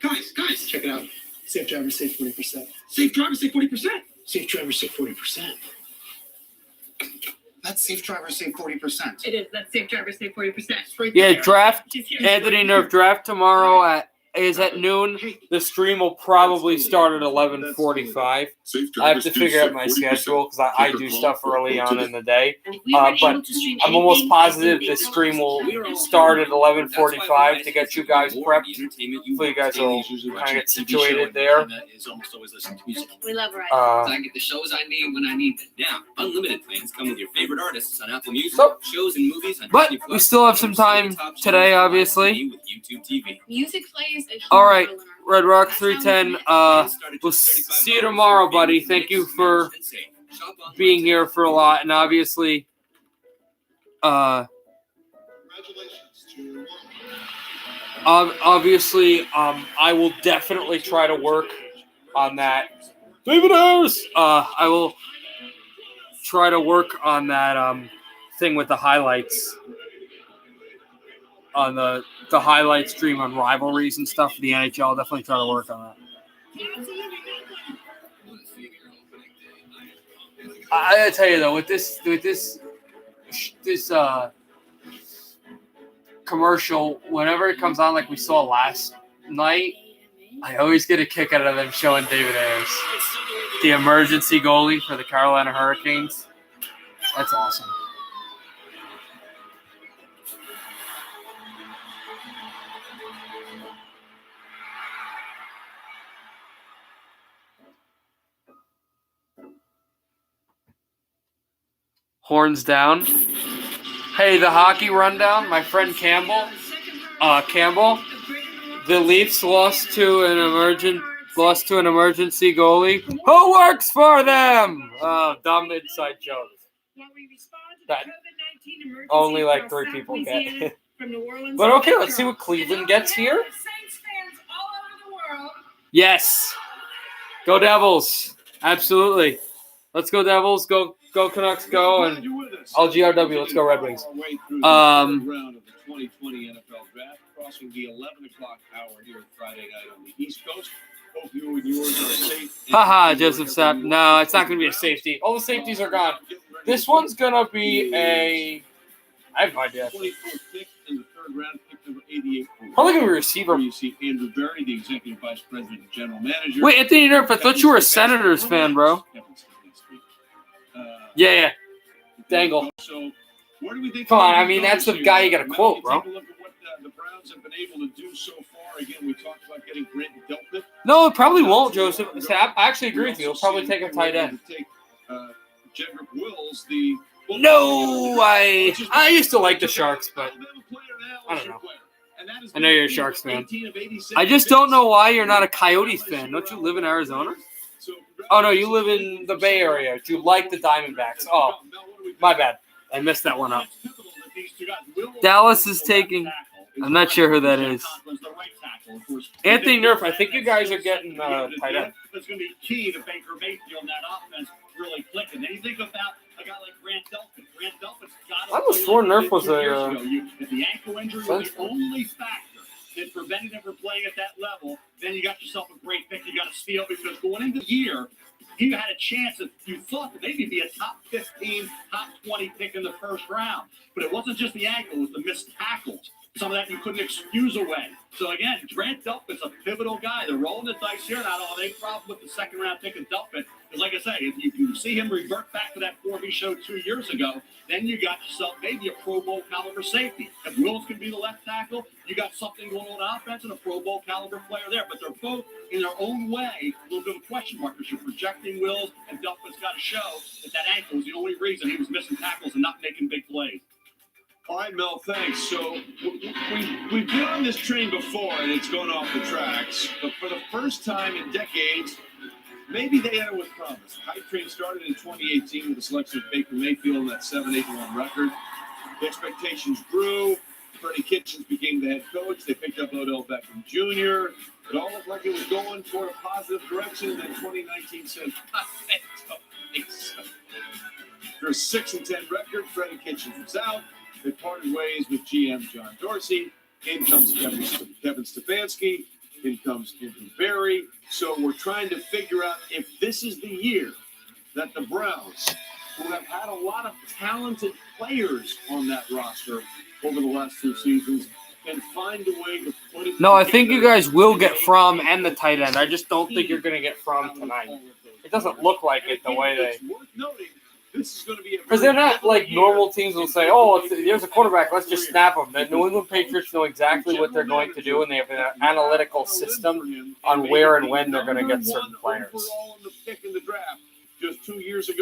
Guys, check it out. Safe driver, save 40%. Safe driver, save 40%. Safe driver, save 40%. That's Safe Driver Save 40%. It is. That's Safe Driver Save 40%. Right Yeah, there. draft. Anthony Nerve draft tomorrow is at noon. The stream will probably start at 11:45. I have to figure out my schedule because I do stuff early on in the day. But I'm almost positive the stream will start at 11:45 to get you guys prepped. Hopefully you guys will kind of get situated there. We love Ryan. I get the shows I need when I need them. Now, unlimited plans come with your favorite artists on Apple Music, shows and movies on But Disney+, we still have some time today, obviously. with YouTube TV. Music plays a huge All right, role in our Red Rock 310. We'll see you tomorrow, buddy. Thank you for being here for a lot, and obviously, I will definitely try to work on that. David Harris. I will try to work on that thing with the highlights. on the highlight stream on rivalries and stuff for the NHL. I'll definitely try to work on that. I gotta tell you though, with this commercial, whenever it comes on, like we saw last night, I always get a kick out of them showing David Ayers, the emergency goalie for the Carolina Hurricanes. That's awesome. Horns down. Hey, the hockey rundown. My friend Campbell. The Leafs lost to an emergency goalie. Who works for them? Dumb inside joke. That only like 3 people get. But okay, let's see what Cleveland gets here. Yes. Go Devils. Absolutely. Let's go Devils. Go Canucks. Go. And LGRW. Let's go Red Wings. Round of the 2020 NFL Draft, crossing the 11 o'clock hour here Friday night on the East Coast. Hope you and yours are safe. Haha, Joseph Sapp. No, it's not going to be a safety. All the safeties are gone. This one's going to be a... I have no idea. 24th pick in the third round, pick number 88. Probably going to be a receiver. You see Andrew Berry, the executive vice president and general manager. Wait, Anthony Nerf, I thought you were a Senators fan, bro. Yeah. Dangle. So, where do we think? Come on, I mean, that's the guy you got to quote, bro. Take a look at what the Browns have been able to do so far. Again, we talked about getting Grant Delpit. No, it probably won't, Joseph. I actually agree with you. It'll probably take a tight end. Jedrick Wills, I used to like the Sharks, but I don't know. I know you're a Sharks fan. I just don't know why you're not a Coyotes fan. Don't you live in Arizona? Oh, no, you live in the Bay Area. Do you like the Diamondbacks? Oh, my bad. I messed that one up. Dallas is taking... I'm not sure who that is. Anthony Nerf, I think you guys are getting tight end. That's going to be key to Baker Mayfield and that offense really clicking. Then you think about a guy like Grant Delpit. Grant Delpit's got to... I was sworn Nerf was a... If the ankle injury was the only factor that prevented him from playing at that level, then you got yourself a great pick. You got to steal because going into the year, you had a chance that you thought that maybe be a top 15, top 20 pick in the first round. But it wasn't just the ankle, it was the missed tackles. Some of that you couldn't excuse away. So, again, Grant Delpit's a pivotal guy. They're rolling the dice here. Not all they problem with the second-round pick of Delpit. Because, like I say, if you see him revert back to that 4B show 2 years ago, then you got yourself maybe a Pro Bowl caliber safety. If Wills can be the left tackle, you got something going on offense and a Pro Bowl caliber player there. But they're both, in their own way, a little bit of a question mark because you're projecting Wills, and Delpit's got to show that ankle was the only reason he was missing tackles and not making big plays. All right, Mel, thanks. So we've been on this train before, and it's going off the tracks. But for the first time in decades, maybe they enter with promise. The hype train started in 2018 with the selection of Baker Mayfield and that 7-8-1 record. The expectations grew. Freddie Kitchens became the head coach. They picked up Odell Beckham Jr. It all looked like it was going toward a positive direction. And then 2019 said, I don't think so. After a 6-10 record, Freddie Kitchens was out. They parted ways with GM John Dorsey. In comes Kevin Stefanski. In comes Andrew Berry. So we're trying to figure out if this is the year that the Browns, who have had a lot of talented players on that roster over the last 2 seasons, can find a way to put it. No, I think you guys will get Fromm and the tight end. I just don't think you're going to get Fromm tonight. It doesn't look like it the way they... Because they're not like normal teams will say, oh, there's a quarterback, let's just snap him. The New England Patriots know exactly what they're going to do, and they have an analytical system on where and when they're going to get certain players.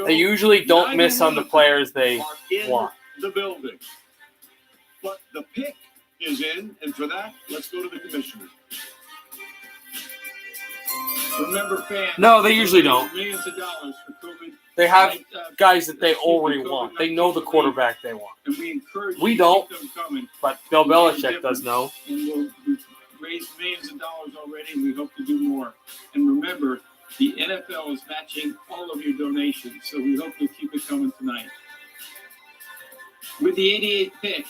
They usually don't miss on the players they want. The building. But the pick is in, and for that, let's go to the commissioner. Remember, fans. No, they usually don't. Millions of dollars for COVID. They have guys that they already want. They know the quarterback they want. We don't, but Bill Belichick does know. And we've raised millions of dollars already, and we hope to do more. And remember, the NFL is matching all of your donations, so we hope you'll keep it coming tonight. With the 88th pick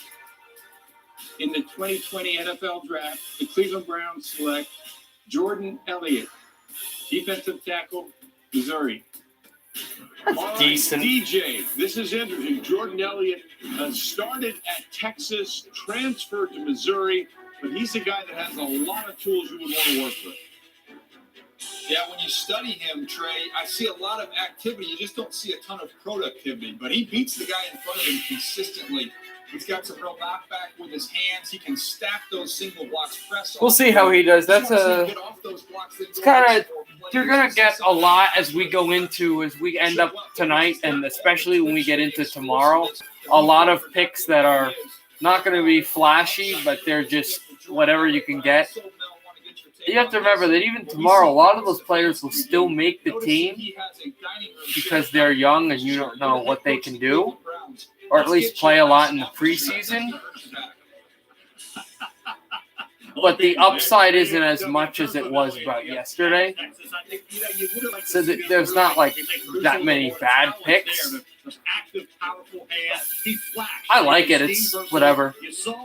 in the 2020 NFL Draft, the Cleveland Browns select Jordan Elliott, defensive tackle, Missouri. That's decent. DJ, this is interesting. Jordan Elliott started at Texas, transferred to Missouri, but he's a guy that has a lot of tools you would want to work with. Yeah, when you study him, Trey, I see a lot of activity. You just don't see a ton of productivity. But he beats the guy in front of him consistently. He's got some real knockback with his hands. He can stack those single blocks, press. We'll see how he does. That's it's kind of, you're going to get a lot as we go into, as we end up tonight, and especially when we get into tomorrow, a lot of picks that are not going to be flashy, but they're just whatever you can get. You have to remember that even tomorrow, a lot of those players will still make the team because they're young and you don't know what they can do, or at least play a lot in the preseason. But the upside isn't as much as it was about yesterday. So there's not like that many bad picks. I like it. It's whatever. You saw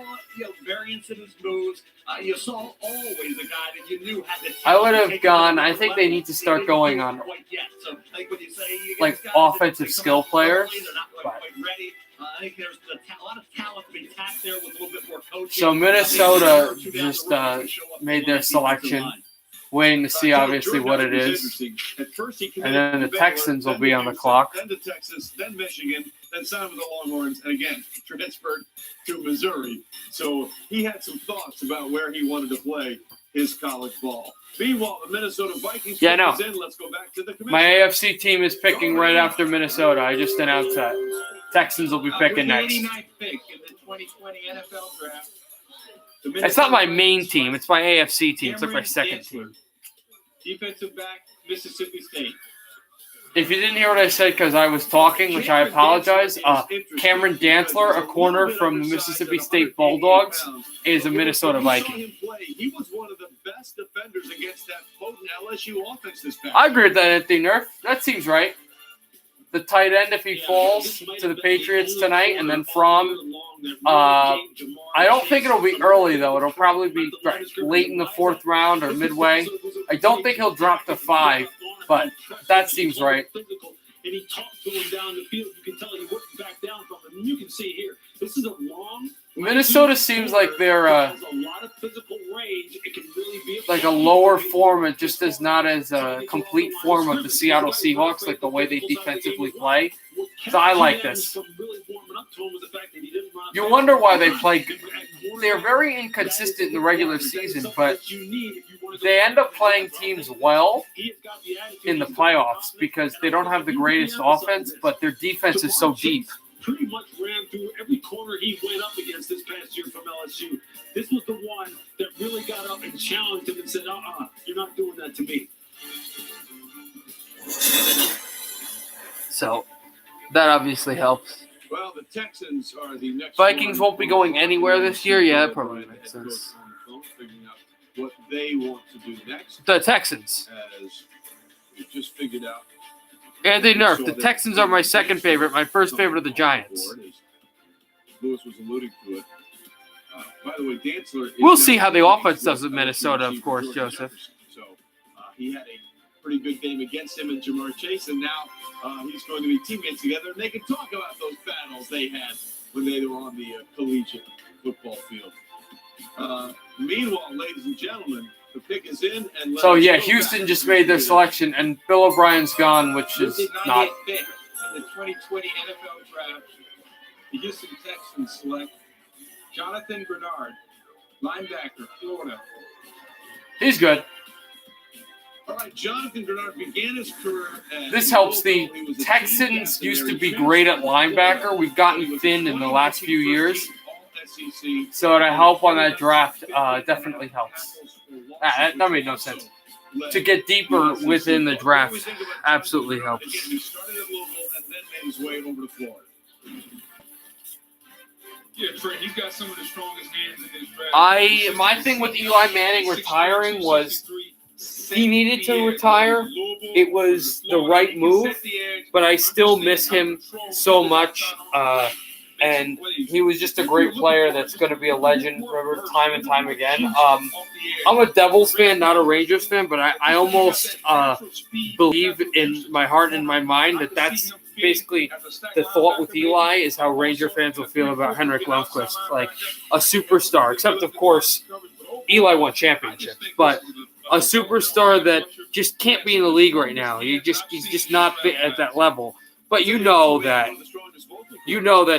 variance in his moves. You saw always a guy that you knew had the. I would have gone. I think they need to start going on like offensive skill players. But. I think there's a lot of talent to be tapped there with a little bit more coaching. So Minnesota just made their selection, waiting to see obviously what it is. And then the Texans will be on the clock. Then to Texas, then Michigan, then signed with the Longhorns, and again transferred to Missouri. So he had some thoughts about where he wanted to play his college ball. Meanwhile, the Minnesota Vikings in. Let's go back to the commission. My AFC team is picking right after Minnesota. I just announced that. Texans will be picking next. 89th pick in the 2020 NFL Draft. It's not my main team. It's my AFC team. It's like my second team. Defensive back, Mississippi State. If you didn't hear what I said because I was talking, which I apologize, Cameron Dantzler, a corner from the Mississippi State Bulldogs, is a Minnesota Viking. He was one of the best defenders against that potent LSU offense this past. I agree with that, Anthony Nerf. That seems right. The tight end, if he falls to the Patriots tonight, and then Fromm, I don't think it'll be early, though. It'll probably be late in the fourth round or midway. I don't think he'll drop to 5, but that seems right. And he talked to him down the field. You can tell he wouldn't back down from him. And you can see here, this is a long. Minnesota seems like they're a lot of physical range. It can really be like a lower form. It just is not as a complete form of the Seattle Seahawks, like the way they defensively play. So I like this. You wonder why they play. They're very inconsistent in the regular season, but they end up playing teams well in the playoffs because they don't have the greatest offense, but their defense is so deep. Pretty much ran through every corner he went up against this past year from LSU. This was the one that really got up and challenged him and said, you're not doing that to me. So that obviously helps. Well, the Texans are the next. Vikings won't be going anywhere this year. Yeah, that probably makes sense. Figuring out what they want to do next. The Texans. As we just figured out. Anthony Nerf. The Texans are my second favorite. My first favorite are the Giants. Lewis was alluding to it. By the way, Dantzler. We'll see how the offense does with Minnesota, of course, Joseph. So he had a pretty good game against him and Jamar Chase, and now he's going to be teammates together, and they can talk about those battles they had when they were on the collegiate football field. Meanwhile, ladies and gentlemen, the pick is in. And so, yeah, Houston just made their selection, and Bill O'Brien's gone, which is not. Pick in the 2020 NFL Draft, the Houston Texans select Jonathan Greenard, linebacker, Florida. He's good. All right, Jonathan Greenard began his career as... This helps. The Texans used to be great at linebacker. We've gotten thin in the last few years. So to help on that draft definitely helps. That made no sense. To get deeper within the draft absolutely helps. He started at Louisville and then made his way over to Florida. Yeah, Trey, he's got some of the strongest hands in his draft. My thing with Eli Manning retiring was he needed to retire. It was the right move, but I still miss him so much. and he was just a great player that's going to be a legend forever, time and time again. I'm a Devils fan, not a Rangers fan, but I almost believe in my heart and my mind that that's basically the thought with Eli is how Ranger fans will feel about Henrik Lundqvist, like a superstar. Except, of course, Eli won championships, but a superstar that just can't be in the league right now. He's just not at that level. But you know that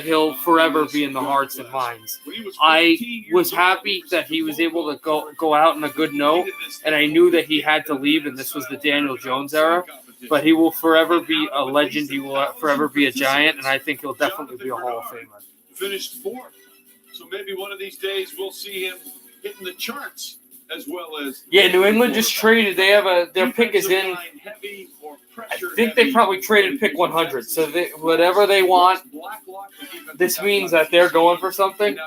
he'll forever be in the hearts and minds. I was happy that he was able to go out on a good note, and I knew that he had to leave, and this was the Daniel Jones era. But he will forever be a legend. He will forever be a giant, and I think he'll definitely be a Hall of Famer. Finished fourth, so maybe one of these days we'll see him hitting the charts as well as. Yeah, New England just traded. They have their pick is in. I think they probably traded pick 100. So whatever they want, this means that they're going for something.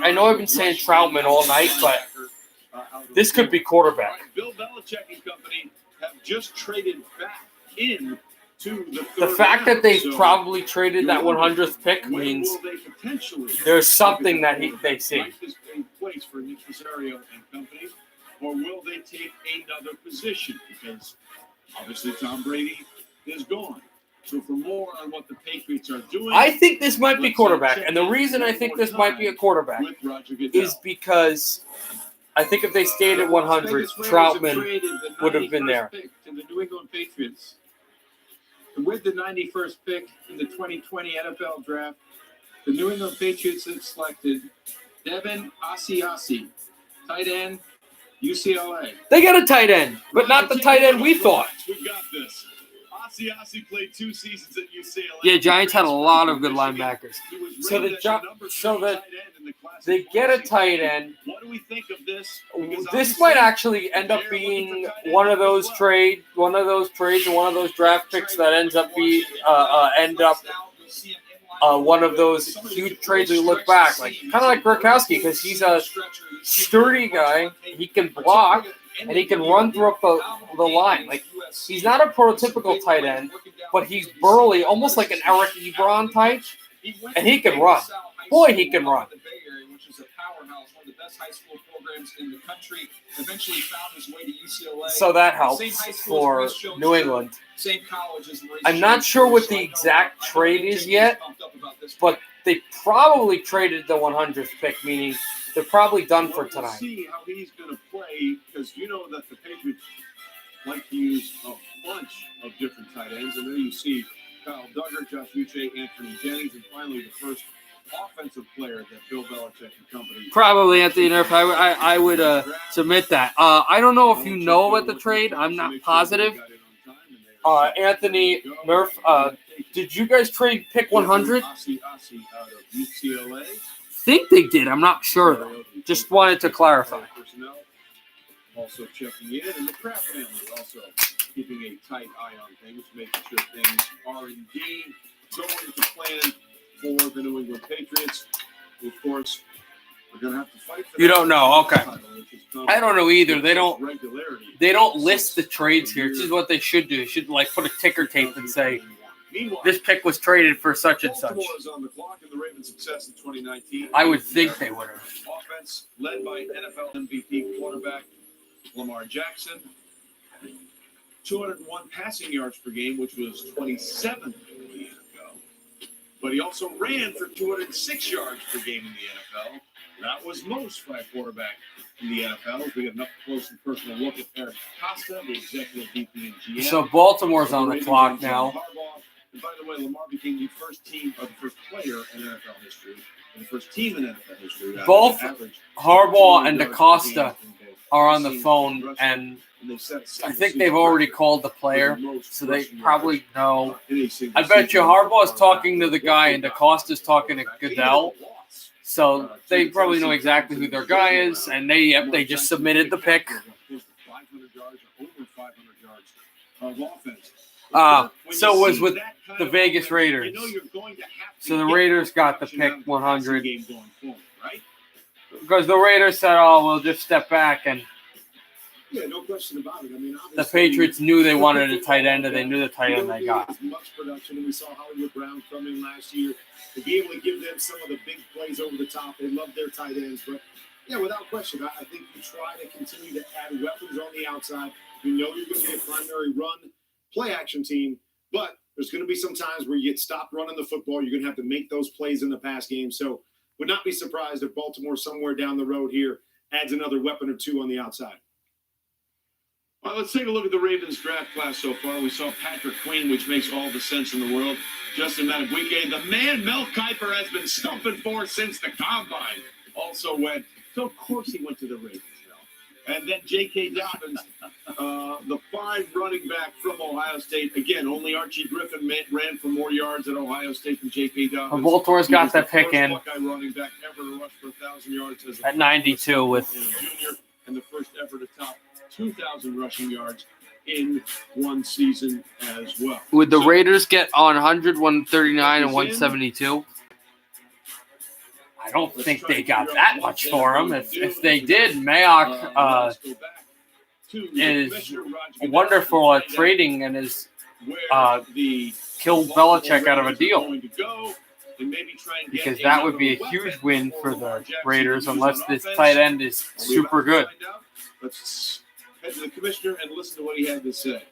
I know I've been saying Troutman all night, but this could be quarterback. Bill Belichick and company have just traded back in to the fact that they probably traded that 100th pick means there's something that they see. Place for Nick Caserio and company, or will they take another position? Because obviously Tom Brady is gone. So for more on what the Patriots are doing, I think this might be quarterback, and the reason I think this might be a quarterback is because I think if they stayed at 100, Troutman would have been there. To the New England Patriots, with the 91st pick in the 2020 NFL Draft, the New England Patriots have selected Devin Asiasi, tight end, UCLA. They got a tight end, but not the tight end we thought. We got this. Asiasi played 2 seasons at UCLA. Yeah, Giants had a lot of good linebackers. So they get a tight end. What do we think of this? This might actually end up being one of those trades, and one of those draft picks that ends up one of those huge trades we look back, like kind of like Gronkowski, because he's a sturdy guy. He can block and he can run through up the line. Like he's not a prototypical tight end, but he's burly, almost like an Eric Ebron type, and he can run. Boy, he can run. Which is a powerhouse, one of the best high school programs in the country. Eventually found his way to UCLA. So that helps for New England. Same college as I'm not sure what the exact trade is yet, but they probably traded the 100th pick, meaning they're probably done for tonight. See how he's going to play, because you know that the Patriots like to use a bunch of different tight ends, and there you see Kyle Duggar, Josh Uche, Anthony Jennings, and finally the first offensive player that Bill Belichick and company. Probably Anthony Nerf. I would submit that. I don't know if you know about the trade. I'm not positive. Anthony Nerf, did you guys trade pick 100? Think they did. I'm not sure though. Just wanted to clarify. Also checking in, and the Kraft family also keeping a tight eye on things, making sure things are indeed going to plan for the New England Patriots. Of course, we're going to have to fight for You don't know. Okay. I don't know either. They don't list the trades here. This is what they should do. They should put a ticker tape and say this pick was traded for such and such. Baltimore is on the clock in the Ravens' success in 2019. I would think they would have. Offense led by NFL MVP quarterback Lamar Jackson. 201 passing yards per game, which was 27th a year ago. But he also ran for 206 yards per game in the NFL. That was most by a quarterback in the NFL. We got an up-close and personal look at Eric Costa, the executive VP and GM. So Baltimore's on the clock now. And by the way, Lamar became the first player in NFL history, and the first team in NFL history. Both Harbaugh and DaCosta are on the phone, and I think they've already called the player, so they probably know. I bet you Harbaugh is talking to the guy, and DaCosta's talking to Goodell. So they probably know exactly who their guy is, and they just submitted the pick. 500 yards or over 500 yards of offense. So it was with the Vegas Raiders. So the Raiders got the pick 100. Because the Raiders said, we'll just step back. And yeah, no question about it. I mean, the Patriots knew they wanted a tight end, and they knew the tight end they got. Much Bucs production, and we saw Hollywood Brown come in last year to be able to give them some of the big plays over the top. They love their tight ends, but yeah, without question, I think you try to continue to add weapons on the outside. You know you're going to be a primary run play action team, but there's going to be some times where you get stopped running the football. You're going to have to make those plays in the pass game. So would not be surprised if Baltimore somewhere down the road here adds another weapon or two on the outside. Well, let's take a look at the Ravens draft class so far. We saw Patrick Queen, which makes all the sense in the world. Justin Madubuike, the man Mel Kiper has been stumping for since the combine, also went. So, of course, he went to the Ravens. And then JK Dobbins, the fine running back from Ohio State. Again, only Archie Griffin ran for more yards at Ohio State than JK Dobbins. Baltimore's got that pick in Buckeye running back ever to rush for 1,000 yards as at 92 with junior, and the first ever to top 2,000 rushing yards in one season as well. Would the Raiders get on 100, 139, and 172? I don't think they got that much for him. If they did, Mayock is wonderful at trading and has killed Belichick out of a deal. Because that would be a huge win for the Raiders unless this tight end is super good. Let's head to the commissioner and listen to what he had to say.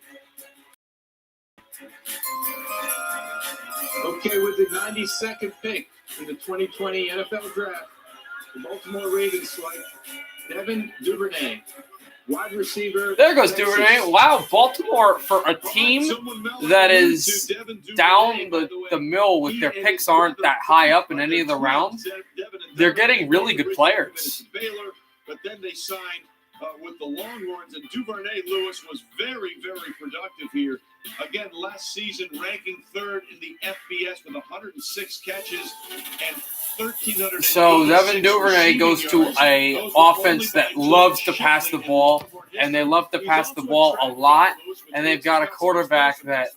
Okay, with the 92nd pick in the 2020 NFL Draft, the Baltimore Ravens select Devin Duvernay, wide receiver. There goes Duvernay. Wow, Baltimore, for a team that is down the mill with their picks aren't that high up in any of the rounds, they're getting really good players. But then they signed with the Longhorns, and Duvernay Lewis was very, very productive here. Again, last season ranking third in the FBS with 106 catches and 1,300. So Devin Duvernay goes to a offense that loves to pass the ball, and they love to pass the ball a lot, and they've got a quarterback that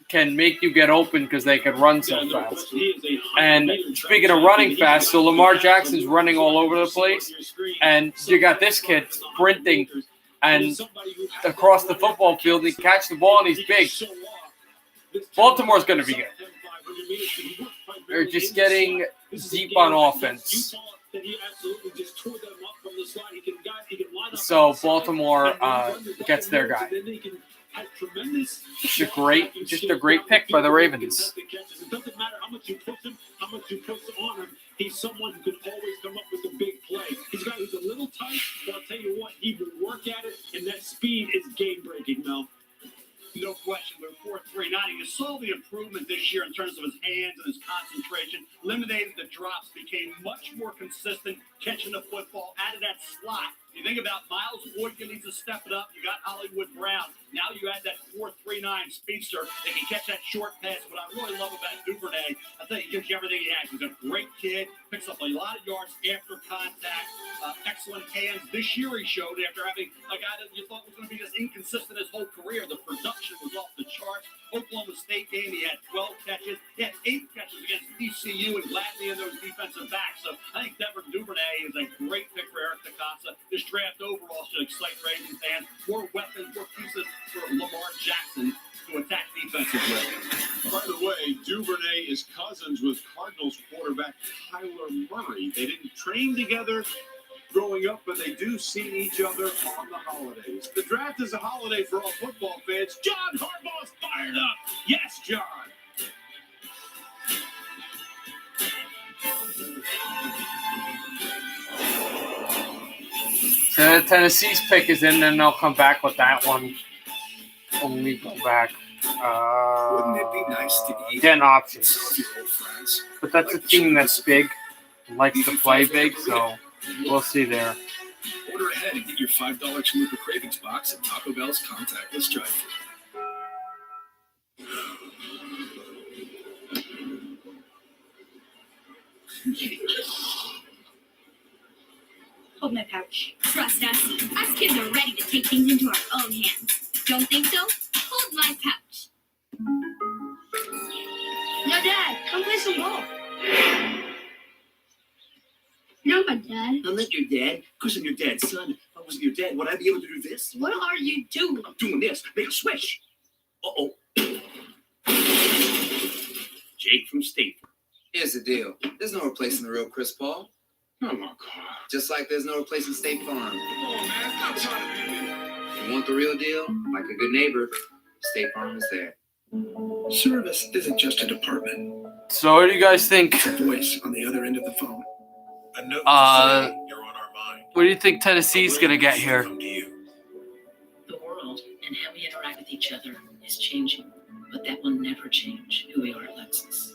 can make you get open because they can run so fast. And speaking of running fast, so Lamar Jackson's running all over the place, and you got this kid sprinting and across the football field. He catch the ball, and he's big. Baltimore's going to be good. They're just getting deep on offense. So Baltimore gets their guy. Just a great pick by the Ravens. It doesn't matter how much you push him, how much you push on him. He's someone who can always come up with a big play. He's a guy who's a little tight, but I'll tell you what, he will work at it, and that speed is game-breaking, Mel. No question, but 4.39. You saw the improvement this year in terms of his hands and his concentration. Eliminated the drops, became much more consistent, catching the football out of that slot. You think about Miles Boykin needs to step it up. You got Hollywood Brown. Now you add that 4.39 speedster that can catch that short pass. What I really love about Duvernay, I think he gives you everything he has. He's a great kid, picks up a lot of yards after contact, excellent hands. This year he showed after having a guy that you thought was going to be just inconsistent his whole career. The production was off the charts. Oklahoma State game, he had 12 catches. He had 8 catches against TCU and Gladney and those defensive backs. So I think Devin Duvernay is a great pick for Eric DeCosta. This draft overall should excite Ravens fans. More weapons, more pieces for Lamar Jackson to attack defensively. By the way, Duvernay is cousins with Cardinals quarterback Kyler Murray. They didn't train together growing up, but they do see each other on the holidays. The draft is a holiday for all football fans. John Harbaugh's fired up. Yes, John. Tennessee's pick is in, and they'll come back with that one. When we go back. Wouldn't it be nice to eat Getting options. some of your old friends? But that's a team that's big, likes to play big, so we'll see there. Order ahead and get your $5 Chalupa Cravings box at Taco Bell's contactless drive-thru. Hold my pouch. Trust us. Us kids are ready to take things into our own hands. Don't think so? Hold my pouch. No, Dad. Come play some ball. No, my dad. I'm not your dad, because I'm your dad's son. If I wasn't your dad, would I be able to do this? What are you doing? I'm doing this. Make a swish. Uh-oh. Jake from State Farm. Here's the deal. There's no replacing the real Chris Paul. Oh, my God. Just like there's no replacing State Farm. Come on, man. Stop trying to be me. If you want the real deal, like a good neighbor, State Farm is there. Service isn't just a department. So what do you guys think? It's a voice on the other end of the phone. A note to say you're on our mind. What do you think Tennessee's going to get here? The world and how we interact with each other is changing, but that will never change who we are at Lexus.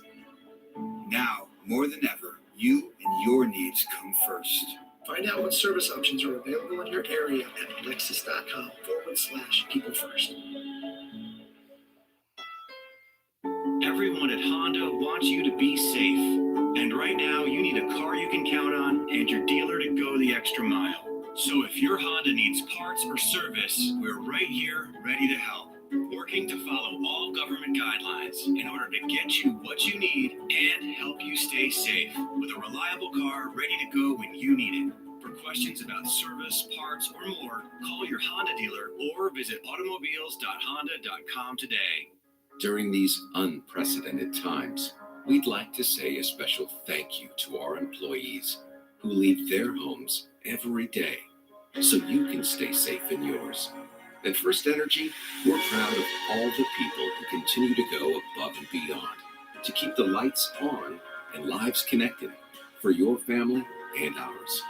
Now, more than ever, you and your needs come first. Find out what service options are available in your area at lexus.com/people first. Everyone at Honda wants you to be safe. And right now, you need a car you can count on and your dealer to go the extra mile. So if your Honda needs parts or service, we're right here, ready to help. Working to follow all government guidelines in order to get you what you need and help you stay safe with a reliable car ready to go when you need it. For questions about service, parts, or more, call your Honda dealer or visit automobiles.honda.com today. During these unprecedented times, we'd like to say a special thank you to our employees who leave their homes every day so you can stay safe in yours. At First Energy, we're proud of all the people who continue to go above and beyond to keep the lights on and lives connected for your family and ours.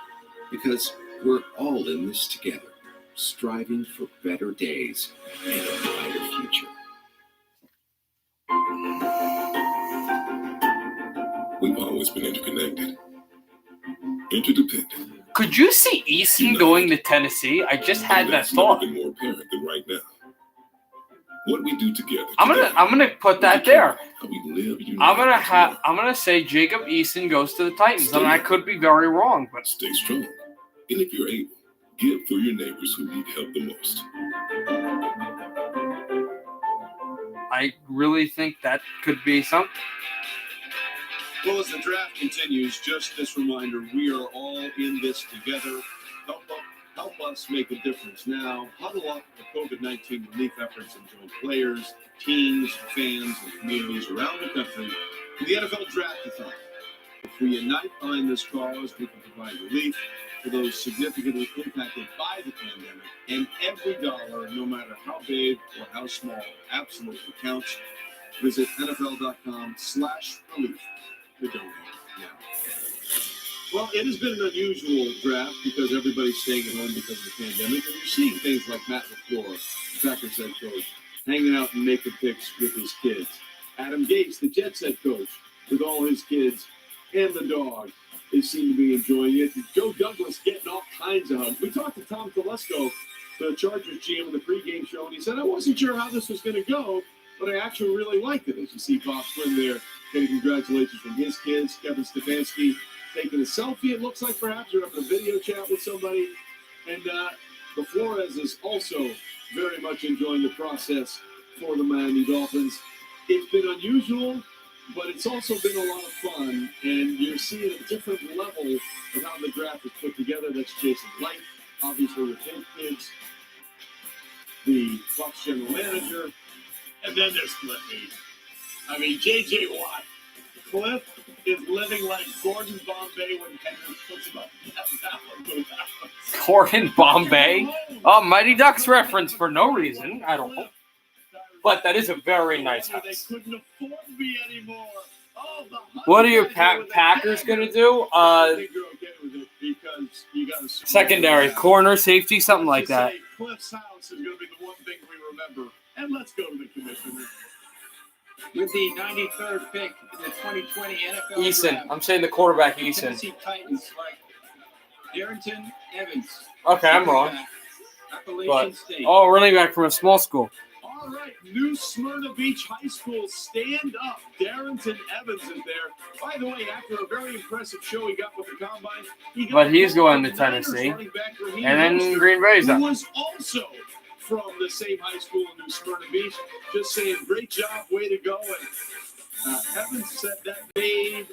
Because we're all in this together, striving for better days and a brighter future. We've always been interconnected, interdependent. Could you see Easton going to Tennessee? I just had that thought. Never been more apparent than right now. What we do together. I'm gonna put that there. How we live, I'm gonna say Jacob Easton goes to the Titans. I mean, I could be very wrong, but stay strong. And if you're able, give for your neighbors who need help the most. I really think that could be something. Well, as the draft continues, just this reminder, we are all in this together. Help us make a difference now. Huddle up for COVID-19 relief efforts and join players, teams, fans, and communities around the country in the NFL Draft-a-thon. If we unite behind this cause, we can provide relief for those significantly impacted by the pandemic. And every dollar, no matter how big or how small, absolutely counts. Visit NFL.com/relief. To donate now. Well, it has been an unusual draft because everybody's staying at home because of the pandemic, and you're seeing things like Matt LaFleur, the Packers head coach, hanging out and making picks with his kids. Adam Gase, the Jets head coach, with all his kids and the dog, they seem to be enjoying it. Joe Douglas getting all kinds of hugs. We talked to Tom Telesco, the Chargers GM, in the pregame show, and he said, I wasn't sure how this was going to go, but I actually really liked it. As you see Bob Quinn there, getting congratulations from his kids. Kevin Stefanski taking a selfie, it looks like perhaps, or having a video chat with somebody. And the Flores is also very much enjoying the process for the Miami Dolphins. It's been unusual, but it's also been a lot of fun. And you're seeing a different level of how the draft is put together. That's Jason Light, obviously with his kids, the Bucs general manager, and then there's Cliff Hayes. I mean, J.J. Watt. Cliff is living like Gordon Bombay when Henry puts him up. Gordon Bombay? Oh, Mighty Ducks reference for no reason. I don't know. But that is a very nice house. They couldn't afford me anymore. Oh, what are your Packers going to do? I think you're okay with it because you got to secondary, corner, safety, something like that. Cliff's house is going to be the one thing we remember. And let's go to the commissioner. With the 93rd pick in the 2020 NFL Eason. Draft, I'm saying the quarterback, Eason. Tennessee Titans like Darrington Evans. Okay, I'm wrong. Appalachian State. Oh, running back from a small school. All right, New Smyrna Beach High School, stand up. Darrington Evans is there. By the way, after a very impressive show he got with the Combine, he's going to Tennessee. And then Green Bay's up. Who was also from the same high school in New Smyrna Beach. Just saying, great job, way to go. And Evans said that made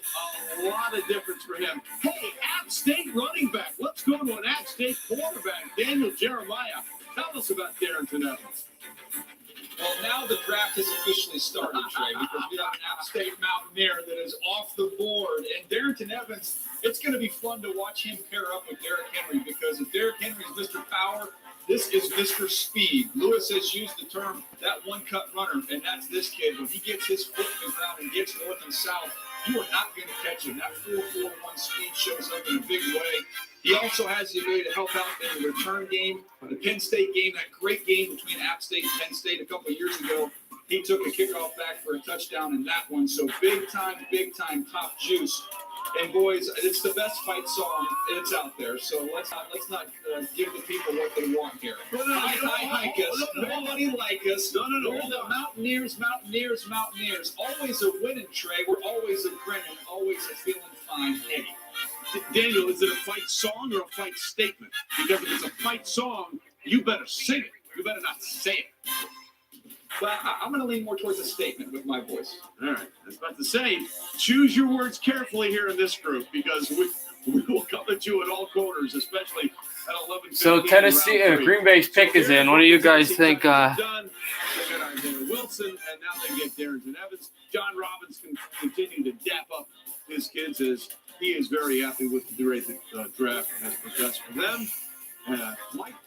a lot of difference for him. Hey, App State running back. Let's go to an App State quarterback, Daniel Jeremiah. Tell us about Darrington Evans. Well, now the draft has officially started, Trey, because we have an App State Mountaineer that is off the board. And Darrington Evans, it's going to be fun to watch him pair up with Derrick Henry, because if Derrick Henry is Mr. Power, this is Mr. Speed. Lewis has used the term that one-cut runner, and that's this kid. When he gets his foot in the ground and gets north and south, you are not going to catch him. That 4.41 speed shows up in a big way. He also has the ability to help out in the return game. The Penn State game, that great game between App State and Penn State a couple of years ago, he took a kickoff back for a touchdown in that one. So big time top juice. And boys, it's the best fight song that's out there. So let's not give the people what they want here. Like us. Nobody like us. No. We're the Mountaineers. Always a winning, Trey. We're always a grinning, always a feeling fine. Eddie. Daniel, is it a fight song or a fight statement? Because if it's a fight song, you better sing it. You better not say it. But I'm going to lean more towards a statement with my voice. All right. I was about to say, choose your words carefully here in this group, because we will come at you at all corners, especially at 11:15. So Tennessee, Green Bay's pick is in. What do you guys think? They got Isaiah Wilson, and now they get Darrington Evans. John Robbins can continue to dap up his kids, as he is very happy with the way the draft has progressed for them.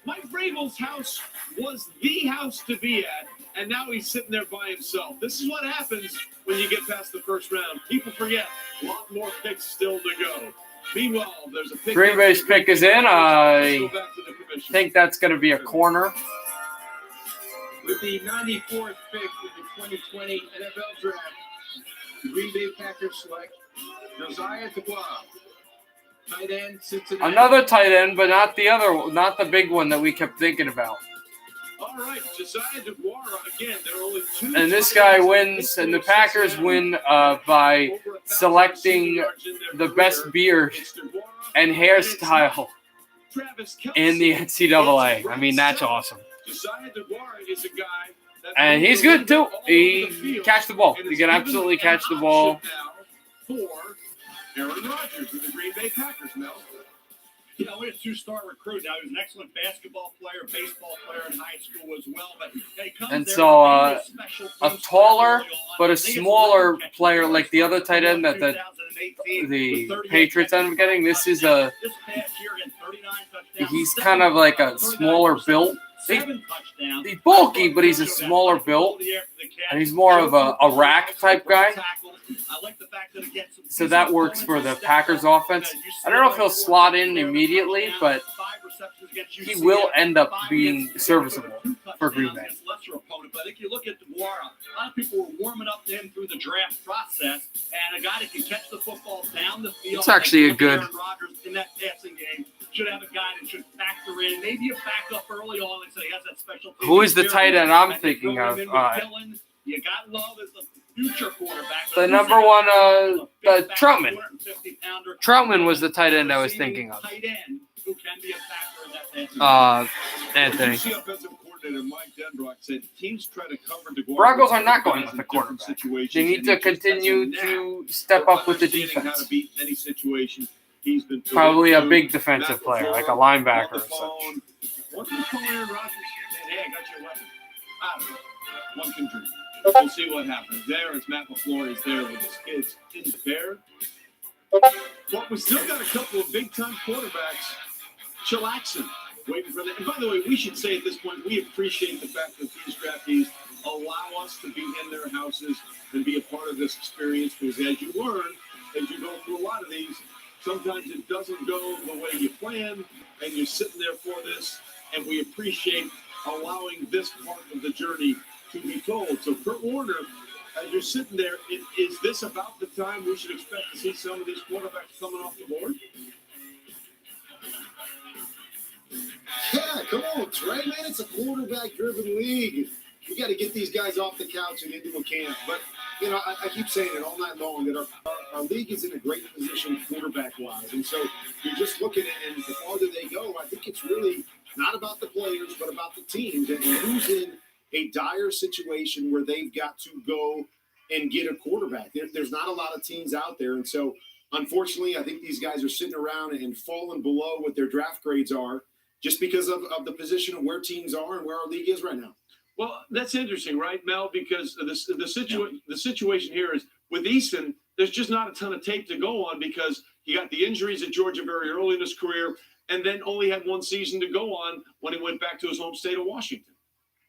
Mike Vrabel's house was the house to be at, and now he's sitting there by himself. This is what happens when you get past the first round. People forget, a lot more picks still to go. Meanwhile, there's a pick. Green Bay's pick is in. I think that's going to be a corner. With the 94th pick in the 2020 NFL Draft, the Green Bay Packers select Josiah Dubois, tight end, Cincinnati. Another tight end, but not the big one that we kept thinking about. All right, Josiah Dubois, again, there are only two. And this guy wins, and the Packers win by selecting the best beard and hairstyle in the NCAA. I mean, that's awesome. Josiah Dubois is a guy that, and he's good too. He catch the ball. He can absolutely catch the ball. For Aaron Rodgers with the Green Bay Packers, Mel. You know, he's a two-star recruit. Now, he was an excellent basketball player, baseball player in high school as well. But he comes and there so a taller but a smaller player like the other tight end that the Patriots ended up getting. This is he's kind of like a smaller built. He's bulky, but he's a smaller built, and he's more of a rack type guy. So that works for the Packers offense. I don't know if he'll slot in immediately, but he will end up being serviceable for Green Bay. But if you look at Dubois, a lot of people were warming up to him through the draft process, and a guy that can catch the football down the field. It's actually a good. Aaron Rodgers in that passing game should have a guy that should factor in, maybe a backup early on, and say he has that special. Who is the tight end I'm thinking of? You got Love as the future quarterback. The number one, Troutman. Troutman was the tight end I was thinking of. Tight end who can be a factor in that Anthony. Offensive coordinator Mike Denbrock said teams try to cover the Broncos are not going with the quarterback. They need to continue to step up with the defense. How to beat any situation. He's been probably a big defensive player, like a linebacker or such. What's the call, Aaron Rodgers? Hey, I got your weapon. I don't know. One can dream. We'll see what happens. There is Matt LaFleur is there with his kids in the bear. But we still got a couple of big-time quarterbacks. Chillaxin waiting for that. And by the way, we should say at this point, we appreciate the fact that these draftees allow us to be in their houses and be a part of this experience, because as you learn, as you go through a lot of these, sometimes it doesn't go the way you plan, and you're sitting there for this, and we appreciate allowing this part of the journey to be told. So, Kurt Warner, as you're sitting there, is this about the time we should expect to see some of these quarterbacks coming off the board? Yeah, come on, Trey, man. It's a quarterback-driven league. We got to get these guys off the couch and into a camp. But, you know, I keep saying it all night long that our league is in a great position quarterback-wise. And so you just look at it, and the farther they go, I think it's really not about the players, but about the teams and who's in a dire situation where they've got to go and get a quarterback. There's not a lot of teams out there. And so, unfortunately, I think these guys are sitting around and falling below what their draft grades are just because of the position of where teams are and where our league is right now. Well, that's interesting, right, Mel? Because the situation here is with Easton, there's just not a ton of tape to go on because he got the injuries at Georgia very early in his career and then only had one season to go on when he went back to his home state of Washington.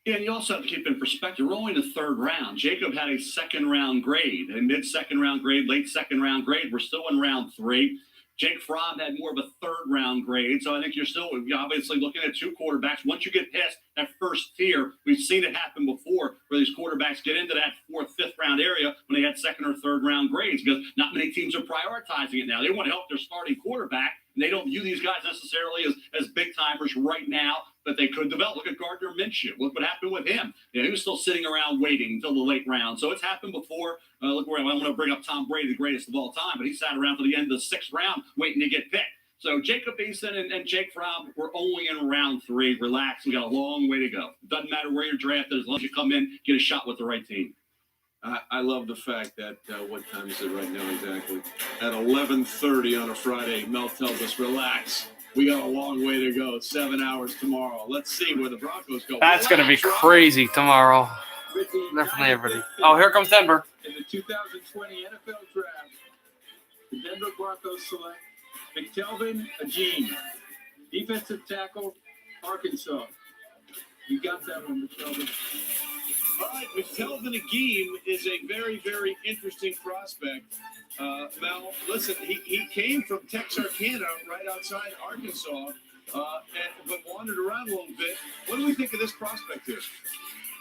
Yeah, and you also have to keep in perspective, we're only in the third round. Jacob had a second-round grade, a mid-second-round grade, late second-round grade. We're still in round 3. Jake Fromm had more of a third-round grade, so I think you're still obviously looking at 2 quarterbacks. Once you get past that first tier, we've seen it happen before where these quarterbacks get into that 4th, 5th-round area when they had second- or third-round grades because not many teams are prioritizing it now. They want to help their starting quarterback, and they don't view these guys necessarily as big-timers right now, but they could develop. Look at Gardner Minshew. Look what happened with him. He was still sitting around waiting until the late round. So it's happened before. Look where I want to bring up Tom Brady, the greatest of all time, but he sat around to the end of the 6th round waiting to get picked. So Jacob Easton and Jake Fromm, we're only in round 3. Relax. We got a long way to go. Doesn't matter where you're drafted. As long as you come in, get a shot with the right team. I love the fact that, what time is it right now exactly? At 11:30 on a Friday, Mel tells us, relax. We got a long way to go. 7 hours tomorrow. Let's see where the Broncos go. That's going to be crazy tomorrow. Definitely everybody. Oh, here comes Denver. In the 2020 NFL Draft, the Denver Broncos select McTelvin Agim, defensive tackle, Arkansas. You got that one, McTelvin. All right, McTelvin Agim is a very, very interesting prospect. Mel, listen, he came from Texarkana right outside Arkansas, but wandered around a little bit. What do we think of this prospect here?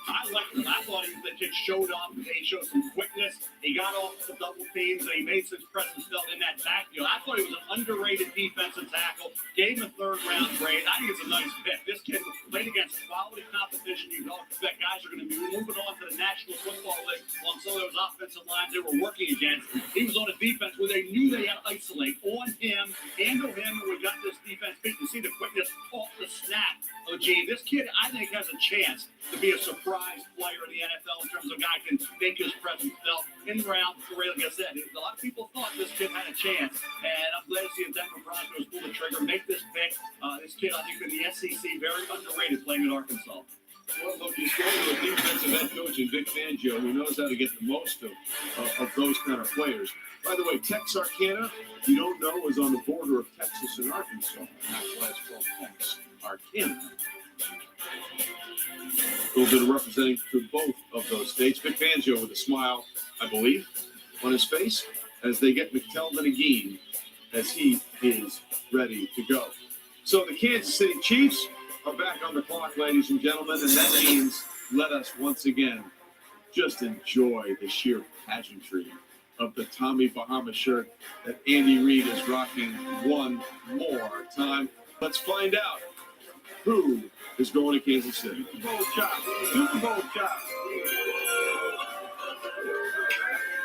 I liked him. I thought the kid showed up. He showed some quickness. He got off the double teams, and he made his presence felt in that backfield. I thought he was an underrated defensive tackle. Gave him a 3rd-round grade. I think it's a nice pick. This kid played against quality competition. You don't expect guys are going to be moving on to the National Football League on some of those offensive lines they were working against. He was on a defense where they knew they had to isolate on him, handle him, and we got this defense beat. You see the quickness off the snap. Oh, gee, this kid, I think, has a chance to be a surprise player in the NFL in terms of a guy can make his presence felt in round 3. Like I said, a lot of people thought this kid had a chance, and I'm glad to see the Denver Broncos pull the trigger, make this pick. This kid, I think, in the SEC, very underrated playing at Arkansas. Well, look, he's going to a defensive head coach in Vic Fangio who knows how to get the most of those kind of players. By the way, Texarkana, you don't know, is on the border of Texas and Arkansas. That's why it's called Texarkana. Who have been representing to both of those states. Vic Fangio with a smile, I believe, on his face as they get McTelvin Agim as he is ready to go. So the Kansas City Chiefs are back on the clock, ladies and gentlemen, and that means let us once again just enjoy the sheer pageantry of the Tommy Bahama shirt that Andy Reid is rocking one more time. Let's find out who is going to Kansas City. Super Bowl chop. Super Bowl chop.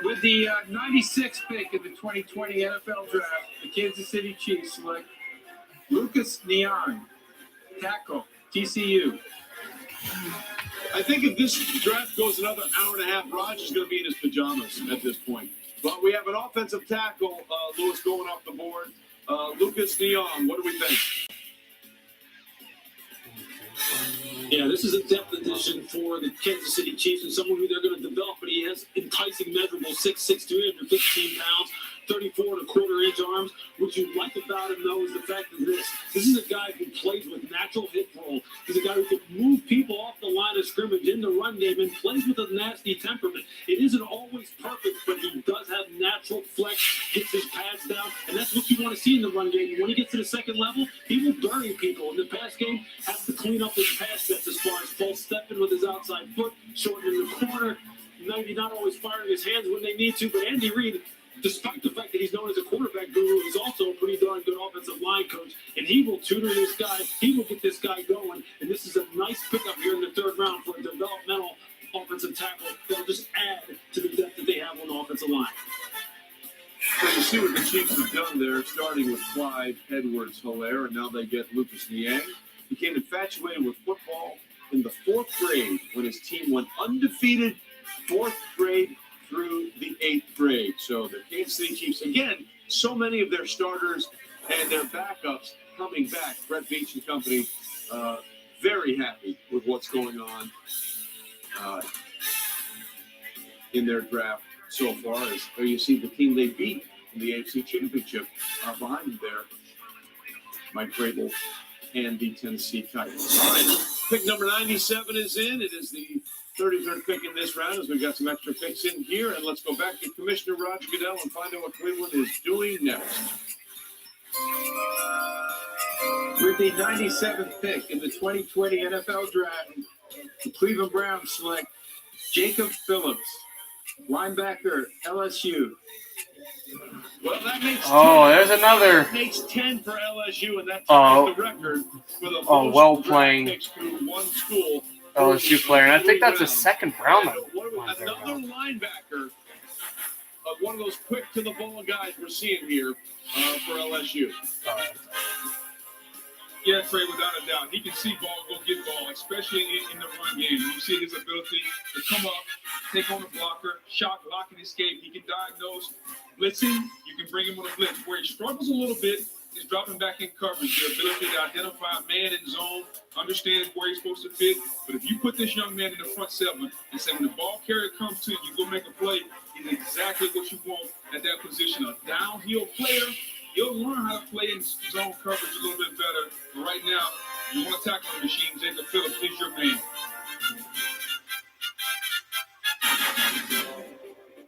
With the 96th pick in the 2020 NFL Draft, the Kansas City Chiefs select Lucas Niang, tackle, TCU. I think if this draft goes another hour and a half, Raj is going to be in his pajamas at this point. But we have an offensive tackle, Lewis, going off the board. Lucas Niang, what do we think? Yeah, this is a depth addition for the Kansas City Chiefs and someone who they're going to develop, but he has enticing measurables, 6'6", 315 pounds, 34.25-inch arms. What you like about him, though, is the fact that this is a guy who plays with natural hip roll. He's a guy who can move people off the line of scrimmage in the run game and plays with a nasty temperament. It isn't always perfect, but he does have natural flex, gets his pads down, and that's what you want to see in the run game. When he gets to the second level, he will bury people. In the pass game, has to clean up his pass sets as far as false stepping with his outside foot, shortening the corner, maybe not always firing his hands when they need to, but Andy Reid, despite the fact that he's known as a quarterback guru, he's also a pretty darn good offensive line coach, and he will tutor this guy. He will get this guy going, and this is a nice pickup here in the 3rd round for a developmental offensive tackle that will just add to the depth that they have on the offensive line. So you see what the Chiefs have done there, starting with Clyde Edwards-Helaire, and now they get Lucas Niang. He became infatuated with football in the 4th grade when his team went undefeated 4th grade through the 8th grade. So the Kansas City Chiefs, again, so many of their starters and their backups coming back. Brett Veach and company, very happy with what's going on in their draft so far. As you see the team they beat in the AFC Championship behind them there, Mike Vrabel and the Tennessee Titans. All right, pick number 97 is in. It is the 33rd pick in this round as we've got some extra picks in here. And let's go back to Commissioner Roger Goodell and find out what Cleveland is doing next. With the 97th pick in the 2020 NFL Draft, the Cleveland Browns select Jacob Phillips, linebacker, LSU. Well, that makes 10. There's another. That makes 10 for LSU, and that's the record for the most well-playing picks through one school. LSU player, and I think that's the second round. Another linebacker, one of those quick-to-the-ball guys we're seeing here for LSU. Yeah, Trey, without a doubt. He can see ball, go get ball, especially in the run game. You see his ability to come up, take on a blocker, shock, lock, and escape. He can diagnose blitzing. You can bring him on a blitz. Where he struggles a little bit is dropping back in coverage. The ability to identify a man in zone, understand where he's supposed to fit. But if you put this young man in the front seven and say when the ball carrier comes to you, you go make a play, he's exactly what you want at that position. A downhill player. You'll learn how to play in zone coverage a little bit better. But right now, you want to tackle the machine. Jacob Phillips is your man.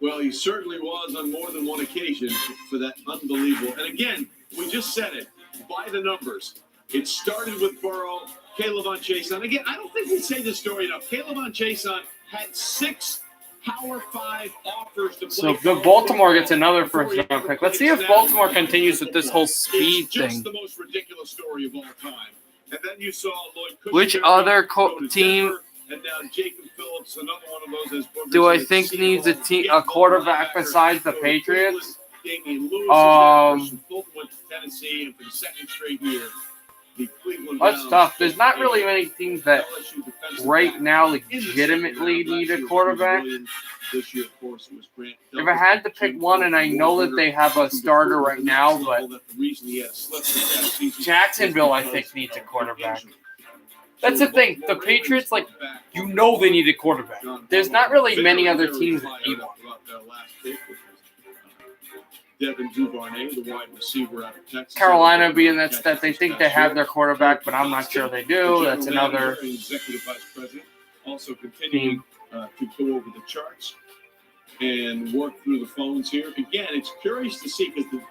Well, he certainly was on more than one occasion for that unbelievable. And again, we just said it, by the numbers. It started with Burrow, K'Lavon Chaisson. Again, I don't think we say this story enough. K'Lavon Chaisson had 6 Power 5 offers to play. So the Baltimore gets another first round pick. Let's see if Baltimore continues with this whole speed thing. It's just the most ridiculous story of all time. And then you saw Lloyd Cushenberry, Which other team and now Jacob Phillips, another one of those. do I think needs a quarterback besides the Patriots? Damien Lewis went to Tennessee, and for the second straight year, the Cleveland That's Browns tough. There's not really many teams that right now legitimately need a quarterback. This year, of course, it was Grant Delpit. If I had to pick one, and I know that they have a starter right now, but Jacksonville, I think, needs a quarterback. That's the thing. The Patriots, they need a quarterback. There's not really many other teams that need one. Devin Duvernay, the wide receiver out of Texas. Carolina being that they think they have their quarterback, but I'm not sure they do. That's another executive vice president. Also continuing to go over the charts and work through the phones here. Again, it's curious to see because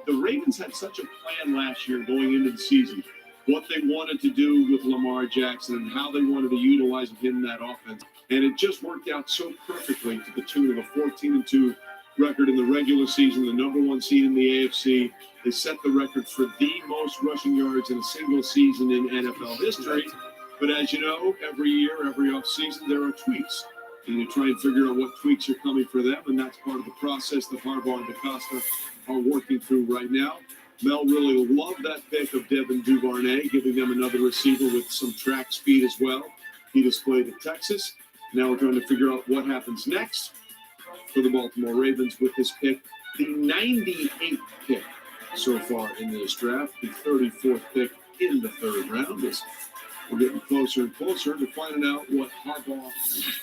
the Ravens had such a plan last year going into the season, what they wanted to do with Lamar Jackson and how they wanted to utilize him in that offense. And it just worked out so perfectly to the tune of a 14-2 record in the regular season, the number 1 seed in the AFC. They set the record for the most rushing yards in a single season in NFL history. But as you know, every year, every offseason, there are tweaks. And you try and figure out what tweaks are coming for them, and that's part of the process that Harbaugh and DeCosta are working through right now. Mel really loved that pick of Devin Duvernay, giving them another receiver with some track speed as well. He displayed at Texas. Now we're trying to figure out what happens next for the Baltimore Ravens with this pick, the 98th pick so far in this draft, the 34th pick in the third round. As we're getting closer and closer to finding out what Harbaugh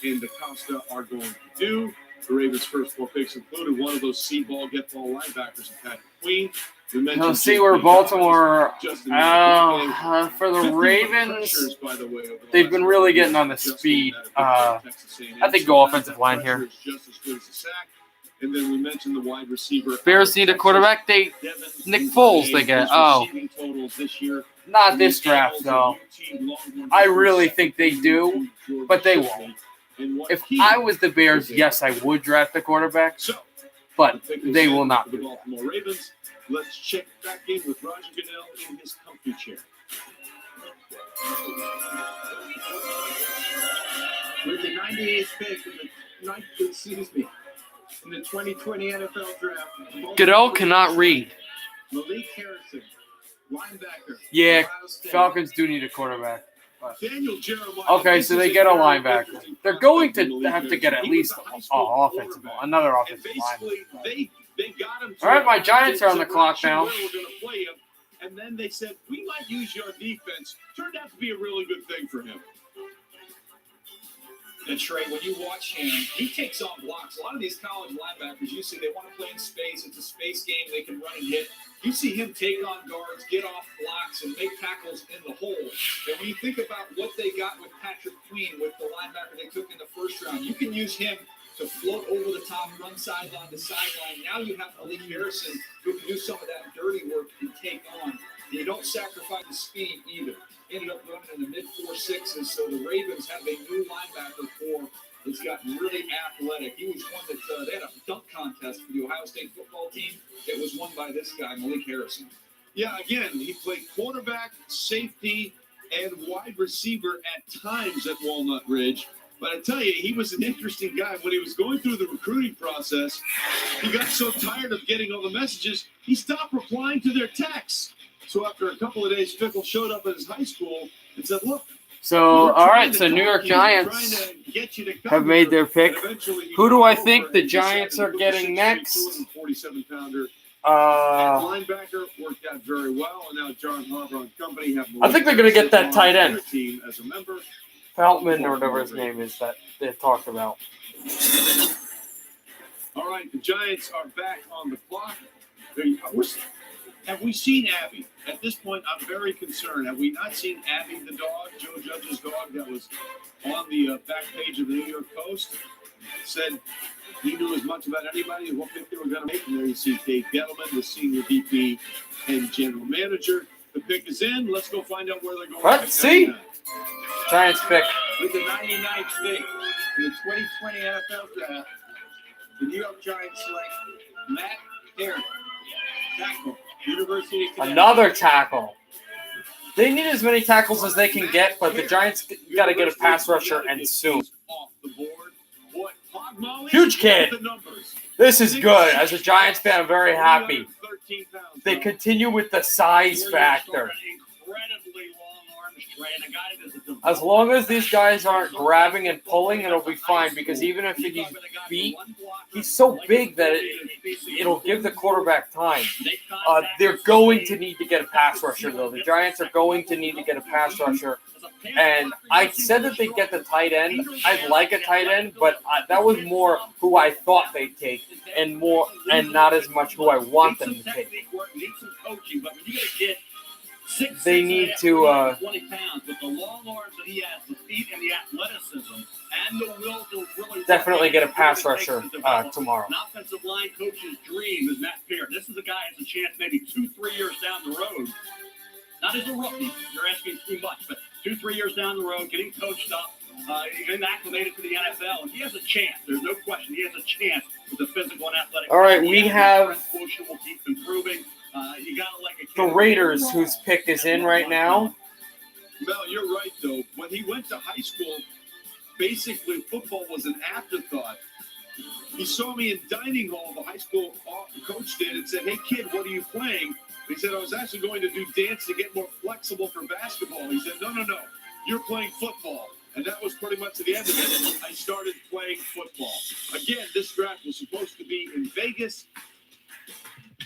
and DeCosta are going to do. The Ravens' first 4 picks included one of those see-ball, get-ball linebackers in Patrick Queen. Let's see where Baltimore, for the Ravens, they've been really getting on the speed. I think go offensive line here. And then we mentioned the wide receiver. Bears need a quarterback. Nick Foles they get. Not this draft, though. I really think they do, but they won't. If I was the Bears, yes, I would draft a quarterback, but they will not do that. Let's check back in with Roger Goodell in his comfy chair. With the 98th pick in the 2020 NFL Draft. Goodell cannot read. Malik Harrison, linebacker. Yeah, Falcons do need a quarterback. Daniel Jeremiah. Okay, so they get a linebacker. They're going to have to get at least another offensive lineman. They got him. All right, my Giants are on the clock now. And then they said, we might use your defense. Turned out to be a really good thing for him. And Trey, when you watch him, he takes on blocks. A lot of these college linebackers, you see, they want to play in space. It's a space game. They can run and hit. You see him take on guards, get off blocks, and make tackles in the hole. And when you think about what they got with Patrick Queen, with the linebacker they took in the first round, you can use him to float over the top, run sideline to sideline. Now you have Malik Harrison who can do some of that dirty work and take on. And you don't sacrifice the speed either. Ended up running in the mid-4.6s, so the Ravens have a new linebacker core that's gotten really athletic. He was one that they had a dunk contest for the Ohio State football team. It was won by this guy, Malik Harrison. Yeah, again, he played quarterback, safety, and wide receiver at times at Walnut Ridge. But I tell you, he was an interesting guy. When he was going through the recruiting process, he got so tired of getting all the messages, he stopped replying to their texts. So after a couple of days, Fickle showed up at his high school and said, look. So, all right, so New York Giants have made their pick. Who do I think the Giants are getting next? 247-pounder linebacker worked out very well, and now John Harbaugh and company have. I think they're going to get that tight end. Team as a member. Feltman or whatever his name is that they talked about. All right, the Giants are back on the clock. Have we seen Abby? At this point, I'm very concerned. Have we not seen Abby the dog, Joe Judge's dog that was on the back page of the New York Post? Said he knew as much about anybody as what pick they were going to make. And there you see Dave Gettleman, the senior VP and general manager. The pick is in. Let's go find out where they're going. Let's see. Giants pick. With the 99th pick in the 2020 NFL Draft, the New York Giants select Matt Herron, tackle, University of Connecticut. Another tackle. They need as many tackles as they can get, but the Giants got to get a pass rusher and soon. Huge kid. This is good. As a Giants fan, I'm very happy. They continue with the size factor. As long as these guys aren't grabbing and pulling, it'll be fine, because even if he's beat, he's so big that it'll give the quarterback time. They're going to need to get a pass rusher, though. The Giants are going to need to get a pass rusher. And I said that they'd get the tight end. I'd like a tight end, but that was more who I thought they'd take, and not as much who I want them to take. They need to 20 pounds, with the long arms that he has, the feet and the athleticism, and the will to really definitely get a pass rusher tomorrow. An offensive line coach's dream is Matt Peart. This is a guy who has a chance maybe 2-3 years down the road. Not as a rookie, you're asking too much, but 2-3 years down the road, getting coached up, getting acclimated to the NFL, and he has a chance. There's no question. He has a chance with the physical and athletic. All right, we have will keep improving. You got like the Raiders, whose pick is in right now. Mel, you're right, though. When he went to high school, basically football was an afterthought. He saw me in dining hall, the high school coach did, and said, hey, kid, what are you playing? He said, I was actually going to do dance to get more flexible for basketball. He said, no, you're playing football. And that was pretty much the end of it. I started playing football. Again, this draft was supposed to be in Vegas.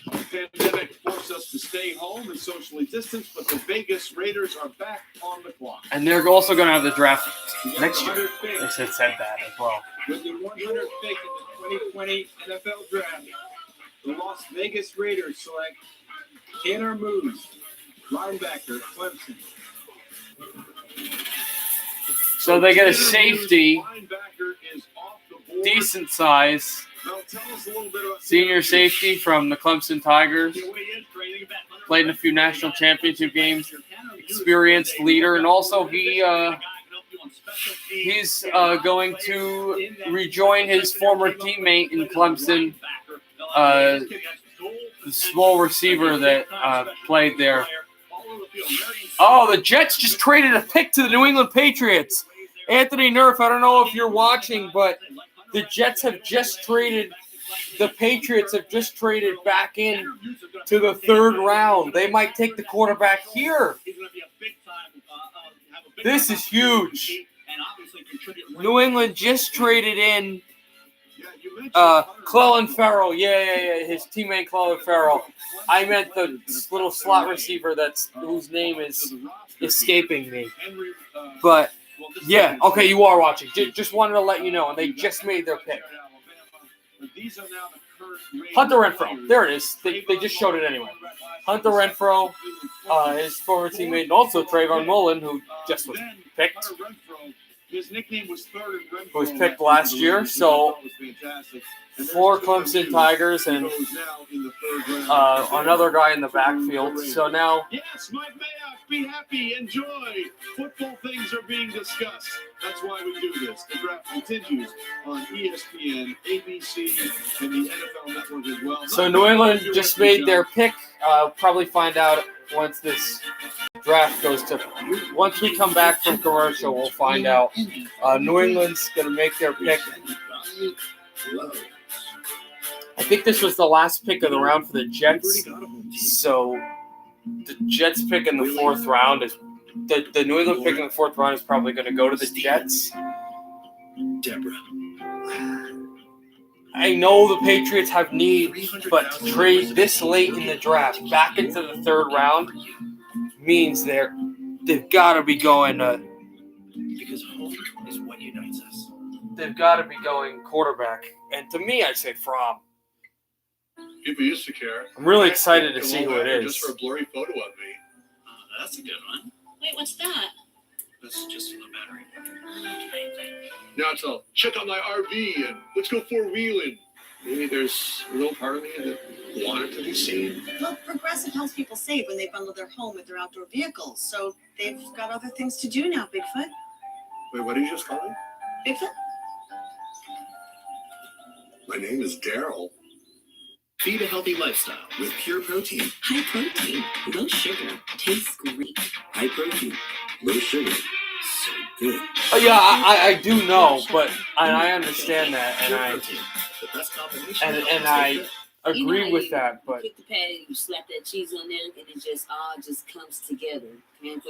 The pandemic forced us to stay home and socially distance, but the Vegas Raiders are back on the clock. And they're also going to have the draft next year. They said that as well. With the 100th pick in the 2020 NFL Draft, the Las Vegas Raiders select Tanner Moose, linebacker, Clemson. So they get a safety, decent size, senior safety from the Clemson Tigers. Played in a few national championship games. Experienced leader, and also he's going to rejoin his former teammate in Clemson, the small receiver that played there. Oh, the Jets just traded a pick to the New England Patriots. Anthony Nerf, I don't know if you're watching, but the Jets have just traded, the Patriots have just traded back in to the third round. They might take the quarterback here. This is huge. New England just traded in Clelin Ferrell. Yeah, his teammate Clelin Ferrell. I meant the little slot receiver whose name is escaping me. But Yeah, okay, you are watching. Just wanted to let you know, and they just made their pick. Hunter Renfrow. There it is. They just showed it anyway. Hunter Renfrow, his former teammate, and also Trayvon Mullen, who just was picked. His nickname was Third. Who was picked last year. So, 4 Clemson Tigers and another guy in the backfield. So now... Yes, Mike Mayock, be happy, enjoy. Football things are being discussed. That's why we do this. The draft continues on ESPN, ABC, and the NFL Network as well. So New England just made their pick. Probably find out once this draft goes to... Once we come back from commercial, we'll find out. New England's going to make their pick. I think this was the last pick of the round for the Jets. So the Jets pick in the 4th round is... The New England pick in the 4th round is probably going to go to the Jets. I know the Patriots have needs, but to trade this late in the draft back into the 3rd round means they've got to be going because home is what unites us. They've got to be going quarterback, and to me, I'd say Fromm. People used to care. I'm really excited to see who it is. Just for a blurry photo of me. That's a good one. Wait, what's that? That's just for the battery. Now it's all, check out my RV and let's go 4-wheeling. Maybe there's a little part of me that wanted to be seen. Well, Progressive helps people save when they bundle their home with their outdoor vehicles. So they've got other things to do now, Bigfoot. Wait, what did you just call me? Bigfoot? My name is Darrell. Feed a healthy lifestyle with pure protein. High protein, low sugar, tastes great. High protein, low sugar, so good. Oh yeah, I do know, but I understand that, and I agree with that, but. Pick the patty, you slap that cheese on there, and it just all comes together.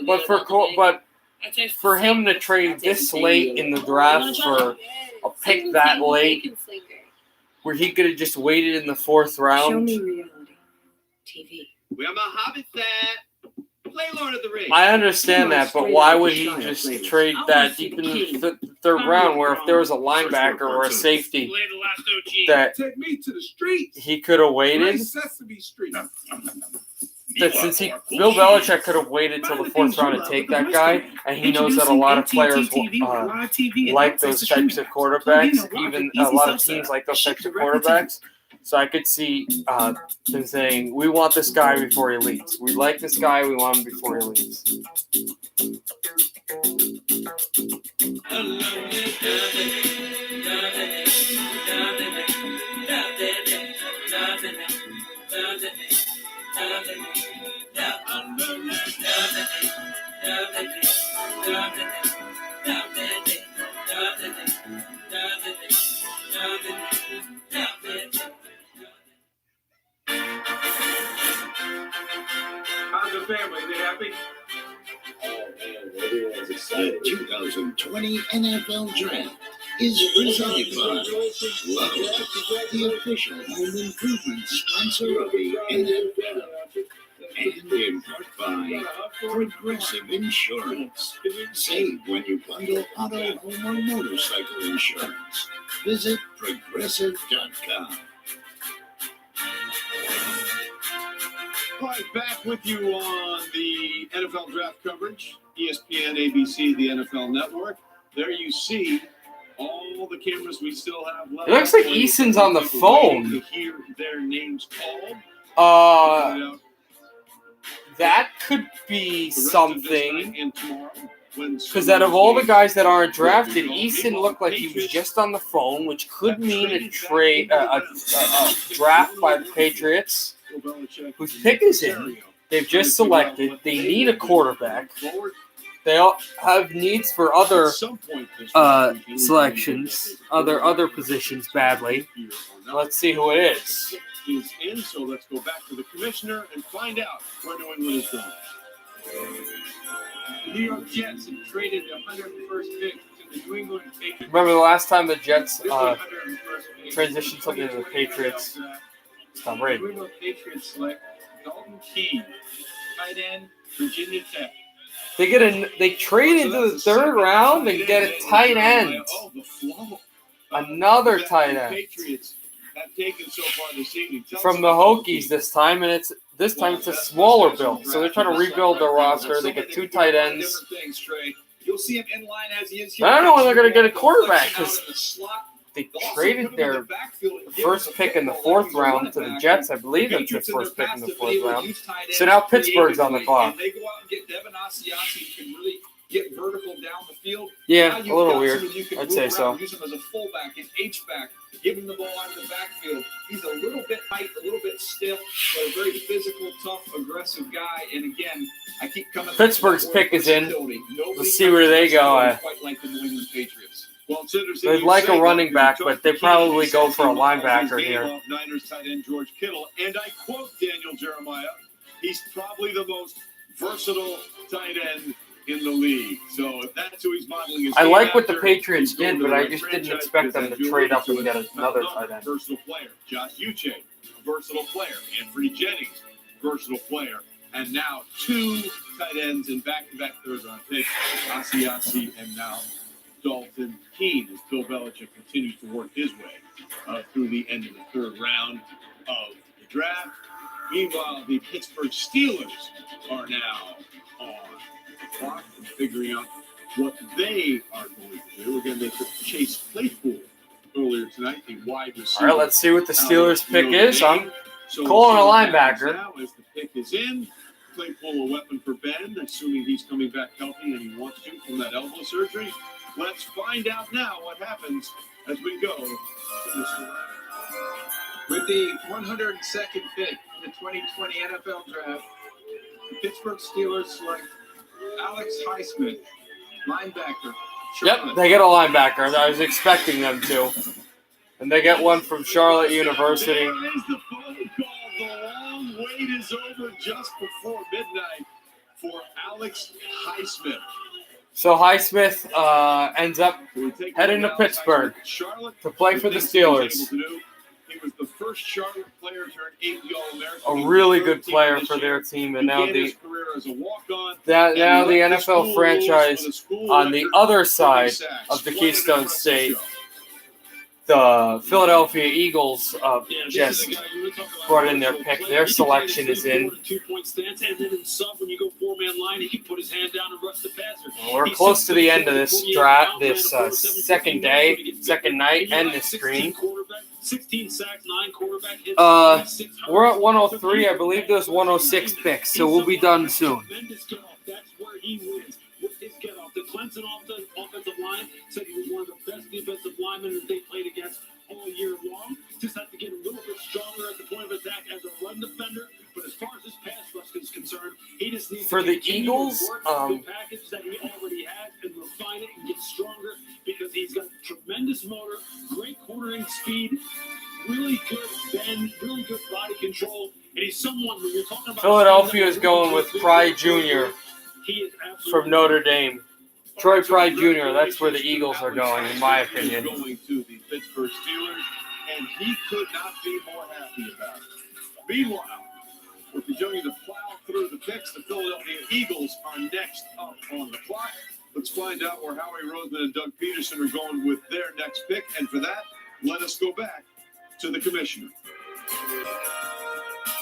But for him to trade this late in the draft for a pick that late, where he could have just waited in the 4th round. Show me reality. TV. Where my hobbits at? Play Lord of the Rings. I understand that, but why would he just trade that deep in the 3rd round, where if there was a linebacker or a safety that take me to the streets. He could have waited? Sesame Street. That since Bill Belichick could have waited till the 4th round to take that guy, and he knows that a lot of players like those types of quarterbacks, even a lot of teams like those types of quarterbacks. So I could see them saying, we want this guy before he leaves. We like this guy, we want him before he leaves. How's the family? They happy? Oh, man, everyone's excited. The 2020 NFL Draft is presented by Lowe's, the official home improvement sponsor of the NFL. And in part by Progressive Insurance. Save when you bundle auto, home, or motorcycle insurance. Visit progressive.com. All right, back with you on the NFL draft coverage. ESPN, ABC, the NFL Network. There you see all the cameras we still have left. It looks like Eason's on the phone. To hear their names called. That could be something. Because out of all the guys that aren't drafted, Eason looked like he was just on the phone, which could mean a draft by the Patriots, whose pick is in. They've just selected. They need a quarterback. They all have needs for other selections, other positions badly. Let's see who it is. Is in, so let's go back to the commissioner and find out where New England is going. The New York Jets have traded the 101st pick to the New England Patriots. Remember the last time the Jets transitioned something to the Patriots? Tom Brady. The New England Patriots select Dalton Key, tight end, Virginia Tech. They trade into the third round and get a tight end. Another tight end from the Hokies this time, and this time it's a smaller build. So they're trying to rebuild their roster. They get 2 tight ends. I don't know when they're going to get a quarterback because they traded their first pick in the 4th round to the Jets. I believe it's their first pick in the 4th round. So now Pittsburgh's on the clock. They go out and get Devin Asiasi, who can really get vertical down the field. Yeah, a little weird. I'd say so. Use him as a fullback, an H-back, give him the ball out of the backfield. He's a little bit light, a little bit stiff, but a very physical, tough, aggressive guy. And again, I keep coming. Pittsburgh's pick is in. Let's see where they go. Quite like the New England Patriots. Well, it's interesting. They'd like a running back, but they probably go for a linebacker here. Niners tight end George Kittle, and I quote Daniel Jeremiah, he's probably the most versatile tight end in the league. So if that's who he's modeling his I game like what the after, Patriots he's going did, to but the I right just didn't franchise expect them because to as trade up George and get Kittle is another not tight end. Versatile player. Josh Uche, a versatile player. Anthony Jennings, versatile player. And now 2 tight ends in back-to-back third-round picks, Asiasi and now Dalton Keene, as Bill Belichick continues to work his way through the end of the 3rd round of the draft. Meanwhile, the Pittsburgh Steelers are now on the clock and figuring out what they are going to do. Again, they took Chase Claypool earlier tonight, the wide receiver. All right, let's see what the Steelers' pick is. I'm calling a linebacker. Now, as the pick is in, Claypool a weapon for Ben, assuming he's coming back healthy and he wants to from that elbow surgery. Let's find out now what happens as we go to this one. With the 102nd pick in the 2020 NFL Draft, the Pittsburgh Steelers select Alex Highsmith, linebacker. Yep, they get a linebacker. I was expecting them to. And they get one from Charlotte University. There is the phone call. The long wait is over just before midnight for Alex Highsmith. So Highsmith ends up heading to Pittsburgh to play for the Steelers. He was the first Charlotte player turned 8 All-American. A really good player for their team, and now the NFL franchise on the other side of the Keystone State, the Philadelphia Eagles just brought in their pick. Their selection is in. 2-point stance, and then in sub, when you go 4-man line, he can put his hand down and rush the passer. We're close to the end of this draft, this second night, and this screen. 16 sacks, 9 quarterback hits. We're at 103. I believe there's 106 picks, so we'll be done soon. That's where he wins. With his get off. The Clemson offensive line said he was one of the best defensive linemen that they played against all year long. Just have to get a little bit stronger at the point of attack as a run defender. But as far as his pass rush is concerned, he just needs for to the Eagles, work the package that he already has and refine it and get stronger because he's got tremendous motor, great cornering speed, really good bend, really good body control, and he's someone when you're talking about Philadelphia is going with Pry Jr. from Notre Dame. Troy Pry Jr., that's where the Eagles are going, in my opinion. Going to the Pittsburgh Steelers, and he could not be more happy about it. Meanwhile, we're continuing to plow through the picks. The Philadelphia Eagles are next up on the clock. Let's find out where Howie Roseman and Doug Peterson are going with their next pick. And for that, let us go back to the commissioner.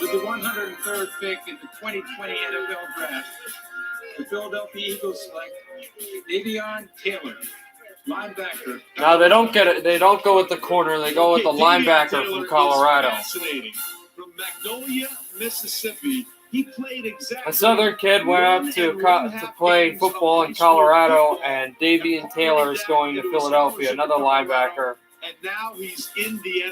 With the 103rd pick in the 2020 NFL Draft, the Philadelphia Eagles select Davon Taylor, linebacker. No, they don't get it. They don't go with the corner. They go with the linebacker from Colorado. Fascinating. From Magnolia, Mississippi, he played exactly. A Southern kid went out to play football in Colorado, and Davion Taylor is going to Philadelphia, another linebacker. And now he's in the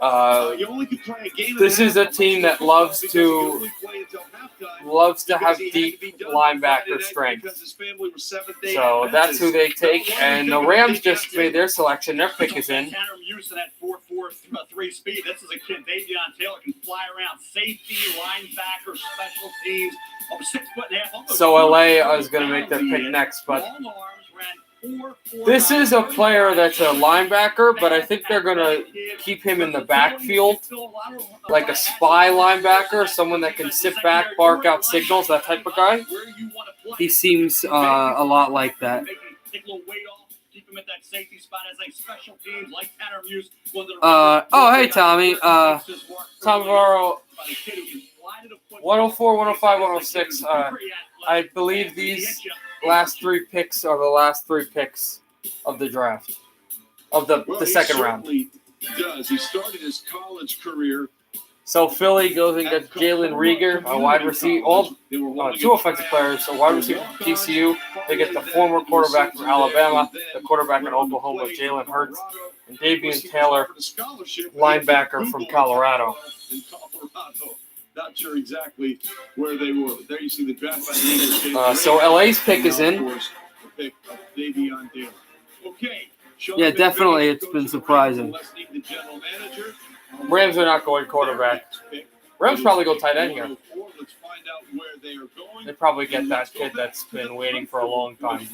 NFL. You only could play a game. This is a team that loves to have deep linebacker strength. So that's who they take, and the Rams just made their selection. Their pick is in. Houston at 4.43 speed. This is a kid, Davon Taylor, can fly around safety, linebacker, special teams. 6'1.5". So LA is going to make their pick next, but this is a player that's a linebacker, but I think they're going to keep him in the backfield, like a spy linebacker, someone that can sit back, bark out signals, that type of guy. he seems a lot like that. Take a little weight off, keep him at that safety spot as like special teams like Tanner Muse. Hey, Tommy. Tom Varro, 104, 105, 106. I believe these last 3 picks are the last 3 picks of the draft, of the second round. Does. He started his college career. So Philly goes and gets Jalen Rieger, a wide receiver, 2 offensive players, a wide receiver from TCU. They get the former quarterback from Alabama, the quarterback in Oklahoma, Jalen Hurts, and Damien Taylor, linebacker from Colorado. Not sure exactly where they were, but there you see the draft by the Eagles. So LA's pick is in. The pick of Davon Hamilton. Okay. Yeah, definitely, it's been surprising. Rams are not going quarterback. Rams probably go tight end here. They probably get that kid that's been waiting for a long time.